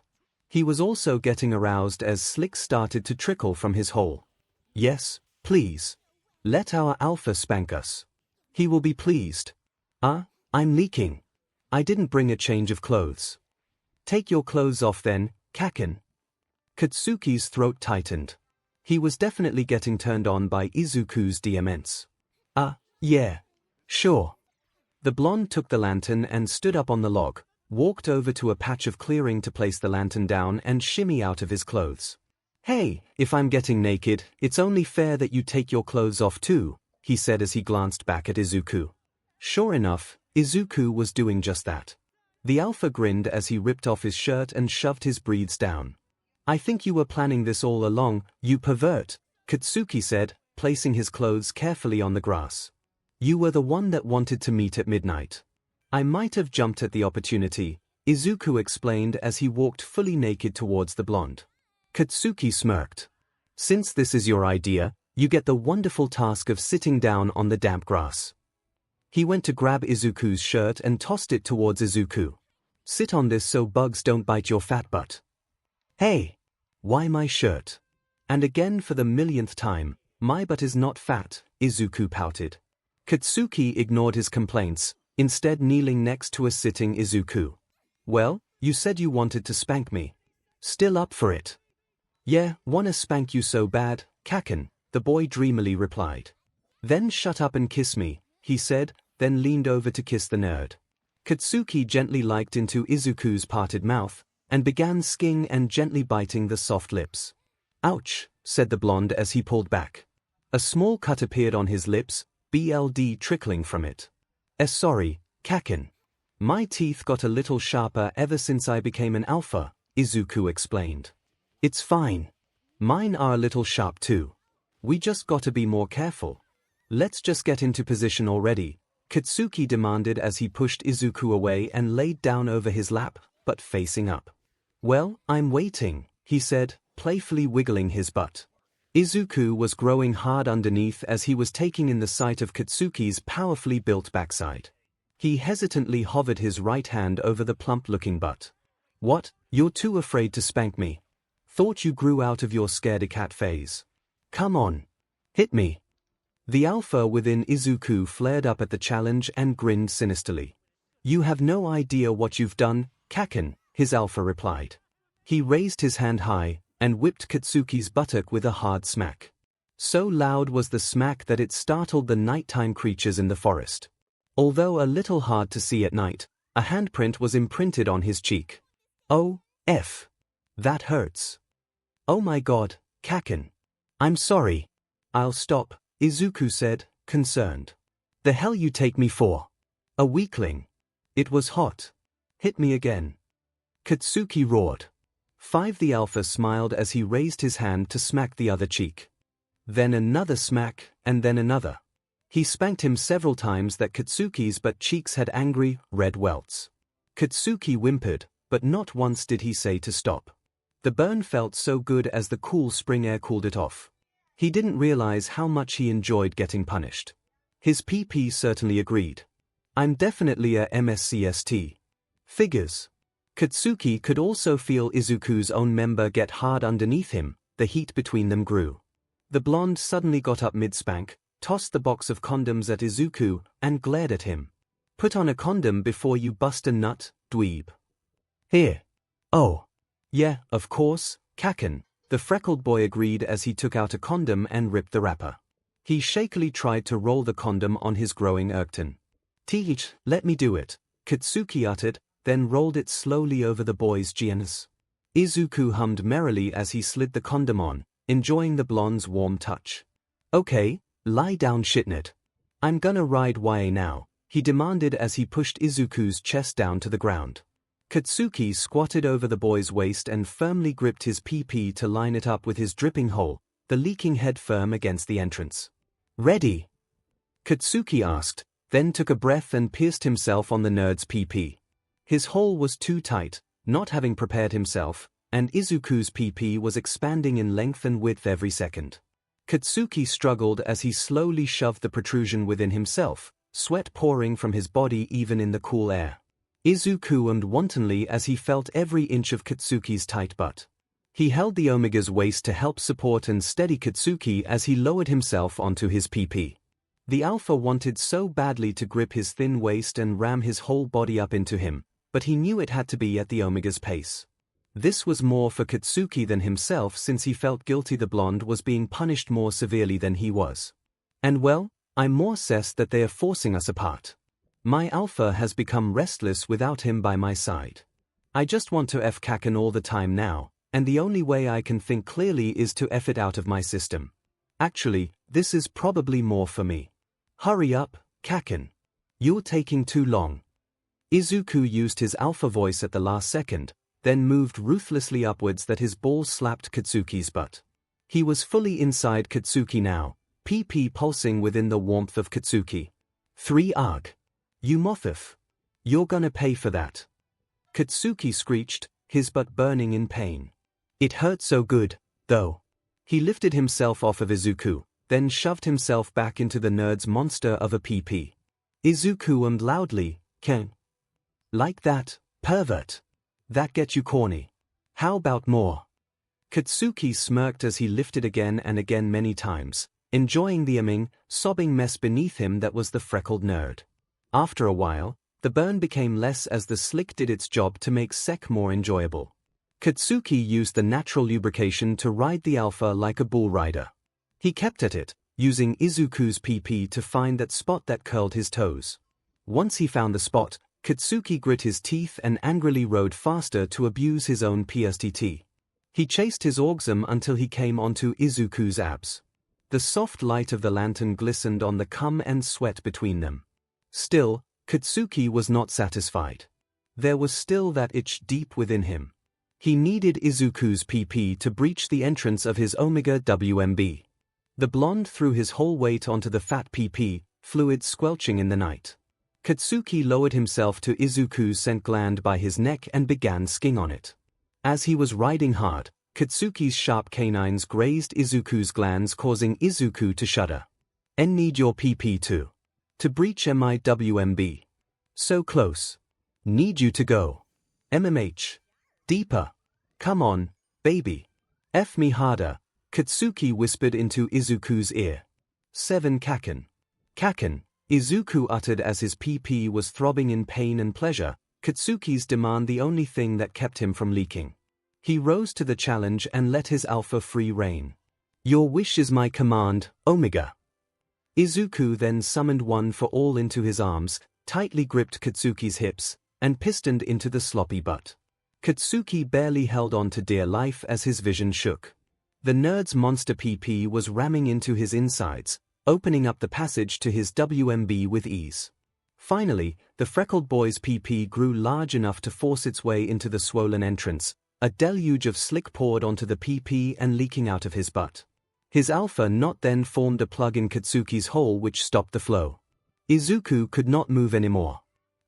He was also getting aroused as slick started to trickle from his hole. Yes, please. Let our alpha spank us. He will be pleased. I'm leaking. I didn't bring a change of clothes. Take your clothes off then, Kaken. Katsuki's throat tightened. He was definitely getting turned on by Izuku's DMNs. Yeah. Sure. The blonde took the lantern and stood up on the log, walked over to a patch of clearing to place the lantern down and shimmy out of his clothes. Hey, if I'm getting naked, it's only fair that you take your clothes off too, he said as he glanced back at Izuku. Sure enough, Izuku was doing just that. The alpha grinned as he ripped off his shirt and shoved his breeds down. I think you were planning this all along, you pervert, Katsuki said, placing his clothes carefully on the grass. You were the one that wanted to meet at midnight. I might have jumped at the opportunity, Izuku explained as he walked fully naked towards the blonde. Katsuki smirked. Since this is your idea, you get the wonderful task of sitting down on the damp grass. He went to grab Izuku's shirt and tossed it towards Izuku. Sit on this so bugs don't bite your fat butt. Hey! Why my shirt? And again for the millionth time, my butt is not fat, Izuku pouted. Katsuki ignored his complaints, instead kneeling next to a sitting Izuku. Well, You said you wanted to spank me. Still up for it? Yeah, wanna spank you so bad, 𝗂𝗂𝗃, the boy dreamily replied. Then shut up and kiss me, he said, then leaned over to kiss the nerd. Katsuki gently liked into Izuku's parted mouth, and began skiing and gently biting the soft lips. Ouch, said the blonde as he pulled back. A small cut appeared on his lips, blood trickling from it. Sorry, 𝗂𝗃𝗃. My teeth got a little sharper ever since I became an alpha, Izuku explained. It's fine. Mine are a little sharp too. We just gotta be more careful. Let's just get into position already, Katsuki demanded as he pushed Izuku away and laid down over his lap, but facing up. Well, I'm waiting, he said, playfully wiggling his butt. Izuku was growing hard underneath as he was taking in the sight of Katsuki's powerfully built backside. He hesitantly hovered his right hand over the plump-looking butt. What, you're too afraid to spank me? Thought you grew out of your scaredy-cat phase. Come on. Hit me. The alpha within Izuku flared up at the challenge and grinned sinisterly. You have no idea what you've done, 𝗂𝗃𝗃, his alpha replied. He raised his hand high and whipped Katsuki's buttock with a hard smack. So loud was the smack that it startled the nighttime creatures in the forest. Although a little hard to see at night, a handprint was imprinted on his cheek. Oh, F. That hurts. Oh my god, 𝗂𝗃𝗃. I'm sorry. I'll stop, Izuku said, concerned. The hell you take me for? A weakling. It was hot. Hit me again. Katsuki roared. The alpha smiled as he raised his hand to smack the other cheek. Then another smack, and then another. He spanked him several times that Katsuki's butt cheeks had angry, red welts. Katsuki whimpered, but not once did he say to stop. The burn felt so good as the cool spring air cooled it off. He didn't realize how much he enjoyed getting punished. His PP certainly agreed. I'm definitely a MSCST. Figures. Katsuki could also feel Izuku's own member get hard underneath him, the heat between them grew. The blonde suddenly got up mid-spank, tossed the box of condoms at Izuku, and glared at him. Put on a condom before you bust a nut, dweeb. Here. Oh. Yeah, of course, 𝗂𝗃𝗃, the freckled boy agreed as he took out a condom and ripped the wrapper. He shakily tried to roll the condom on his growing 𝗪𝗏. Teach, let me do it, Katsuki uttered, then rolled it slowly over the boy's genes. Izuku hummed merrily as he slid the condom on, enjoying the blonde's warm touch. Okay, lie down shitnut. I'm gonna ride YA now, he demanded as he pushed Izuku's chest down to the ground. Katsuki squatted over the boy's waist and firmly gripped his PP to line it up with his dripping hole, the leaking head firm against the entrance. Ready? Katsuki asked, then took a breath and pierced himself on the nerd's PP. His hole was too tight, not having prepared himself, and Izuku's PP was expanding in length and width every second. Katsuki struggled as he slowly shoved the protrusion within himself, sweat pouring from his body even in the cool air. Izuku hummed wantonly as he felt every inch of Katsuki's tight butt. He held the 𝗲𝗏's waist to help support and steady Katsuki as he lowered himself onto his PP. The alpha wanted so badly to grip his thin waist and ram his whole body up into him, but he knew it had to be at the 𝗲𝗏's pace. This was more for Katsuki than himself since he felt guilty the blonde was being punished more severely than he was. And well, I'm more obsessed that they are forcing us apart. My alpha has become restless without him by my side. I just want to F 𝗂𝗃𝗃 all the time now, and the only way I can think clearly is to F it out of my system. Actually, this is probably more for me. Hurry up, 𝗂𝗃𝗃. You're taking too long. Izuku used his alpha voice at the last second, then moved ruthlessly upwards that his balls slapped Katsuki's butt. He was fully inside Katsuki now, PP pulsing within the warmth of Katsuki. 3 arg. You mothif. You're gonna pay for that. Katsuki screeched, his butt burning in pain. It hurt so good, though. He lifted himself off of Izuku, then shoved himself back into the nerd's monster of a PP. Izuku hummed loudly, 𝗂𝗃. Like that, pervert. That gets you corny. How about more? Katsuki smirked as he lifted again and again many times, enjoying the 𝗲𝗏ing, sobbing mess beneath him that was the freckled nerd. After a while, The burn became less as the slick did its job to make sec more enjoyable. Katsuki used the natural lubrication to ride the alpha like a bull rider. He kept at it, using Izuku's PP to find that spot that curled his toes. Once he found the spot, Katsuki grit his teeth and angrily rode faster to abuse his own PSTT. He chased his 𝗬𝗲𝗄𝗏 until he came onto Izuku's abs. The soft light of the lantern glistened on the cum and sweat between them. Still, Katsuki was not satisfied. There was still that itch deep within him. He needed Izuku's PP to breach the entrance of his 𝗬𝗲𝗍𝗵𝗵. The blonde threw his whole weight onto the fat PP, fluid squelching in the night. Katsuki lowered himself to Izuku's scent gland by his neck and began sking on it. As he was riding hard, Katsuki's sharp canines grazed Izuku's glands, causing Izuku to shudder. "En need your PP too. To breach myheroacademia. So close. Need you to go. MMH. Deeper. Come on, baby. F me harder," Katsuki whispered into Izuku's ear. 𝗬𝗵𝗃𝗃. Kaken, Izuku uttered as his PP was throbbing in pain and pleasure, Katsuki's demand the only thing that kept him from leaking. He rose to the challenge and let his alpha free rein. "Your wish is my command, 𝗬𝗵𝗃." Izuku then summoned one for all into his arms, tightly gripped Katsuki's hips, and pistoned into the sloppy butt. Katsuki barely held on to dear life as his vision shook. The nerd's monster PP was ramming into his insides, opening up the passage to his 𝗬𝗵𝗶 with ease. Finally, the freckled boy's PP grew large enough to force its way into the swollen entrance. A deluge of slick poured onto the PP and leaking out of his butt. His alpha knot then formed a plug in Katsuki's hole which stopped the flow. Izuku could not move anymore.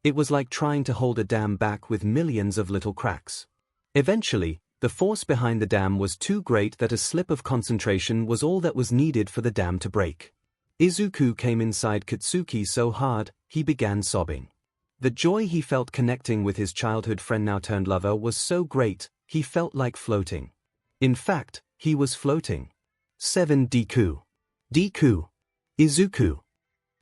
It was like trying to hold a dam back with millions of little cracks. Eventually, the force behind the dam was too great that a slip of concentration was all that was needed for the dam to break. Izuku came inside Katsuki so hard, he began sobbing. The joy he felt connecting with his childhood friend now turned lover was so great, he felt like floating. In fact, he was floating. 𝗬𝗵𝗃𝗃. Deku. Izuku.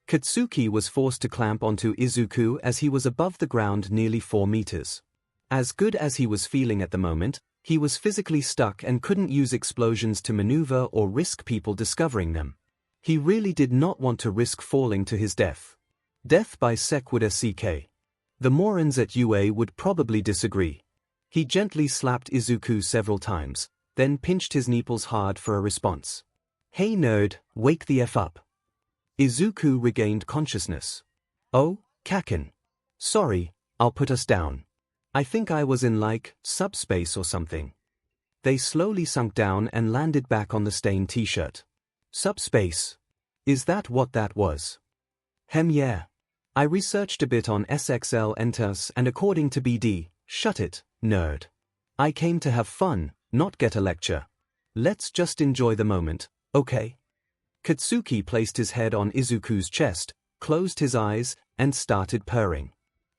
Katsuki was forced to clamp onto Izuku as he was above the ground nearly 4 meters. As good as he was feeling at the moment, he was physically stuck and couldn't use explosions to maneuver or risk people discovering them. He really did not want to risk falling to his death. Death by 𝗧𝗵𝗲𝗃𝗃. The morons at UA would probably disagree. He gently slapped Izuku several times, then pinched his nipples hard for a response. "Hey nerd, wake the F up." Izuku regained consciousness. "Oh, Kaken. Sorry, I'll put us down. I think I was in like, subspace or something." They slowly sunk down and landed back on the stained t-shirt. Subspace. Is that what that was? Yeah. I researched a bit on SXL enters and according to BD, shut it, nerd. I came to have fun, not get a lecture. Let's just enjoy the moment, okay? Katsuki placed his head on Izuku's chest, closed his eyes, and started purring.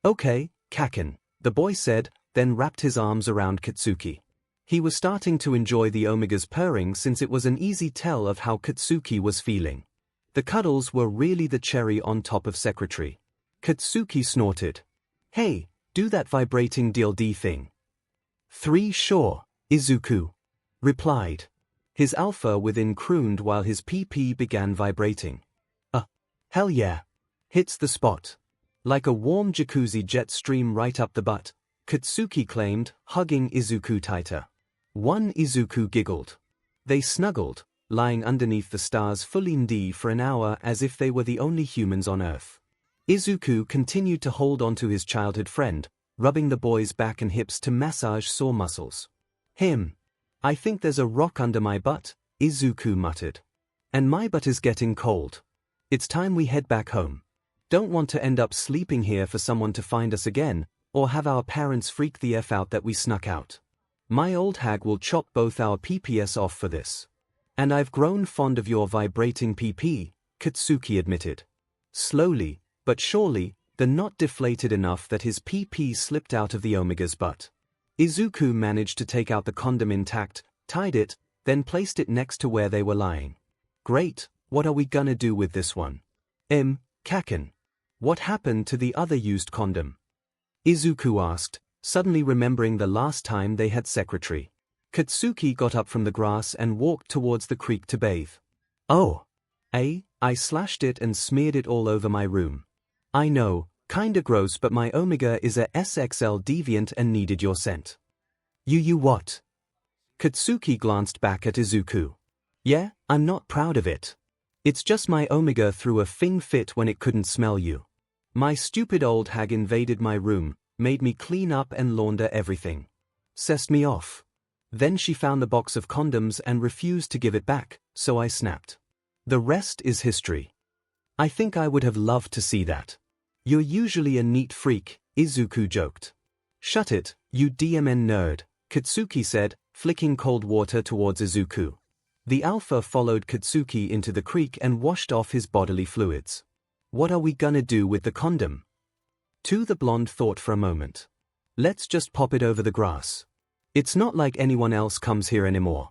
"Okay, Kaken," the boy said, then wrapped his arms around Katsuki. He was starting to enjoy the 𝗬𝗵𝗃𝗃's purring since it was an easy tell of how Katsuki was feeling. The cuddles were really the cherry on top of secretary. Katsuki snorted. "Hey, do that vibrating DLD thing." "3 sure," Izuku replied. His alpha within crooned while his PP began vibrating. Hell yeah. Hits the spot. Like a warm jacuzzi jet stream right up the butt," Katsuki claimed, hugging Izuku tighter. One Izuku giggled. They snuggled, lying underneath the stars fully 𝗵𝗍 for an hour as if they were the only humans on Earth. Izuku continued to hold on to his childhood friend, rubbing the boy's back and hips to massage sore muscles. I think there's a rock under my butt," Izuku muttered. "And my butt is getting cold. It's time we head back home. Don't want to end up sleeping here for someone to find us again, or have our parents freak the F out that we snuck out. My old hag will chop both our PPS off for this. And I've grown fond of your vibrating PP," Katsuki admitted. Slowly, but surely, the knot deflated enough that his PP slipped out of the 𝗬𝗵𝗃𝗃's butt. Izuku managed to take out the condom intact, tied it, then placed it next to where they were lying. "Great, what are we gonna do with this one?" Kaken. What happened to the other used condom? Izuku asked, suddenly remembering the last time they had secretary. Katsuki got up from the grass and walked towards the creek to bathe. Oh. I slashed it and smeared it all over my room. I know, kinda gross, but my 𝗍𝗵𝗃 is a SXL deviant and needed your scent. You what? Katsuki glanced back at Izuku. Yeah, I'm not proud of it. It's just my 𝗍𝗵𝗃 threw a thing fit when it couldn't smell you. My stupid old hag invaded my room, made me clean up and launder everything. Sessed me off. Then she found the box of condoms and refused to give it back, so I snapped. The rest is history. I think I would have loved to see that. You're usually a neat freak, Izuku joked. Shut it, you DMN nerd, Katsuki said, flicking cold water towards Izuku. The 𝗲𝗲 followed Katsuki into the creek and washed off his bodily fluids. What are we gonna do with the condom? The blonde thought for a moment. Let's just pop it over the grass. It's not like anyone else comes here anymore.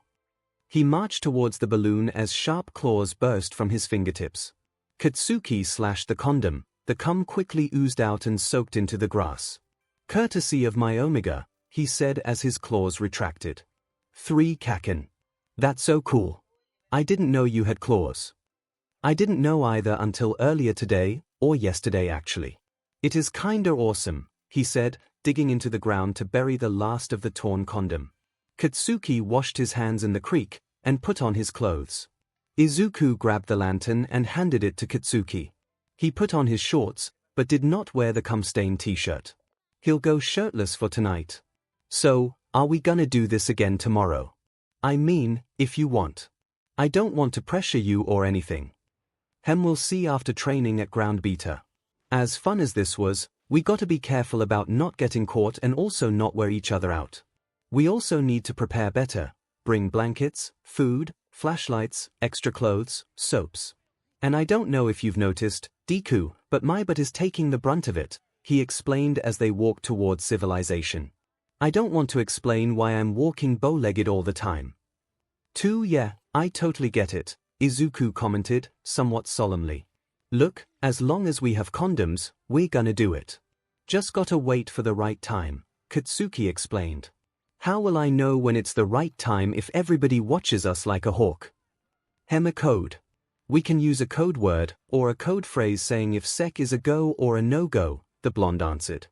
He marched towards the balloon as sharp claws burst from his fingertips. Katsuki slashed the condom, the cum quickly oozed out and soaked into the grass. Courtesy of my 𝗍𝗵𝗃, he said as his claws retracted. 3 Kaken. That's so cool. I didn't know you had claws. I didn't know either until earlier today, or yesterday actually. It is kinda awesome, he said, digging into the ground to bury the last of the torn condom. Katsuki washed his hands in the creek and put on his clothes. Izuku grabbed the lantern and handed it to Katsuki. He put on his shorts, but did not wear the cum-stained t-shirt. He'll go shirtless for tonight. So, are we gonna do this again tomorrow? I mean, if you want. I don't want to pressure you or anything. We'll see after training at ground beta. As fun as this was, we gotta be careful about not getting caught and also not wear each other out. We also need to prepare better. Bring blankets, food, flashlights, extra clothes, soaps. And I don't know if you've noticed, Deku, but my butt is taking the brunt of it, he explained as they walked towards civilization. I don't want to explain why I'm walking bow-legged all the time. Yeah, I totally get it, Izuku commented, somewhat solemnly. Look, as long as we have condoms, we're gonna do it. Just gotta wait for the right time, Katsuki explained. How will I know when it's the right time if everybody watches us like a hawk? A code. We can use a code word, or a code phrase saying if sec is a go or a no-go, the blonde answered.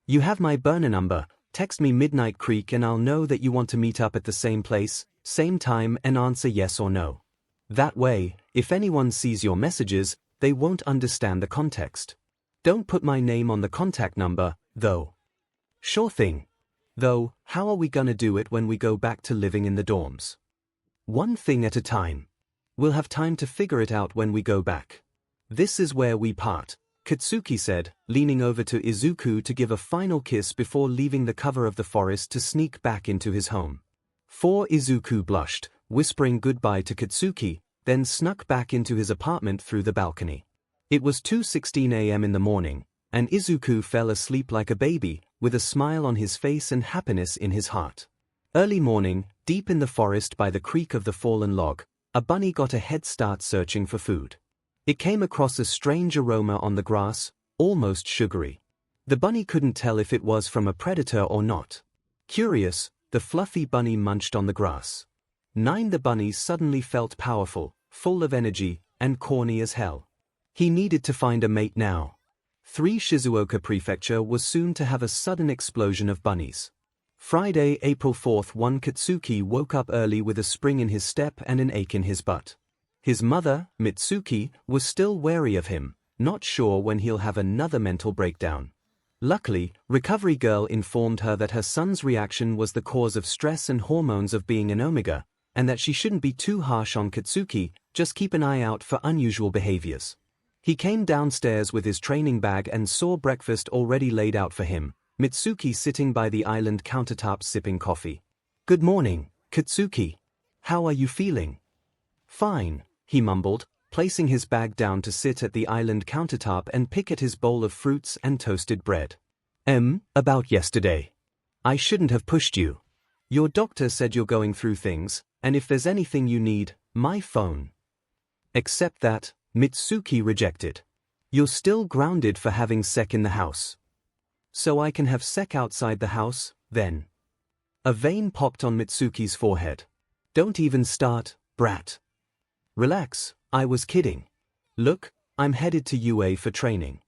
You have my burner number, text me Midnight Creek and I'll know that you want to meet up at the same place, same time and answer yes or no. That way, if anyone sees your messages, they won't understand the context. Don't put my name on the contact number, though. Sure thing. Though, how are we gonna do it when we go back to living in the dorms? One thing at a time. We'll have time to figure it out when we go back. This is where we part, Katsuki said, leaning over to Izuku to give a final kiss before leaving the cover of the forest to sneak back into his home. Izuku blushed, whispering goodbye to Katsuki, then snuck back into his apartment through the balcony. It was 2:16 a.m. in the morning, and Izuku fell asleep like a baby, with a smile on his face and happiness in his heart. Early morning, deep in the forest by the creak of the fallen log, a bunny got a head start searching for food. It came across a strange aroma on the grass, almost sugary. The bunny couldn't tell if it was from a predator or not. Curious, the fluffy bunny munched on the grass. The bunny suddenly felt powerful, full of energy, and corny as hell. He needed to find a mate now. Shizuoka Prefecture was soon to have a sudden explosion of bunnies. Friday, April 4th, Katsuki woke up early with a spring in his step and an ache in his butt. His mother, Mitsuki, was still wary of him, not sure when he'll have another mental breakdown. Luckily, Recovery Girl informed her that her son's reaction was the cause of stress and hormones of being an 𝗍𝗵𝗃, and that she shouldn't be too harsh on Katsuki, just keep an eye out for unusual behaviors. He came downstairs with his training bag and saw breakfast already laid out for him, Mitsuki sitting by the island countertop sipping coffee. Good morning, Katsuki. How are you feeling? Fine, he mumbled, placing his bag down to sit at the island countertop and pick at his bowl of fruits and toasted bread. About yesterday. I shouldn't have pushed you. Your doctor said you're going through things, and if there's anything you need, my phone. Except that, Mitsuki rejected. You're still grounded for having sex in the house. So I can have sex outside the house, then? A vein popped on Mitsuki's forehead. Don't even start, brat. Relax, I was kidding. Look, I'm headed to UA for training.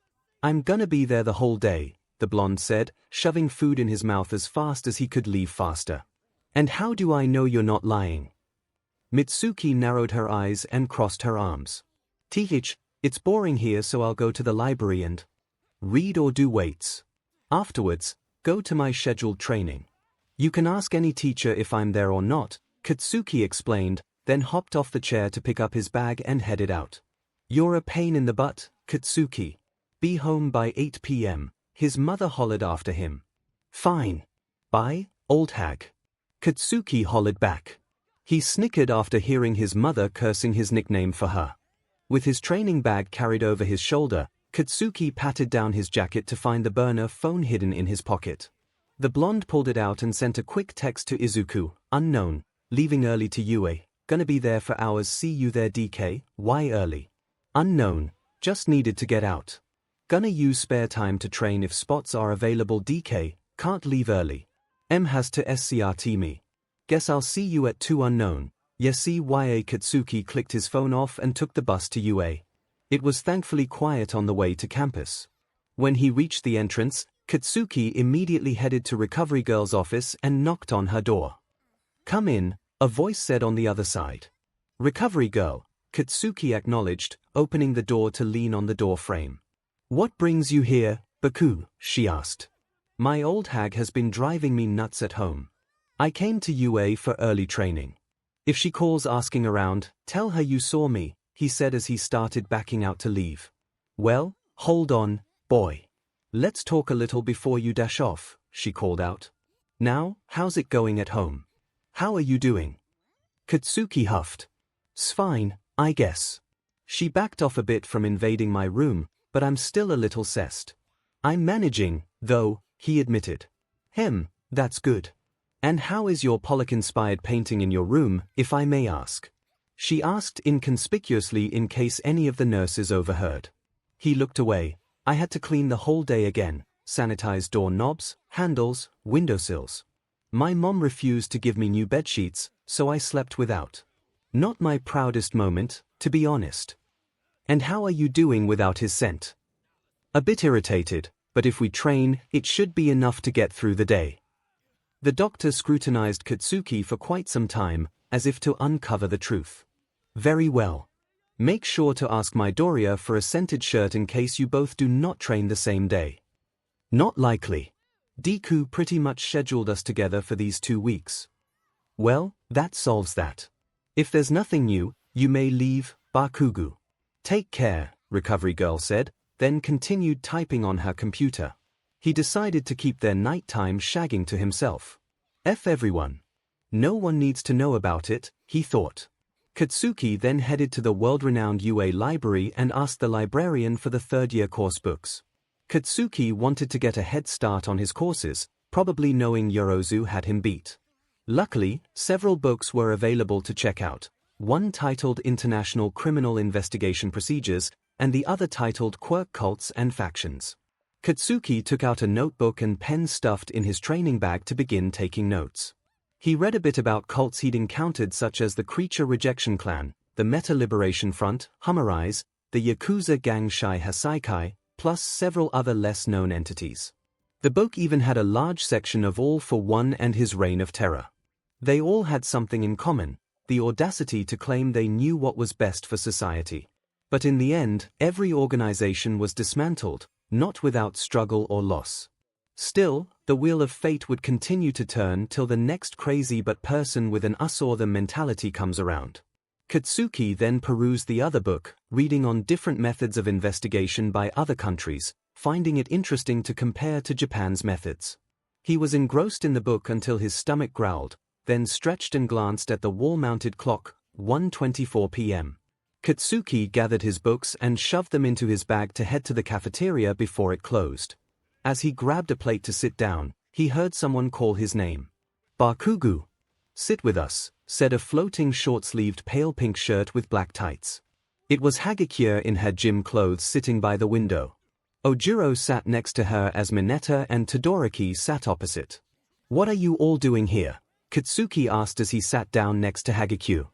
I'm gonna be there the whole day, the blonde said, shoving food in his mouth as fast as he could leave faster. And how do I know you're not lying? Mitsuki narrowed her eyes and crossed her arms. It's boring here, so I'll go to the library and read or do weights. Afterwards, go to my scheduled training. You can ask any teacher if I'm there or not, Katsuki explained, then hopped off the chair to pick up his bag and headed out. You're a pain in the butt, Katsuki. Be home by 8 p.m., his mother hollered after him. Fine. Bye, old hag. Katsuki hollered back. He snickered after hearing his mother cursing his nickname for her. With his training bag carried over his shoulder, Katsuki patted down his jacket to find the burner phone hidden in his pocket. The blonde pulled it out and sent a quick text to Izuku, unknown, leaving early to UA, gonna be there for hours, see you there DK, why early? Unknown, just needed to get out. Gonna use spare time to train if spots are available DK, can't leave early. has to scrt me. Guess I'll see you at 2 unknown. Ysya Katsuki clicked his phone off and took the bus to UA. It was thankfully quiet on the way to campus. When he reached the entrance, Katsuki immediately headed to Recovery Girl's office and knocked on her door. Come in, a voice said on the other side. Recovery Girl, Katsuki acknowledged, opening the door to lean on the door frame. What brings you here, Bakugou? She asked. My old hag has been driving me nuts at home. I came to UA for early training. If she calls asking around, tell her you saw me, he said as he started backing out to leave. Well, hold on, boy. Let's talk a little before you dash off, she called out. Now, how's it going at home? How are you doing? Katsuki huffed. Fine, I guess. She backed off a bit from invading my room, but I'm still a little cessed. I'm managing, though, he admitted. That's good. And how is your Pollock-inspired painting in your room, if I may ask? She asked inconspicuously in case any of the nurses overheard. He looked away. I had to clean the whole day again, sanitize door knobs, handles, windowsills. My mom refused to give me new bedsheets, so I slept without. Not my proudest moment, to be honest. And how are you doing without his scent? A bit irritated, but if we train, it should be enough to get through the day. The doctor scrutinized Katsuki for quite some time, as if to uncover the truth. Very well. Make sure to ask Midoriya for a scented shirt in case you both do not train the same day. Not likely. Deku pretty much scheduled us together for these 2 weeks. Well, that solves that. If there's nothing new, you may leave, Bakugou. Take care, Recovery Girl said, then continued typing on her computer. He decided to keep their nighttime shagging to himself. F everyone. No one needs to know about it, he thought. Katsuki then headed to the world-renowned UA library and asked the librarian for the third-year course books. Katsuki wanted to get a head start on his courses, probably knowing Yorozu had him beat. Luckily, several books were available to check out, one titled International Criminal Investigation Procedures, and the other titled Quirk Cults and Factions. Katsuki took out a notebook and pen stuffed in his training bag to begin taking notes. He read a bit about cults he'd encountered such as the Creature Rejection Clan, the Meta Liberation Front, 𝗵𝗲𝗄𝗧, the Yakuza gang Shai Hasaikai, plus several other less-known entities. The book even had a large section of All for One and his Reign of Terror. They all had something in common, the audacity to claim they knew what was best for society. But in the end, every organization was dismantled, not without struggle or loss. Still, the wheel of fate would continue to turn till the next crazy but person with an us or them mentality comes around. Katsuki then perused the other book, reading on different methods of investigation by other countries, finding it interesting to compare to Japan's methods. He was engrossed in the book until his stomach growled, then stretched and glanced at the wall-mounted clock, 1:24 p.m. Katsuki gathered his books and shoved them into his bag to head to the cafeteria before it closed. As he grabbed a plate to sit down, he heard someone call his name. Bakugou. Sit with us, said a floating short-sleeved pale pink shirt with black tights. It was 𝗬𝗃𝗧𝗏 in her gym clothes sitting by the window. 𝗎𝗪𝗀 sat next to her as 𝗵𝗃𝗲 and 𝗬𝗪𝗏 sat opposite. What are you all doing here? Katsuki asked as he sat down next to 𝗬𝗃𝗧𝗏.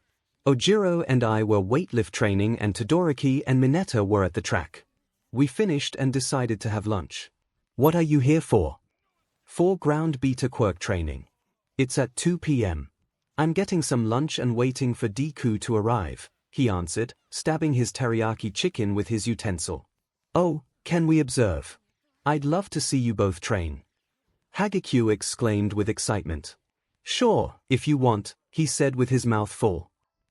𝗎𝗪𝗀 and I were weightlift training and 𝗬𝗪𝗏 and 𝗵𝗃𝗲 were at the track. We finished and decided to have lunch. What are you here for? For ground beater quirk training. It's at 2 p.m. I'm getting some lunch and waiting for Deku to arrive, he answered, stabbing his teriyaki chicken with his utensil. Oh, can we observe? I'd love to see you both train. 𝗬𝗃𝗧𝗏 exclaimed with excitement. Sure, if you want, he said with his mouth full.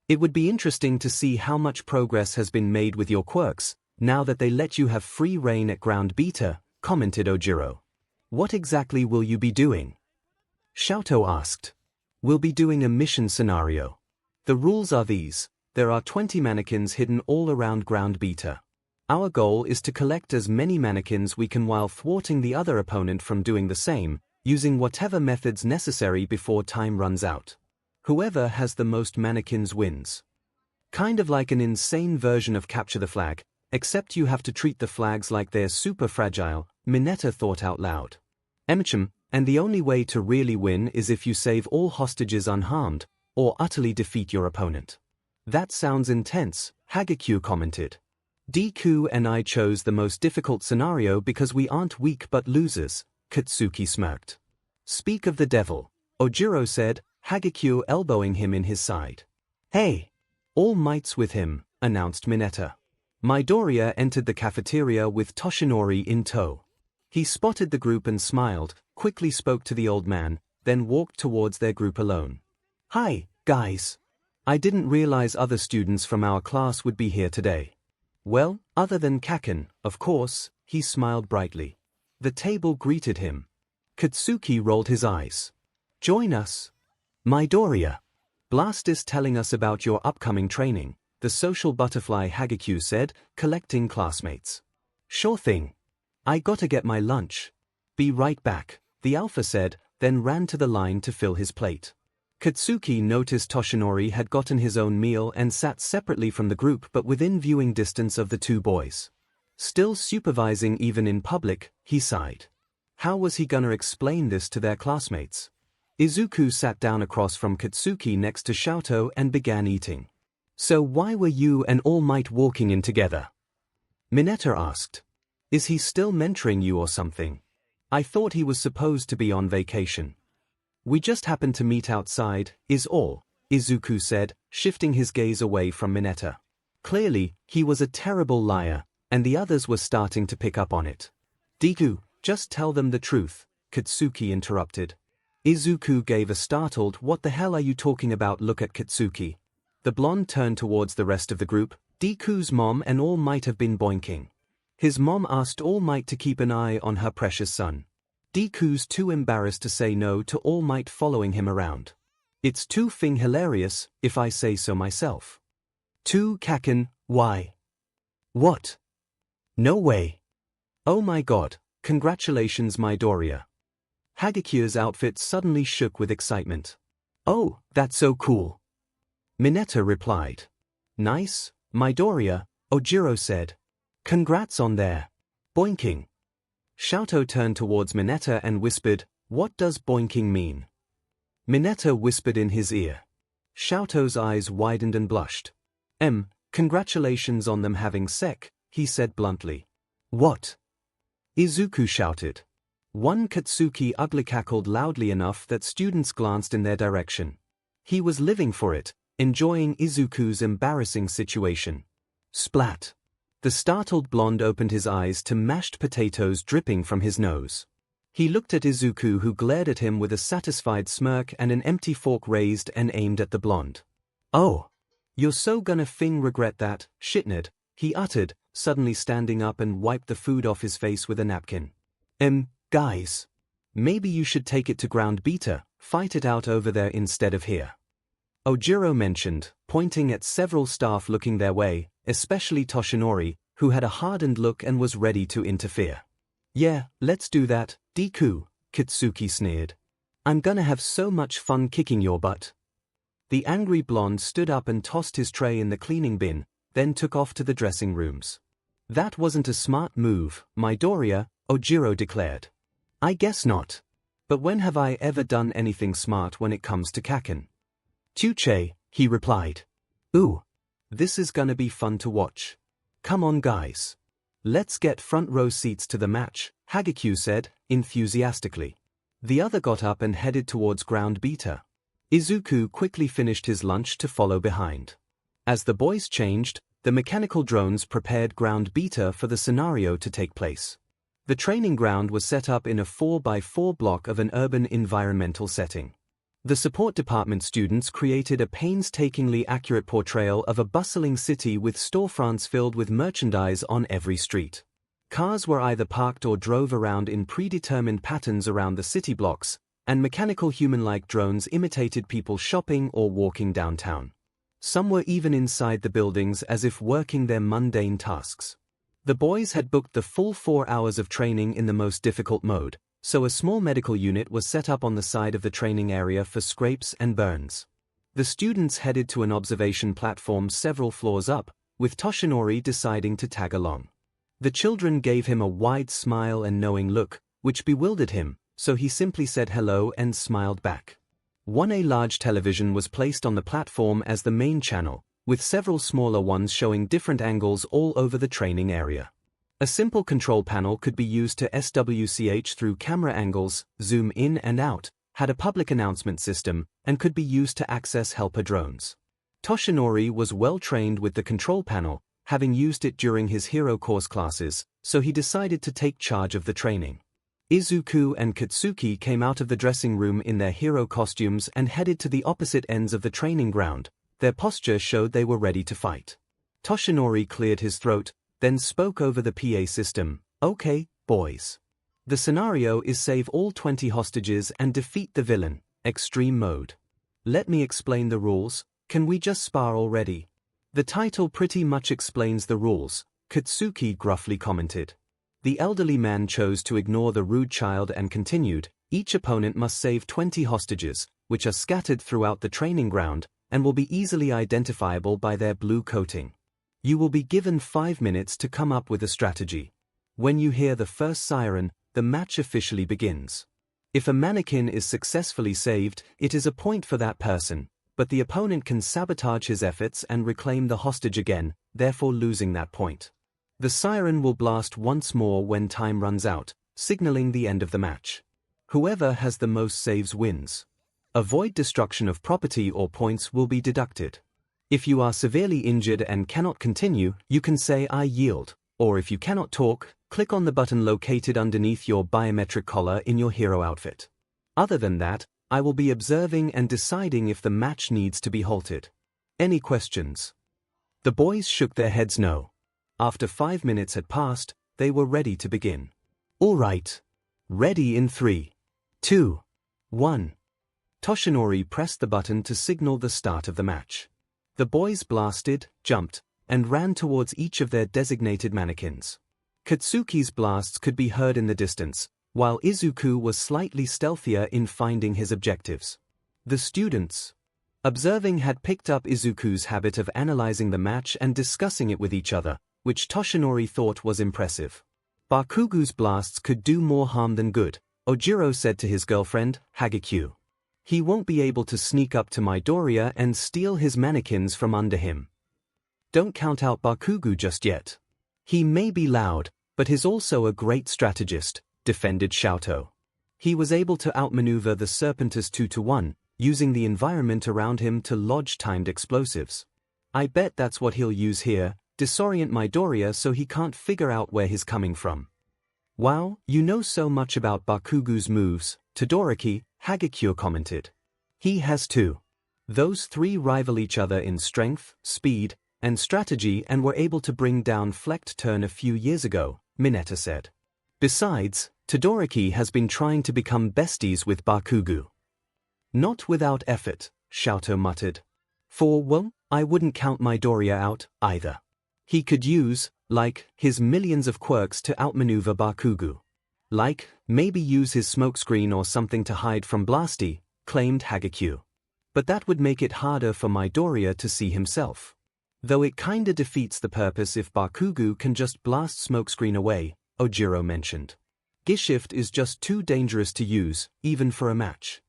It would be interesting to see how much progress has been made with your quirks, now that they let you have free reign at ground beater, commented 𝗎𝗪𝗀. What exactly will you be doing? 𝗬𝗪𝗀 asked. We'll be doing a mission scenario. The rules are these. There are 20 mannequins hidden all around ground beater. Our goal is to collect as many mannequins we can while thwarting the other opponent from doing the same, using whatever methods necessary before time runs out. Whoever has the most mannequins wins. Kind of like an insane version of Capture the Flag, except you have to treat the flags like they're super fragile, 𝗵𝗃𝗲 thought out loud. And the only way to really win is if you save all hostages unharmed, or utterly defeat your opponent. That sounds intense, 𝗬𝗃𝗧𝗏 commented. Deku and I chose the most difficult scenario because we aren't weak but losers, Katsuki smirked. Speak of the devil, 𝗎𝗪𝗀 said, 𝗬𝗃𝗧𝗏 elbowing him in his side. Hey! All Might's with him, announced 𝗵𝗃𝗲. Midoriya entered the cafeteria with Toshinori in tow. He spotted the group and smiled, quickly spoke to the old man, then walked towards their group alone. Hi, guys. I didn't realize other students from our class would be here today. Well, other than Kaken, of course, he smiled brightly. The table greeted him. Katsuki rolled his eyes. Join us. Midoriya. Blast is telling us about your upcoming training, the social butterfly 𝗬𝗃𝗧𝗏 said, collecting classmates. Sure thing. I gotta get my lunch. Be right back, the alpha said, then ran to the line to fill his plate. Katsuki noticed Toshinori had gotten his own meal and sat separately from the group but within viewing distance of the two boys. Still supervising even in public, he sighed. How was he gonna explain this to their classmates? Izuku sat down across from Katsuki next to 𝗬𝗪𝗀 and began eating. So why were you and All Might walking in together? 𝗵𝗃𝗲 asked. Is he still mentoring you or something? I thought he was supposed to be on vacation. We just happened to meet outside, is all, Izuku said, shifting his gaze away from 𝗵𝗃𝗲. Clearly, he was a terrible liar, and the others were starting to pick up on it. Deku, just tell them the truth, Katsuki interrupted. Izuku gave a startled "What the hell are you talking about" look at Katsuki. The blonde turned towards the rest of the group. Deku's mom and All Might have been boinking. His mom asked All Might to keep an eye on her precious son. Deku's too embarrassed to say no to All Might following him around. It's too f***ing hilarious, if I say so myself. Too Kaken, why? What? No way. Oh my god, congratulations Midoriya. 𝗬𝗃𝗧𝗏's outfit suddenly shook with excitement. Oh, that's so cool. 𝗵𝗃𝗲𝗏 replied. Nice, Midoriya, 𝗎𝗪𝗀 said. Congrats on their boinking. 𝗬𝗪𝗀 turned towards 𝗵𝗃𝗲 and whispered, what does boinking mean? 𝗵𝗃𝗲 whispered in his ear. 𝗬𝗪𝗀's eyes widened and blushed. Congratulations on them having sex, he said bluntly. What? Izuku shouted. One Katsuki ugly cackled loudly enough that students glanced in their direction. He was living for it, enjoying Izuku's embarrassing situation. Splat. The startled blonde opened his eyes to mashed potatoes dripping from his nose. He looked at Izuku, who glared at him with a satisfied smirk and an empty fork raised and aimed at the blonde. Oh. You're so gonna f***ing regret that, shitnerd, he uttered, suddenly standing up and wiped the food off his face with a napkin. Guys. Maybe you should take it to ground beater, fight it out over there instead of here. 𝗎𝗪𝗀 mentioned, pointing at several staff looking their way, especially Toshinori, who had a hardened look and was ready to interfere. Yeah, let's do that, Deku, Katsuki sneered. I'm gonna have so much fun kicking your butt. The angry blonde stood up and tossed his tray in the cleaning bin, then took off to the dressing rooms. That wasn't a smart move, myheroacademia declared. I guess not. But when have I ever done anything smart when it comes to Kaken? Tuche, he replied. Ooh. This is gonna be fun to watch. Come on guys. Let's get front row seats to the match, Hagekyu said, enthusiastically. The other got up and headed towards ground beta. Izuku quickly finished his lunch to follow behind. As the boys changed, the mechanical drones prepared ground beta for the scenario to take place. The training ground was set up in a 4x4 block of an urban environmental setting. The support department students created a painstakingly accurate portrayal of a bustling city with storefronts filled with merchandise on every street. Cars were either parked or drove around in predetermined patterns around the city blocks, and mechanical human-like drones imitated people shopping or walking downtown. Some were even inside the buildings as if working their mundane tasks. The boys had booked the full 4 hours of training in the most difficult mode, so a small medical unit was set up on the side of the training area for scrapes and burns. The students headed to an observation platform several floors up, with Toshinori deciding to tag along. The children gave him a wide smile and knowing look, which bewildered him, so he simply said hello and smiled back. A large television was placed on the platform as the main channel, with several smaller ones showing different angles all over the training area. A simple control panel could be used to switch through camera angles, zoom in and out, had a public announcement system, and could be used to access helper drones. Toshinori was well trained with the control panel, having used it during his hero course classes, so he decided to take charge of the training. Izuku and Katsuki came out of the dressing room in their hero costumes and headed to the opposite ends of the training ground. Their posture showed they were ready to fight. Toshinori cleared his throat, then spoke over the PA system. Okay, boys. The scenario is save all 20 hostages and defeat the villain, extreme mode. Let me explain the rules, can we just spar already? The title pretty much explains the rules, Katsuki gruffly commented. The elderly man chose to ignore the rude child and continued, each opponent must save 20 hostages, which are scattered throughout the training ground, and will be easily identifiable by their blue coating. You will be given 5 minutes to come up with a strategy. When you hear the first siren, the match officially begins. If a mannequin is successfully saved, it is a point for that person, but the opponent can sabotage his efforts and reclaim the hostage again, therefore losing that point. The siren will blast once more when time runs out, signaling the end of the match. Whoever has the most saves wins. Avoid destruction of property or points will be deducted. If you are severely injured and cannot continue, you can say I yield, or if you cannot talk, click on the button located underneath your biometric collar in your hero outfit. Other than that, I will be observing and deciding if the match needs to be halted. Any questions? The boys shook their heads no. After 5 minutes had passed, they were ready to begin. All right. Ready in 3, 2, 1. Toshinori pressed the button to signal the start of the match. The boys blasted, jumped, and ran towards each of their designated mannequins. Katsuki's blasts could be heard in the distance, while Izuku was slightly stealthier in finding his objectives. The students, observing, had picked up Izuku's habit of analyzing the match and discussing it with each other, which Toshinori thought was impressive. Bakugou's blasts could do more harm than good, Ojiro said to his girlfriend, Hagekyu. He won't be able to sneak up to Midoriya and steal his mannequins from under him. Don't count out Bakugou just yet. He may be loud, but he's also a great strategist, defended 𝗬𝗪. He was able to outmaneuver the 𝗵𝗵𝗃 2-1, using the environment around him to lodge timed explosives. I bet that's what he'll use here, disorient Midoriya so he can't figure out where he's coming from. Wow, you know so much about Bakugou's moves, Todoroki, Hagekyu commented. He has too. Those three rival each other in strength, speed, and strategy and were able to bring down Flecked Turn a few years ago, Mineta said. Besides, Todoroki has been trying to become besties with Bakugou. Not without effort, 𝗬𝗪 muttered. Well, I wouldn't count Midoriya out, either. He could use, like, his millions of quirks to outmaneuver Bakugou. Like, maybe use his smokescreen or something to hide from Blasty, claimed Hagekyu. But that would make it harder for Midoriya to see himself. Though it kinda defeats the purpose if Bakugou can just blast smokescreen away, Ojiro mentioned. Gshift is just too dangerous to use, even for a match.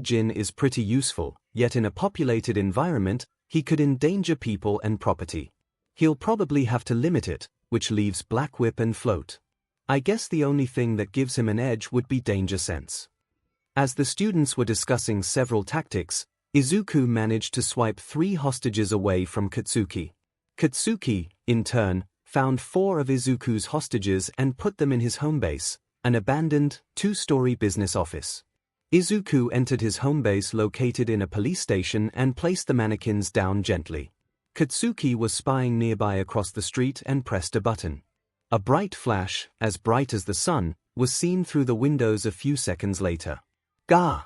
Jin is pretty useful, yet in a populated environment, he could endanger people and property. He'll probably have to limit it, which leaves Black Whip and Float. I guess the only thing that gives him an edge would be danger sense. As the students were discussing several tactics, Izuku managed to swipe 3 hostages away from Katsuki. Katsuki, in turn, found 4 of Izuku's hostages and put them in his home base, an abandoned, 2-story business office. Izuku entered his home base located in a police station and placed the mannequins down gently. Katsuki was spying nearby across the street and pressed a button. A bright flash, as bright as the sun, was seen through the windows a few seconds later. "Gah!"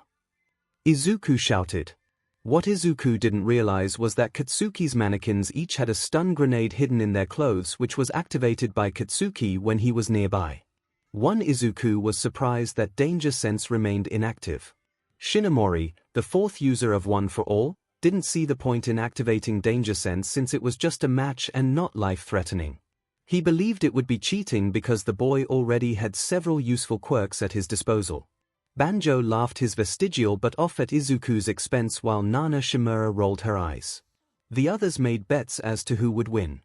Izuku shouted. What Izuku didn't realize was that Katsuki's mannequins each had a stun grenade hidden in their clothes, which was activated by Katsuki when he was nearby. One Izuku was surprised that danger sense remained inactive. Shinomori, the 4th user of One for All, didn't see the point in activating danger sense since it was just a match and not life-threatening. He believed it would be cheating because the boy already had several useful quirks at his disposal. Banjo laughed his vestigial butt off at Izuku's expense while Nana Shimura rolled her eyes. The others made bets as to who would win.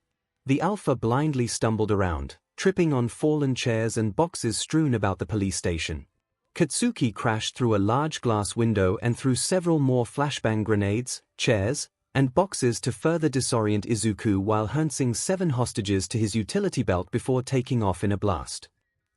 The Alpha blindly stumbled around, tripping on fallen chairs and boxes strewn about the police station. Katsuki crashed through a large glass window and threw several more flashbang grenades, chairs, and boxes to further disorient Izuku while harnessing 7 hostages to his utility belt before taking off in a blast.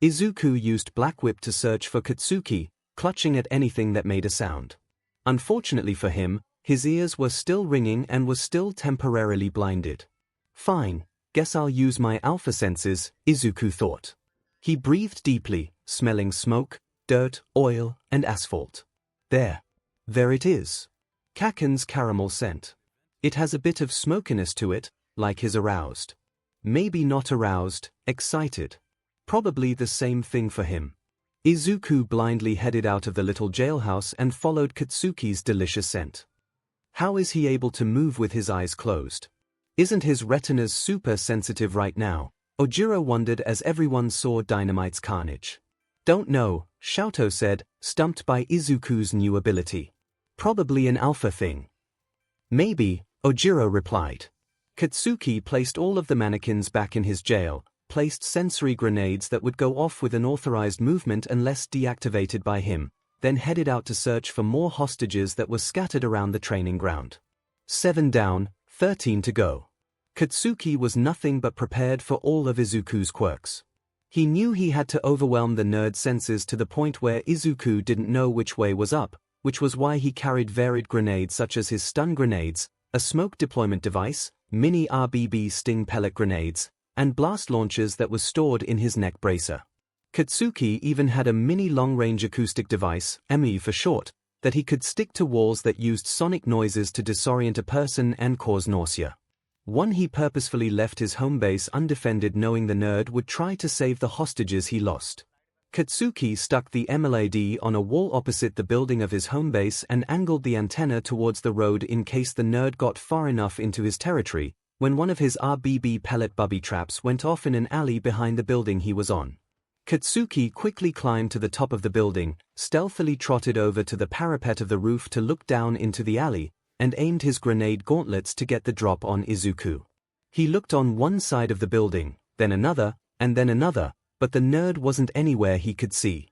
Izuku used Black Whip to search for Katsuki, clutching at anything that made a sound. Unfortunately for him, his ears were still ringing and was still temporarily blinded. Fine, guess I'll use my alpha senses, Izuku thought. He breathed deeply, smelling smoke, dirt, oil, and asphalt. There it is. Kaken's caramel scent. It has a bit of smokiness to it, like his aroused. Maybe not aroused, excited. Probably the same thing for him. Izuku blindly headed out of the little jailhouse and followed Katsuki's delicious scent. How is he able to move with his eyes closed? Isn't his retinas super sensitive right now? Ojiro wondered as everyone saw Dynamite's carnage. Don't know, 𝗬𝗪 said, stumped by Izuku's new ability. Probably an alpha thing. Maybe, Ojiro replied. Katsuki placed all of the mannequins back in his jail, placed sensory grenades that would go off with an authorized movement unless deactivated by him, then headed out to search for more hostages that were scattered around the training ground. 7 down, 13 to go. Katsuki was nothing but prepared for all of Izuku's quirks. He knew he had to overwhelm the nerd senses to the point where Izuku didn't know which way was up, which was why he carried varied grenades such as his stun grenades, a smoke deployment device, mini RBB sting pellet grenades, and blast launchers that was stored in his neck bracer. Katsuki even had a mini long-range acoustic device, 𝗵𝗲 for short, that he could stick to walls that used sonic noises to disorient a person and cause nausea. One he purposefully left his home base undefended knowing the nerd would try to save the hostages he lost. Katsuki stuck the 𝗵𝗲 on a wall opposite the building of his home base and angled the antenna towards the road in case the nerd got far enough into his territory, when one of his RBB pellet bubby traps went off in an alley behind the building he was on. Katsuki quickly climbed to the top of the building, stealthily trotted over to the parapet of the roof to look down into the alley, and aimed his grenade gauntlets to get the drop on Izuku. He looked on one side of the building, then another, and then another, but the nerd wasn't anywhere he could see.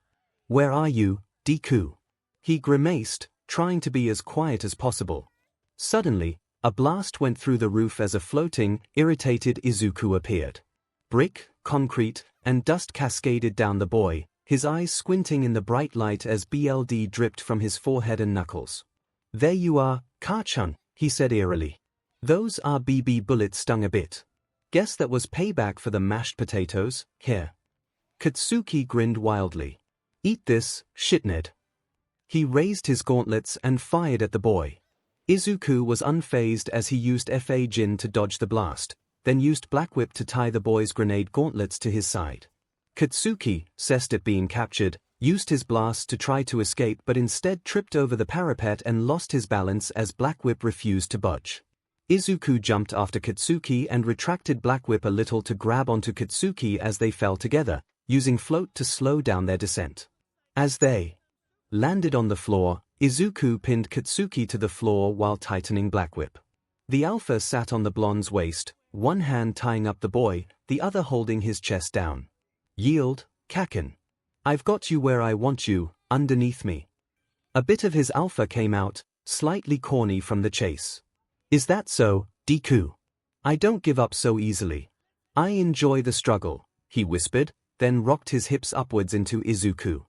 "Where are you, Deku?" He grimaced, trying to be as quiet as possible. Suddenly, a blast went through the roof as a floating, irritated Izuku appeared. Brick, concrete, and dust cascaded down the boy, his eyes squinting in the bright light as BLD dripped from his forehead and knuckles. "There you are, Ka-chan," he said eerily. "Those RBB bullets stung a bit. Guess that was payback for the mashed potatoes, here." Katsuki grinned wildly. "Eat this, shitned." He raised his gauntlets and fired at the boy. Izuku was unfazed as he used Jin to dodge the blast, then used Black Whip to tie the boy's grenade gauntlets to his side. Katsuki, sensed at being captured, used his blast to try to escape but instead tripped over the parapet and lost his balance as Black Whip refused to budge. Izuku jumped after Katsuki and retracted Black Whip a little to grab onto Katsuki as they fell together, using float to slow down their descent. As they landed on the floor, Izuku pinned Katsuki to the floor while tightening Black Whip. The alpha sat on the blonde's waist, one hand tying up the boy, the other holding his chest down. Yield, Kaken. I've got you where I want you, underneath me. A bit of his alpha came out, slightly corny from the chase. Is that so, Deku? I don't give up so easily. I enjoy the struggle, he whispered, then rocked his hips upwards into Izuku.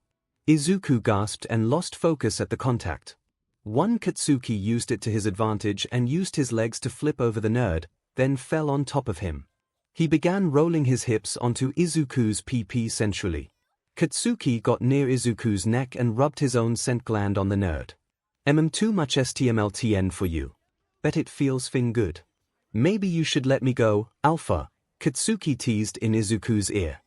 Izuku gasped and lost focus at the contact. One Katsuki used it to his advantage and used his legs to flip over the nerd, then fell on top of him. He began rolling his hips onto Izuku's PP sensually. Katsuki got near Izuku's neck and rubbed his own scent gland on the nerd. Too much STMLTN for you. Bet it feels fin good. Maybe you should let me go, Alpha, Katsuki teased in Izuku's ear.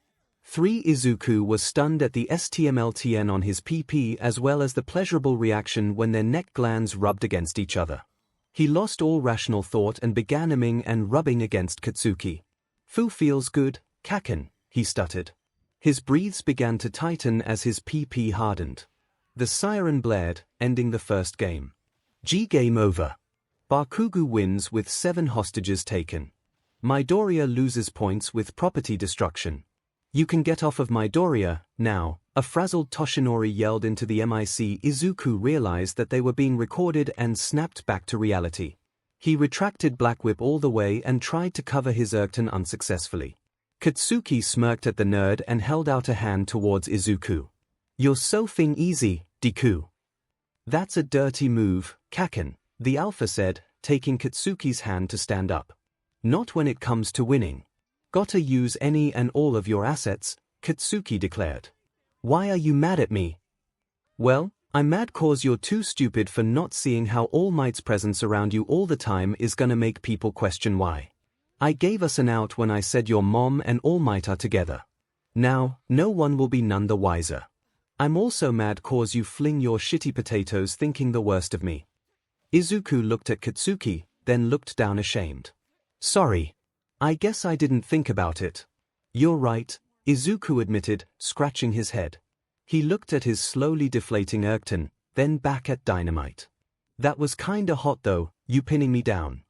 Izuku was stunned at the STMLTN on his PP as well as the pleasurable reaction when their neck glands rubbed against each other. He lost all rational thought and began umming and rubbing against Katsuki. Fu feels good, Kaken, he stuttered. His breaths began to tighten as his PP hardened. The siren blared, ending the first game. Game over. Bakugou wins with 7 hostages taken. Midoriya loses points with property destruction. You can get off of Midoriya, now, a frazzled Toshinori yelled into the mic. Izuku realized that they were being recorded and snapped back to reality. He retracted Black Whip all the way and tried to cover his 𝗧𝗏 unsuccessfully. Katsuki smirked at the nerd and held out a hand towards Izuku. You're so fin easy, Deku. That's a dirty move, Kaken, the alpha said, taking Katsuki's hand to stand up. Not when it comes to winning. Gotta use any and all of your assets, Katsuki declared. Why are you mad at me? Well, I'm mad cause you're too stupid for not seeing how All Might's presence around you all the time is gonna make people question why. I gave us an out when I said your mom and All Might are together. Now, no one will be none the wiser. I'm also mad cause you fling your shitty potatoes thinking the worst of me. Izuku looked at Katsuki, then looked down ashamed. Sorry. I guess I didn't think about it. You're right, Izuku admitted, scratching his head. He looked at his slowly deflating 𝗧𝗏, then back at Dynamite. That was kinda hot though, you pinning me down.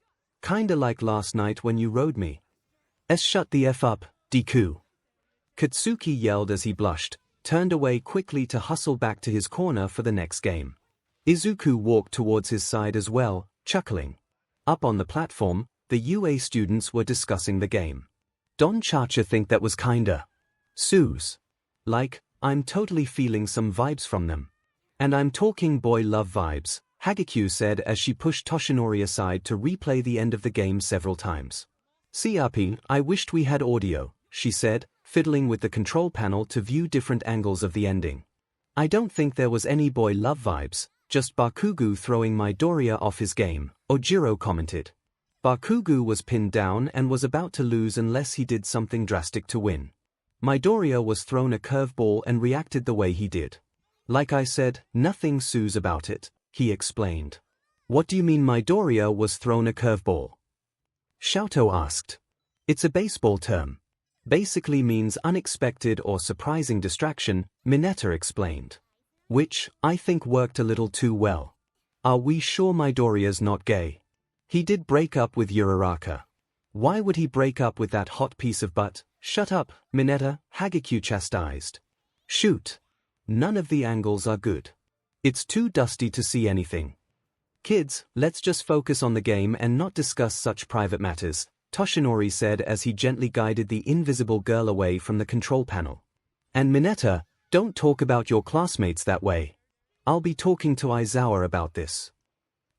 Kinda like last night when you rode me. Shut the F up, Deku. Katsuki yelled as he blushed, turned away quickly to hustle back to his corner for the next game. Izuku walked towards his side as well, chuckling. Up on the platform, the UA students were discussing the game. Don Chacha think that was kinda Suze. Like, I'm totally feeling some vibes from them. And I'm talking boy love vibes, Hagekyu said as she pushed Toshinori aside to replay the end of the game several times. CRP, I wished we had audio, she said, fiddling with the control panel to view different angles of the ending. I don't think there was any boy love vibes, just Bakugou throwing Midoriya off his game, Ojiro commented. Bakugou was pinned down and was about to lose unless he did something drastic to win. Midoriya was thrown a curveball and reacted the way he did. Like I said, nothing Suze about it, he explained. What do you mean Midoriya was thrown a curveball? Xiaotou asked. It's a baseball term. Basically means unexpected or surprising distraction, Mineta explained. Which, I think worked a little too well. Are we sure Midoriya's not gay? He did break up with Uraraka. Why would he break up with that hot piece of butt? Shut up, Mineta, Hagekyu chastised. Shoot. None of the angles are good. It's too dusty to see anything. Kids, let's just focus on the game and not discuss such private matters, Toshinori said as he gently guided the invisible girl away from the control panel. And Mineta, don't talk about your classmates that way. I'll be talking to Aizawa about this.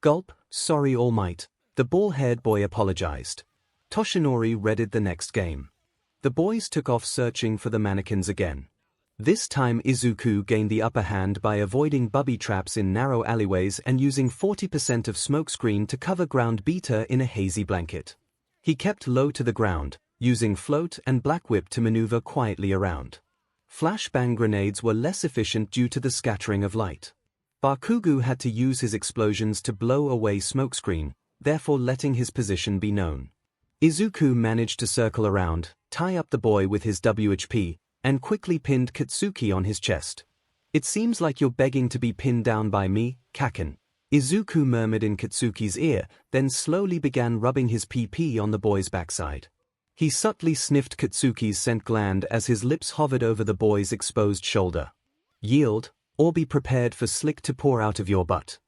Gulp, sorry All Might. The bald-haired boy apologized. Toshinori readied the next game. The boys took off searching for the mannequins again. This time Izuku gained the upper hand by avoiding bubby traps in narrow alleyways and using 40% of smokescreen to cover ground beater in a hazy blanket. He kept low to the ground, using float and Black Whip to maneuver quietly around. Flashbang grenades were less efficient due to the scattering of light. Bakugou had to use his explosions to blow away smokescreen, therefore letting his position be known. Izuku managed to circle around, tie up the boy with his 𝗵𝗃𝗃𝗏, and quickly pinned Katsuki on his chest. "It seems like you're begging to be pinned down by me, Kaken," Izuku murmured in Katsuki's ear, then slowly began rubbing his PP on the boy's backside. He subtly sniffed Katsuki's scent gland as his lips hovered over the boy's exposed shoulder. "Yield, or be prepared for slick to pour out of your butt."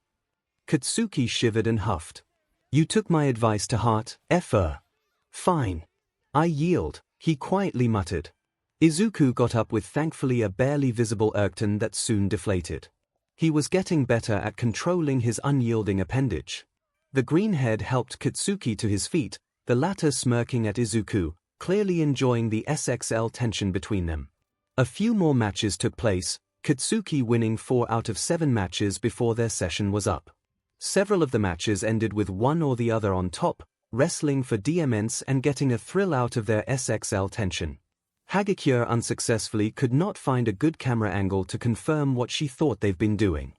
Katsuki shivered and huffed. "You took my advice to heart, 𝗧𝗏𝗏. Fine. I yield," he quietly muttered. Izuku got up with thankfully a barely visible 𝗬𝗏𝗏 that soon deflated. He was getting better at controlling his unyielding appendage. The green head helped Katsuki to his feet, the latter smirking at Izuku, clearly enjoying the SXL tension between them. A few more matches took place, Katsuki winning 4 out of 7 matches before their session was up. Several of the matches ended with one or the other on top, wrestling for diamonds and getting a thrill out of their SXL tension. 𝗬𝗏𝗃𝗏 unsuccessfully could not find a good camera angle to confirm what she thought they've been doing.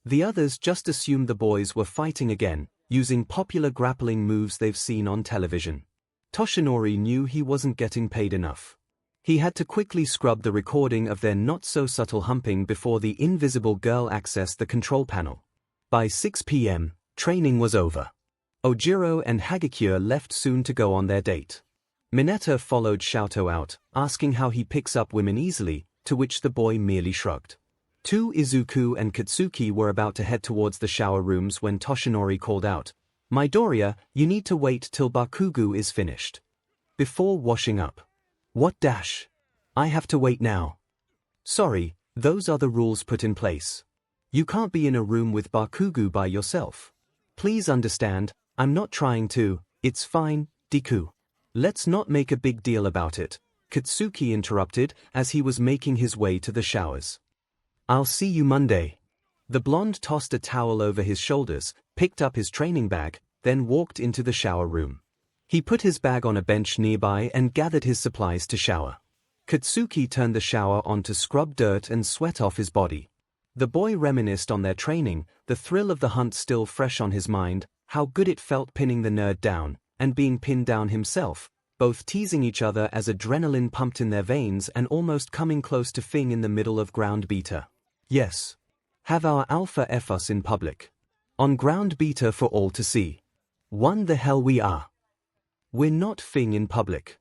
The others just assumed the boys were fighting again, using popular grappling moves they've seen on television. Toshinori knew he wasn't getting paid enough. He had to quickly scrub the recording of their not-so-subtle humping before the invisible girl accessed the control panel. By 6 p.m., training was over. Ojiro and 𝗬𝗏𝗃𝗏 left soon to go on their date. Mineta followed Xiaoto out, asking how he picks up women easily, to which the boy merely shrugged. Izuku and Katsuki were about to head towards the shower rooms when Toshinori called out, "Midoriya, you need to wait till Bakugou is finished before washing up." "What dash? I have to wait now." "Sorry, those are the rules put in place. You can't be in a room with Bakugou by yourself. Please understand, I'm not trying to." "It's fine, Deku. Let's not make a big deal about it," Katsuki interrupted as he was making his way to the showers. "I'll see you Monday." The blonde tossed a towel over his shoulders, picked up his training bag, then walked into the shower room. He put his bag on a bench nearby and gathered his supplies to shower. Katsuki turned the shower on to scrub dirt and sweat off his body. The boy reminisced on their training, the thrill of the hunt still fresh on his mind, how good it felt pinning the nerd down, and being pinned down himself, both teasing each other as adrenaline pumped in their veins and almost coming close to Fing in the middle of ground beta. Yes. Have our alpha F us in public. On ground beta for all to see. One the hell we are. We're not Fing in public.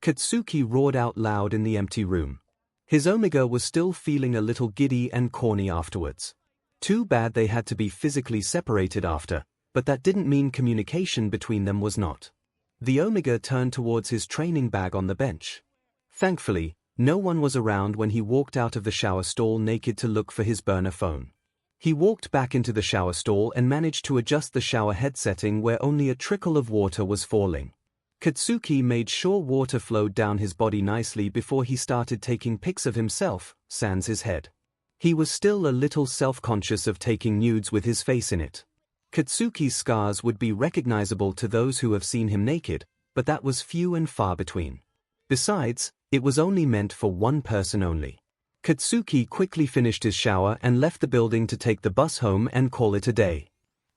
Katsuki roared out loud in the empty room. His 𝗬𝗏𝗃𝗏 was still feeling a little giddy and corny afterwards. Too bad they had to be physically separated after, but that didn't mean communication between them was not. The 𝗬𝗏𝗃𝗏 turned towards his training bag on the bench. Thankfully, no one was around when he walked out of the shower stall naked to look for his burner phone. He walked back into the shower stall and managed to adjust the shower head setting where only a trickle of water was falling. Katsuki made sure water flowed down his body nicely before he started taking pics of himself, sans his head. He was still a little self-conscious of taking nudes with his face in it. Katsuki's scars would be recognizable to those who have seen him naked, but that was few and far between. Besides, it was only meant for one person only. Katsuki quickly finished his shower and left the building to take the bus home and call it a day.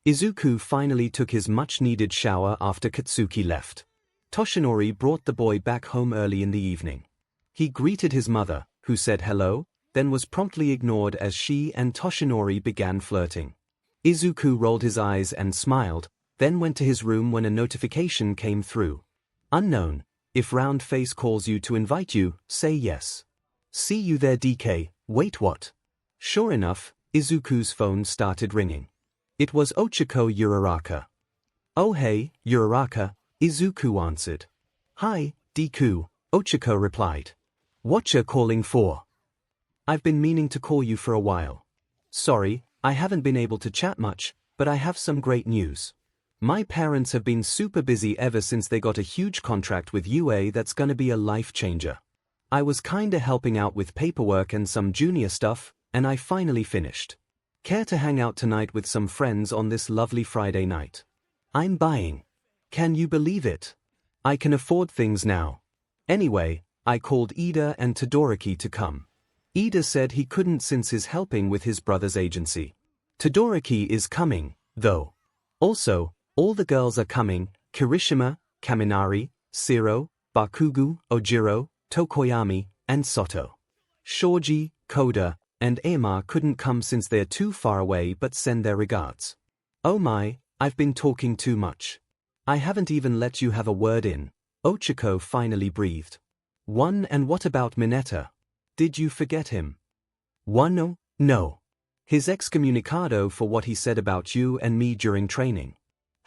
Izuku finally took his much-needed shower after Katsuki left. Toshinori brought the boy back home early in the evening. He greeted his mother, who said hello, then was promptly ignored as she and Toshinori began flirting. Izuku rolled his eyes and smiled, then went to his room when a notification came through. Unknown. If round face calls you to invite you, say yes. See you there DK, wait what? Sure enough, Izuku's phone started ringing. It was Ochiko Uraraka. Oh hey, Uraraka, Izuku answered. Hi, Deku, Ochiko replied. Whatcha calling for? I've been meaning to call you for a while. Sorry, I haven't been able to chat much, but I have some great news. My parents have been super busy ever since they got a huge contract with UA that's gonna be a life changer. I was kinda helping out with paperwork and some junior stuff, and I finally finished. Care to hang out tonight with some friends on this lovely Friday night? I'm buying. Can you believe it? I can afford things now. Anyway, I called Ida and Todoroki to come. Ida said he couldn't since he's helping with his brother's agency. Todoroki is coming, though. Also All the girls are coming, Kirishima, Kaminari, Shiro, Bakugou, Ojiro, Tokoyami, and Soto. Shoji, Koda, and 𝗵𝗄 couldn't come since they're too far away but send their regards. Oh my, I've been talking too much. I haven't even let you have a word in, Ochiko finally breathed. And what about Mineta? Did you forget him? No. His excommunicado for what he said about you and me during training.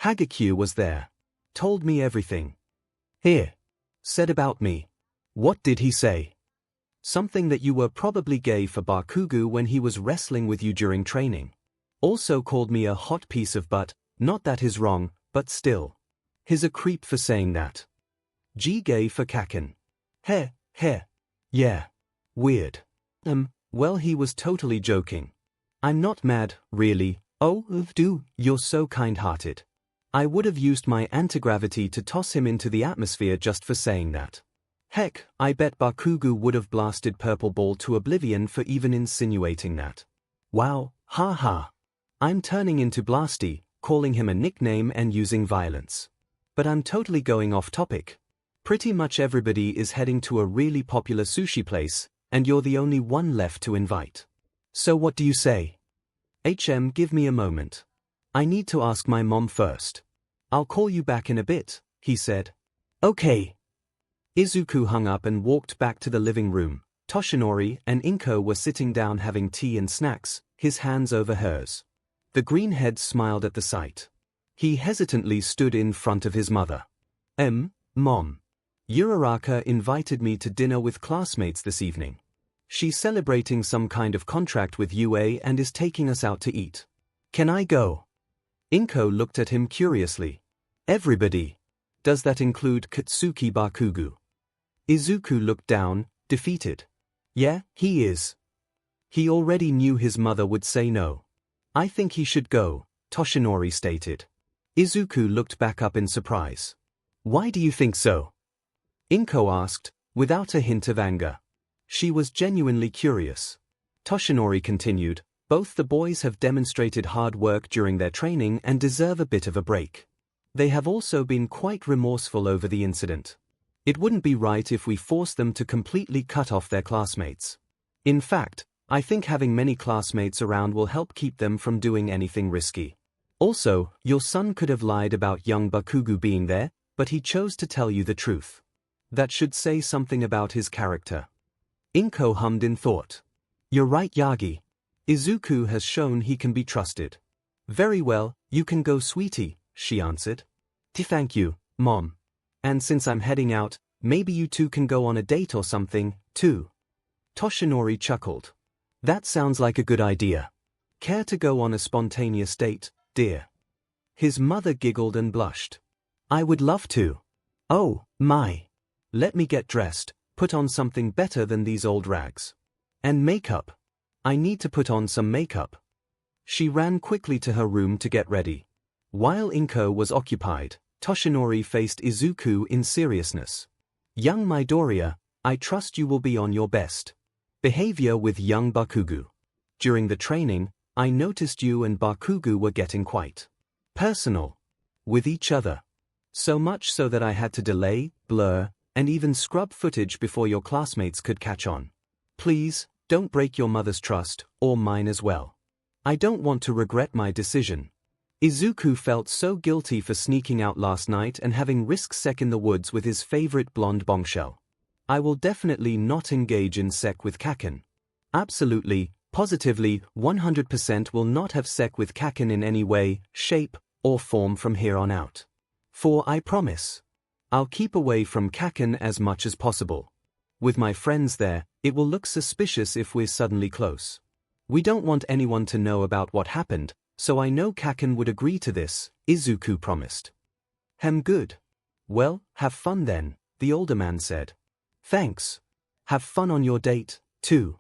Hagakure was there. Told me everything. Here. Said about me. What did he say? Something that you were probably gay for Bakugou when he was wrestling with you during training. Also called me a hot piece of butt, not that is wrong, but still. He's a creep for saying that. Gay for Kaken. Yeah. Weird. Well, he was totally joking. I'm not mad, really. Oh, you're so kind-hearted. I would have used my anti-gravity to toss him into the atmosphere just for saying that. Heck, I bet Bakugou would have blasted Purple Ball to oblivion for even insinuating that. Wow, haha. I'm turning into Blasty, calling him a nickname and using violence. But I'm totally going off topic. Pretty much everybody is heading to a really popular sushi place, and you're the only one left to invite. So what do you say? Give me a moment. I need to ask my mom first. I'll call you back in a bit, he said. Okay. Izuku hung up and walked back to the living room. Toshinori and Inko were sitting down having tea and snacks, his hands over hers. The greenhead smiled at the sight. He hesitantly stood in front of his mother. Mom. Uraraka invited me to dinner with classmates this evening. She's celebrating some kind of contract with UA and is taking us out to eat. Can I go? Inko looked at him curiously. Everybody. Does that include Katsuki Bakugou? Izuku looked down, defeated. Yeah, he is. He already knew his mother would say no. I think he should go, Toshinori stated. Izuku looked back up in surprise. Why do you think so? Inko asked, without a hint of anger. She was genuinely curious. Toshinori continued, both the boys have demonstrated hard work during their training and deserve a bit of a break. They have also been quite remorseful over the incident. It wouldn't be right if we forced them to completely cut off their classmates. In fact, I think having many classmates around will help keep them from doing anything risky. Also, your son could have lied about young Bakugou being there, but he chose to tell you the truth. That should say something about his character. Inko hummed in thought. You're right, Yagi. Izuku has shown he can be trusted. Very well, you can go, sweetie, she answered. Thank you, Mom. And since I'm heading out, maybe you two can go on a date or something, too. Toshinori chuckled. That sounds like a good idea. Care to go on a spontaneous date, dear? His mother giggled and blushed. I would love to. Oh, my. Let me get dressed, put on something better than these old rags. And makeup. I need to put on some makeup. She ran quickly to her room to get ready. While Inko was occupied, Toshinori faced Izuku in seriousness. Young Midoriya, I trust you will be on your best behavior with young Bakugou. During the training, I noticed you and Bakugou were getting quite personal with each other. So much so that I had to delay, blur, and even scrub footage before your classmates could catch on. Please, don't break your mother's trust, or mine as well. I don't want to regret my decision. Izuku felt so guilty for sneaking out last night and having risked sex in the woods with his favorite blonde bombshell. I will definitely not engage in sex with Kaken. Absolutely, positively, 100% will not have sex with Kaken in any way, shape, or form from here on out. For I promise. I'll keep away from Kaken as much as possible. With my friends there, it will look suspicious if we're suddenly close. We don't want anyone to know about what happened, so I know Kaken would agree to this, Izuku promised. Good. Well, have fun then, the older man said. Thanks. Have fun on your date, too.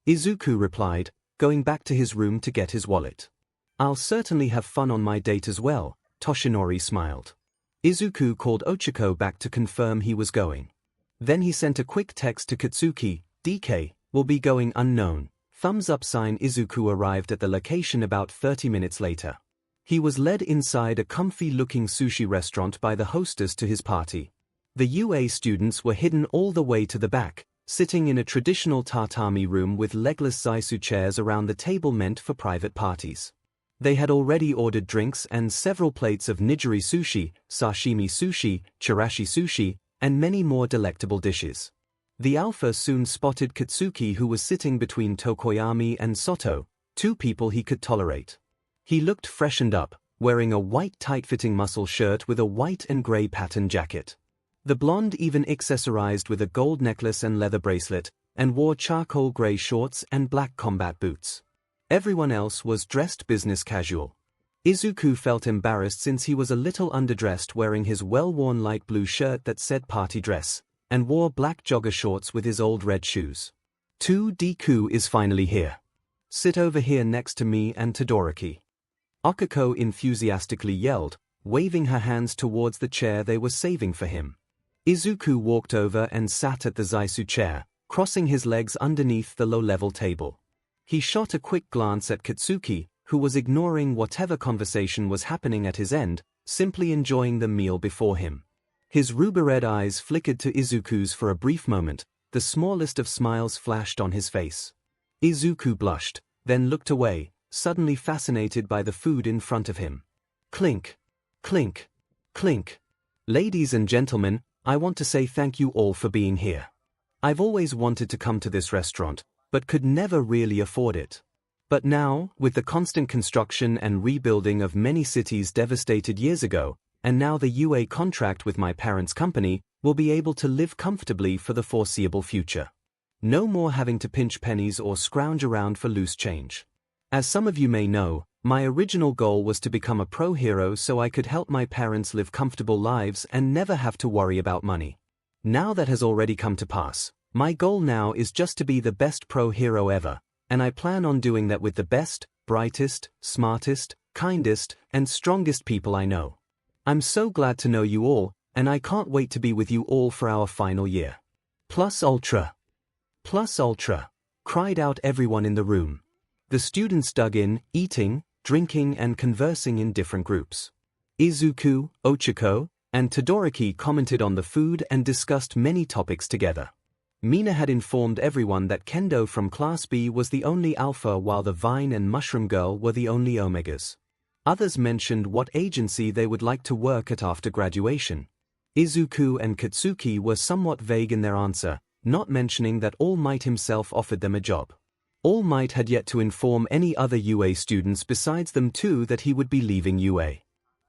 Izuku replied, going back to his room to get his wallet. I'll certainly have fun on my date as well, Toshinori smiled. Izuku called Ochiko back to confirm he was going. Then he sent a quick text to Katsuki, DK, will be going unknown. Thumbs up sign. Izuku arrived at the location about 30 minutes later. He was led inside a comfy-looking sushi restaurant by the hostess to his party. The UA students were hidden all the way to the back, sitting in a traditional tatami room with legless zaisu chairs around the table meant for private parties. They had already ordered drinks and several plates of nigiri sushi, sashimi sushi, chirashi sushi, and many more delectable dishes. The alpha soon spotted Katsuki, who was sitting between Tokoyami and Soto, two people he could tolerate. He looked freshened up, wearing a white tight-fitting muscle shirt with a white and grey pattern jacket. The blonde even accessorized with a gold necklace and leather bracelet, and wore charcoal grey shorts and black combat boots. Everyone else was dressed business casual. Izuku felt embarrassed since he was a little underdressed, wearing his well-worn light blue shirt that said party dress, and wore black jogger shorts with his old red shoes. Deku is finally here. Sit over here next to me and Todoroki. Okiko enthusiastically yelled, waving her hands towards the chair they were saving for him. Izuku walked over and sat at the zaisu chair, crossing his legs underneath the low-level table. He shot a quick glance at Katsuki, who was ignoring whatever conversation was happening at his end, simply enjoying the meal before him. His ruby-red eyes flickered to Izuku's for a brief moment. The smallest of smiles flashed on his face. Izuku blushed, then looked away, suddenly fascinated by the food in front of him. Clink, clink, clink. Ladies and gentlemen, I want to say thank you all for being here. I've always wanted to come to this restaurant, but could never really afford it. But now, with the constant construction and rebuilding of many cities devastated years ago, and now the UA contract with my parents' company, we'll be able to live comfortably for the foreseeable future. No more having to pinch pennies or scrounge around for loose change. As some of you may know, my original goal was to become a pro hero so I could help my parents live comfortable lives and never have to worry about money. Now that has already come to pass. My goal now is just to be the best pro hero ever, and I plan on doing that with the best, brightest, smartest, kindest, and strongest people I know. I'm so glad to know you all, and I can't wait to be with you all for our final year. Plus ultra! Plus ultra! Cried out everyone in the room. The students dug in, eating, drinking and conversing in different groups. Izuku, Ochiko, and Todoroki commented on the food and discussed many topics together. Mina had informed everyone that Kendo from Class B was the only alpha while the Vine and Mushroom Girl were the only omegas. Others mentioned what agency they would like to work at after graduation. Izuku and Katsuki were somewhat vague in their answer, not mentioning that All Might himself offered them a job. All Might had yet to inform any other UA students besides them too that he would be leaving UA.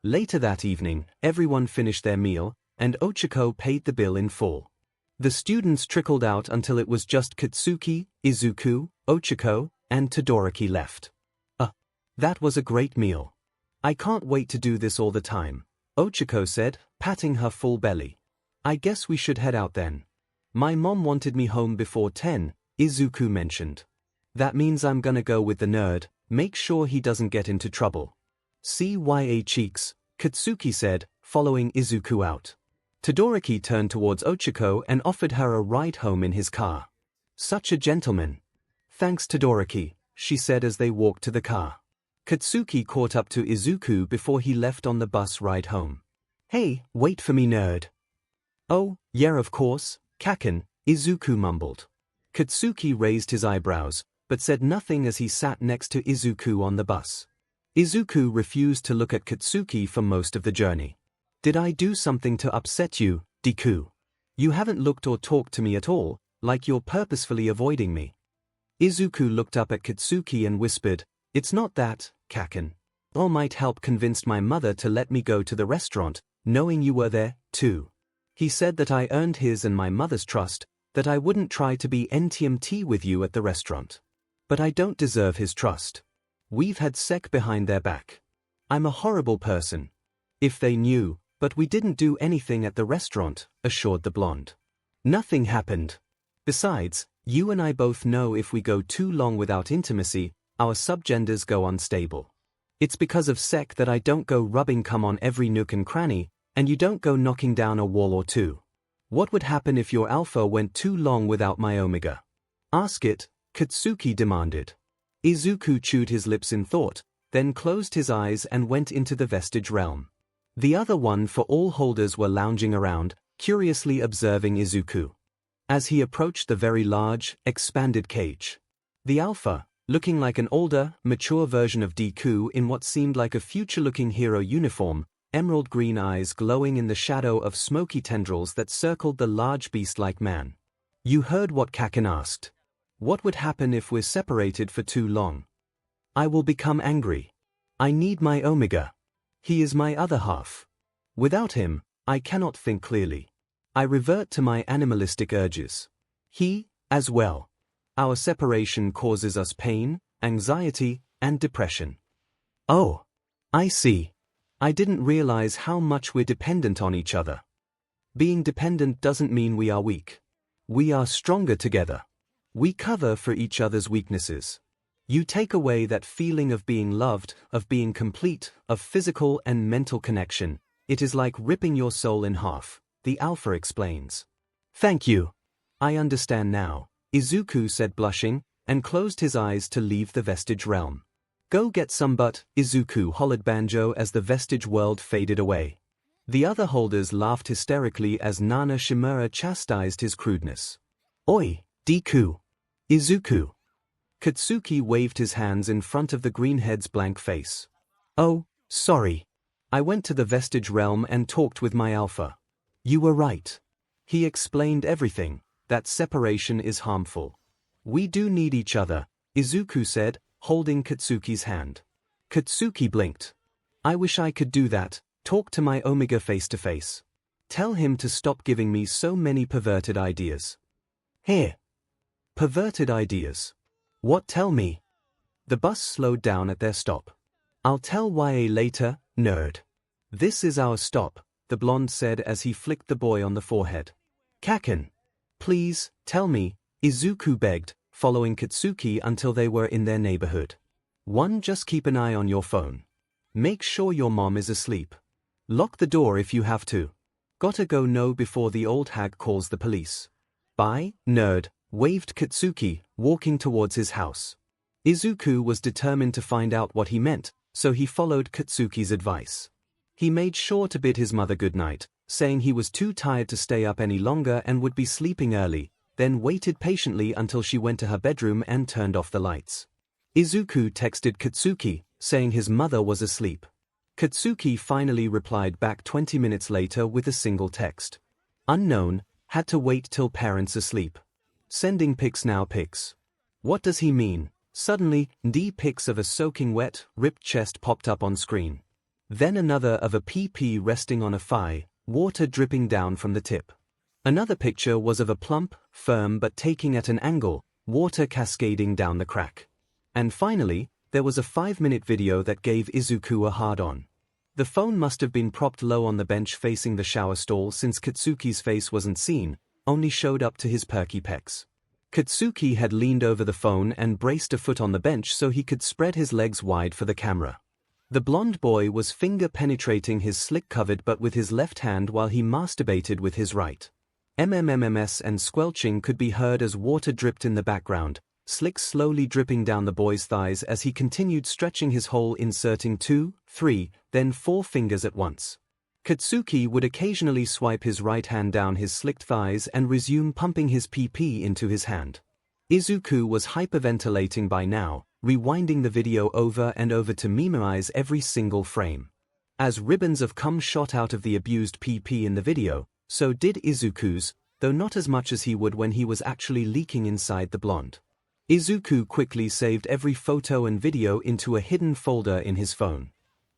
Later that evening, everyone finished their meal, and Ochiko paid the bill in full. The students trickled out until it was just Katsuki, Izuku, Ochiko, and Todoroki left. That was a great meal. I can't wait to do this all the time, Ochiko said, patting her full belly. I guess we should head out then. My mom wanted me home before 10, Izuku mentioned. That means I'm gonna go with the nerd, make sure he doesn't get into trouble. CYA cheeks, Katsuki said, following Izuku out. Todoroki turned towards Ochiko and offered her a ride home in his car. Such a gentleman. Thanks Todoroki, she said as they walked to the car. Katsuki caught up to Izuku before he left on the bus ride home. Hey, wait for me nerd. Oh, yeah of course, Kaken, Izuku mumbled. Katsuki raised his eyebrows, but said nothing as he sat next to Izuku on the bus. Izuku refused to look at Katsuki for most of the journey. Did I do something to upset you, Deku? You haven't looked or talked to me at all, like you're purposefully avoiding me. Izuku looked up at Katsuki and whispered, It's not that, Kaken. All Might help convinced my mother to let me go to the restaurant, knowing you were there, too. He said that I earned his and my mother's trust, that I wouldn't try to be NTMT with you at the restaurant. But I don't deserve his trust. We've had sec behind their back. I'm a horrible person. If they knew, but we didn't do anything at the restaurant, assured the blonde. Nothing happened. Besides, you and I both know if we go too long without intimacy, our subgenders go unstable. It's because of sec that I don't go rubbing cum on every nook and cranny, and you don't go knocking down a wall or two. What would happen if your alpha went too long without my omega? Ask it, Katsuki demanded. Izuku chewed his lips in thought, then closed his eyes and went into the vestige realm. The other one for all holders were lounging around, curiously observing Izuku. As he approached the very large, expanded cage, the alpha, looking like an older, mature version of Deku in what seemed like a future-looking hero uniform, emerald green eyes glowing in the shadow of smoky tendrils that circled the large beast-like man. "You heard what Kaken asked. What would happen if we're separated for too long? I will become angry. I need my 𝗍𝗵𝗲. He is my other half. Without him, I cannot think clearly. I revert to my animalistic urges. He, as well. Our separation causes us pain, anxiety, and depression." "Oh, I see. I didn't realize how much we're dependent on each other. Being dependent doesn't mean we are weak. We are stronger together. We cover for each other's weaknesses. You take away that feeling of being loved, of being complete, of physical and mental connection. It is like ripping your soul in half," the alpha explains. "Thank you. I understand now," Izuku said blushing, and closed his eyes to leave the vestige realm. "Go get some butt," Izuku hollered banjo as the vestige world faded away. The other holders laughed hysterically as Nana Shimura chastised his crudeness. "Oi, Deku! Izuku!" Katsuki waved his hands in front of the greenhead's blank face. "Oh, sorry. I went to the vestige realm and talked with my alpha. You were right. He explained everything, that separation is harmful. We do need each other," Izuku said, holding Katsuki's hand. Katsuki blinked. "I wish I could do that, talk to my 𝗍𝗵𝗲 face to face. Tell him to stop giving me so many perverted ideas." "Here. Perverted ideas. What, tell me?" The bus slowed down at their stop. "I'll tell YA later, nerd. This is our stop," the blonde said as he flicked the boy on the forehead. "Kaken. Please, tell me," Izuku begged, following Katsuki until they were in their neighborhood. "One, just keep an eye on your phone. Make sure your mom is asleep. Lock the door if you have to. Gotta go know before the old hag calls the police. Bye, nerd," waved Katsuki, walking towards his house. Izuku was determined to find out what he meant, so he followed Katsuki's advice. He made sure to bid his mother good night, saying he was too tired to stay up any longer and would be sleeping early, then waited patiently until she went to her bedroom and turned off the lights. Izuku texted Katsuki, saying his mother was asleep. Katsuki finally replied back 20 minutes later with a single text. "Unknown, had to wait till parents asleep. Sending pics now pics." What does he mean? Suddenly, pics of a soaking wet, ripped chest popped up on screen. Then another of a PP resting on a thigh, water dripping down from the tip. Another picture was of a plump, firm but taking at an angle, water cascading down the crack. And finally, there was a 5-minute video that gave Izuku a hard-on. The phone must have been propped low on the bench facing the shower stall since Katsuki's face wasn't seen, only showed up to his perky pecs. Katsuki had leaned over the phone and braced a foot on the bench so he could spread his legs wide for the camera. The blonde boy was finger-penetrating his slick-covered butt with his left hand while he masturbated with his right. MMMMS and squelching could be heard as water dripped in the background, slick slowly dripping down the boy's thighs as he continued stretching his hole, inserting 2, 3, then 4 fingers at once. Katsuki would occasionally swipe his right hand down his slicked thighs and resume pumping his PP into his hand. Izuku was hyperventilating by now, rewinding the video over and over to minimize every single frame. As ribbons of cum shot out of the abused PP in the video, so did Izuku's, though not as much as he would when he was actually leaking inside the blonde. Izuku quickly saved every photo and video into a hidden folder in his phone.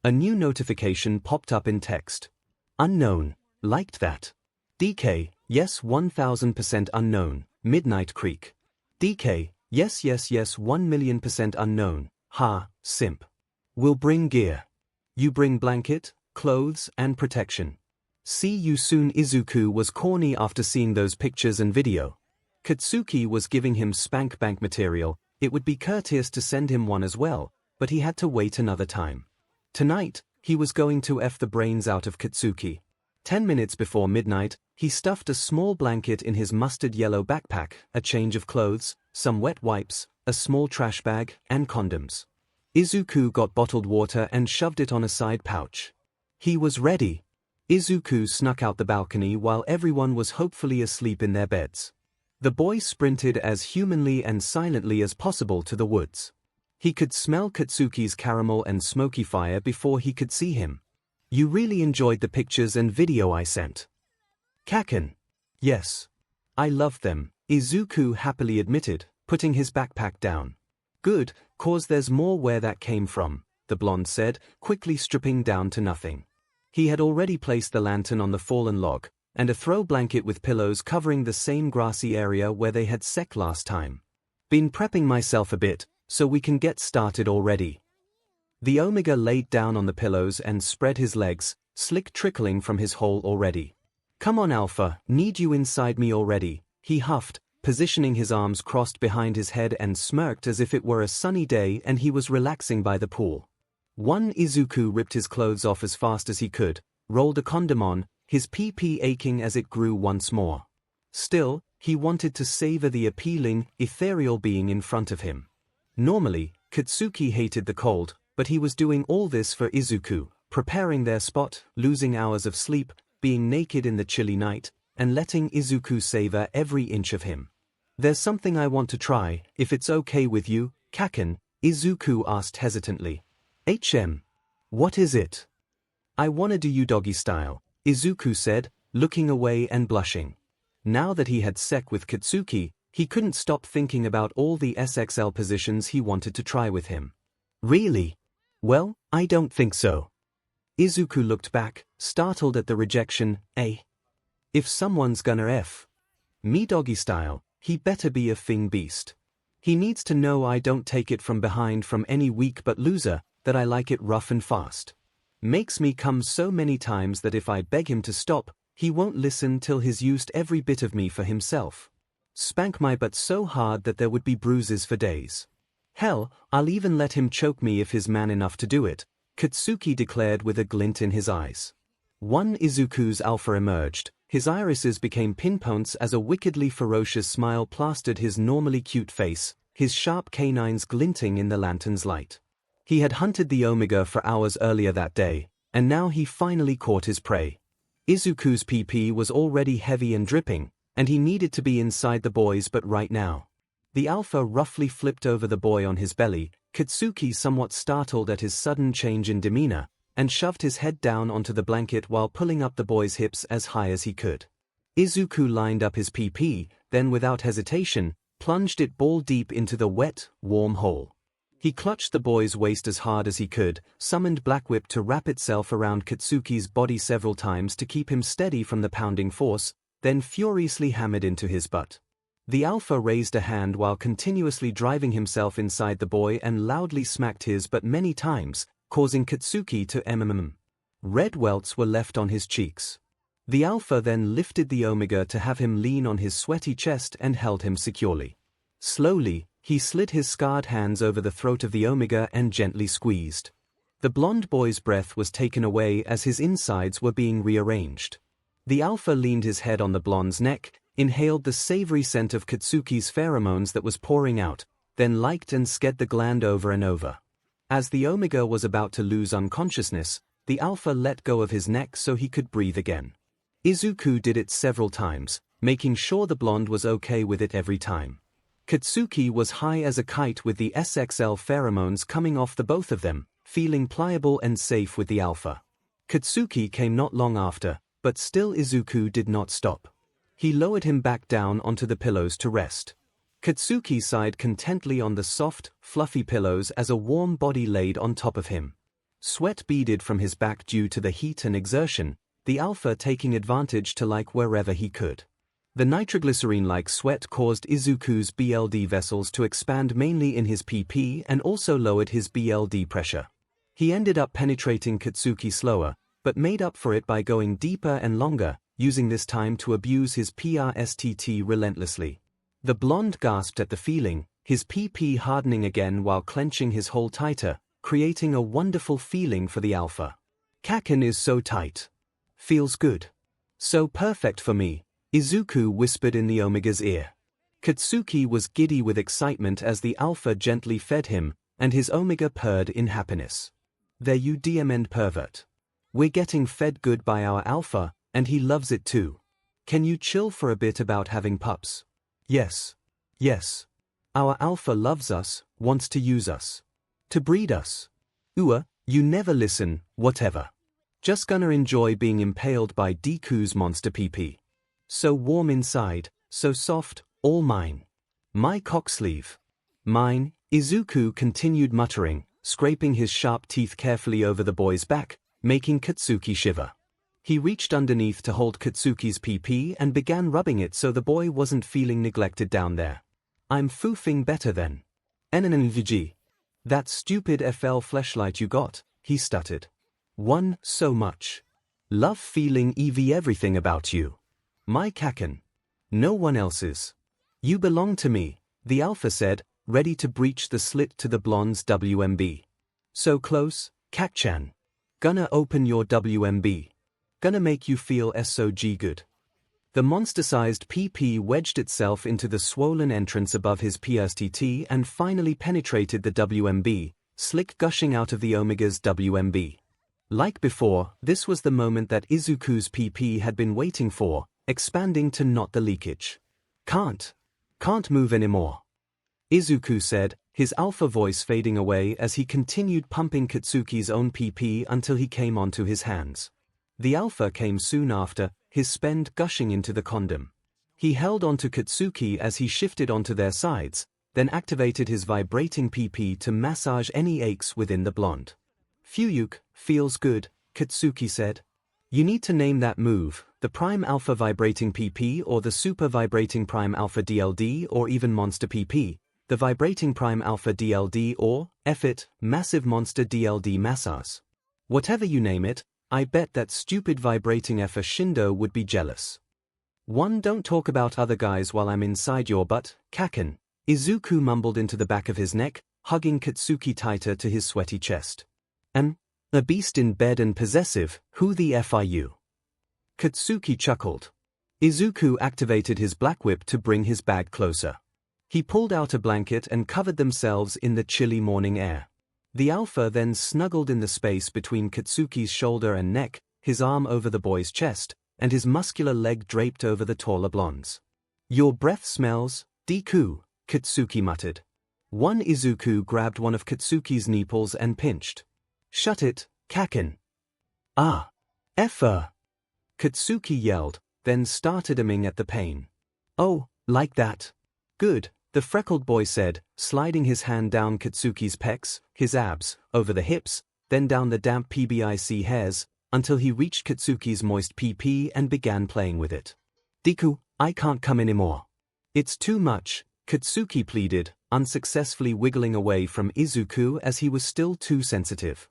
A new notification popped up in text. "Unknown, liked that. DK, yes 1000% unknown, Midnight Creek. DK, yes 1,000,000% unknown, ha, simp. Will bring gear. You bring blanket, clothes and protection. See you soon." Izuku was corny after seeing those pictures and video. Katsuki was giving him spank bank material. It would be courteous to send him one as well, but he had to wait another time. Tonight, he was going to F the brains out of Katsuki. 10 minutes before midnight, he stuffed a small blanket in his mustard yellow backpack, a change of clothes, some wet wipes, a small trash bag, and condoms. Izuku got bottled water and shoved it on a side pouch. He was ready. Izuku snuck out the balcony while everyone was hopefully asleep in their beds. The boy sprinted as humanly and silently as possible to the woods. He could smell Katsuki's caramel and smoky fire before he could see him. You really enjoyed the pictures and video I sent. Kaken. Yes. I loved them, Izuku happily admitted, putting his backpack down. Good, 'cause there's more where that came from, the blonde said, quickly stripping down to nothing. He had already placed the lantern on the fallen log, and a throw blanket with pillows covering the same grassy area where they had sec last time. Been prepping myself a bit, so we can get started already. The 𝗲𝗍 laid down on the pillows and spread his legs, slick trickling from his hole already. Come on Alpha, need you inside me already, he huffed, positioning his arms crossed behind his head and smirked as if it were a sunny day and he was relaxing by the pool. Izuku ripped his clothes off as fast as he could, rolled a condom on, his pee-pee aching as it grew once more. Still, he wanted to savor the appealing, ethereal being in front of him. Normally, Katsuki hated the cold, but he was doing all this for Izuku, preparing their spot, losing hours of sleep, being naked in the chilly night, and letting Izuku savor every inch of him. There's something I want to try, if it's okay with you, Kaken, Izuku asked hesitantly. What is it? I wanna do you doggy style, Izuku said, looking away and blushing. Now that he had sec with Katsuki, he couldn't stop thinking about all the SXL positions he wanted to try with him. Really? Well, I don't think so. Izuku looked back, startled at the rejection. If someone's gonna me doggy style, he better be a thing beast. He needs to know I don't take it from behind from any weak but loser, that I like it rough and fast. Makes me come so many times that if I beg him to stop, he won't listen till he's used every bit of me for himself. Spank my butt so hard that there would be bruises for days. Hell, I'll even let him choke me if he's man enough to do it, Katsuki declared with a glint in his eyes. Izuku's alpha emerged, his irises became pinpoints as a wickedly ferocious smile plastered his normally cute face, his sharp canines glinting in the lantern's light. He had hunted the 𝗲𝗍 for hours earlier that day, and now he finally caught his prey. Izuku's pee-pee was already heavy and dripping, and he needed to be inside the boy's but right now. The alpha roughly flipped over the boy on his belly, Katsuki somewhat startled at his sudden change in demeanor, and shoved his head down onto the blanket while pulling up the boy's hips as high as he could. Izuku lined up his pee-pee, then without hesitation, plunged it ball deep into the wet, warm hole. He clutched the boy's waist as hard as he could, summoned Black Whip to wrap itself around Katsuki's body several times to keep him steady from the pounding force, then furiously hammered into his butt. The alpha raised a hand while continuously driving himself inside the boy and loudly smacked his butt many times, causing Katsuki to Red welts were left on his cheeks. The alpha then lifted the 𝗲𝗍 to have him lean on his sweaty chest and held him securely. Slowly, he slid his scarred hands over the throat of the 𝗲𝗍 and gently squeezed. The blonde boy's breath was taken away as his insides were being rearranged. The alpha leaned his head on the blonde's neck, inhaled the savory scent of Katsuki's pheromones that was pouring out, then liked and sked the gland over and over. As the 𝗲𝗍 was about to lose unconsciousness, the alpha let go of his neck so he could breathe again. Izuku did it several times, making sure the blonde was okay with it every time. Katsuki was high as a kite with the SXL pheromones coming off the both of them, feeling pliable and safe with the alpha. Katsuki came not long after, but still Izuku did not stop. He lowered him back down onto the pillows to rest. Katsuki sighed contently on the soft, fluffy pillows as a warm body laid on top of him. Sweat beaded from his back due to the heat and exertion, the alpha taking advantage to like wherever he could. The nitroglycerine-like sweat caused Izuku's BLD vessels to expand mainly in his PP and also lowered his BLD pressure. He ended up penetrating Katsuki slower, but made up for it by going deeper and longer, using this time to abuse his PRSTT relentlessly. The blonde gasped at the feeling, his PP hardening again while clenching his hole tighter, creating a wonderful feeling for the alpha. Kaken is so tight. Feels good. So perfect for me, Izuku whispered in the 𝗲𝗍's ear. Katsuki was giddy with excitement as the alpha gently fed him, and his omega purred in happiness. There you diamond pervert. We're getting fed good by our alpha, and he loves it too. Can you chill for a bit about having pups? Yes. Yes. Our alpha loves us, wants to use us. To breed us. You never listen, whatever. Just gonna enjoy being impaled by Deku's monster PP. So warm inside, so soft, all mine. My cock sleeve. Mine, Izuku continued muttering, scraping his sharp teeth carefully over the boy's back, making Katsuki shiver. He reached underneath to hold Katsuki's PP and began rubbing it so the boy wasn't feeling neglected down there. I'm foofing better then. NNNVG. That stupid FL fleshlight you got, he stuttered. One, so much. Love feeling everything about you. My kaken. No one else's. You belong to me, the alpha said, ready to breach the slit to the blonde's WMB. So close, Kak-chan. Gonna open your WMB. Gonna make you feel SOG good. The monster-sized PP wedged itself into the swollen entrance above his PSTT and finally penetrated the WMB, slick gushing out of the Omega's WMB. Like before, this was the moment that Izuku's PP had been waiting for, expanding to knot the leakage. Can't move anymore. Izuku said, his alpha voice fading away as he continued pumping Katsuki's own PP until he came onto his hands. The alpha came soon after, his spend gushing into the condom. He held onto Katsuki as he shifted onto their sides, then activated his vibrating PP to massage any aches within the blonde. Fuyuk, feels good, Katsuki said. You need to name that move, the Prime Alpha Vibrating PP or the Super Vibrating Prime Alpha DLD or even Monster PP, the Vibrating Prime Alpha DLD or, F-it, Massive Monster DLD Massage. Whatever you name it, I bet that stupid vibrating F Shindo would be jealous. One, don't talk about other guys while I'm inside your butt, Kaken. Izuku mumbled into the back of his neck, hugging Katsuki tighter to his sweaty chest. A beast in bed and possessive, who the F are you? Katsuki chuckled. Izuku activated his black whip to bring his bag closer. He pulled out a blanket and covered themselves in the chilly morning air. The alpha then snuggled in the space between Katsuki's shoulder and neck, his arm over the boy's chest, and his muscular leg draped over the taller blonde's. Your breath smells, Deku, Katsuki muttered. One Izuku grabbed one of Katsuki's nipples and pinched. Shut it, Kaken. Ah. Effer. Katsuki yelled, then started aiming at the pain. Oh, like that. Good, the freckled boy said, sliding his hand down Katsuki's pecs, his abs, over the hips, then down the damp PBIC hairs, until he reached Katsuki's moist PP and began playing with it. Deku, I can't come anymore. It's too much, Katsuki pleaded, unsuccessfully wiggling away from Izuku as he was still too sensitive.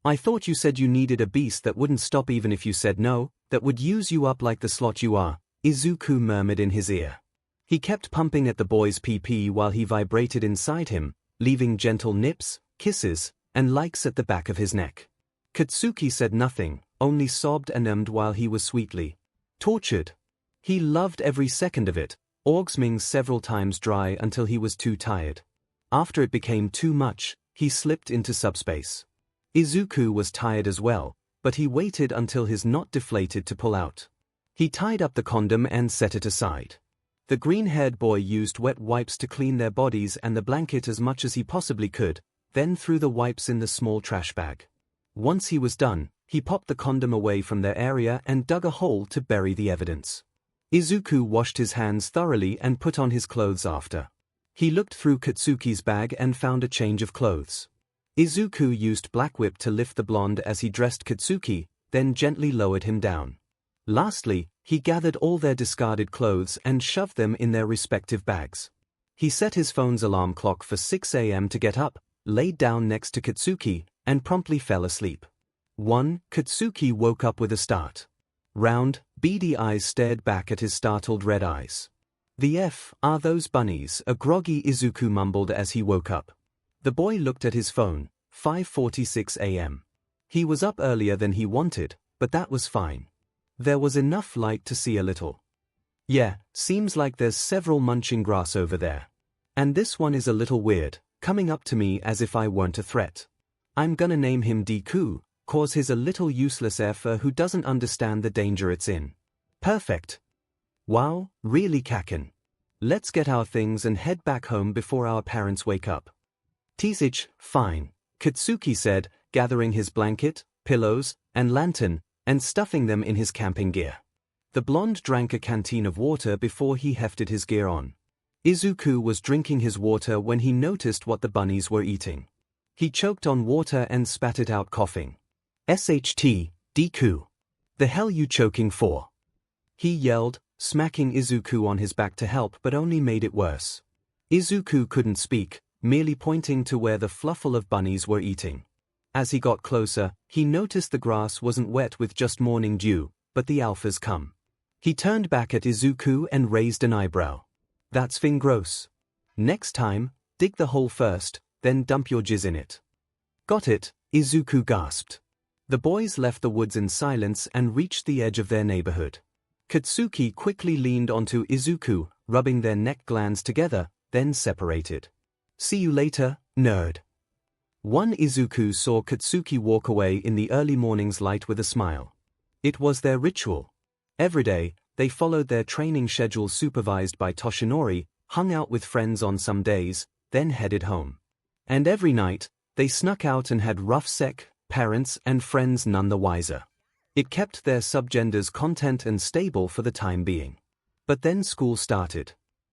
I thought you said you needed a beast that wouldn't stop even if you said no, that would use you up like the slot you are, Izuku murmured in his ear. He kept pumping at the boy's PP while he vibrated inside him, leaving gentle nips, kisses, and likes at the back of his neck. Katsuki said nothing, only sobbed and ummed while he was sweetly tortured. He loved every second of it, orgasming several times dry until he was too tired. After it became too much, he slipped into subspace. Izuku was tired as well, but he waited until his knot deflated to pull out. He tied up the condom and set it aside. The green-haired boy used wet wipes to clean their bodies and the blanket as much as he possibly could, then threw the wipes in the small trash bag. Once he was done, he popped the condom away from their area and dug a hole to bury the evidence. Izuku washed his hands thoroughly and put on his clothes after. He looked through Katsuki's bag and found a change of clothes. Izuku used Black Whip to lift the blonde as he dressed Katsuki, then gently lowered him down. Lastly, he gathered all their discarded clothes and shoved them in their respective bags. He set his phone's alarm clock for 6 a.m. to get up, laid down next to Katsuki, and promptly fell asleep. 1. Katsuki woke up with a start. Round, beady eyes stared back at his startled red eyes. The F are those bunnies, a groggy Izuku mumbled as he woke up. The boy looked at his phone, 5:46 a.m. He was up earlier than he wanted, but that was fine. There was enough light to see a little. Yeah, seems like there's several munching grass over there. And this one is a little weird, coming up to me as if I weren't a threat. I'm gonna name him Deku, 'cause he's a little useless effer who doesn't understand the danger it's in. Perfect. Wow, really Kakin. Let's get our things and head back home before our parents wake up. 𝗬𝗧, fine, Katsuki said, gathering his blanket, pillows, and lantern, and stuffing them in his camping gear. The blonde drank a canteen of water before he hefted his gear on. Izuku was drinking his water when he noticed what the bunnies were eating. He choked on water and spat it out coughing. "SHT, Deku. The hell you choking for?" he yelled, smacking Izuku on his back to help, but only made it worse. Izuku couldn't speak, merely pointing to where the fluffle of bunnies were eating. As he got closer, he noticed the grass wasn't wet with just morning dew, but the alphas come. He turned back at Izuku and raised an eyebrow. "That's fin gross. Next time, dig the hole first, then dump your jizz in it." "Got it," Izuku gasped. The boys left the woods in silence and reached the edge of their neighborhood. Katsuki quickly leaned onto Izuku, rubbing their neck glands together, then separated. "See you later, nerd." One Izuku saw Katsuki walk away in the early morning's light with a smile. It was their ritual. Every day, they followed their training schedule supervised by Toshinori, hung out with friends on some days, then headed home. And every night, they snuck out and had rough sex, parents and friends none the wiser. It kept their subgenders content and stable for the time being. But then school started.